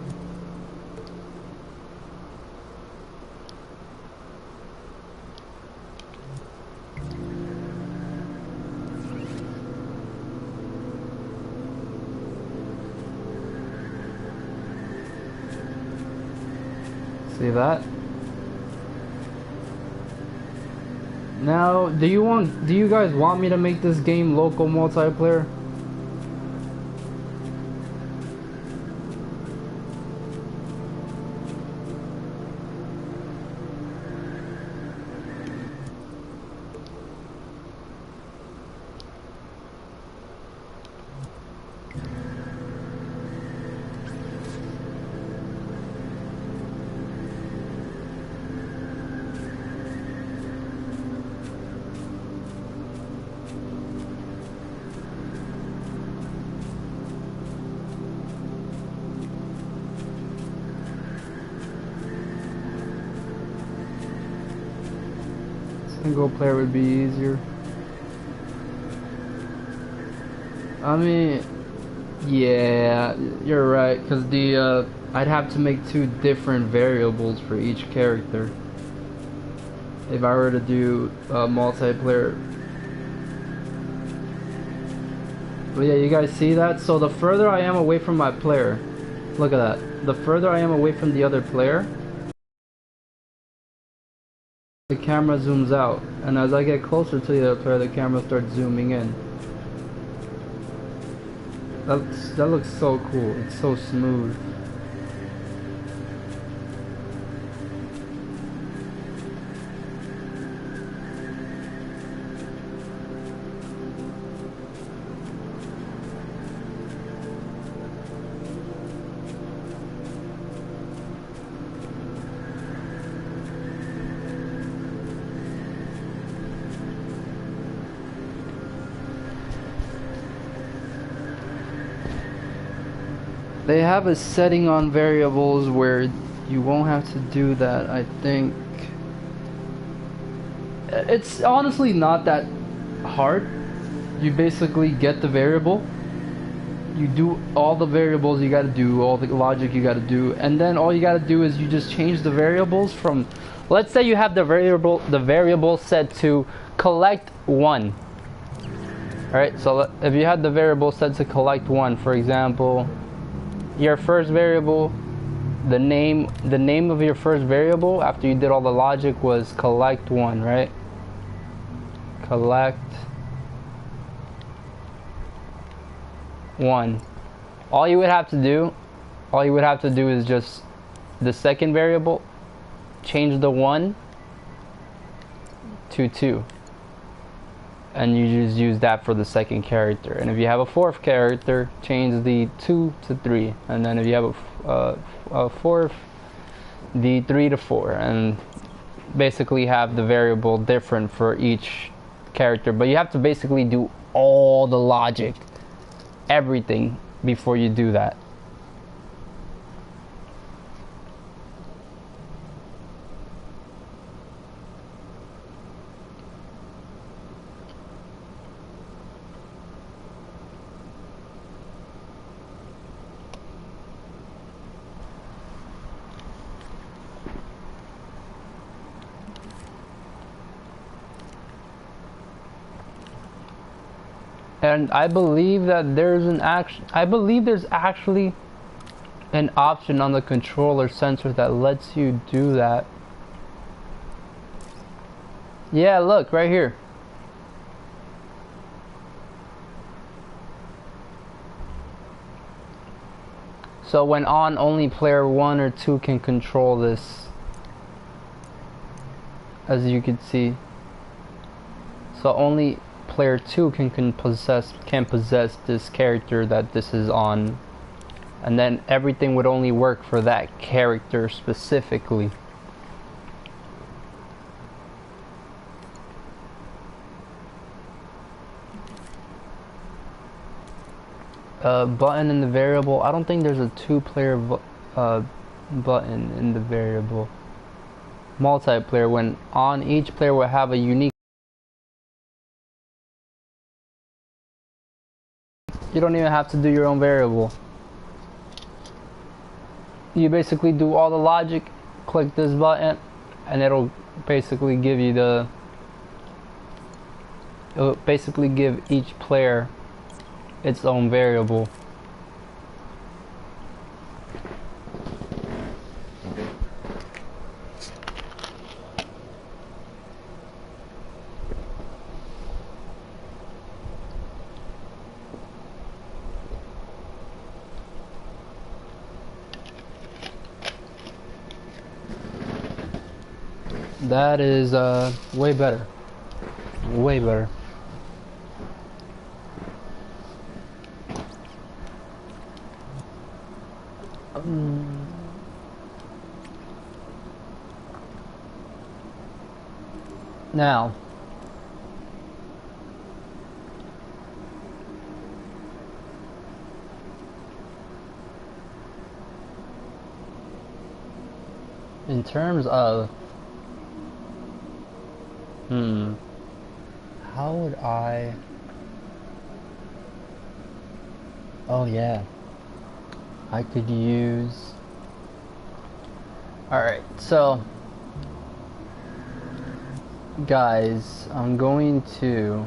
[SPEAKER 1] See that? Now, do you guys want me to make this game local multiplayer? Single player would be easier. I mean, yeah, you're right, because I'd have to make two different variables for each character if I were to do multiplayer. But yeah, you guys see that? So the further I am away from my player, look at that. The further I am away from the other player, the camera zooms out. And as I get closer to the other player, the camera starts zooming in. That looks so cool. It's so smooth. They have a setting on variables where you won't have to do that, I think. It's honestly not that hard. You basically get the variable. You do all the variables you gotta do, all the logic you gotta do, and then all you gotta do is you just change the variables from, let's say you have the variable set to collect 1. Alright, so if you had the variable set to collect 1, for example, your first variable, the name of your first variable after you did all the logic was collect 1, right? Collect 1. All you would have to do is just the second variable, change the 1 to 2. And you just use that for the second character. And if you have a fourth character, change the 2 to 3. And then if you have a fourth, the 3 to 4. And basically have the variable different for each character. But you have to basically do all the logic, everything, before you do that. And I believe that there's actually an option on the controller sensor that lets you do that. Yeah, look right here. So when on, only player 1 or 2 can control this, as you can see. So only player 2 can possess this character that this is on, and then everything would only work for that character specifically. Button in the variable, I don't think there's a 2-player button in the variable. Multiplayer, when on, each player will have a unique. You don't even have to do your own variable. You basically do all the logic, click this button, and it'll basically give you it'll basically give each player its own variable. That is way better. Way better. Now, in terms of
[SPEAKER 3] How would I... Oh yeah. I could use... Alright, so... Guys, I'm going to...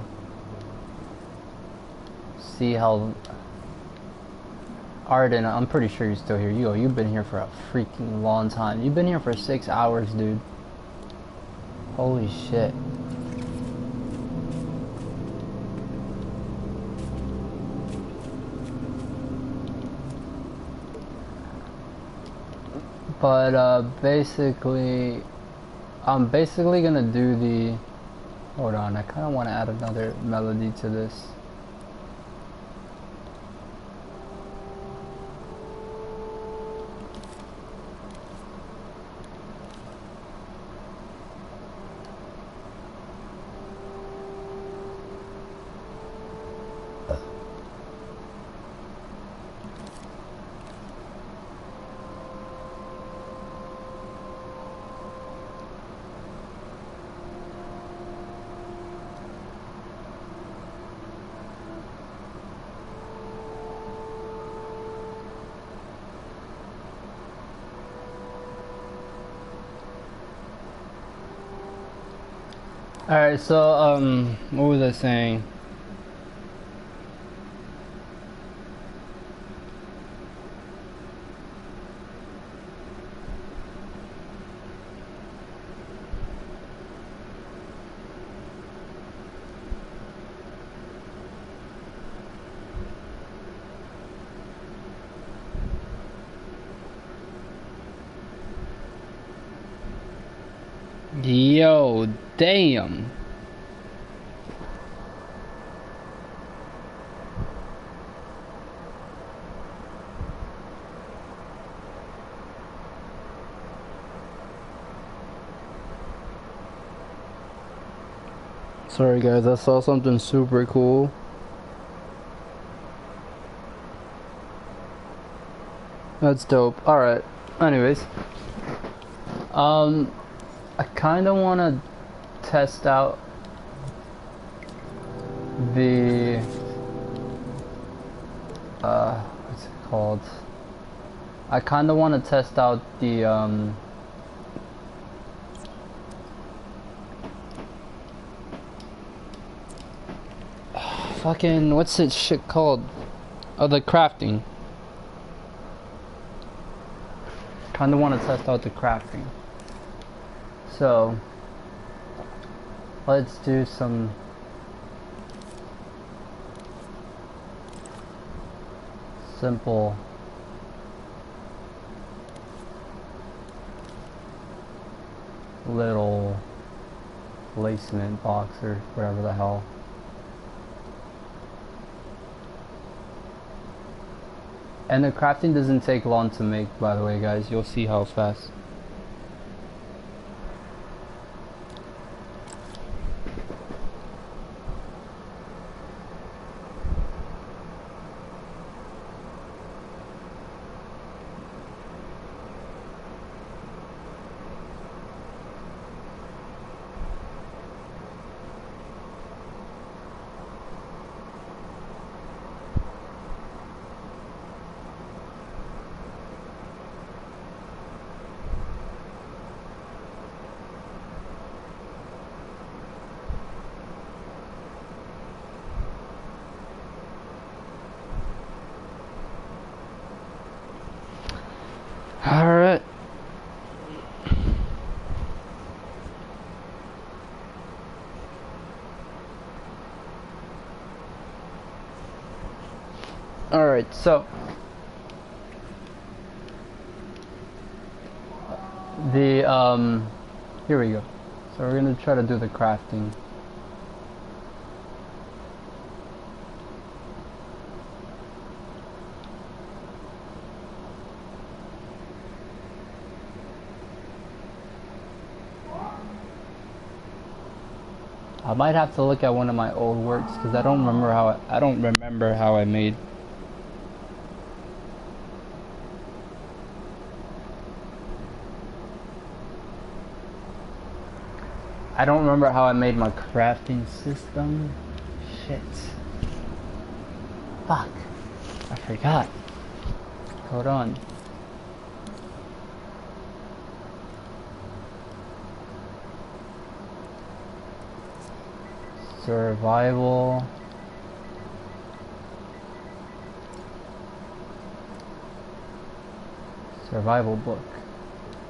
[SPEAKER 3] see how... Arden, I'm pretty sure you're still here. You've been here for a freaking long time. You've been here for 6 hours, dude. Holy shit. But basically, I'm basically gonna do the... Hold on, I kinda wanna add another melody to this. Alright, so, what was I saying? Yo, damn. Sorry guys, I saw something super cool. That's dope. Alright. Anyways. I kinda wanna test out the what's it called? I kinda wanna test out the fucking, what's it shit called? Oh, the crafting. Kinda wanna test out the crafting. So let's do some simple little placement box or whatever the hell. And the crafting doesn't take long to make, by the way, guys. You'll see how fast. Alright. Alright, so the here we go. So we're gonna try to do the crafting. I might have to look at one of my old works because I don't remember how I made. I don't remember how I made my crafting system. Shit. Fuck. I forgot. Hold on. Survival. Survival book.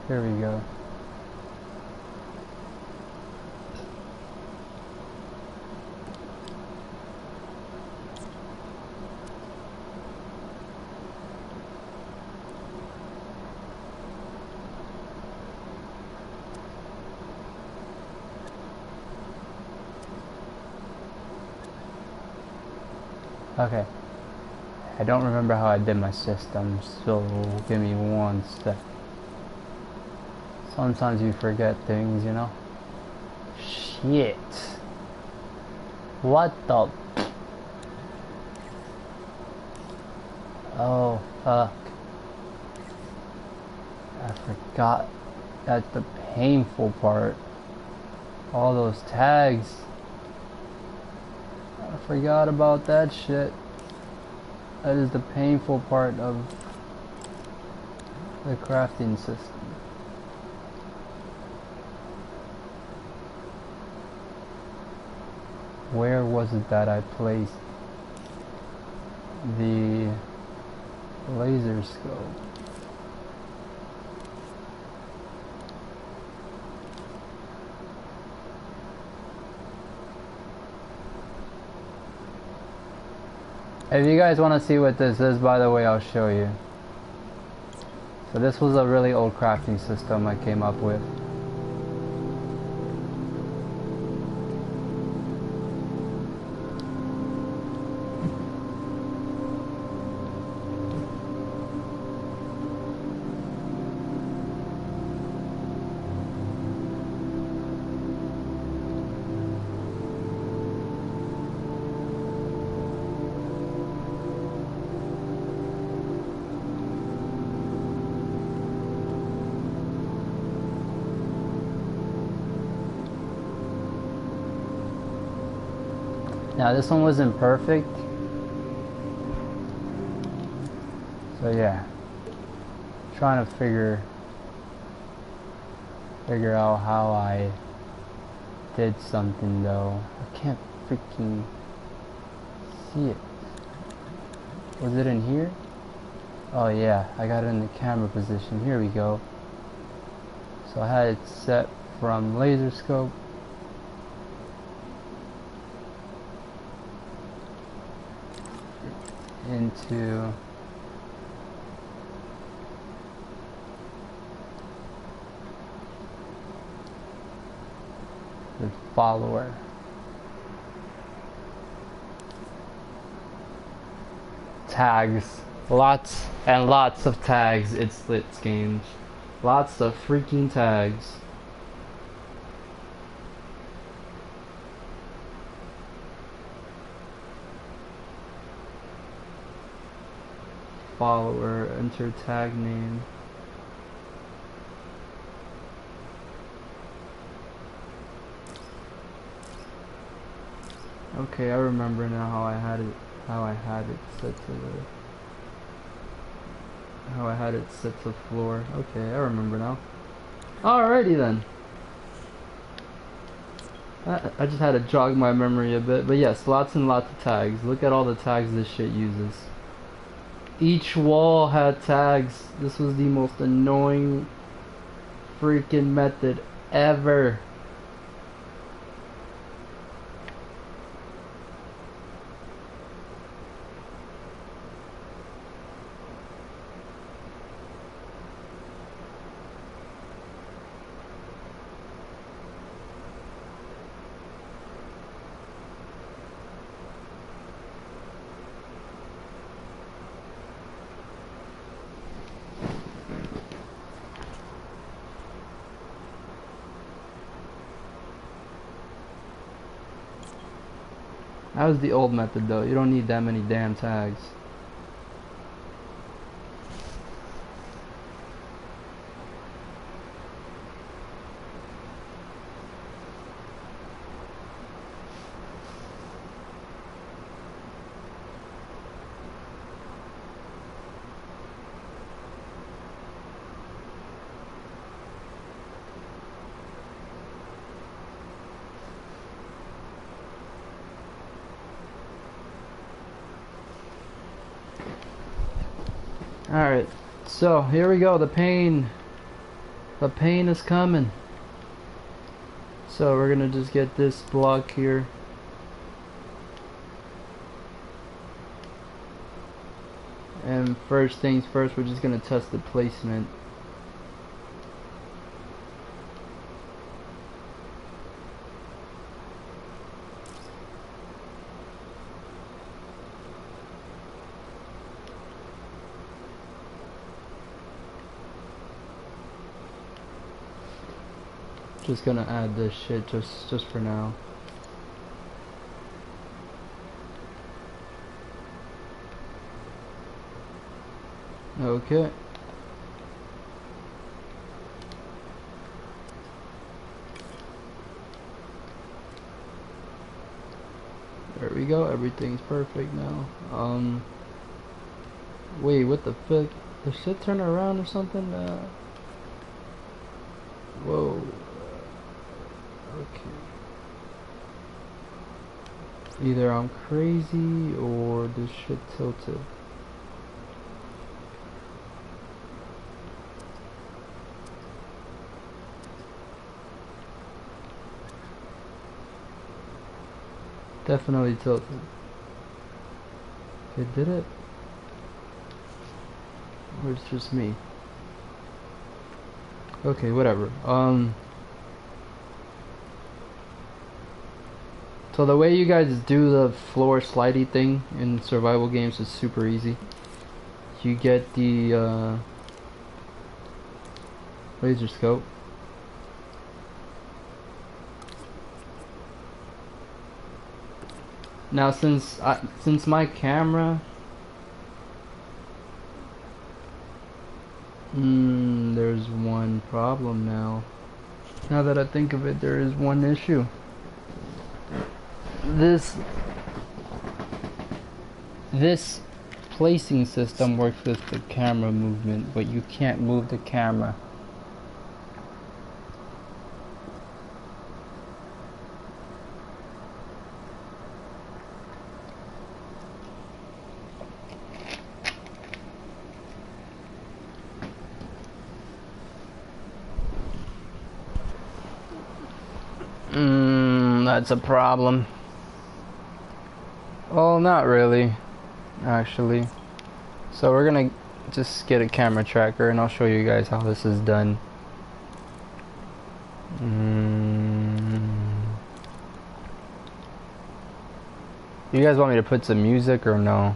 [SPEAKER 3] Here we go. Okay. I don't remember how I did my system, so give me one sec. Sometimes you forget things, you know? Shit. What the... Oh, fuck. I forgot. That's the painful part. All those tags. I forgot about that shit. That is the painful part of the crafting system. Where was it that I placed the laser scope? If you guys want to see what this is, by the way, I'll show you. So this was a really old crafting system I came up with. Now this one wasn't perfect, so yeah, trying to figure out how I did something though. I can't freaking see it. Was it in here? Oh yeah, I got it in the camera position. Here we go. So I had it set from laser scope into the follower. Tags. Lots and lots of tags. It's Slits Games. Lots of freaking tags. Follower, enter tag name. Okay, I remember now how I had it set to the floor. Okay, I remember now. Alrighty then. I just had to jog my memory a bit, but yes, lots and lots of tags. Look at all the tags this shit uses. Each wall had tags. This was the most annoying freaking method ever. That was the old method though. You don't need that many damn tags.
[SPEAKER 1] Alright, so here we go, the pain. The pain is coming. So we're gonna just get this block here. And first things first, we're just gonna test the placement. Just gonna add this shit just for now. Okay. There we go, everything's perfect now. Wait, what the fuck? The shit turn around or something? Whoa. Okay. Either I'm crazy or this shit tilted. Definitely tilted. It did it? Or it's just me? Okay, whatever. So the way you guys do the floor slidey thing in survival games is super easy. You get the laser scope. Now since my camera there's one problem now. Now that I think of it, there is one issue. This placing system works with the camera movement, but you can't move the camera. That's a problem. Well, not really, actually. So we're gonna just get a camera tracker and I'll show you guys how this is done. You guys want me to put some music or no?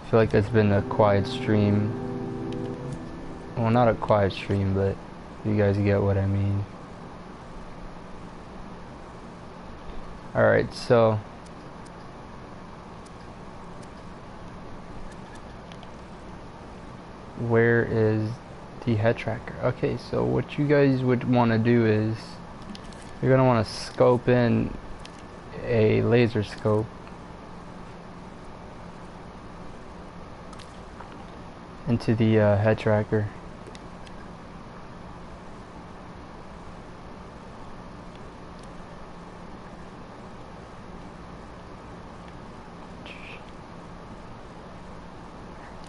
[SPEAKER 1] I feel like it's been a quiet stream. Well, not a quiet stream, but you guys get what I mean. Alright, so where is the head tracker? Okay, so what you guys would want to do is you're going to want to scope in a laser scope into the head tracker.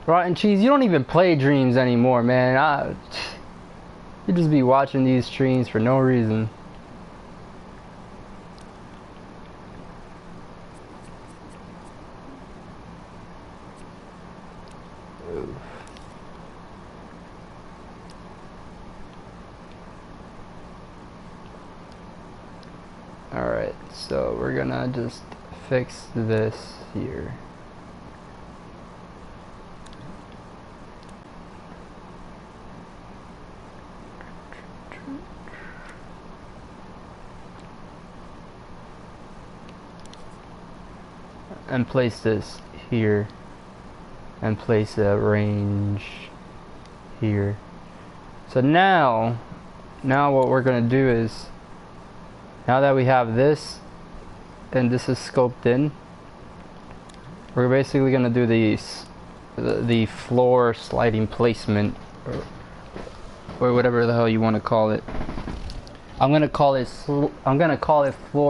[SPEAKER 1] Rotten Cheese, you don't even play Dreams anymore, man. You just be watching these streams for no reason. Alright, so we're gonna just fix this here. And place this here and place a range here. So now what we're gonna do is, now that we have this and this is scoped in, we're basically gonna do the floor sliding placement or whatever the hell you want to call it. I'm gonna call it floor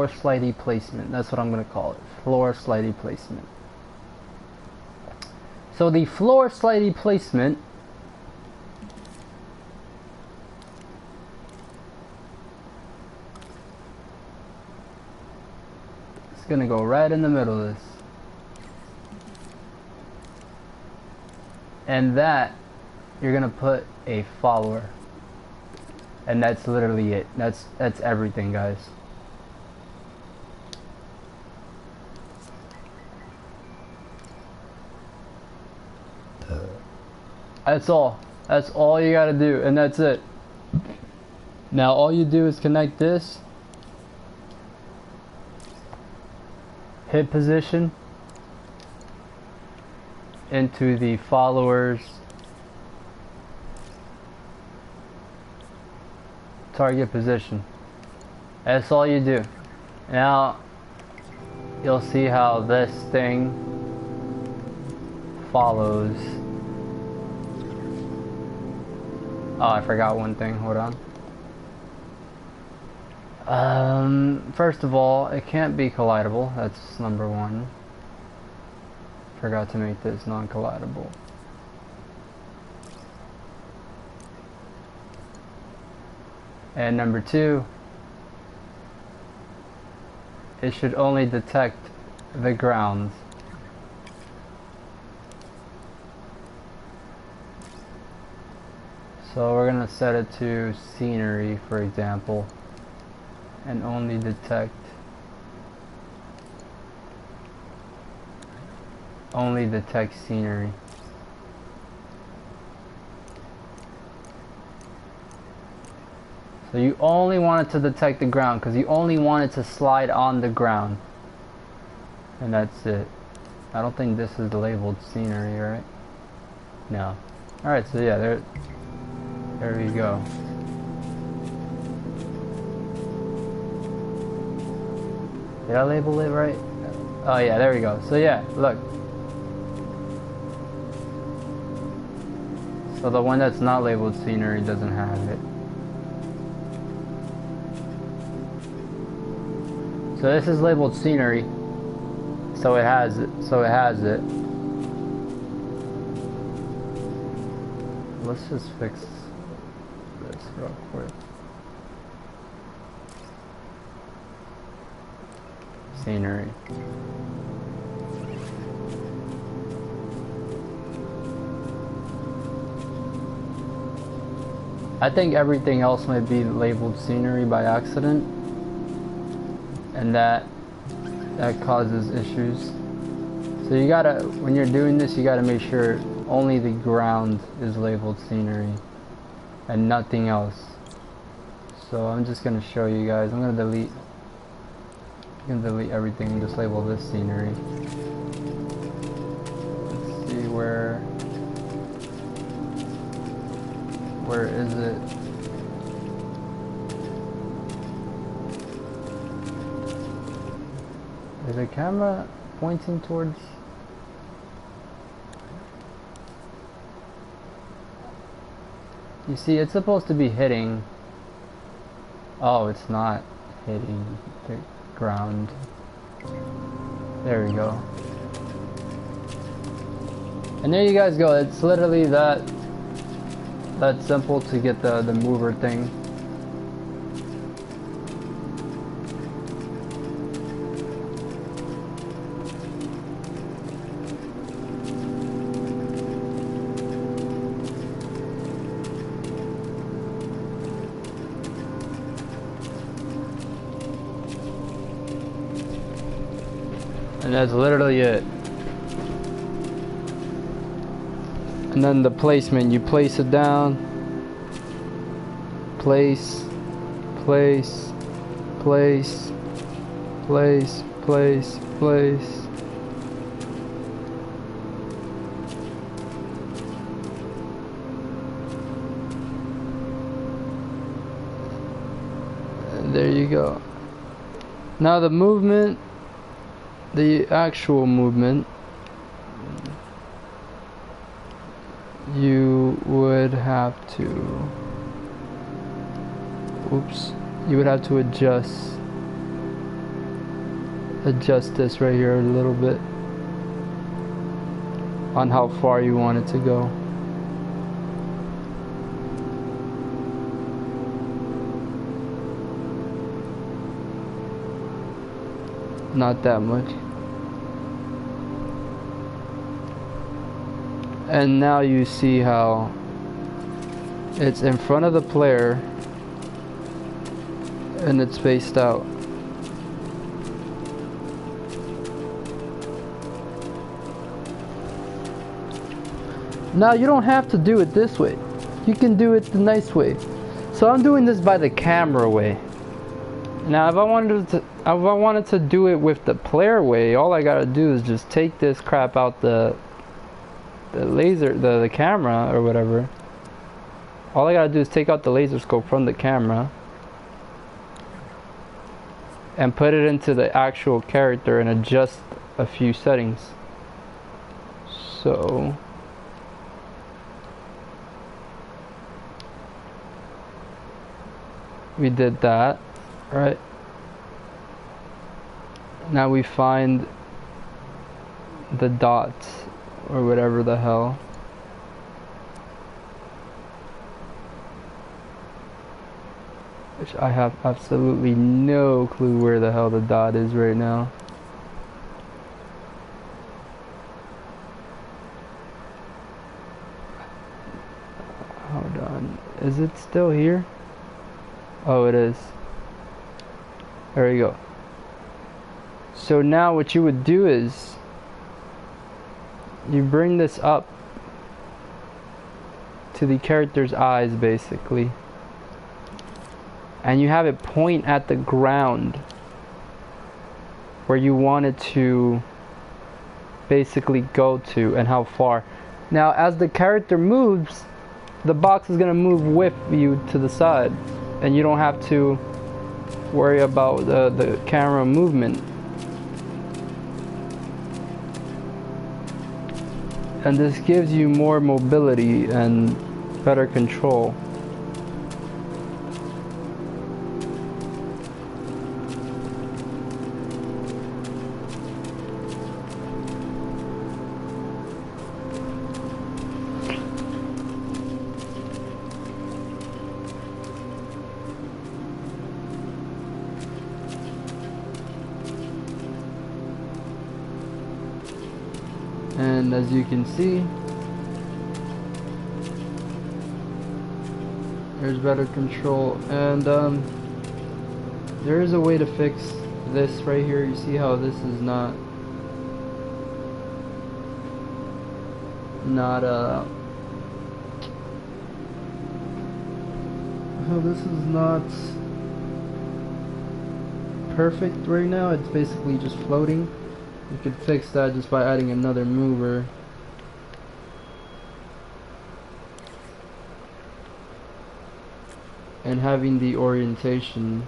[SPEAKER 1] slidey placement. That's what I'm gonna call it. Floor slidey placement.
[SPEAKER 3] So the floor slidey placement is gonna go right in the middle of this. And that you're gonna put a follower. And that's literally it. That's everything, guys. That's all. That's all you gotta do, and that's it. Now all you do is connect this, hit position into the followers target position. That's all you do. Now you'll see how this thing follows. Oh, I forgot one thing. Hold on. First of all, it can't be collidable. That's number one. Forgot to make this non-collidable. And number two, it should only detect the ground. So we're gonna set it to scenery, for example, and only detect scenery. So you only want it to detect the ground because you only want it to slide on the ground. And that's it. I don't think this is labeled scenery, right? No. Alright, so yeah, there we go. Did I label it right? Oh yeah, there we go. So yeah, look. So the one that's not labeled scenery doesn't have it. So this is labeled scenery. So it has it. Let's just fix this real quick. Scenery. I think everything else might be labeled scenery by accident, and that causes issues. So you gotta, when you're doing this, you gotta make sure only the ground is labeled scenery and nothing else. So I'm just gonna show you guys. I'm gonna delete everything and just label this scenery. Let's see where is it? Is the camera pointing towards? You see, it's supposed to be hitting. Oh, it's not hitting the ground. There we go. And there you guys go. It's literally that simple to get the mover thing. And that's literally it. And then the placement, you place it down, place, place, place, place, place, place. And there you go. Now the movement, the actual movement, you would have to, you would have to adjust this right here a little bit.
[SPEAKER 1] on how far you want it to go. Not that much. And now you see how it's in front of the player and it's spaced out. Now you don't have to do it this way. You can do it the nice way. So I'm doing this by the camera way. Now if I wanted to do it with the player way, all I gotta do is just take this crap out the camera or whatever. All I gotta do is take out the laser scope from the camera and put it into the actual character and adjust a few settings. So we did that, right? Now we find the dots or whatever the hell. Which I have absolutely no clue where the hell the dot is right now. Hold on. Is it still here? Oh, it is. There we go. So now what you would do is you bring this up to the character's eyes basically, and you have it point at the ground where you want it to basically go to and how far. Now as the character moves, the box is going to move with you to the side and you don't have to worry about the camera movement. And this gives you more mobility and better control. And as you can see, there's better control, and there is a way to fix this right here. You see how this is not how this is not perfect right now. It's basically just floating. You could fix that just by adding another mover. And having the orientation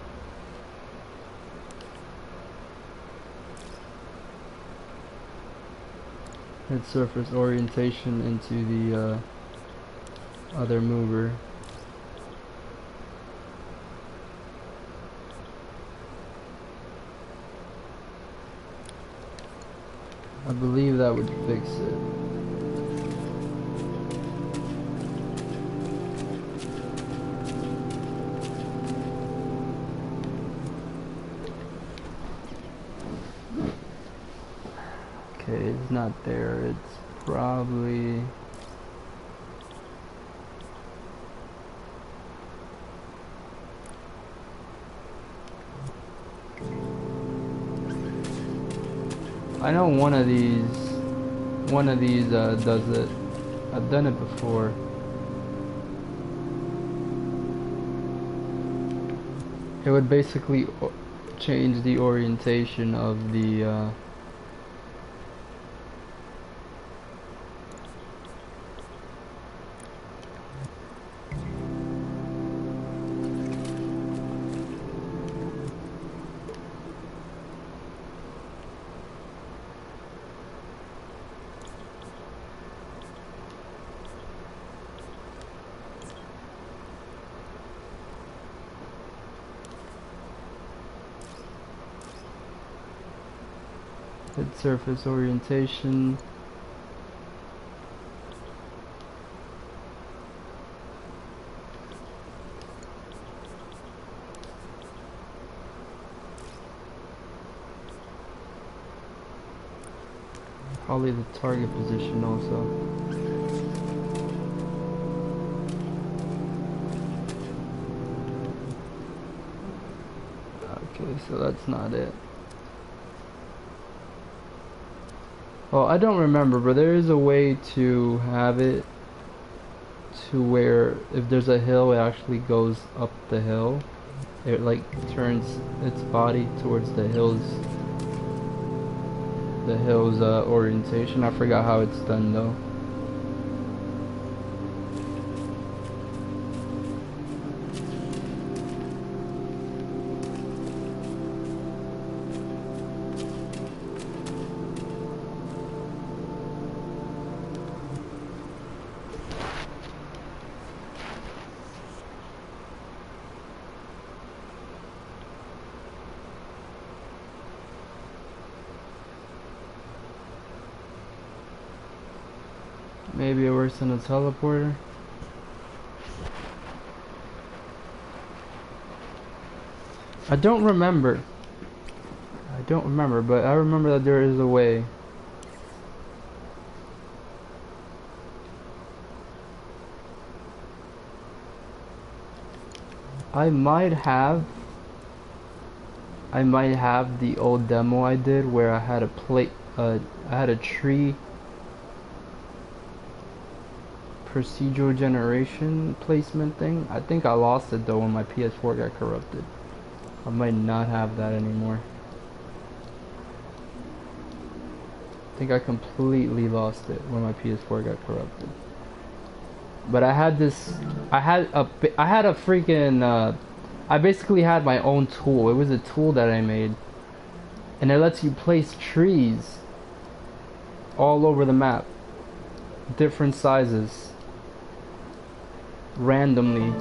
[SPEAKER 1] head surface orientation into the other mover. I believe that would fix it. Okay, it's not there. It's probably... I know one of these does it. I've done it before. It would basically change the orientation of the head surface orientation. Probably the target position also. Okay, so that's not it. Well, I don't remember, but there is a way to have it to where if there's a hill, it actually goes up the hill. It like turns its body towards the hill's orientation. I forgot how it's done though. Maybe it works in a teleporter. I don't remember, but I remember that there is a way. I might have the old demo I did where I had I had a tree procedural generation placement thing. I think I lost it though when my PS4 got corrupted. I might not have that anymore. I think I completely lost it when my PS4 got corrupted. But I had this, I had a freaking, I basically had my own tool. It was a tool that I made. And it lets you place trees all over the map. Different sizes. Randomly.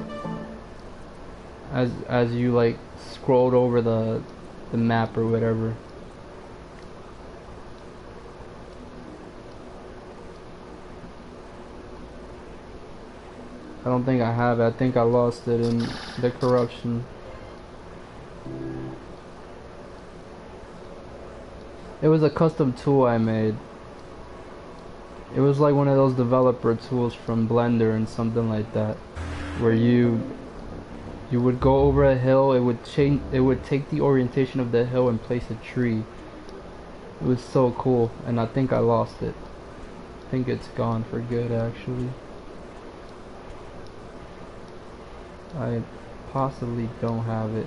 [SPEAKER 1] As you like scrolled over the map or whatever. I don't think I have it. I think I lost it in the corruption. It was a custom tool I made. It was like one of those developer tools from Blender and something like that, where you would go over a hill, it would take the orientation of the hill and place a tree. It was so cool, and I think I lost it. I think it's gone for good actually. I possibly don't have it.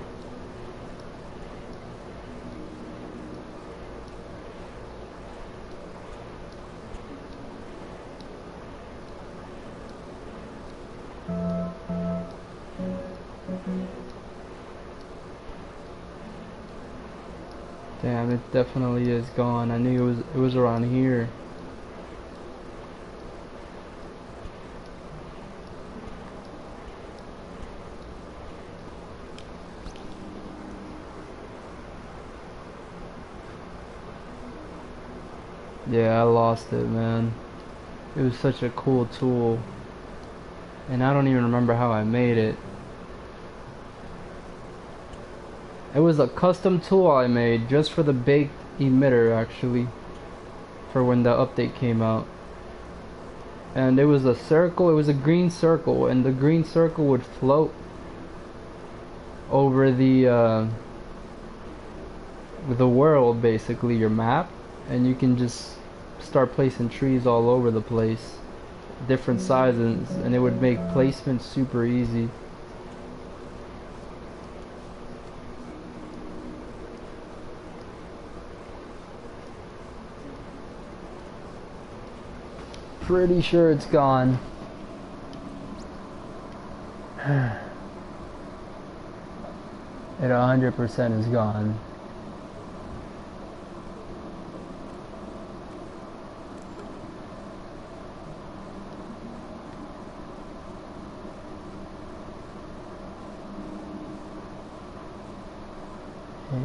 [SPEAKER 1] Damn, it definitely is gone. I knew it was around here. Yeah, I lost it, man. It was such a cool tool. And I don't even remember how I made it. It was a custom tool I made just for the baked emitter actually. For when the update came out. And it was a circle, it was a green circle, and the green circle would float over the world, basically, your map. And you can just start placing trees all over the place, different sizes, and it would make placement super easy. Pretty sure it's gone. It 100% is gone.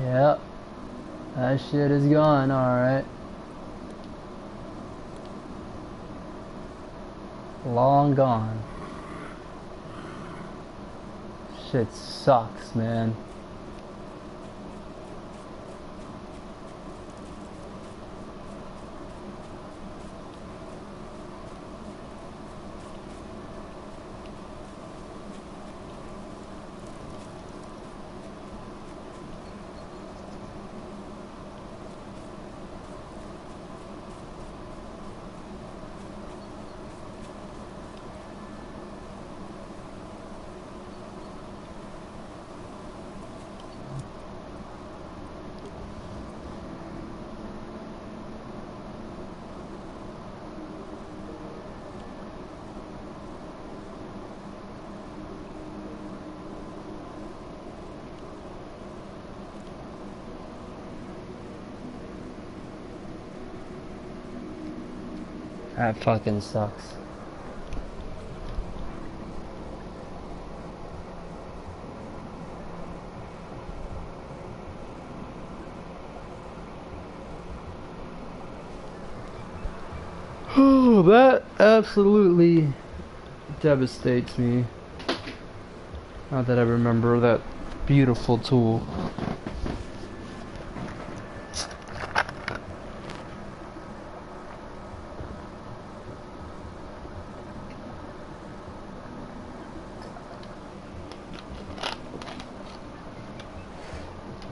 [SPEAKER 1] Yep, that shit is gone, alright. Long gone. Shit sucks, man.
[SPEAKER 3] That fucking sucks.
[SPEAKER 1] Oh, that absolutely devastates me. Not that I remember that beautiful tool.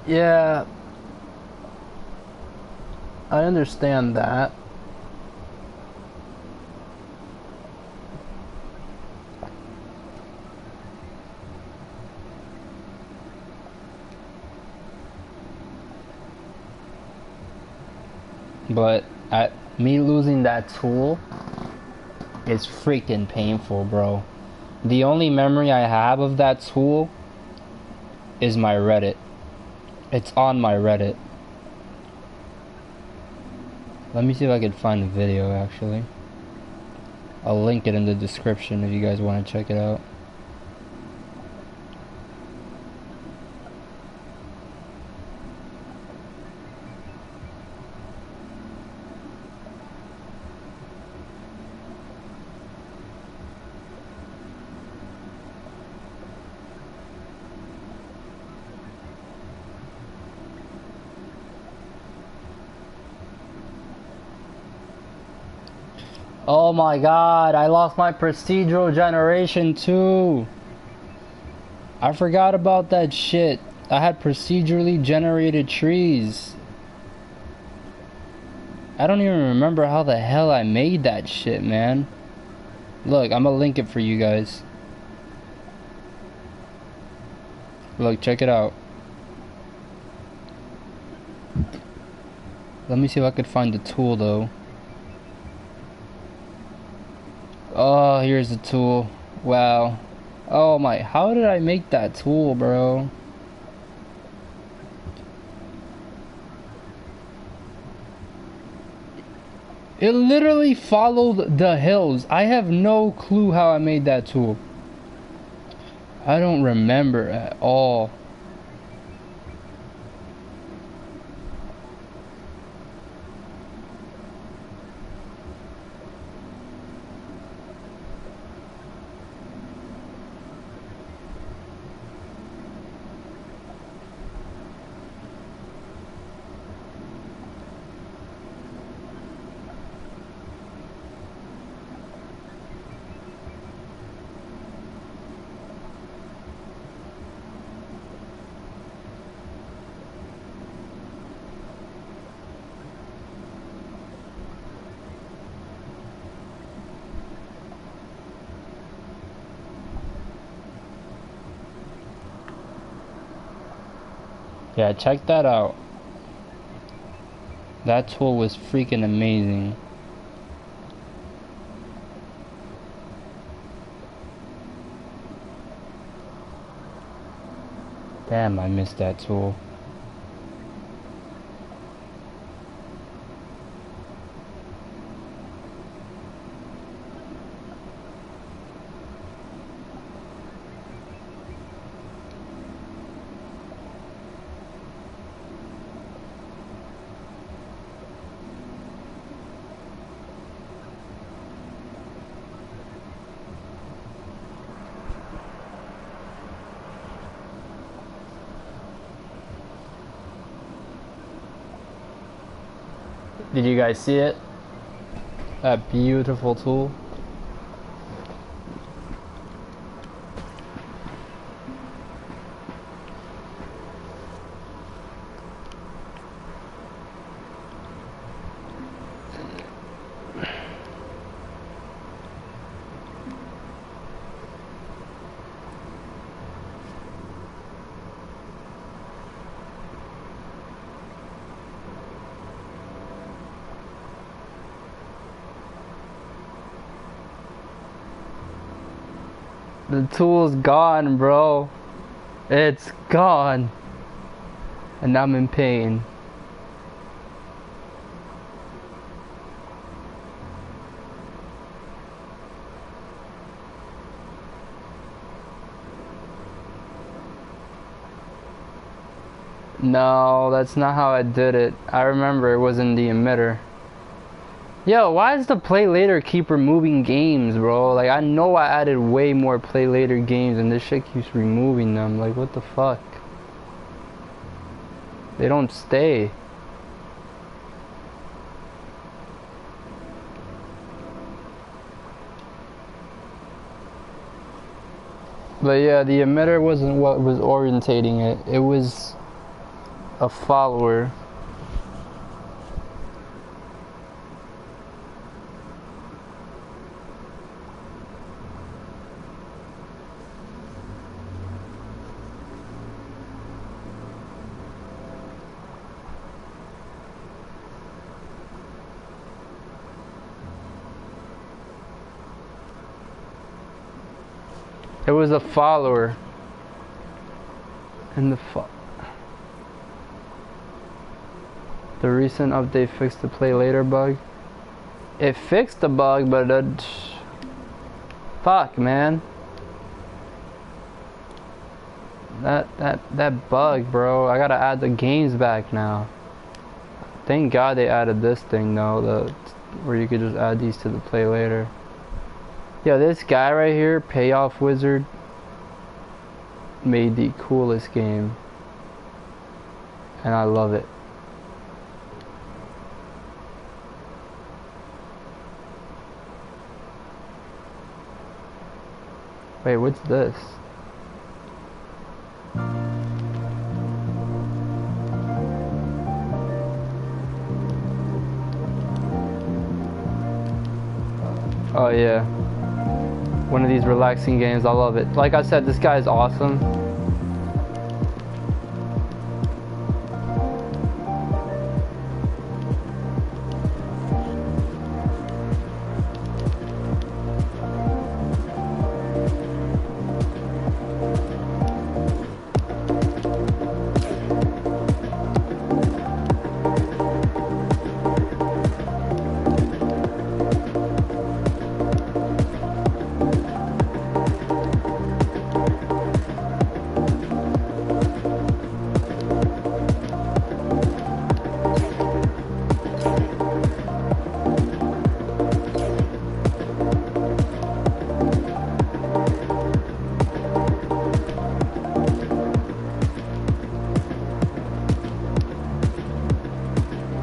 [SPEAKER 1] Yeah, I understand that. But me losing that tool is freaking painful, bro. The only memory I have of that tool is my Reddit. It's on my Reddit. Let me see if I can find a video, actually. I'll link it in the description if you guys want to check it out. Oh my god, I lost my procedural generation too. I forgot about that shit. I had procedurally generated trees. I don't even remember how the hell I made that shit, man. Look, I'm gonna link it for you guys. Look, check it out. Let me see if I could find the tool though. Oh, here's the tool. Wow. Oh my, how did I make that tool, bro? It literally followed the hills. I have no clue how I made that tool. I don't remember at all. Yeah, check that out. That tool was freaking amazing. Damn, I missed that tool. Did you guys see it? That beautiful tool. The tool's gone, bro. It's gone. And I'm in pain.
[SPEAKER 3] No, that's not how I did it. I remember it was in the emitter. Yo, why does the play later keep removing games, bro? Like, I know I added way more play later games and this shit keeps removing them. Like, what the fuck? They don't stay. But yeah, the emitter wasn't what was orientating it. It was a follower. It was a follower. And the recent update fixed the play later bug. It fixed the bug, but fuck, man. That bug, bro. I gotta add the games back now. Thank God they added this thing though, where you could just add these to the play later. Yo, this guy right here, Payoff Wizard, made the coolest game. And I love it. Wait, what's this? Oh yeah. One of these relaxing games, I love it. Like I said, this guy is awesome.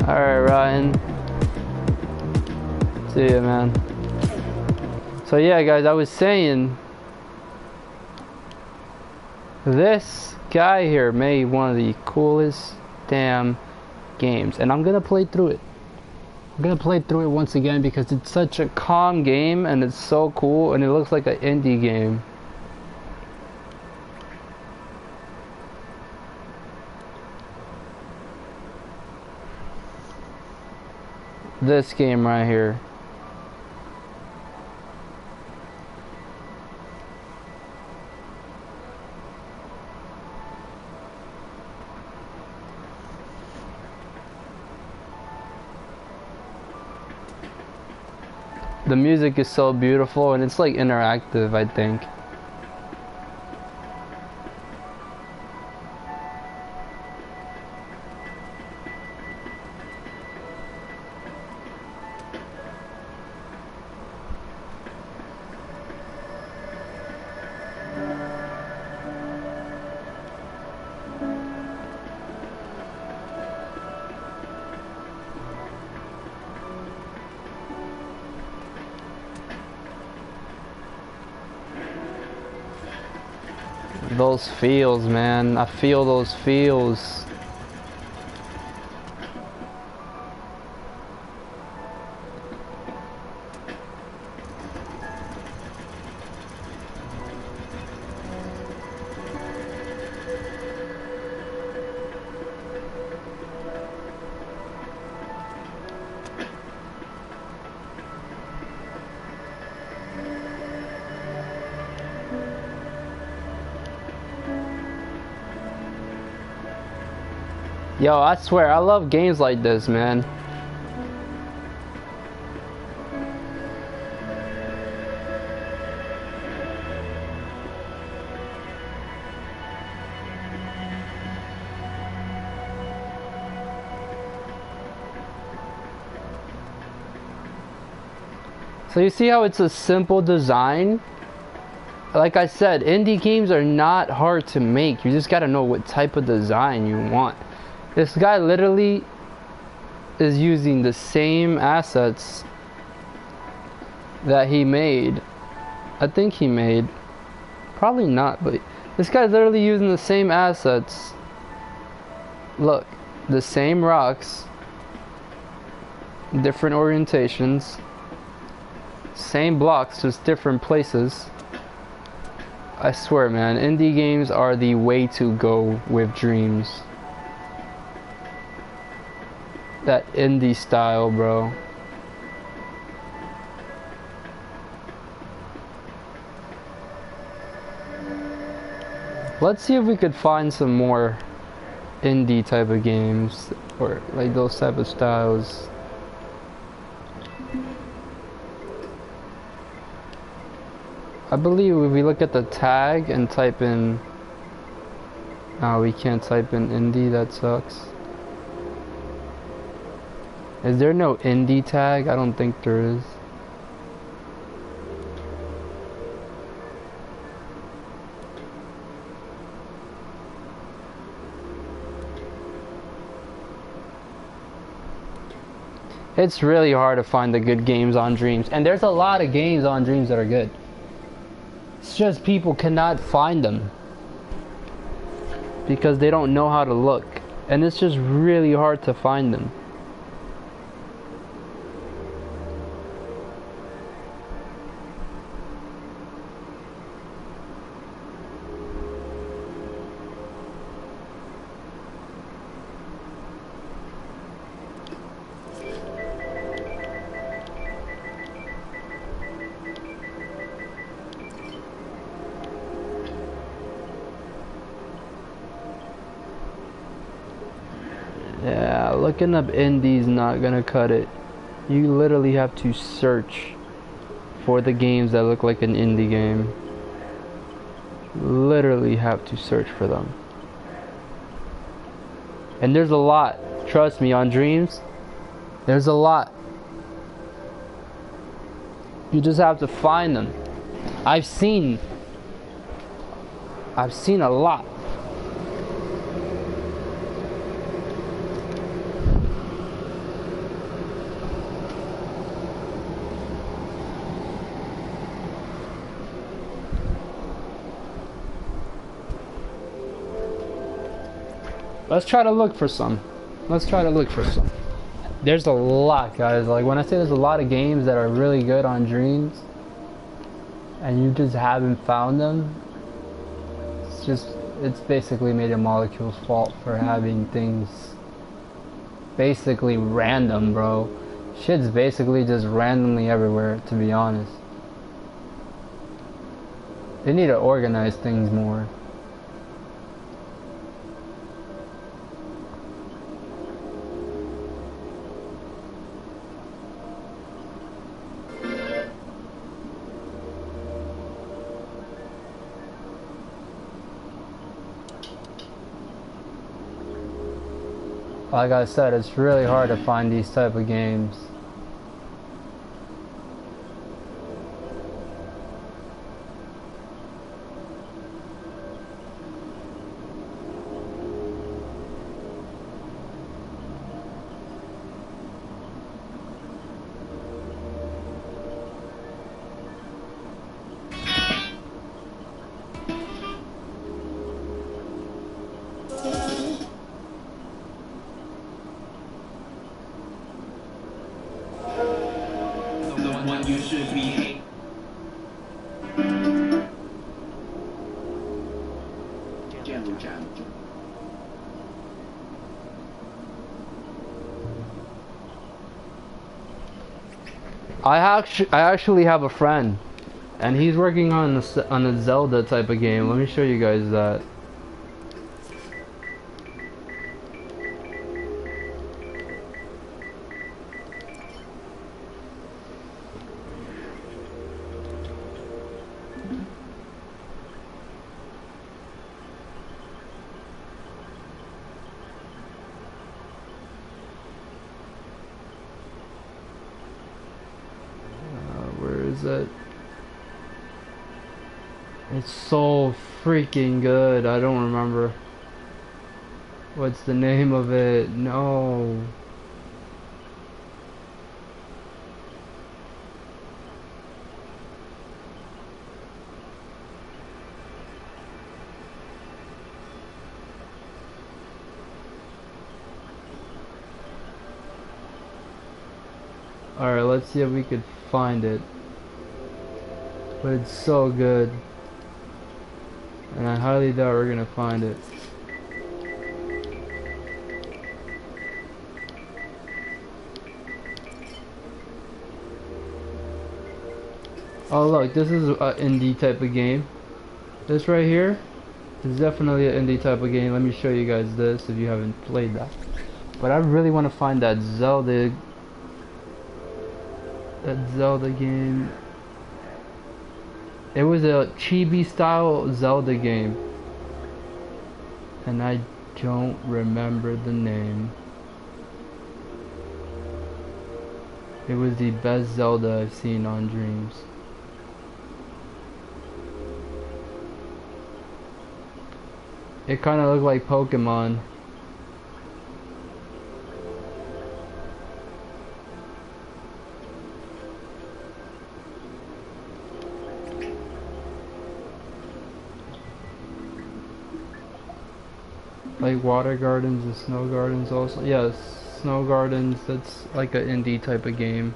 [SPEAKER 3] Alright, Ryan. See ya, man. So yeah, guys, I was saying, this guy here made one of the coolest damn games, and I'm gonna play through it. I'm gonna play through it once again because it's such a calm game and it's so cool and it looks like an indie game. This game right here. The music is so beautiful and it's like interactive, I think. Those feels, man. I feel those feels. Yo, I swear, I love games like this, man.
[SPEAKER 1] So you see how it's a simple design? Like I said, indie games are not hard to make. You just gotta know what type of design you want. This guy literally is using the same assets that he made. I think he made. Probably not, but this guy's literally using the same assets. Look, the same rocks, different orientations, same blocks, just different places. I swear, man, indie games are the way to go with dreams. That indie style, bro. Let's see if we could find some more indie type of games, or like those type of styles. I believe if we look at the tag and type in... Oh, we can't type in indie, that sucks. Is there no indie tag? I don't think there is. It's really hard to find the good games on Dreams, and there's a lot of games on Dreams that are good. It's just people cannot find them because they don't know how to look, and it's just really hard to find them. Yeah, looking up indie's not gonna cut it. You literally have to search for the games that look like an indie game. Literally have to search for them. And there's a lot. Trust me, on Dreams, there's a lot. You just have to find them. I've seen a lot. Let's try to look for some. Let's try to look for some. There's a lot, guys. Like, when I say there's a lot of games that are really good on Dreams and you just haven't found them, it's basically Media Molecule's fault for having things basically random, bro. Shit's basically just randomly everywhere, to be honest. They need to organize things more. Like I said, it's really hard to find these type of games. I actually have a friend, and he's working on a Zelda type of game. Let me show you guys that. is it? It's so freaking good. I don't remember. What's the name of it? No. Alright, let's see if we could find it. But it's so good. And I highly doubt we're gonna find it. Oh look, this is an indie type of game. This right here is definitely an indie type of game. Let me show you guys this if you haven't played that. But I really want to find that Zelda game. It was a chibi style Zelda game. And I don't remember the name. It was the best Zelda I've seen on Dreams. It kind of looked like Pokemon. Like Water Gardens and Snow Gardens also. Yes, Snow Gardens, that's like an indie type of game.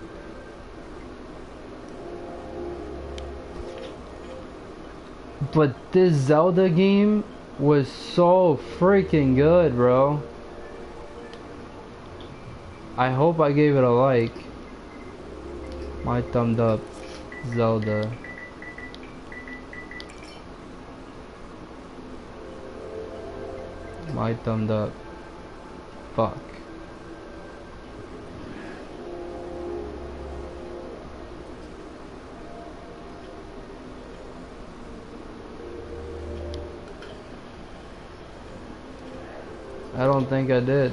[SPEAKER 1] But this Zelda game was so freaking good, bro. I hope I gave it a like. My thumbs up, Zelda. My thumbs up. Fuck. I don't think I did.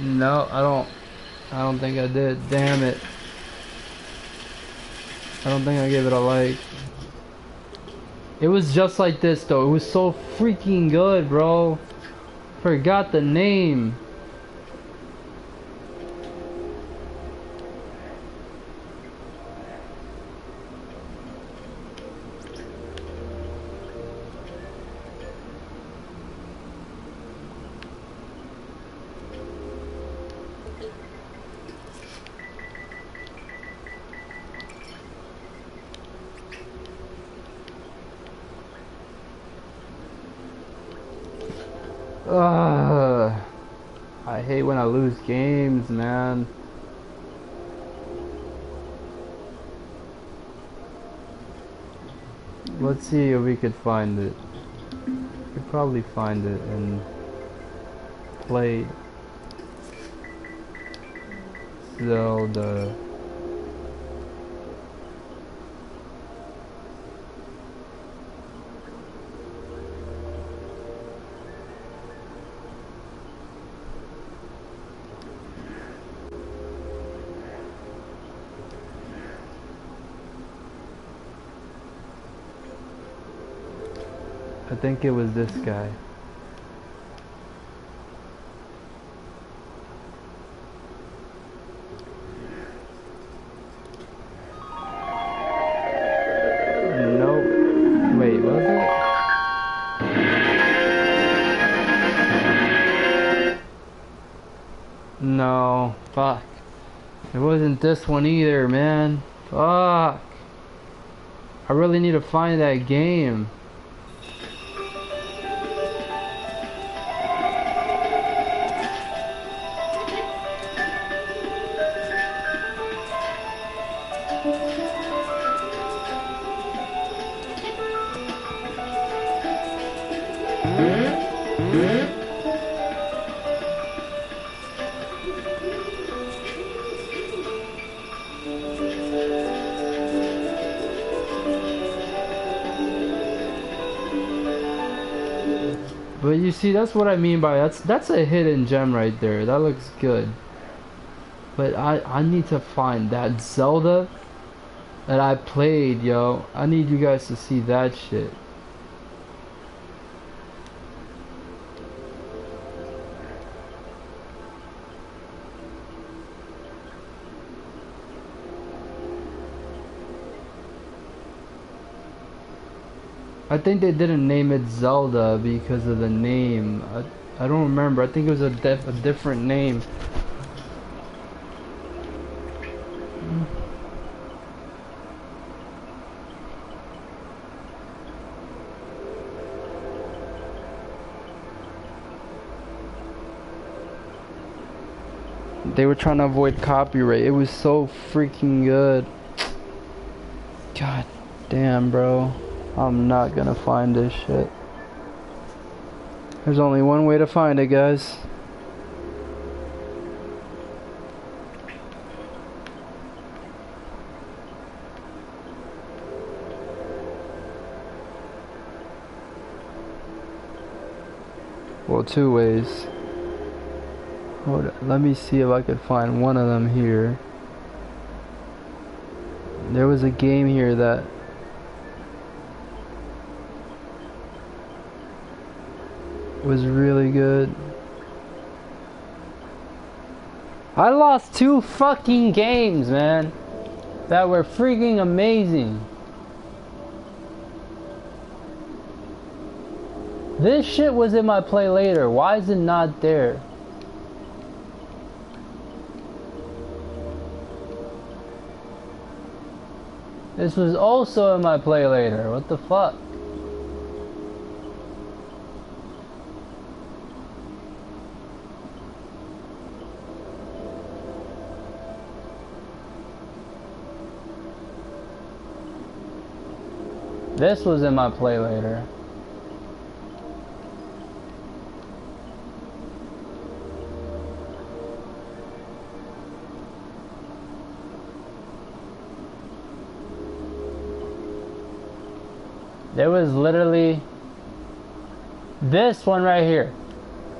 [SPEAKER 1] No, I don't think I did. Damn it. I don't think I gave it a like. It was just like this though. It was so freaking good, bro. Forgot the name. I hate when I lose games, man. Let's see if we could find it. We could probably find it and play Zelda. I think it was this guy. Nope. Wait, was it? No. Fuck. It wasn't this one either, man. Fuck. I really need to find that game. But you see, that's what I mean by that's a hidden gem right there. That looks good. But I need to find that Zelda that I played, yo. I need you guys to see that shit. I think they didn't name it Zelda because of the name. I don't remember. I think it was a different name. They were trying to avoid copyright. It was so freaking good. God damn, bro. I'm not gonna find this shit. There's only one way to find it, guys. Well, two ways. Hold on. Let me see if I could find one of them here. There was a game here that was really good. I lost 2 fucking games, man, that were freaking amazing. This shit was in my play later. Why is it not there? This was also in my play later. What the fuck? This was in my play later. There was literally this one right here.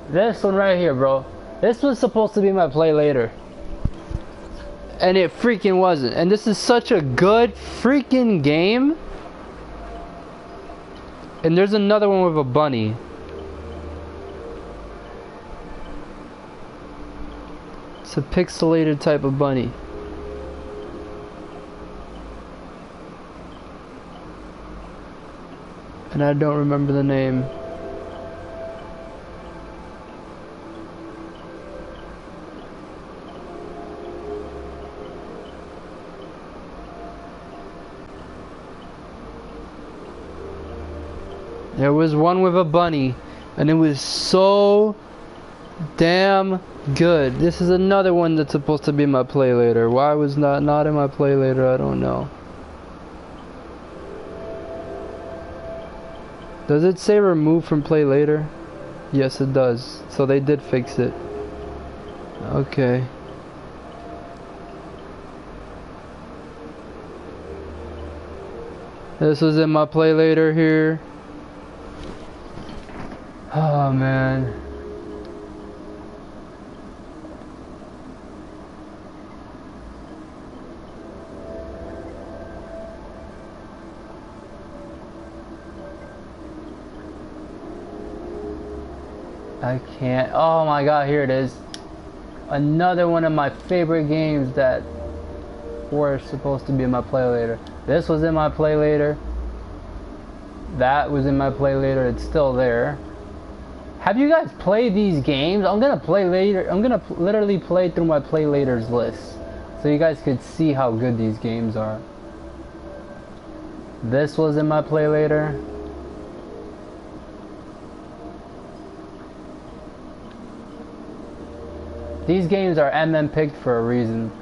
[SPEAKER 1] This one right here, bro. This was supposed to be my play later. And it freaking wasn't. And this is such a good freaking game. And there's another one with a bunny. It's a pixelated type of bunny. And I don't remember the name. There was one with a bunny, and it was so damn good. This is another one that's supposed to be my play later. Why was not in my play later, I don't know. Does it say remove from play later? Yes, it does. So they did fix it. Okay. This was in my play later here. Oh man. I can't. Oh my god, here it is. Another one of my favorite games that were supposed to be in my play later. This was in my play later. That was in my play later. It's still there. Have you guys played these games? I'm gonna play later. I'm gonna literally play through my play laters list, so you guys could see how good these games are. This was in my play later. These games are MM picked for a reason.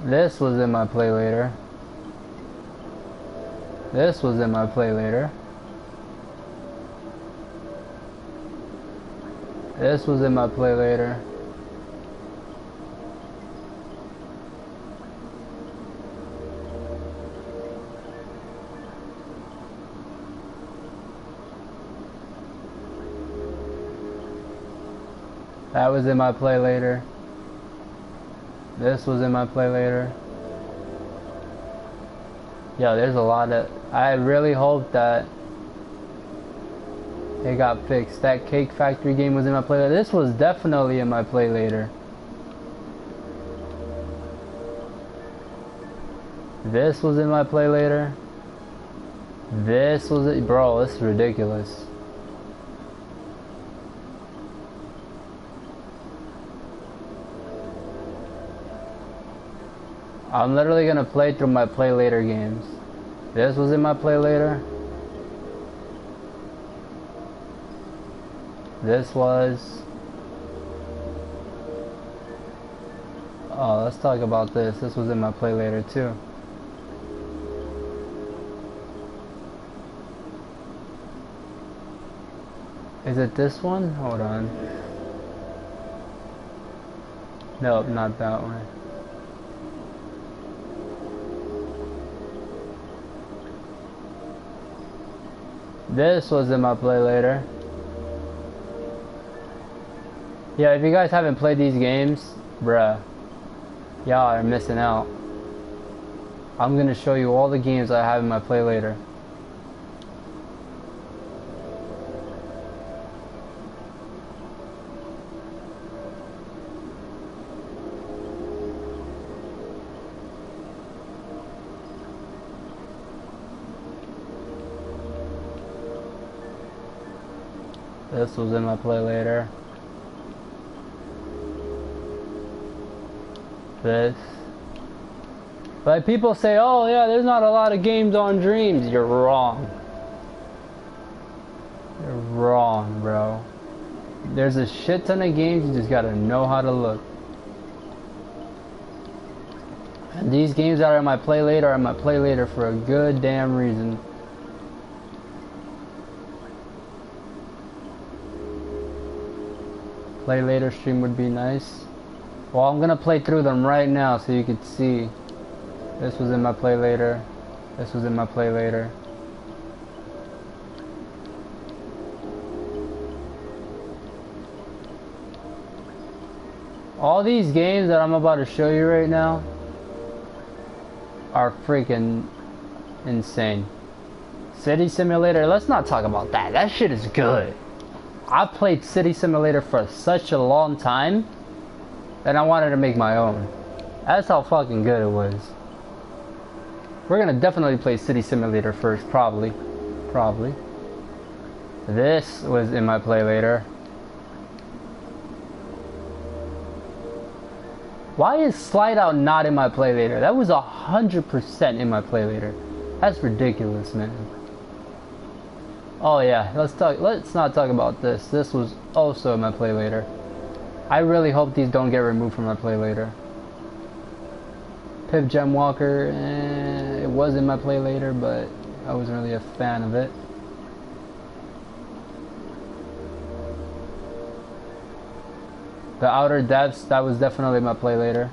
[SPEAKER 1] This was in my play later. This was in my play later. This was in my play later.
[SPEAKER 3] That was in my play later. This was in my play later. Yeah, there's a lot of... I really hope that it got fixed. That Cake Factory game was in my play later. This was definitely in my play later. This was in my play later. This was it. Bro, this is ridiculous. I'm literally gonna play through my play later games. This was in my play later. This was... Oh, let's talk about this. This was in my play later too. Is it this one? Hold on. Nope, not that one. This was in my play later. Yeah, if you guys haven't played these games, bruh, y'all are missing out. I'm gonna show you all the games I have in my play later. This was in my play later. This. Like people say, oh yeah, there's not a lot of games on Dreams. You're wrong. You're wrong, bro. There's a shit ton of games, you just gotta know how to look. And these games that are in my play later are in my play later for a good damn reason. Play later stream would be nice. Well, I'm gonna play through them right now so you could see. This was in my play later. This was in my play later. All these games that I'm about to show you right now are freaking insane. City Simulator, let's not talk about that. That shit is good. I played City Simulator for such a long time that I wanted to make my own. That's how fucking good it was. We're gonna definitely play City Simulator first, probably. Probably. This was in my play later. Why is Slide Out not in my play later? That was 100% in my play later. That's ridiculous, man. Oh yeah, let's not talk about this. This was also in my play later. I really hope these don't get removed from my play later. Pip Gem Walker, it was in my play later, but I wasn't really a fan of it. The Outer Depths, that was definitely in my play later.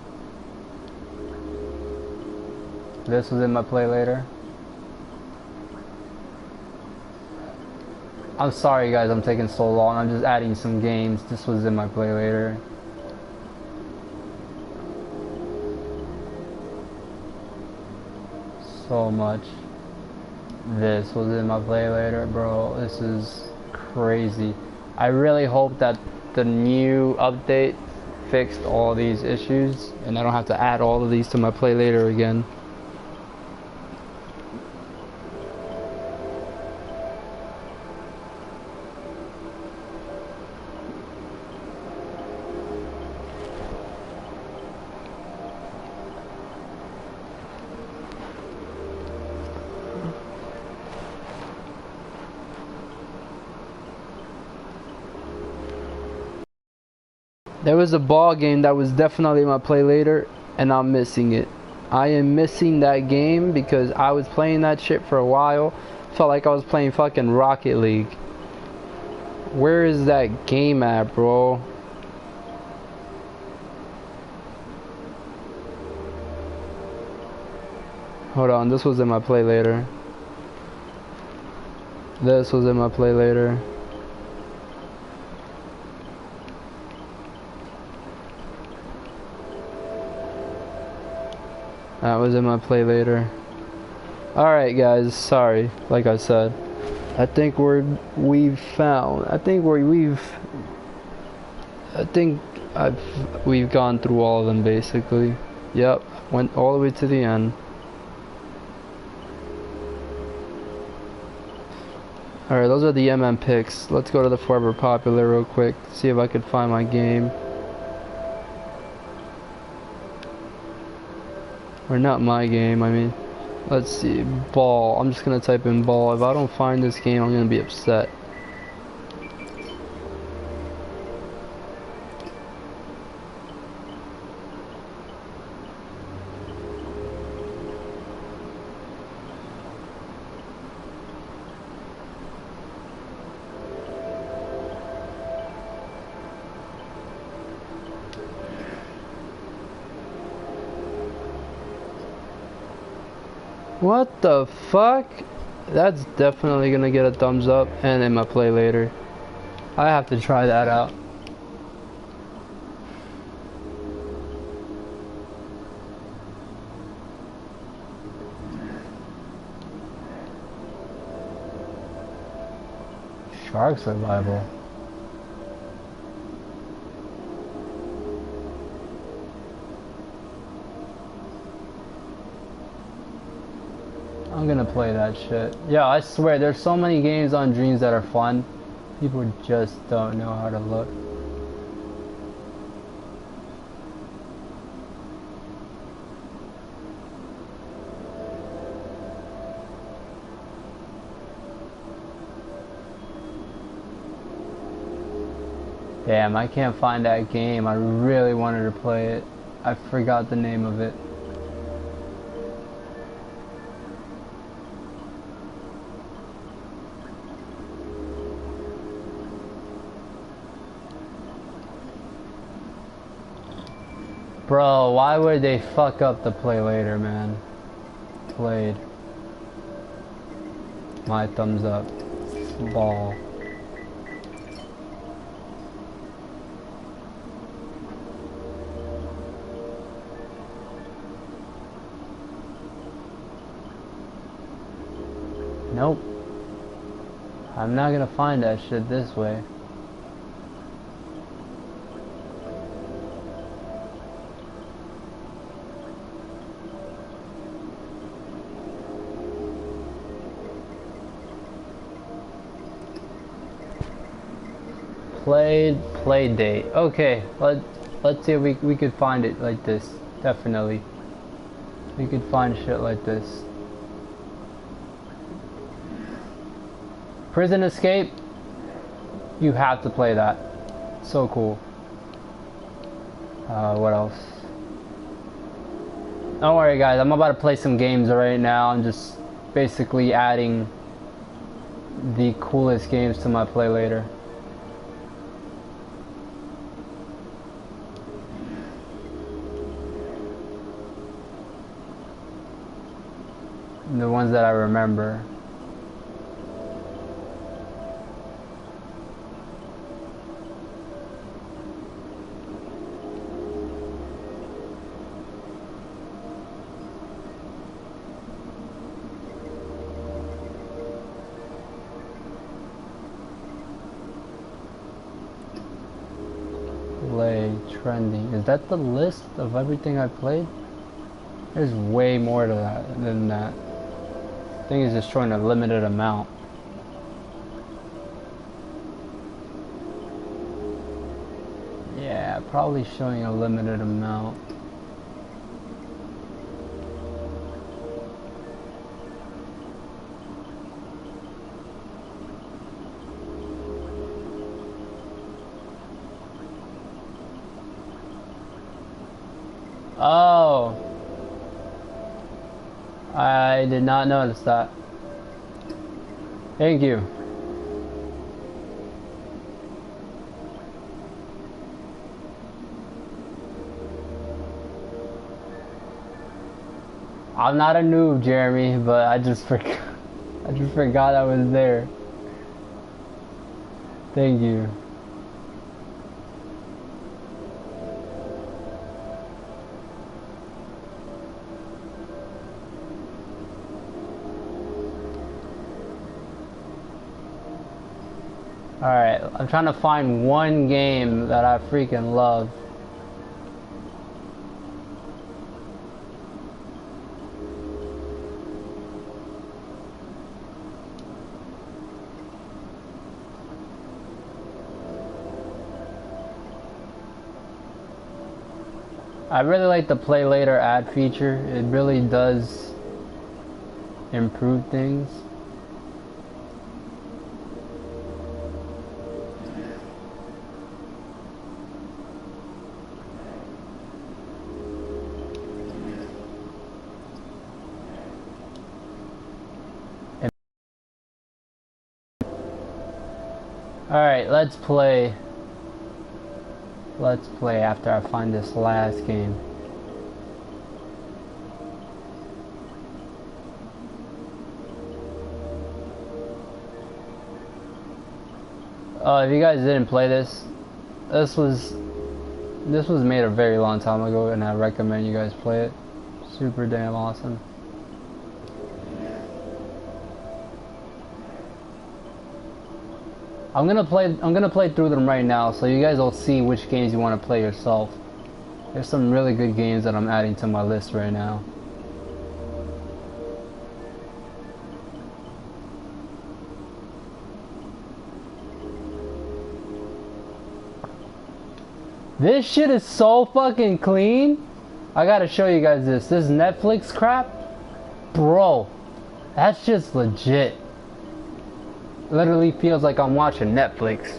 [SPEAKER 3] This was in my play later. I'm sorry guys, I'm taking so long. I'm just adding some games. This was in my play later. So much. This was in my play later, bro. This is crazy. I really hope that the new update fixed all these issues and I don't have to add all of these to my play later again. There was a ball game that was definitely in my play later, and I'm missing it. I am missing that game because I was playing that shit for a while. Felt like I was playing fucking Rocket League. Where is that game at, bro? Hold on, this was in my play later. This was in my play later.
[SPEAKER 1] That was in my play later. Alright guys, sorry, like I said. I think we've gone through all of them basically. Yep, went all the way to the end. Alright, those are the MM picks. Let's go to the Forever Popular real quick, see if I could find my game. Or not my game, I mean. Let's see, ball. I'm just gonna type in ball. If I don't find this game, I'm gonna be upset. What the fuck? That's definitely gonna get a thumbs up and in my play later. I have to try that out. Shark survival. I'm gonna play that shit. Yeah, I swear, there's so many games on Dreams that are fun. People just don't know how to look. Damn, I can't find that game. I really wanted to play it. I forgot the name of it. Bro, why would they fuck up the play later, man? Played. My thumbs up. Ball. Nope. I'm not gonna find that shit this way. Play date. Okay, let's see if we could find it like this. Definitely. We could find shit like this. Prison Escape. You have to play that. So cool. What else? Don't worry guys, I'm about to play some games right now. I'm just basically adding the coolest games to my play later. The ones that I remember. Play trending. Is that the list of everything I played? There's way more to that than that. I think it's just showing a limited amount. Yeah, probably showing a limited amount. Oh, I did not notice that. Thank you. I'm not a noob, Jeremy, but I just forgot I was there. Thank you.
[SPEAKER 3] Alright, I'm trying to find one game that I freaking love. I really like the play later ad feature. It really does improve things. Alright, let's play. Let's play after I find this last game. Oh, if you guys didn't play this, this was made a very long time ago, and I recommend you guys play it. Super damn awesome. I'm gonna play through them right now, so you guys will see which games you want to play yourself. There's some really good games that I'm adding to my list right now. This shit is so fucking clean. I gotta show you guys this. This Netflix crap, bro. That's just legit. Literally feels like I'm watching Netflix.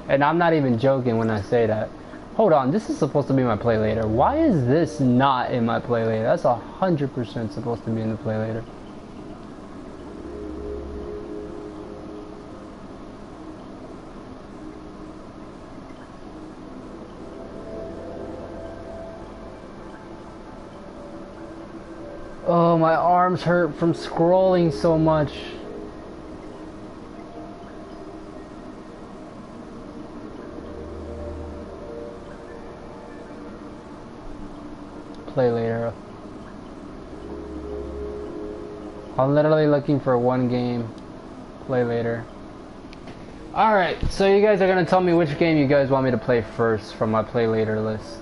[SPEAKER 3] And I'm not even joking when I say that. Hold on, this is supposed to be my play later. Why is this not in my play later? That's 100% supposed to be in the play later. Oh, my arms hurt from scrolling so much. Play later. I'm literally looking for one game. Play later. Alright, so you guys are gonna tell me which game you guys want me to play first from my play later list.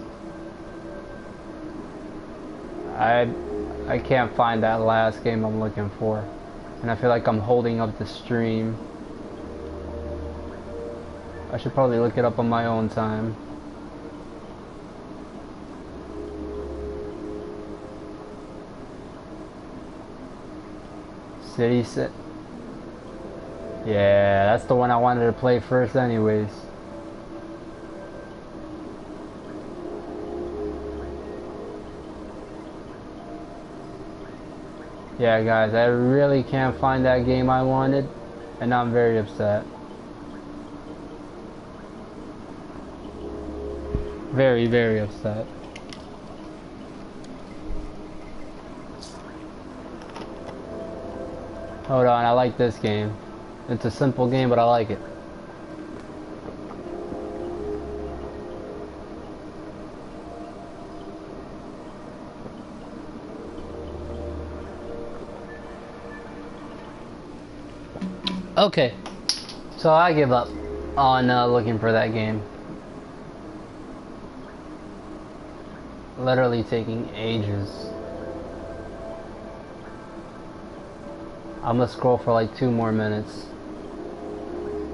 [SPEAKER 3] I can't find that last game I'm looking for. And I feel like I'm holding up the stream. I should probably look it up on my own time. City Set. Yeah, that's the one I wanted to play first anyways. Yeah guys, I really can't find that game I wanted, and I'm very upset. Very, very upset. Hold on, I like this game. It's a simple game, but I like it. Okay, so I give up on looking for that game. Literally taking ages. I'm gonna scroll for like 2 more minutes.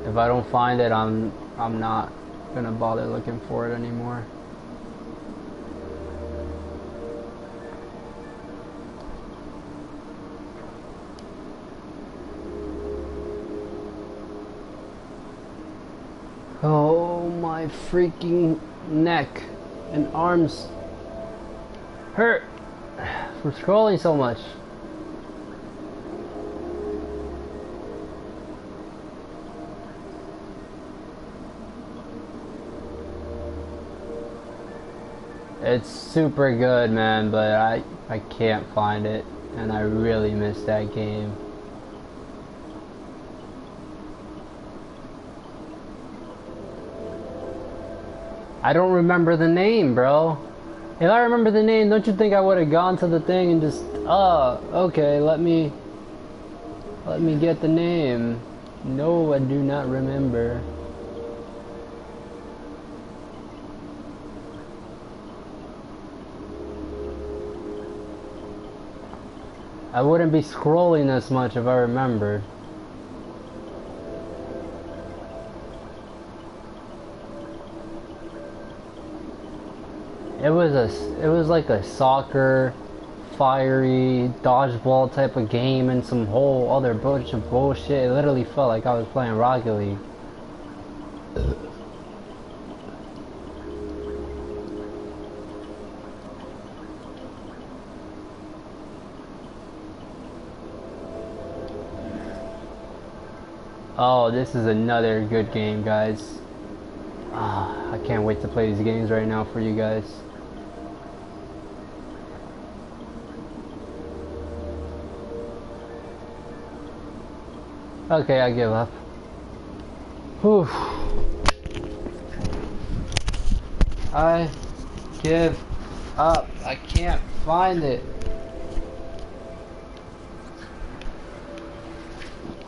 [SPEAKER 3] If I don't find it, I'm not gonna bother looking for it anymore. Oh, my freaking neck and arms hurt from scrolling so much. It's super good, man, but I can't find it, and I really miss that game. I don't remember the name, bro. If I remember the name, don't you think I would have gone to the thing and just, okay, let me get the name. No, I do not remember. I wouldn't be scrolling as much if I remembered. It was like a soccer, fiery, dodgeball type of game and some whole other bunch of bullshit. It literally felt like I was playing Rocket League. Oh, this is another good game, guys. I can't wait to play these games right now for you guys. Okay, I give up. Whew. I give up. I can't find it.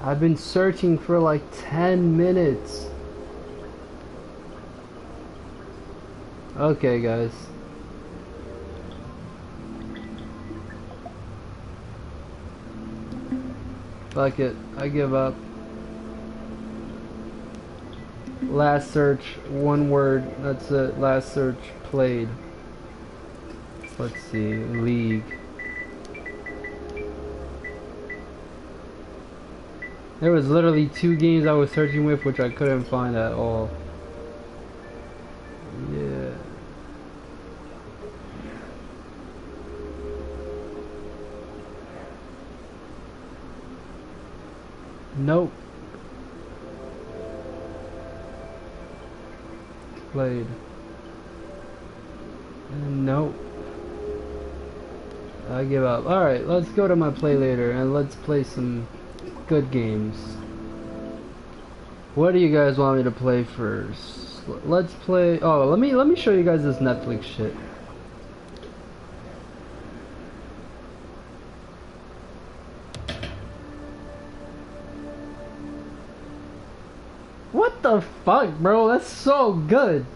[SPEAKER 1] I've been searching for like 10 minutes. Okay, guys. Fuck it. I give up. Last search, one word. That's it. Last search, played. Let's see. League. There was literally 2 games I was searching with which I couldn't find at all. Yeah. Nope. Played. And nope. I give up. Alright, let's go to my play later and let's play some good games. What do you guys want me to play first? Let's play. Oh, let me show you guys this Netflix shit. What the fuck, bro? That's so good.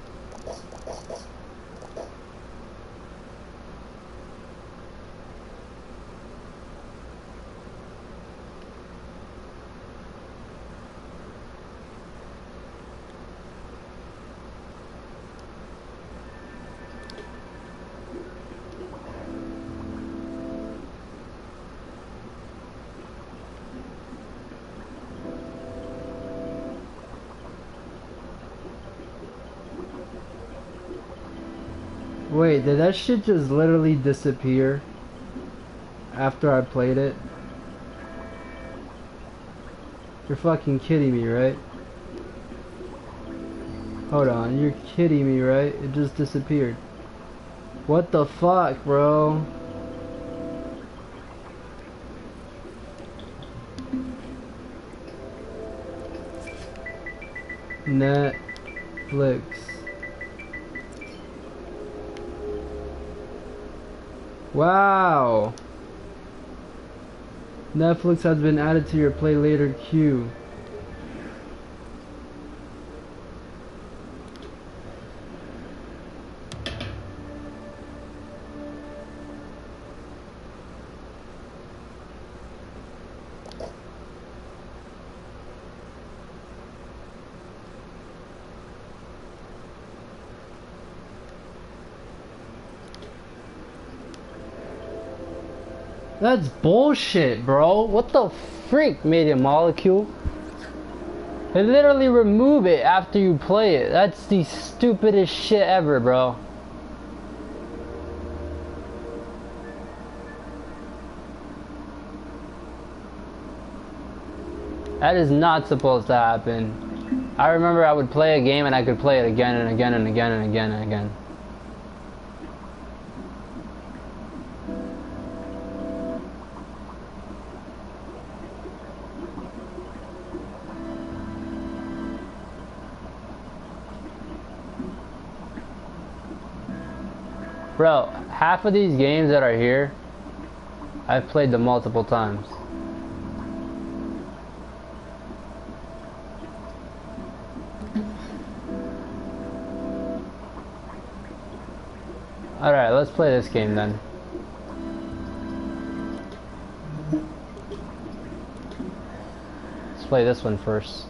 [SPEAKER 1] Wait, did that shit just literally disappear after I played it? You're fucking kidding me, right? Hold on, you're kidding me, right? It just disappeared. What the fuck, bro? Netflix. Wow. Netflix has been added to your play later queue. That's bullshit, bro. What the freak, Media Molecule? They literally remove it after you play it. That's the stupidest shit ever, bro. That is not supposed to happen. I remember I would play a game and I could play it again and again and again and again and again. Bro, half of these games that are here, I've played them multiple times.
[SPEAKER 3] Alright, let's play this game then. Let's play this one first.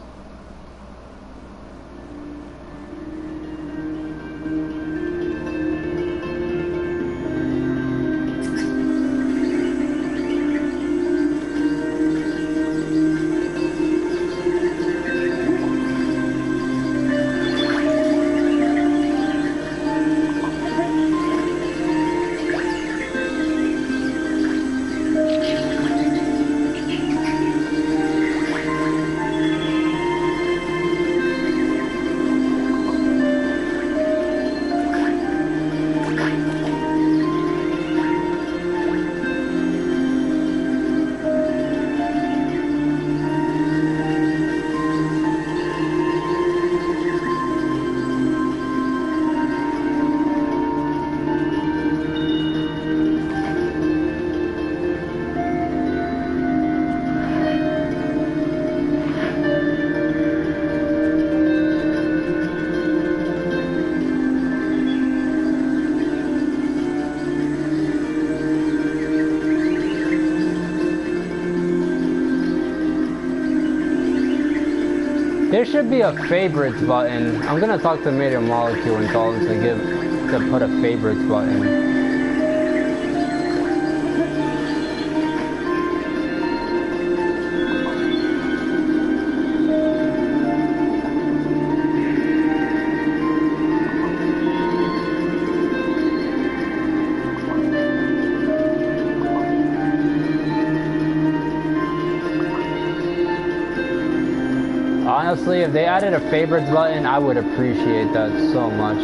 [SPEAKER 3] There should be a favorites button. I'm gonna talk to Media Molecule and tell them to put a favorites button. Honestly, if they added a favorites button, I would appreciate that so much.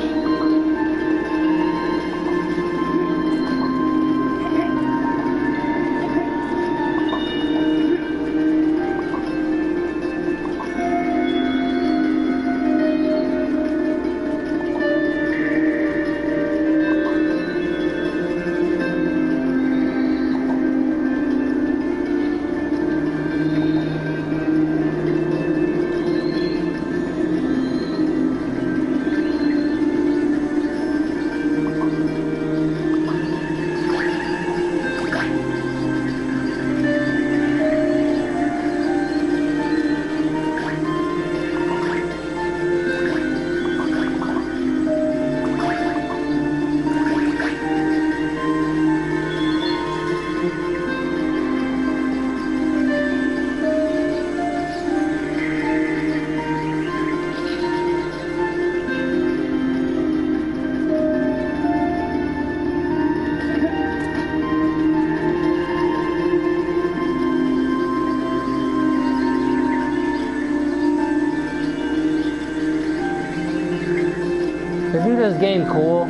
[SPEAKER 3] Isn't this game cool?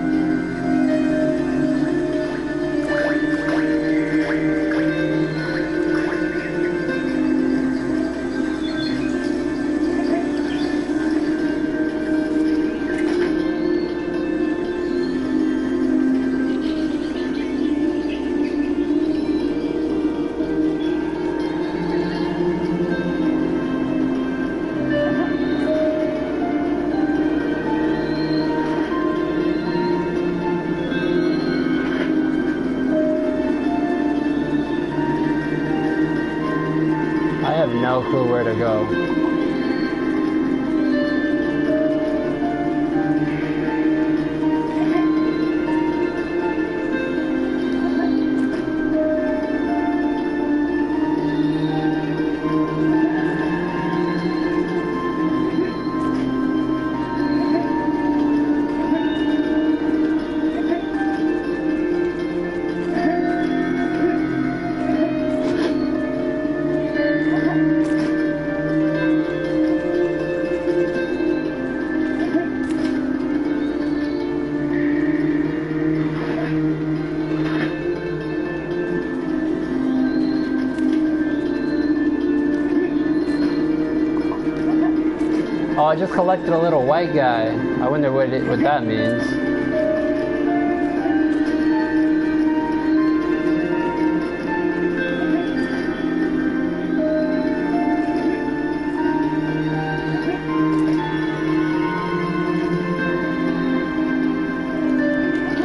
[SPEAKER 3] I have no clue where to go. Oh, I just collected a little white guy. I wonder what that means.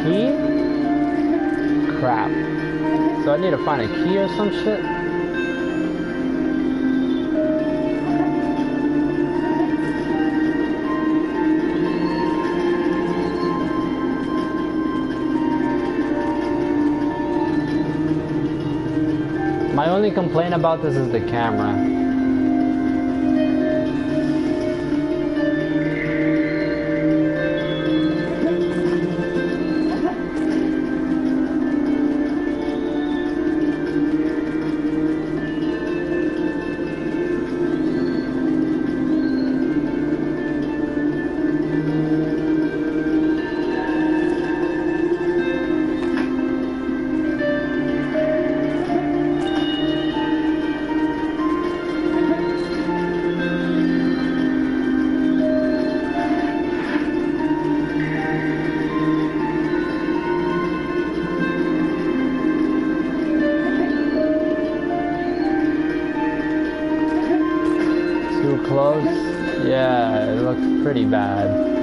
[SPEAKER 3] Key? So I need to find a key or some shit? My only complaint about this is the camera. Too close? Yeah, it looks pretty bad.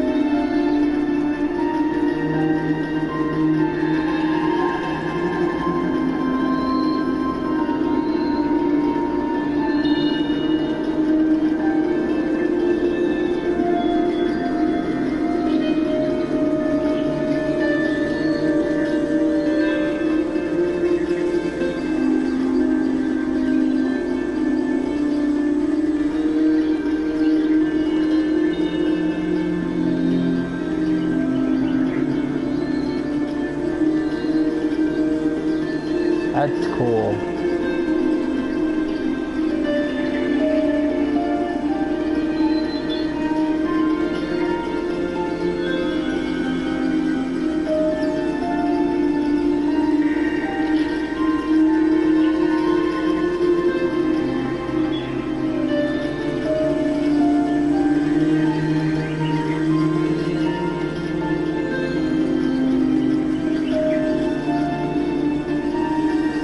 [SPEAKER 3] That's cool.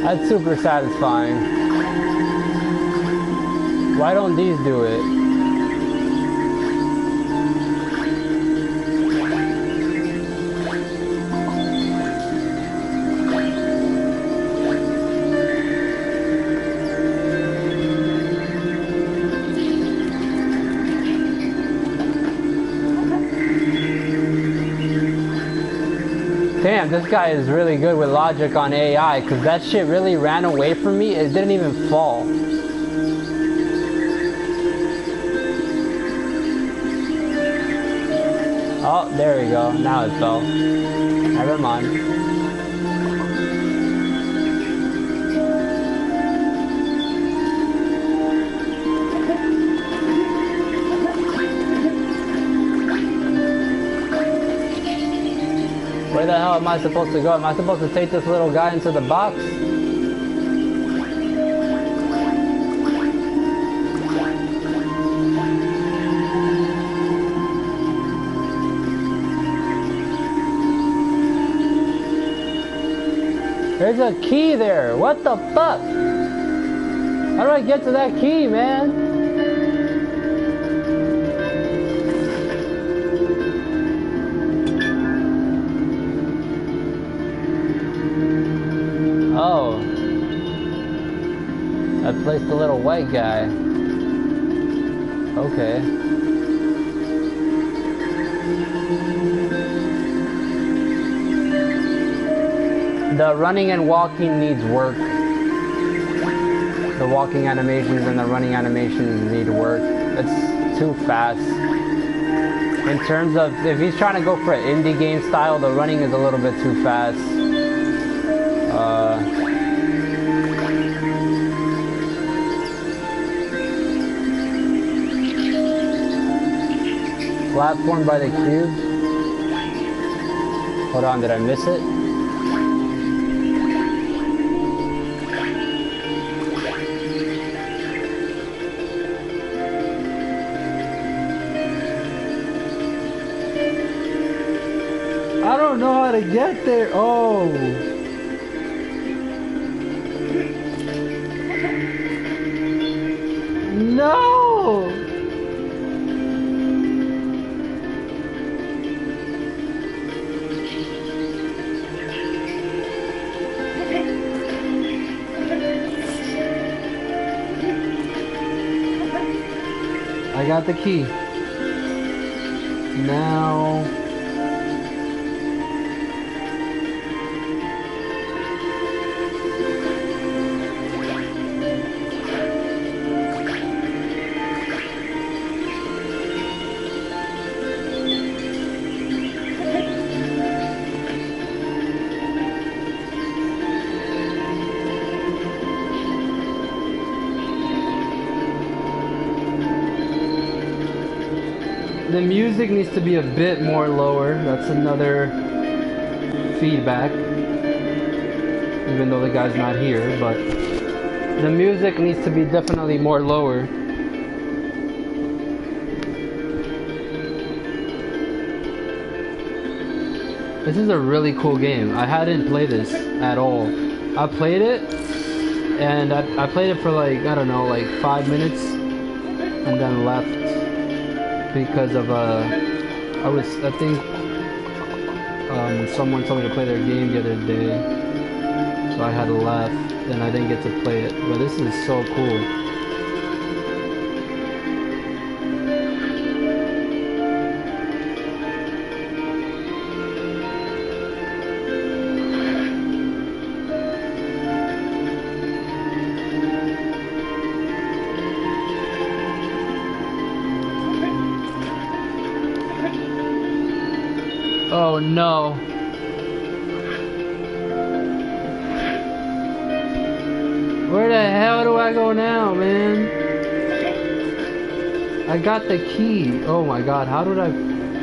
[SPEAKER 3] That's super satisfying. Why don't these do it? Damn, this guy is really good with logic on AI, because that shit really ran away from me. It didn't even fall. Oh, there we go. Now it fell. Never mind. Where the hell am I supposed to go? Am I supposed to take this little guy into the box? There's a key there. What the fuck? How do I get to that key, man? Oh, I placed the little white guy. Okay. The running and walking needs work. The walking animations and the running animations need work. It's too fast. In terms of, if he's trying to go for an indie game style, the running is a little bit too fast. Platform by the cube. Hold on, did I miss it? I don't know how to get there. Oh. No!
[SPEAKER 1] got the key. Now... The music needs to be a bit more lower. That's another feedback. Even though the guy's not here, but the music needs to be definitely more lower. This is a really cool game. I hadn't played this at all. I played it, and I played it for like, I don't know, like 5 minutes, and then left. Because of I think someone told me to play their game the other day, so I had left and I didn't get to play it. But this is so cool. Oh no. Where the hell do I go now, man? I got the key. Oh my god, how did I...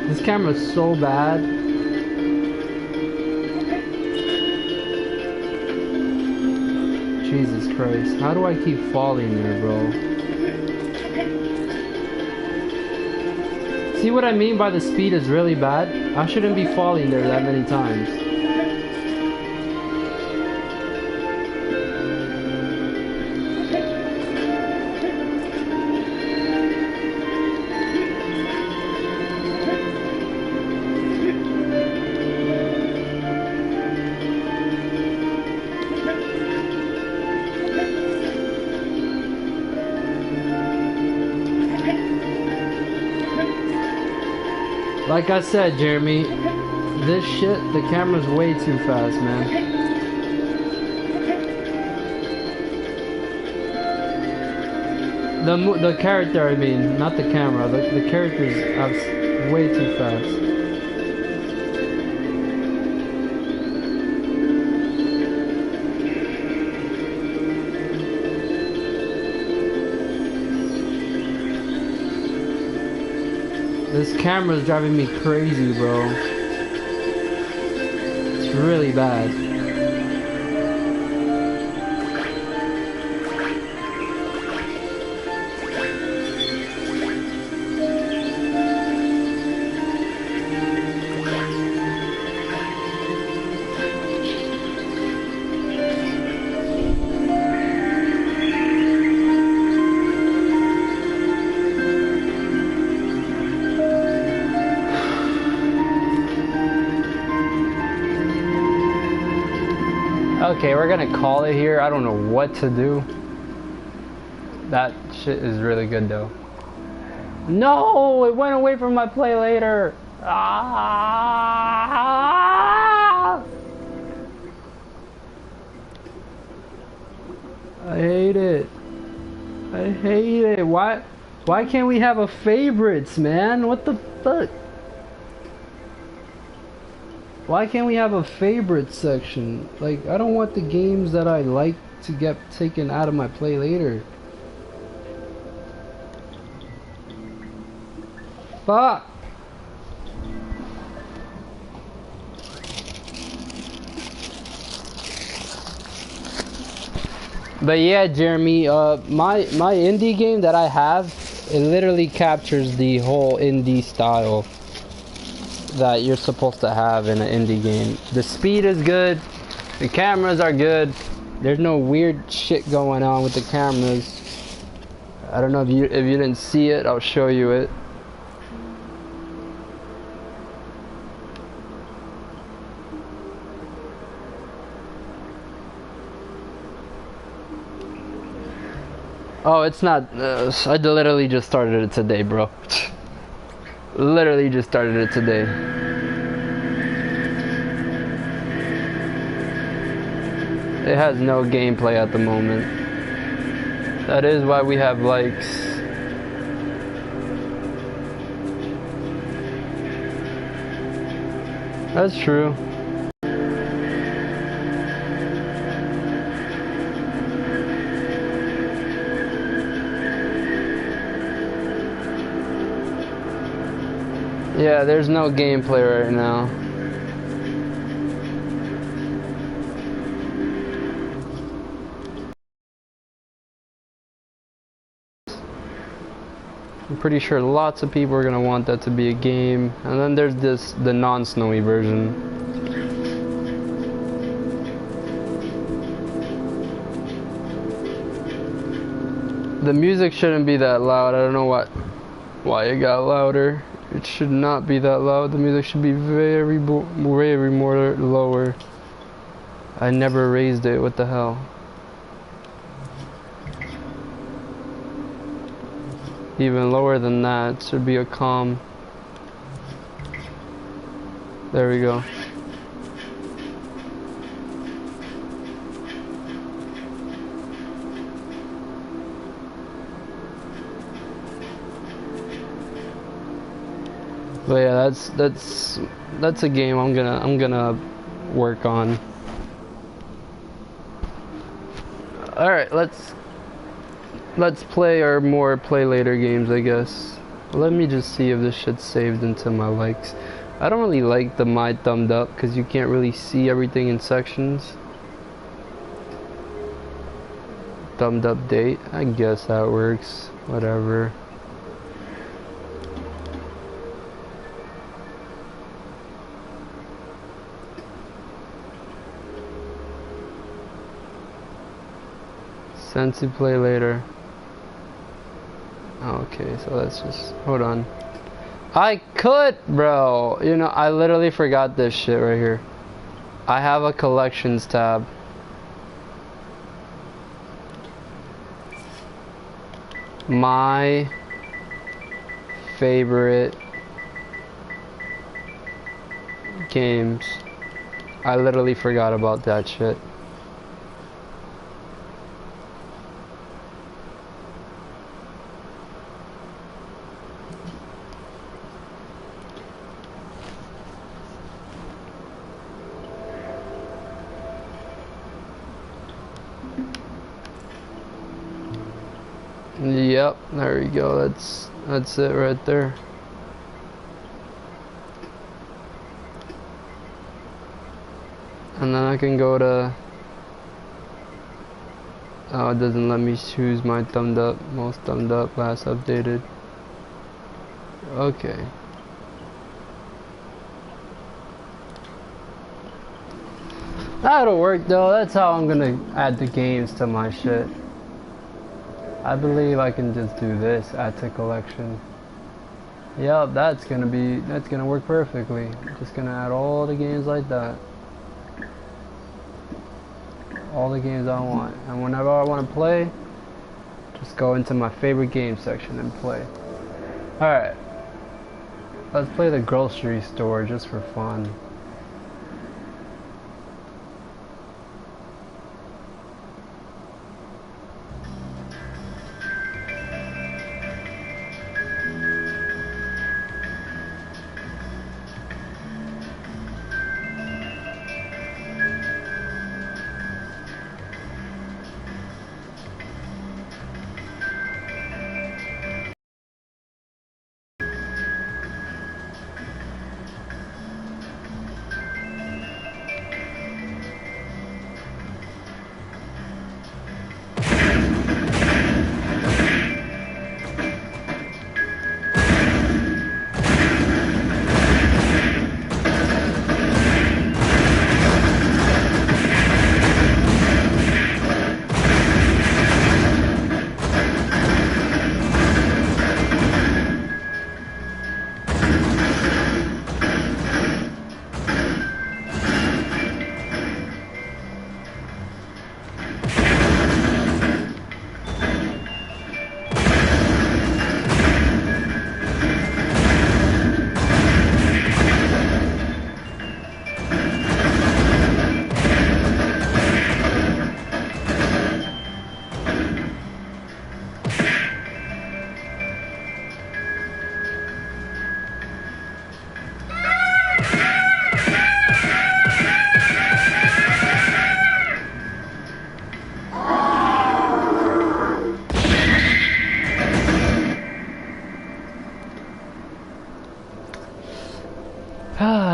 [SPEAKER 1] This camera's so bad. Jesus Christ. How do I keep falling there, bro? See what I mean by the speed is really bad? I shouldn't be falling there that many times. Like I said, Jeremy, this shit, the camera's way too fast, man. The character, I mean, not the camera. The character's way too fast. This camera's driving me crazy, bro. It's really bad. Okay, we're gonna call it here. I don't know what to do. That shit is really good though. No, it went away from my play later. Ah! I hate it. I hate it. Why can't we have a favorites, man? What the fuck? Why can't we have a favorites section? Like, I don't want the games that I like to get taken out of my play later. Fuck! But yeah, Jeremy, my indie game that I have, it literally captures the whole indie style that you're supposed to have in an indie game. The speed is good, the cameras are good, there's no weird shit going on with the cameras. I don't know if you didn't see it, I'll show you it. Oh, it's not. I literally just started it today, bro. Literally just started it today. It has no gameplay at the moment. That is why we have likes. That's true. Yeah, there's no gameplay right now. I'm pretty sure lots of people are gonna want that to be a game. And then there's the non-snowy version. The music shouldn't be that loud. I don't know why it got louder. It should not be that loud. The music should be very more lower. I never raised it. What the hell? Even lower than that. It should be a calm. There we go. But yeah, that's a game I'm gonna work on. All right, let's play our more play later games, I guess. Let me just see if this shit's saved into my likes. I don't really like the my thumbed up because you can't really see everything in sections. Thumbed up date, I guess that works. Whatever. Send to play later. Okay, so let's just hold on. I could, bro. You know, I literally forgot this shit right here. I have a collections tab. My favorite games. I literally forgot about that shit. Yep, there we go. That's it right there. And then I can go to. Oh, it doesn't let me choose my thumbed up, most thumbed up, last updated. Okay. That'll work though. That's how I'm gonna add the games to my shit. I believe I can just do this, add to collection. Yep, that's gonna work perfectly. Just gonna add all the games like that. All the games I want. And whenever I want to play, just go into my favorite game section and play. Alright. Let's play the grocery store just for fun.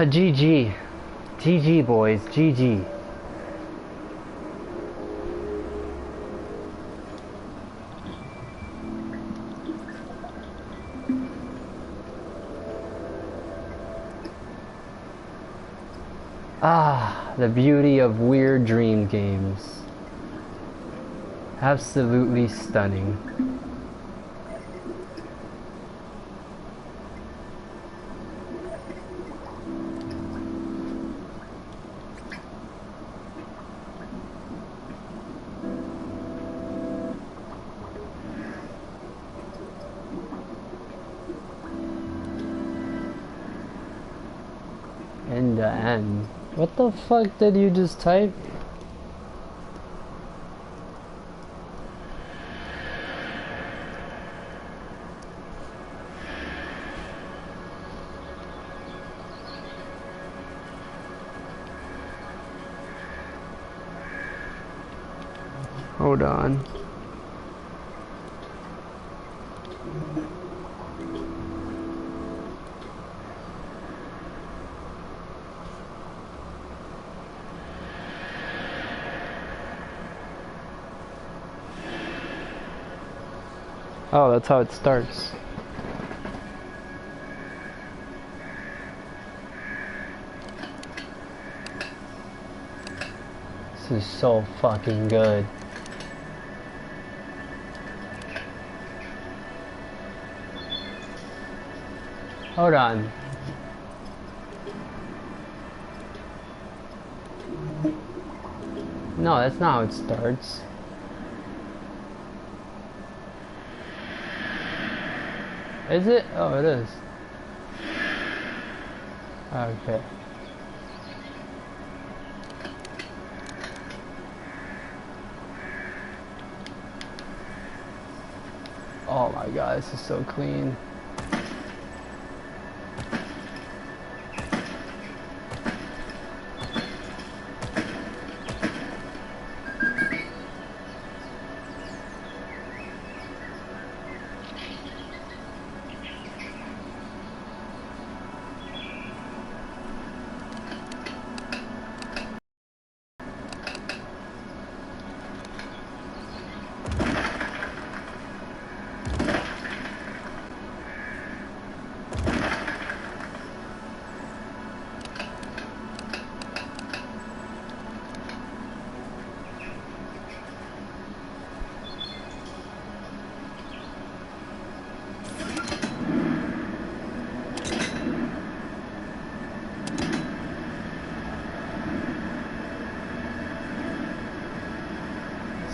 [SPEAKER 3] GG. GG, boys. GG. Ah, the beauty of weird dream games. Absolutely stunning. In the end. What the fuck did you just type?
[SPEAKER 1] Hold on. Oh, that's how it starts.
[SPEAKER 3] This is so fucking good. Hold on. No, that's not how it starts. Is it? Oh, it is. Okay. Oh my god, this is so clean.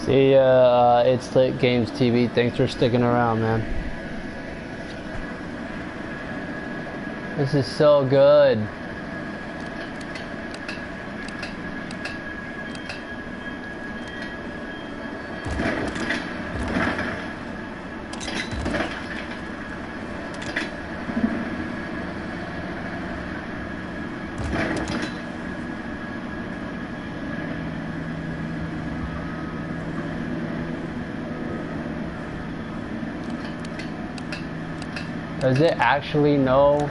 [SPEAKER 1] See it's Lit Games TV. Thanks for sticking around, man.
[SPEAKER 3] This is so good. Does it actually know?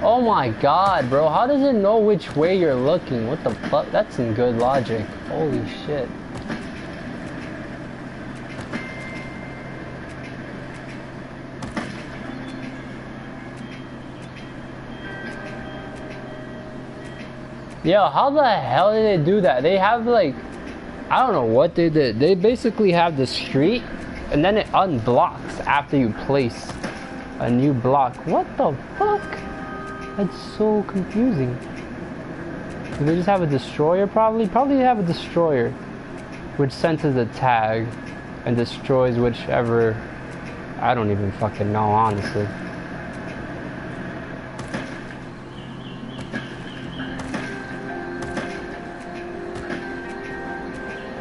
[SPEAKER 3] Oh my god, bro. How does it know which way you're looking? What the fuck? That's some good logic. Holy shit. Yo, how the hell did they do that? They have like, I don't know what they did. They basically have the street and then it unblocks after you place a new block. What the fuck? That's so confusing. Do they just have a destroyer probably? Probably they have a destroyer which senses a tag and destroys whichever. I don't even fucking know, honestly.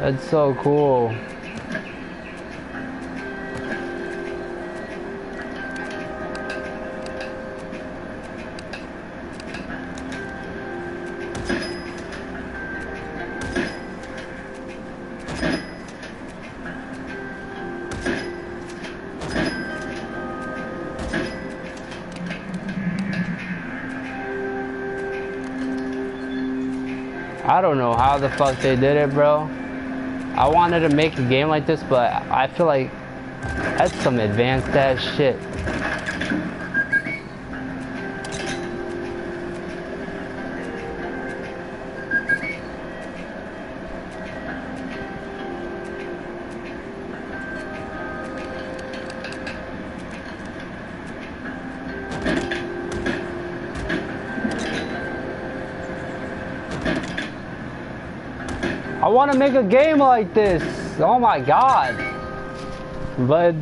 [SPEAKER 3] That's so cool.
[SPEAKER 1] I don't know how the fuck they did it, bro. I wanted to make a game like this, but I feel like that's some advanced ass shit. I want to make a game like this. Oh my god. But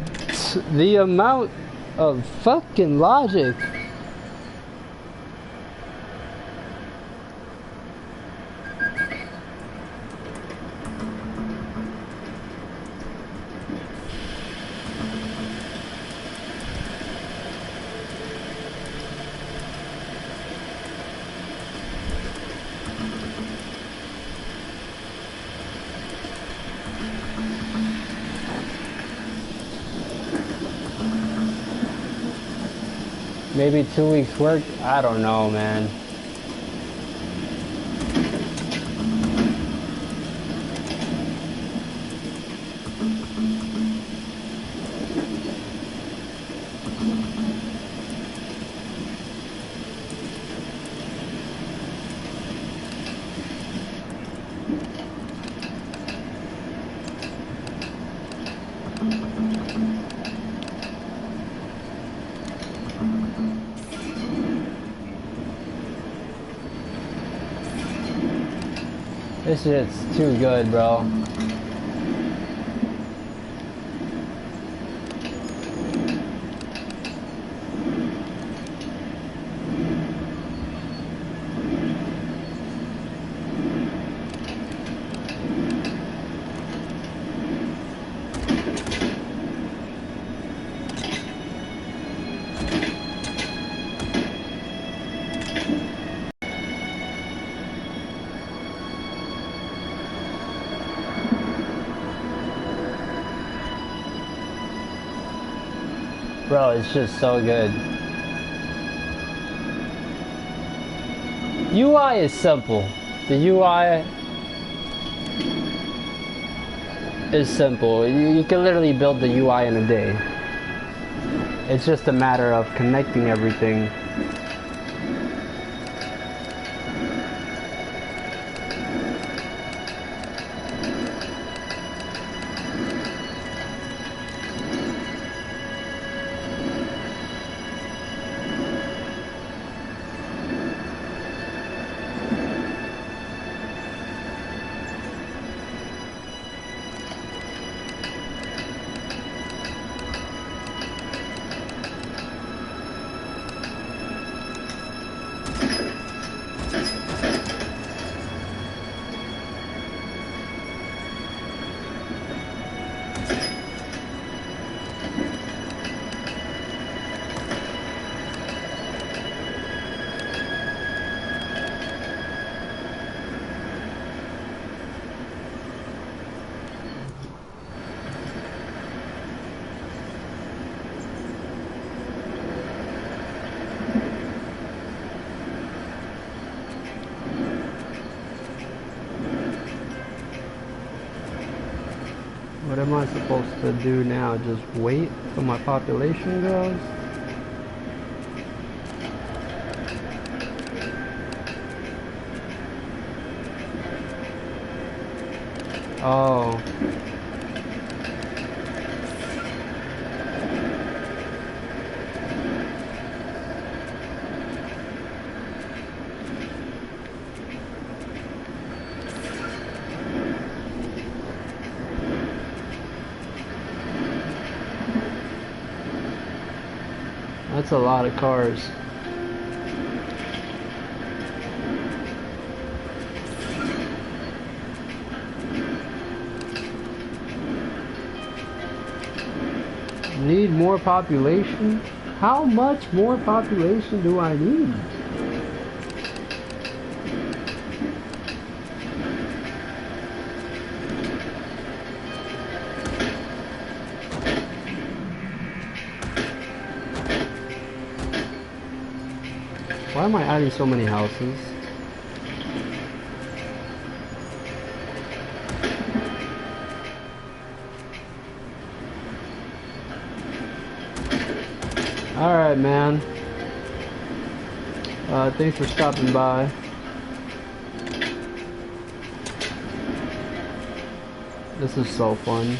[SPEAKER 1] the amount of fucking logic. Maybe 2 weeks work? I don't know, man. This shit's too good, bro. Bro, it's just so good. UI is simple. The UI is simple. You can literally build the UI in a day. It's just a matter of connecting everything. What am I supposed to do now? Just wait till my population grows? Oh. That's a lot of cars. Need more population? How much more population do I need? Why am I adding so many houses? Alright, man. Thanks for stopping by. This is so fun.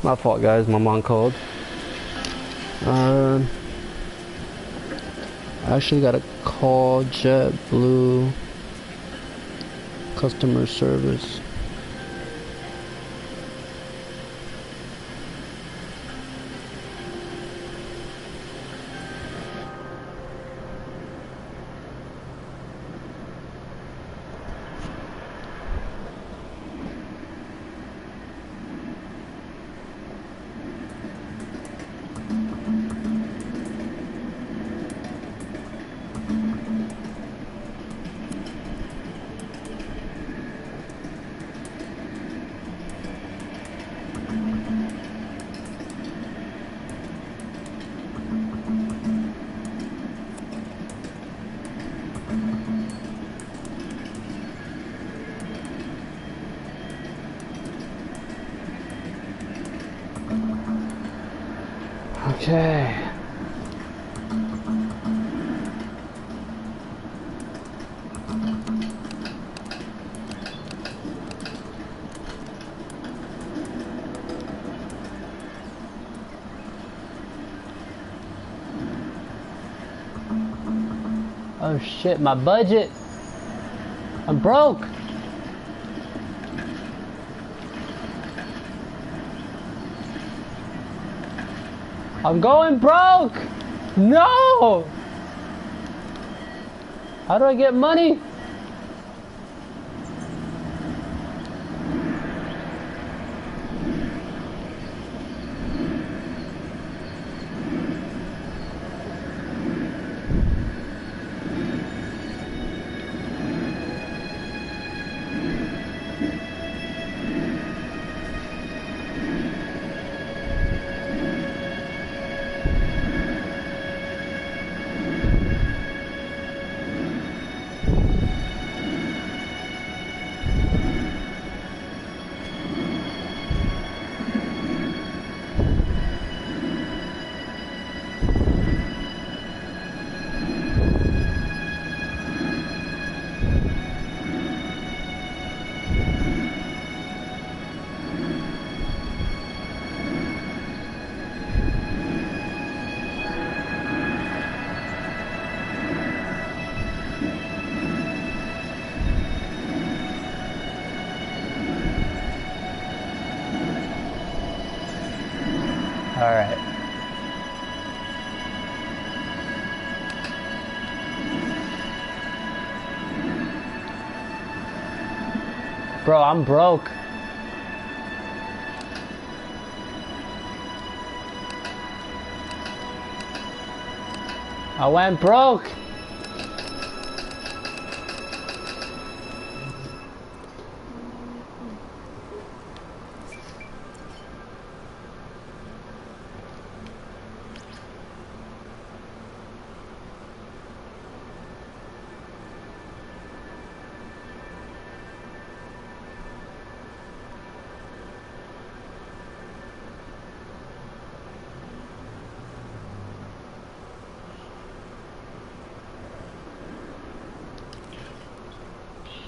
[SPEAKER 1] My fault, guys. My mom called. I actually got to call JetBlue customer service. Okay.
[SPEAKER 3] Oh shit, my budget. I'm broke. I'm going broke. No. How do I get money? All right. Bro, I'm broke. I went broke.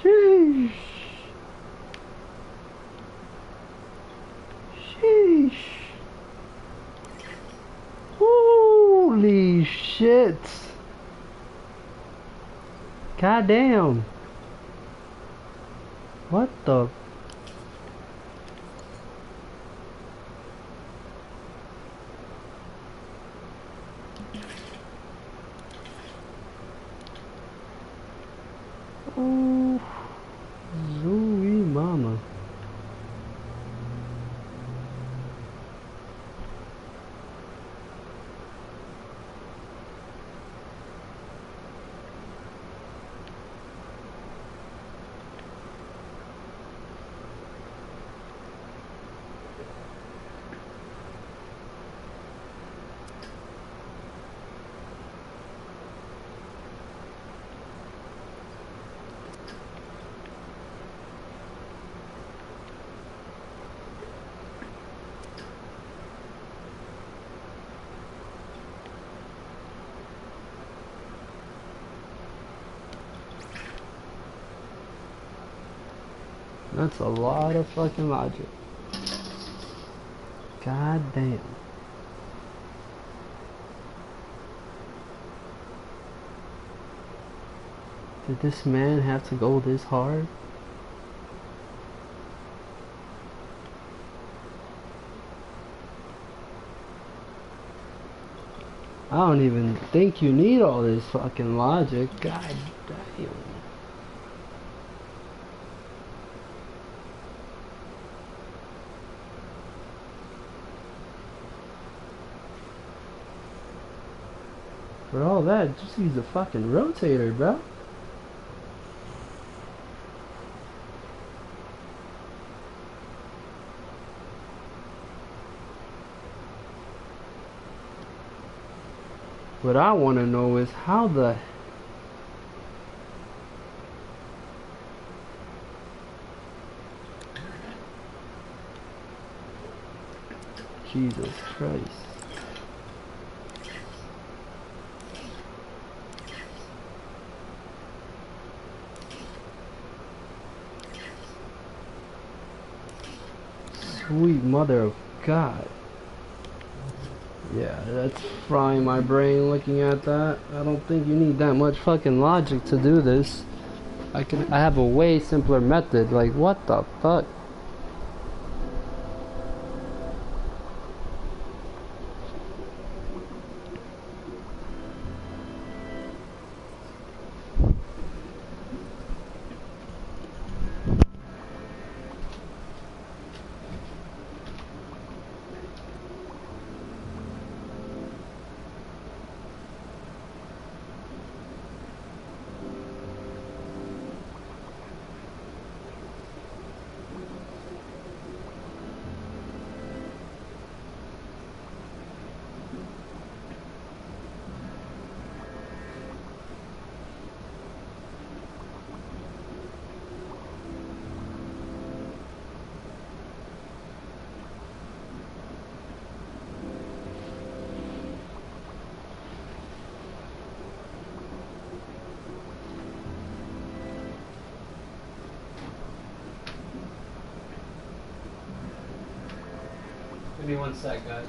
[SPEAKER 1] Sheesh. Sheesh. Holy shit. God damn. What the? Oh, Zooey mama. That's a lot of fucking logic. God damn. Did this man have to go this hard? I don't even think you need all this fucking logic. God damn. For all that, just use a fucking rotator, bro. What I want to know is how the Jesus Christ. Sweet mother of God. Yeah, that's frying my brain looking at that. I don't think you need that much fucking logic to do this. I have a way simpler method. Like, what the fuck? Give me 1 sec, guys.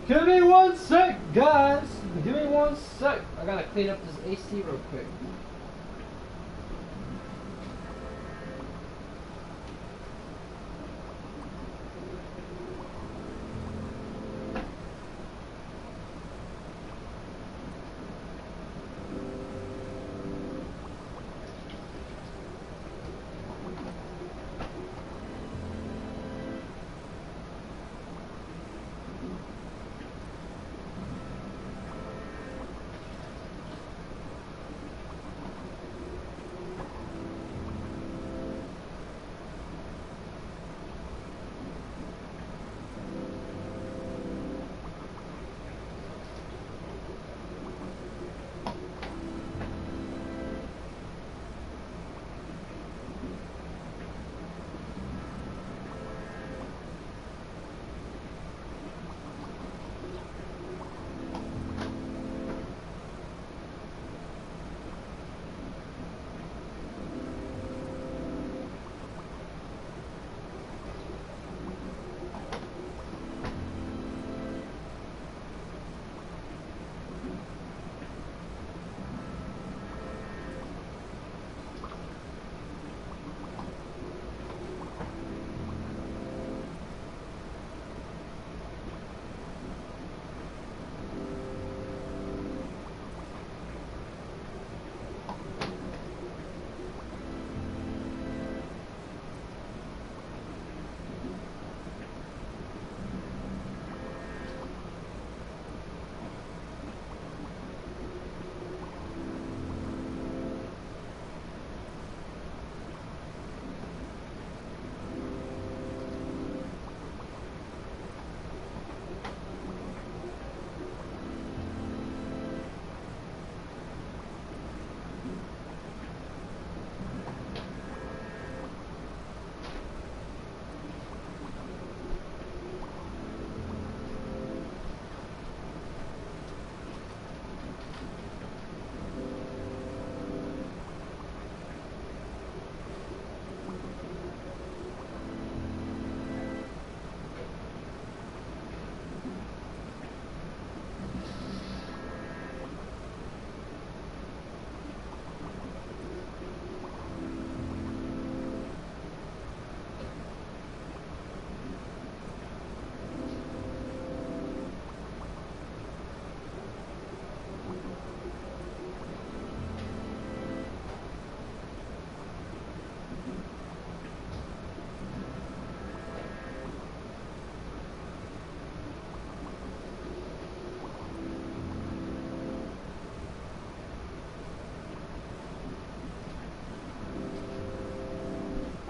[SPEAKER 1] Give me 1 sec, guys. Give me 1 sec. I gotta clean up this AC real quick.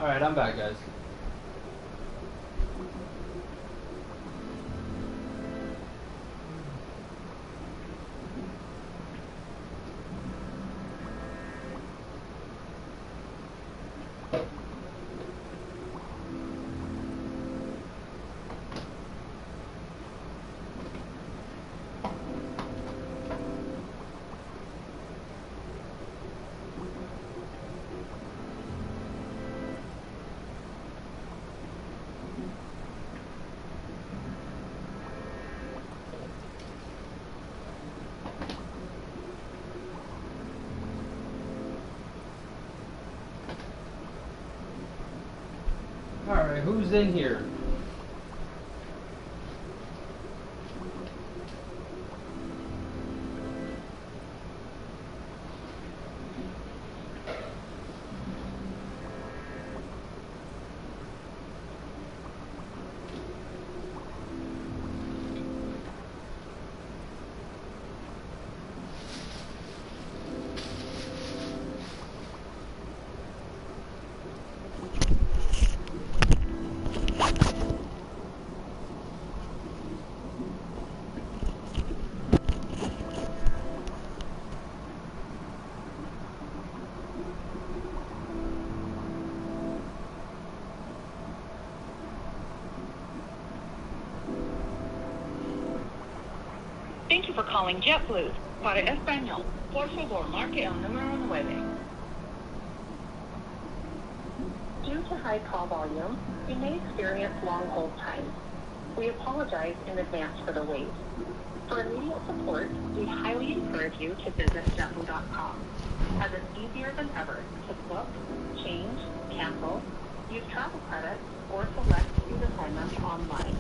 [SPEAKER 3] Alright, I'm back, guys. Alright, who's in here?
[SPEAKER 6] Thank you for calling JetBlue. Para español, por favor, marque el número 9. Due to high call volume, you may experience long hold times. We apologize in advance for the wait. For immediate support, we highly encourage you to visit JetBlue.com, as it's easier than ever to book, change, cancel, use travel credits, or select use assignments online.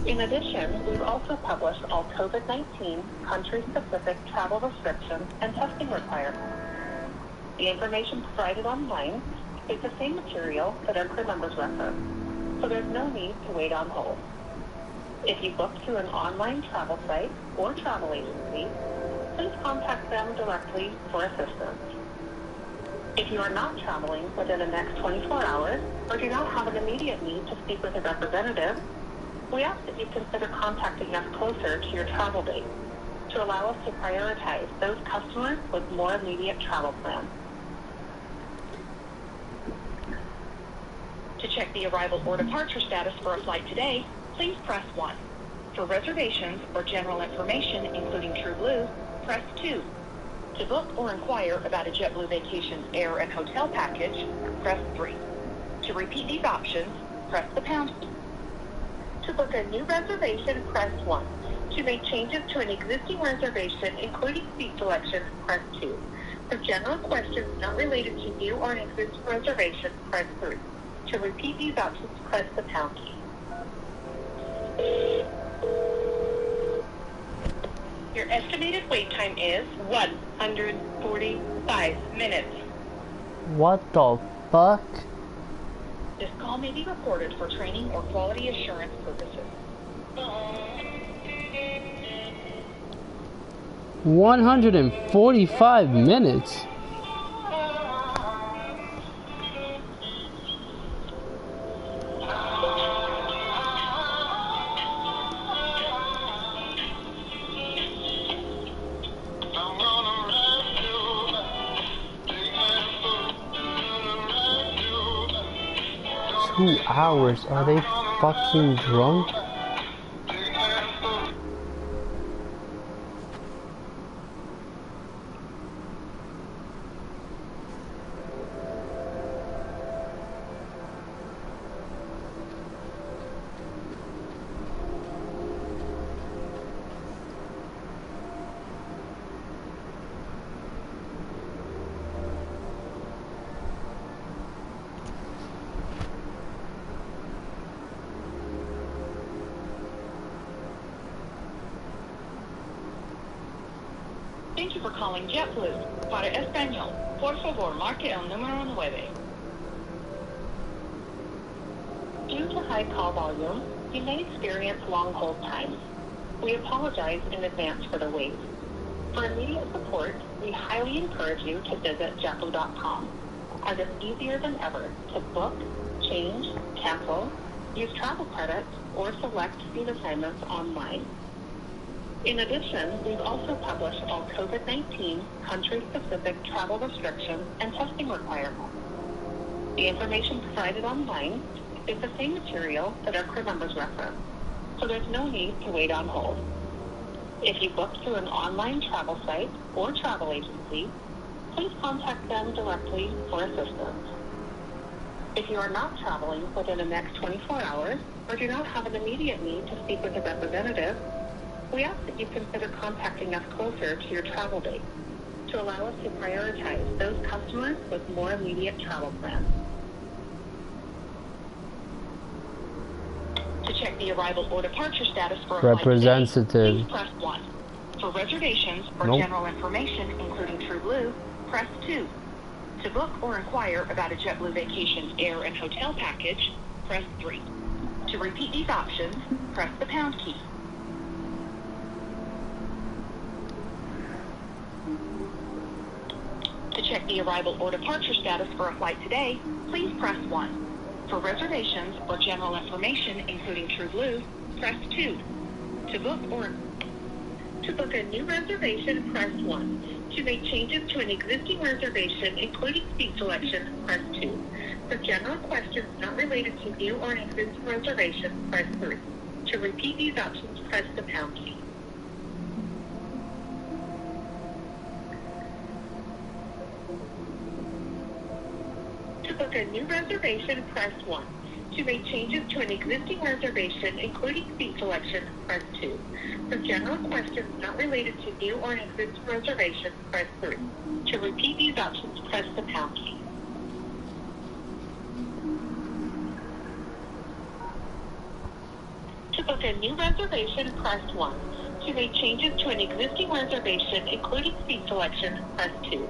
[SPEAKER 6] In addition, we've also published all COVID-19 country-specific travel restrictions and testing requirements. The information provided online is the same material that our crew members reference, so there's no need to wait on hold. If you book through an online travel site or travel agency, please contact them directly for assistance. If you are not traveling within the next 24 hours or do not have an immediate need to speak with a representative, we ask that you consider contacting us closer to your travel date to allow us to prioritize those customers with more immediate travel plans. To check the arrival or departure status for a flight today, please press 1. For reservations or general information, including TrueBlue, press 2. To book or inquire about a JetBlue Vacations air and hotel package, press 3. To repeat these options, press the pound key. To book a new reservation, press 1. To make changes to an existing reservation, including seat selection, press 2. For general questions not related to new or an existing reservation, press 3. To repeat these options, press the pound key. Your estimated wait time is 145 minutes.
[SPEAKER 1] What the fuck?
[SPEAKER 6] This call may be recorded for training or quality assurance purposes.
[SPEAKER 1] 145 minutes? Two hours? Are they fucking drunk?
[SPEAKER 6] Thank you for calling JetBlue. Para español, por favor, marque el número 9. Due to high call volume, you may experience long hold times. We apologize in advance for the wait. For immediate support, we highly encourage you to visit JetBlue.com, as it's easier than ever to book, change, cancel, use travel credits, or select these assignments online. In addition, we've also published all COVID-19 country-specific travel restrictions and testing requirements. The information provided online is the same material that our crew members reference, so there's no need to wait on hold. If you book through an online travel site or travel agency, please contact them directly for assistance. If you are not traveling within the next 24 hours or do not have an immediate need to speak with a representative, we ask that you consider contacting us closer to your travel date to allow us to prioritize those customers with more immediate travel plans. To check the arrival or departure status for a flight today,
[SPEAKER 1] Representative.
[SPEAKER 6] please press 1. For reservations or
[SPEAKER 1] Nope.
[SPEAKER 6] general information, including TrueBlue, press 2. To book or inquire about a JetBlue Vacations air and hotel package, press 3. To repeat these options, press the pound key. To check the arrival or departure status for a flight today, please press 1. For reservations or general information, including TrueBlue, press 2. To book a new reservation, press 1. To make changes to an existing reservation, including seat selection, press 2. For general questions not related to new or an existing reservation, press 3. To repeat these options, press the pound key. To book a new reservation, press 1. To make changes to an existing reservation, including seat selection, press 2. For general questions not related to new or an existing reservation, press 3. To repeat these options, press the pound key. To book a new reservation, press 1. To make changes to an existing reservation, including seat selection, press 2.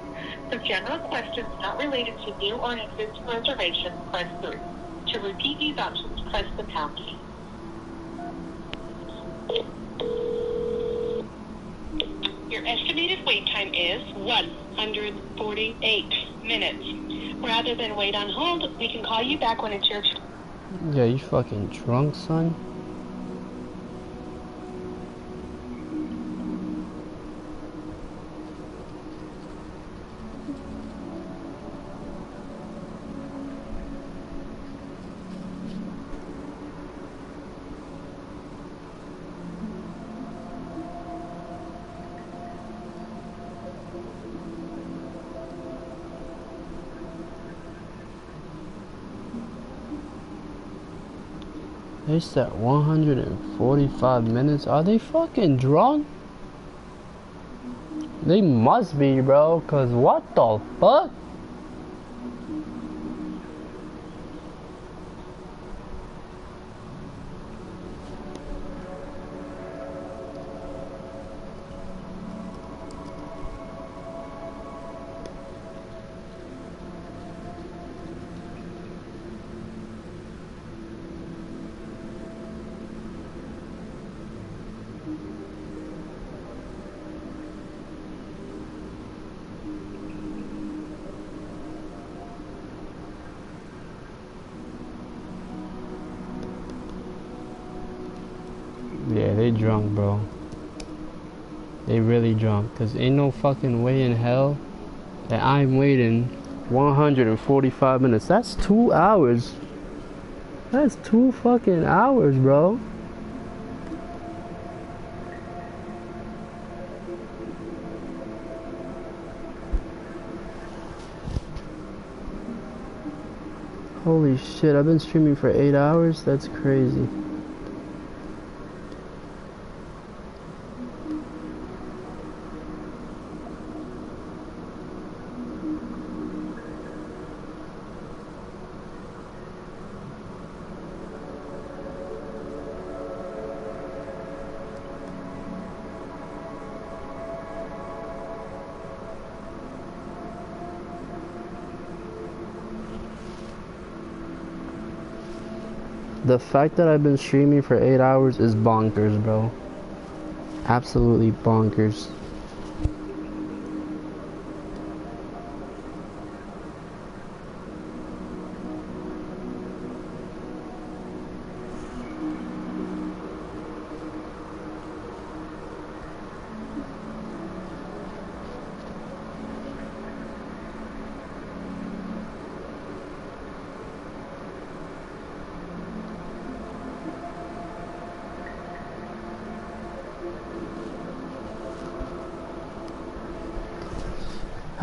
[SPEAKER 6] For general questions not related to new or an existing reservation, press 3. To repeat these options, press the pound key. Your estimated wait time is 148 minutes. Rather than wait on hold, we can call you back when it's your turn.
[SPEAKER 1] Yeah, you fucking drunk, son? They said 145 minutes. Are they fucking drunk? They must be, bro, cause what the fuck? Yeah, they drunk, bro. They really drunk. Cause ain't no fucking way in hell that I'm waiting 145 minutes. That's 2 hours. That's 2 fucking hours, bro. Holy shit, I've been streaming for 8 hours? That's crazy. The fact that I've been streaming for 8 hours is bonkers, bro. Absolutely bonkers.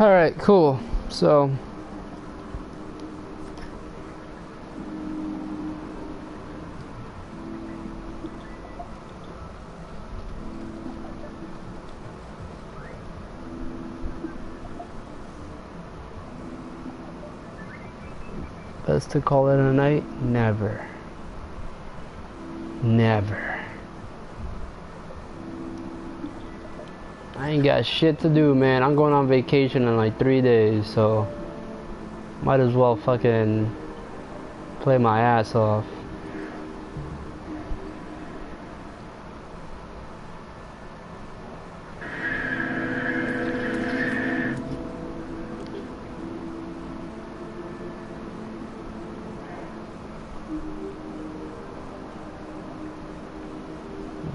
[SPEAKER 1] Alright, cool. So best to call it a night? Never. Never. I ain't got shit to do, man. I'm going on vacation in like 3 days, so might as well fucking play my ass off.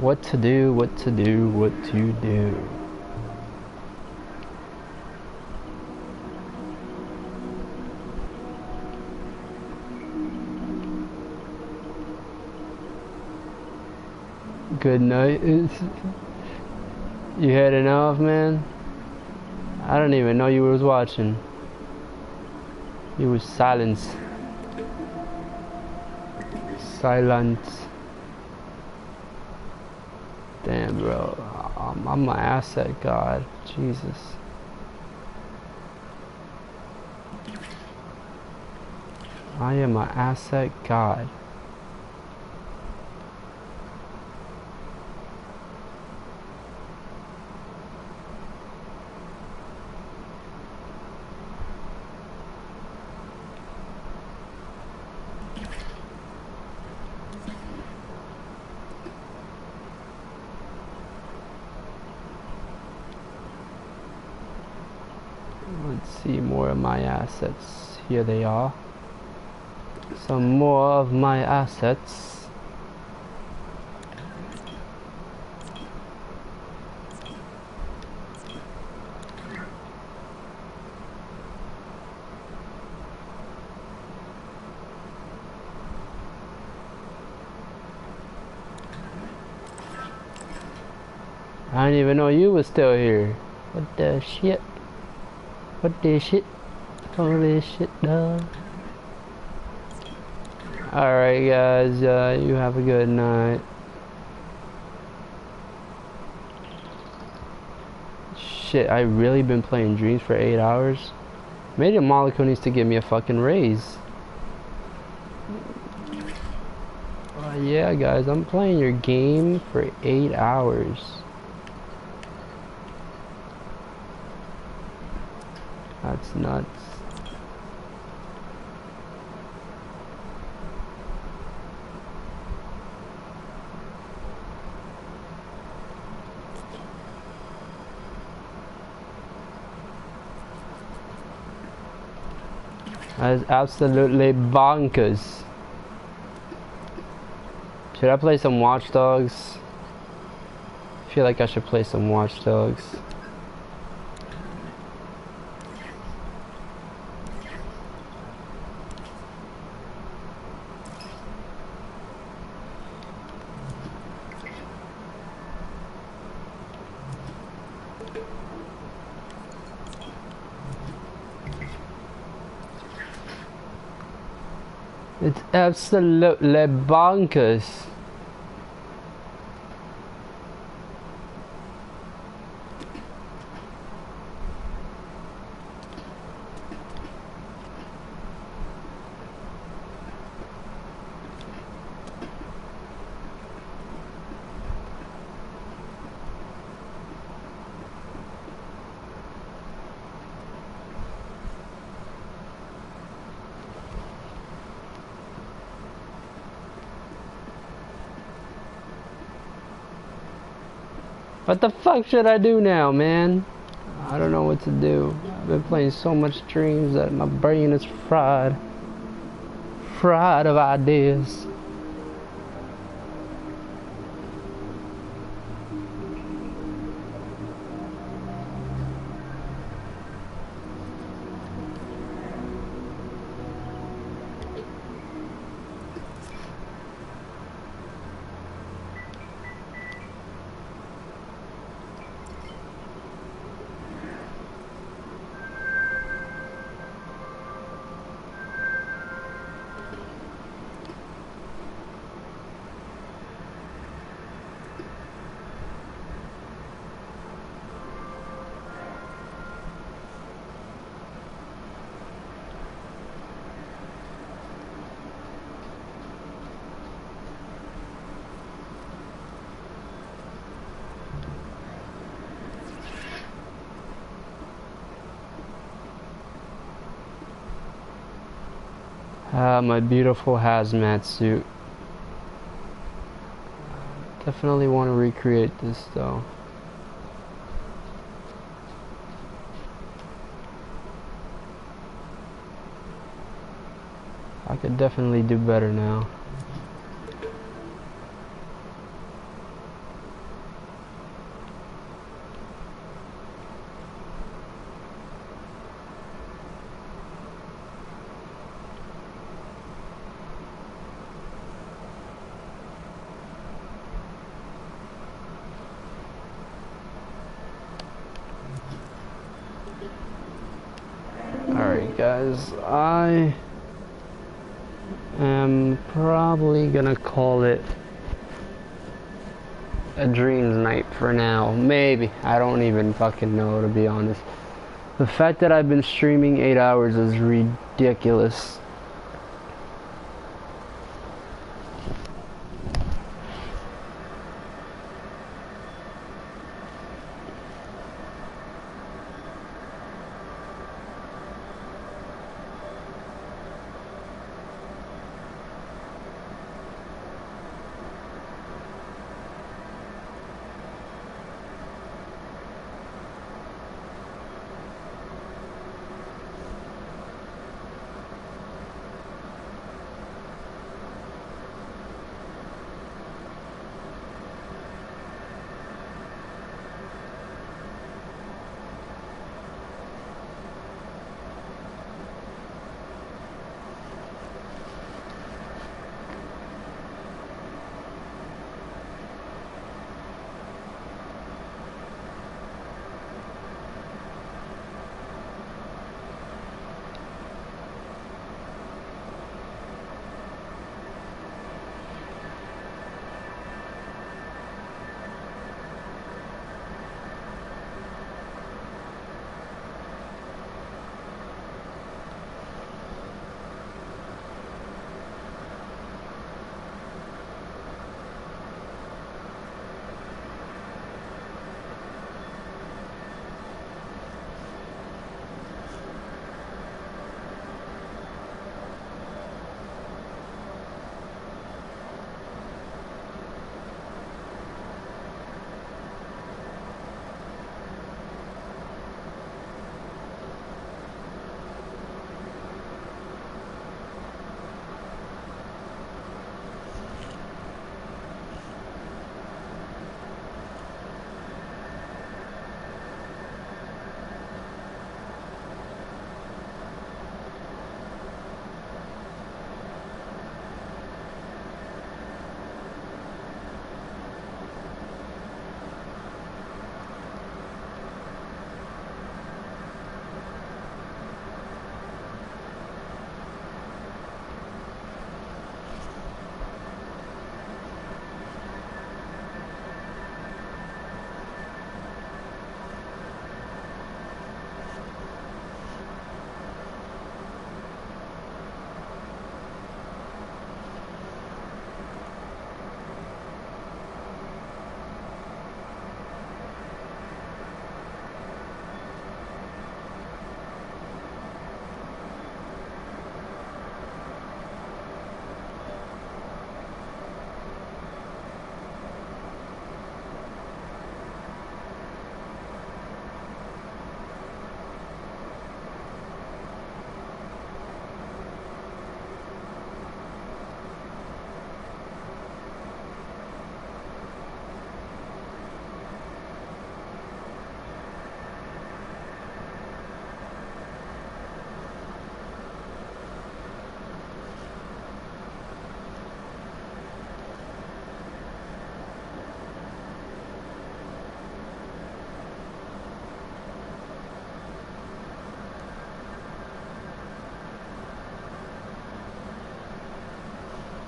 [SPEAKER 1] What to do, what to do, what to do. Good night. You heading off, man? I don't even know you was watching. You was silence. Silence. Damn, bro. I'm my asset, God. Jesus. I am my asset, God. Let's see more of my assets. Here they are. Some more of my assets. I didn't even know you was still here. What the shit? What the shit? Holy shit, dog. Alright guys, you have a good night. Shit, I really been playing Dreams for 8 hours? Maybe Monaco needs to give me a fucking raise. Yeah guys, I'm playing your game for 8 hours. That's nuts. That is absolutely bonkers. Should I play some Watch Dogs? I feel like I should play some Watch Dogs. It's absolutely bonkers. What the fuck should I do now, man? I don't know what to do. I've been playing so much Dreams that my brain is fried. Fried of ideas. Ah, my beautiful hazmat suit. Definitely want to recreate this though. I could definitely do better now. Alright guys, I am probably gonna call it a dreams night for now. Maybe. I don't even fucking know, to be honest. The fact that I've been streaming 8 hours is ridiculous.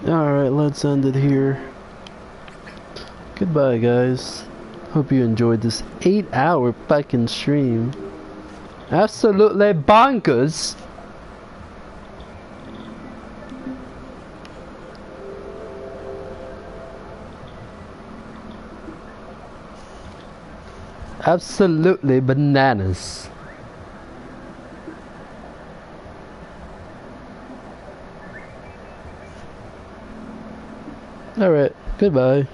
[SPEAKER 1] Alright, let's end it here. Goodbye, guys. Hope you enjoyed this 8-hour fucking stream. Absolutely bonkers. Absolutely bananas. Alright, goodbye.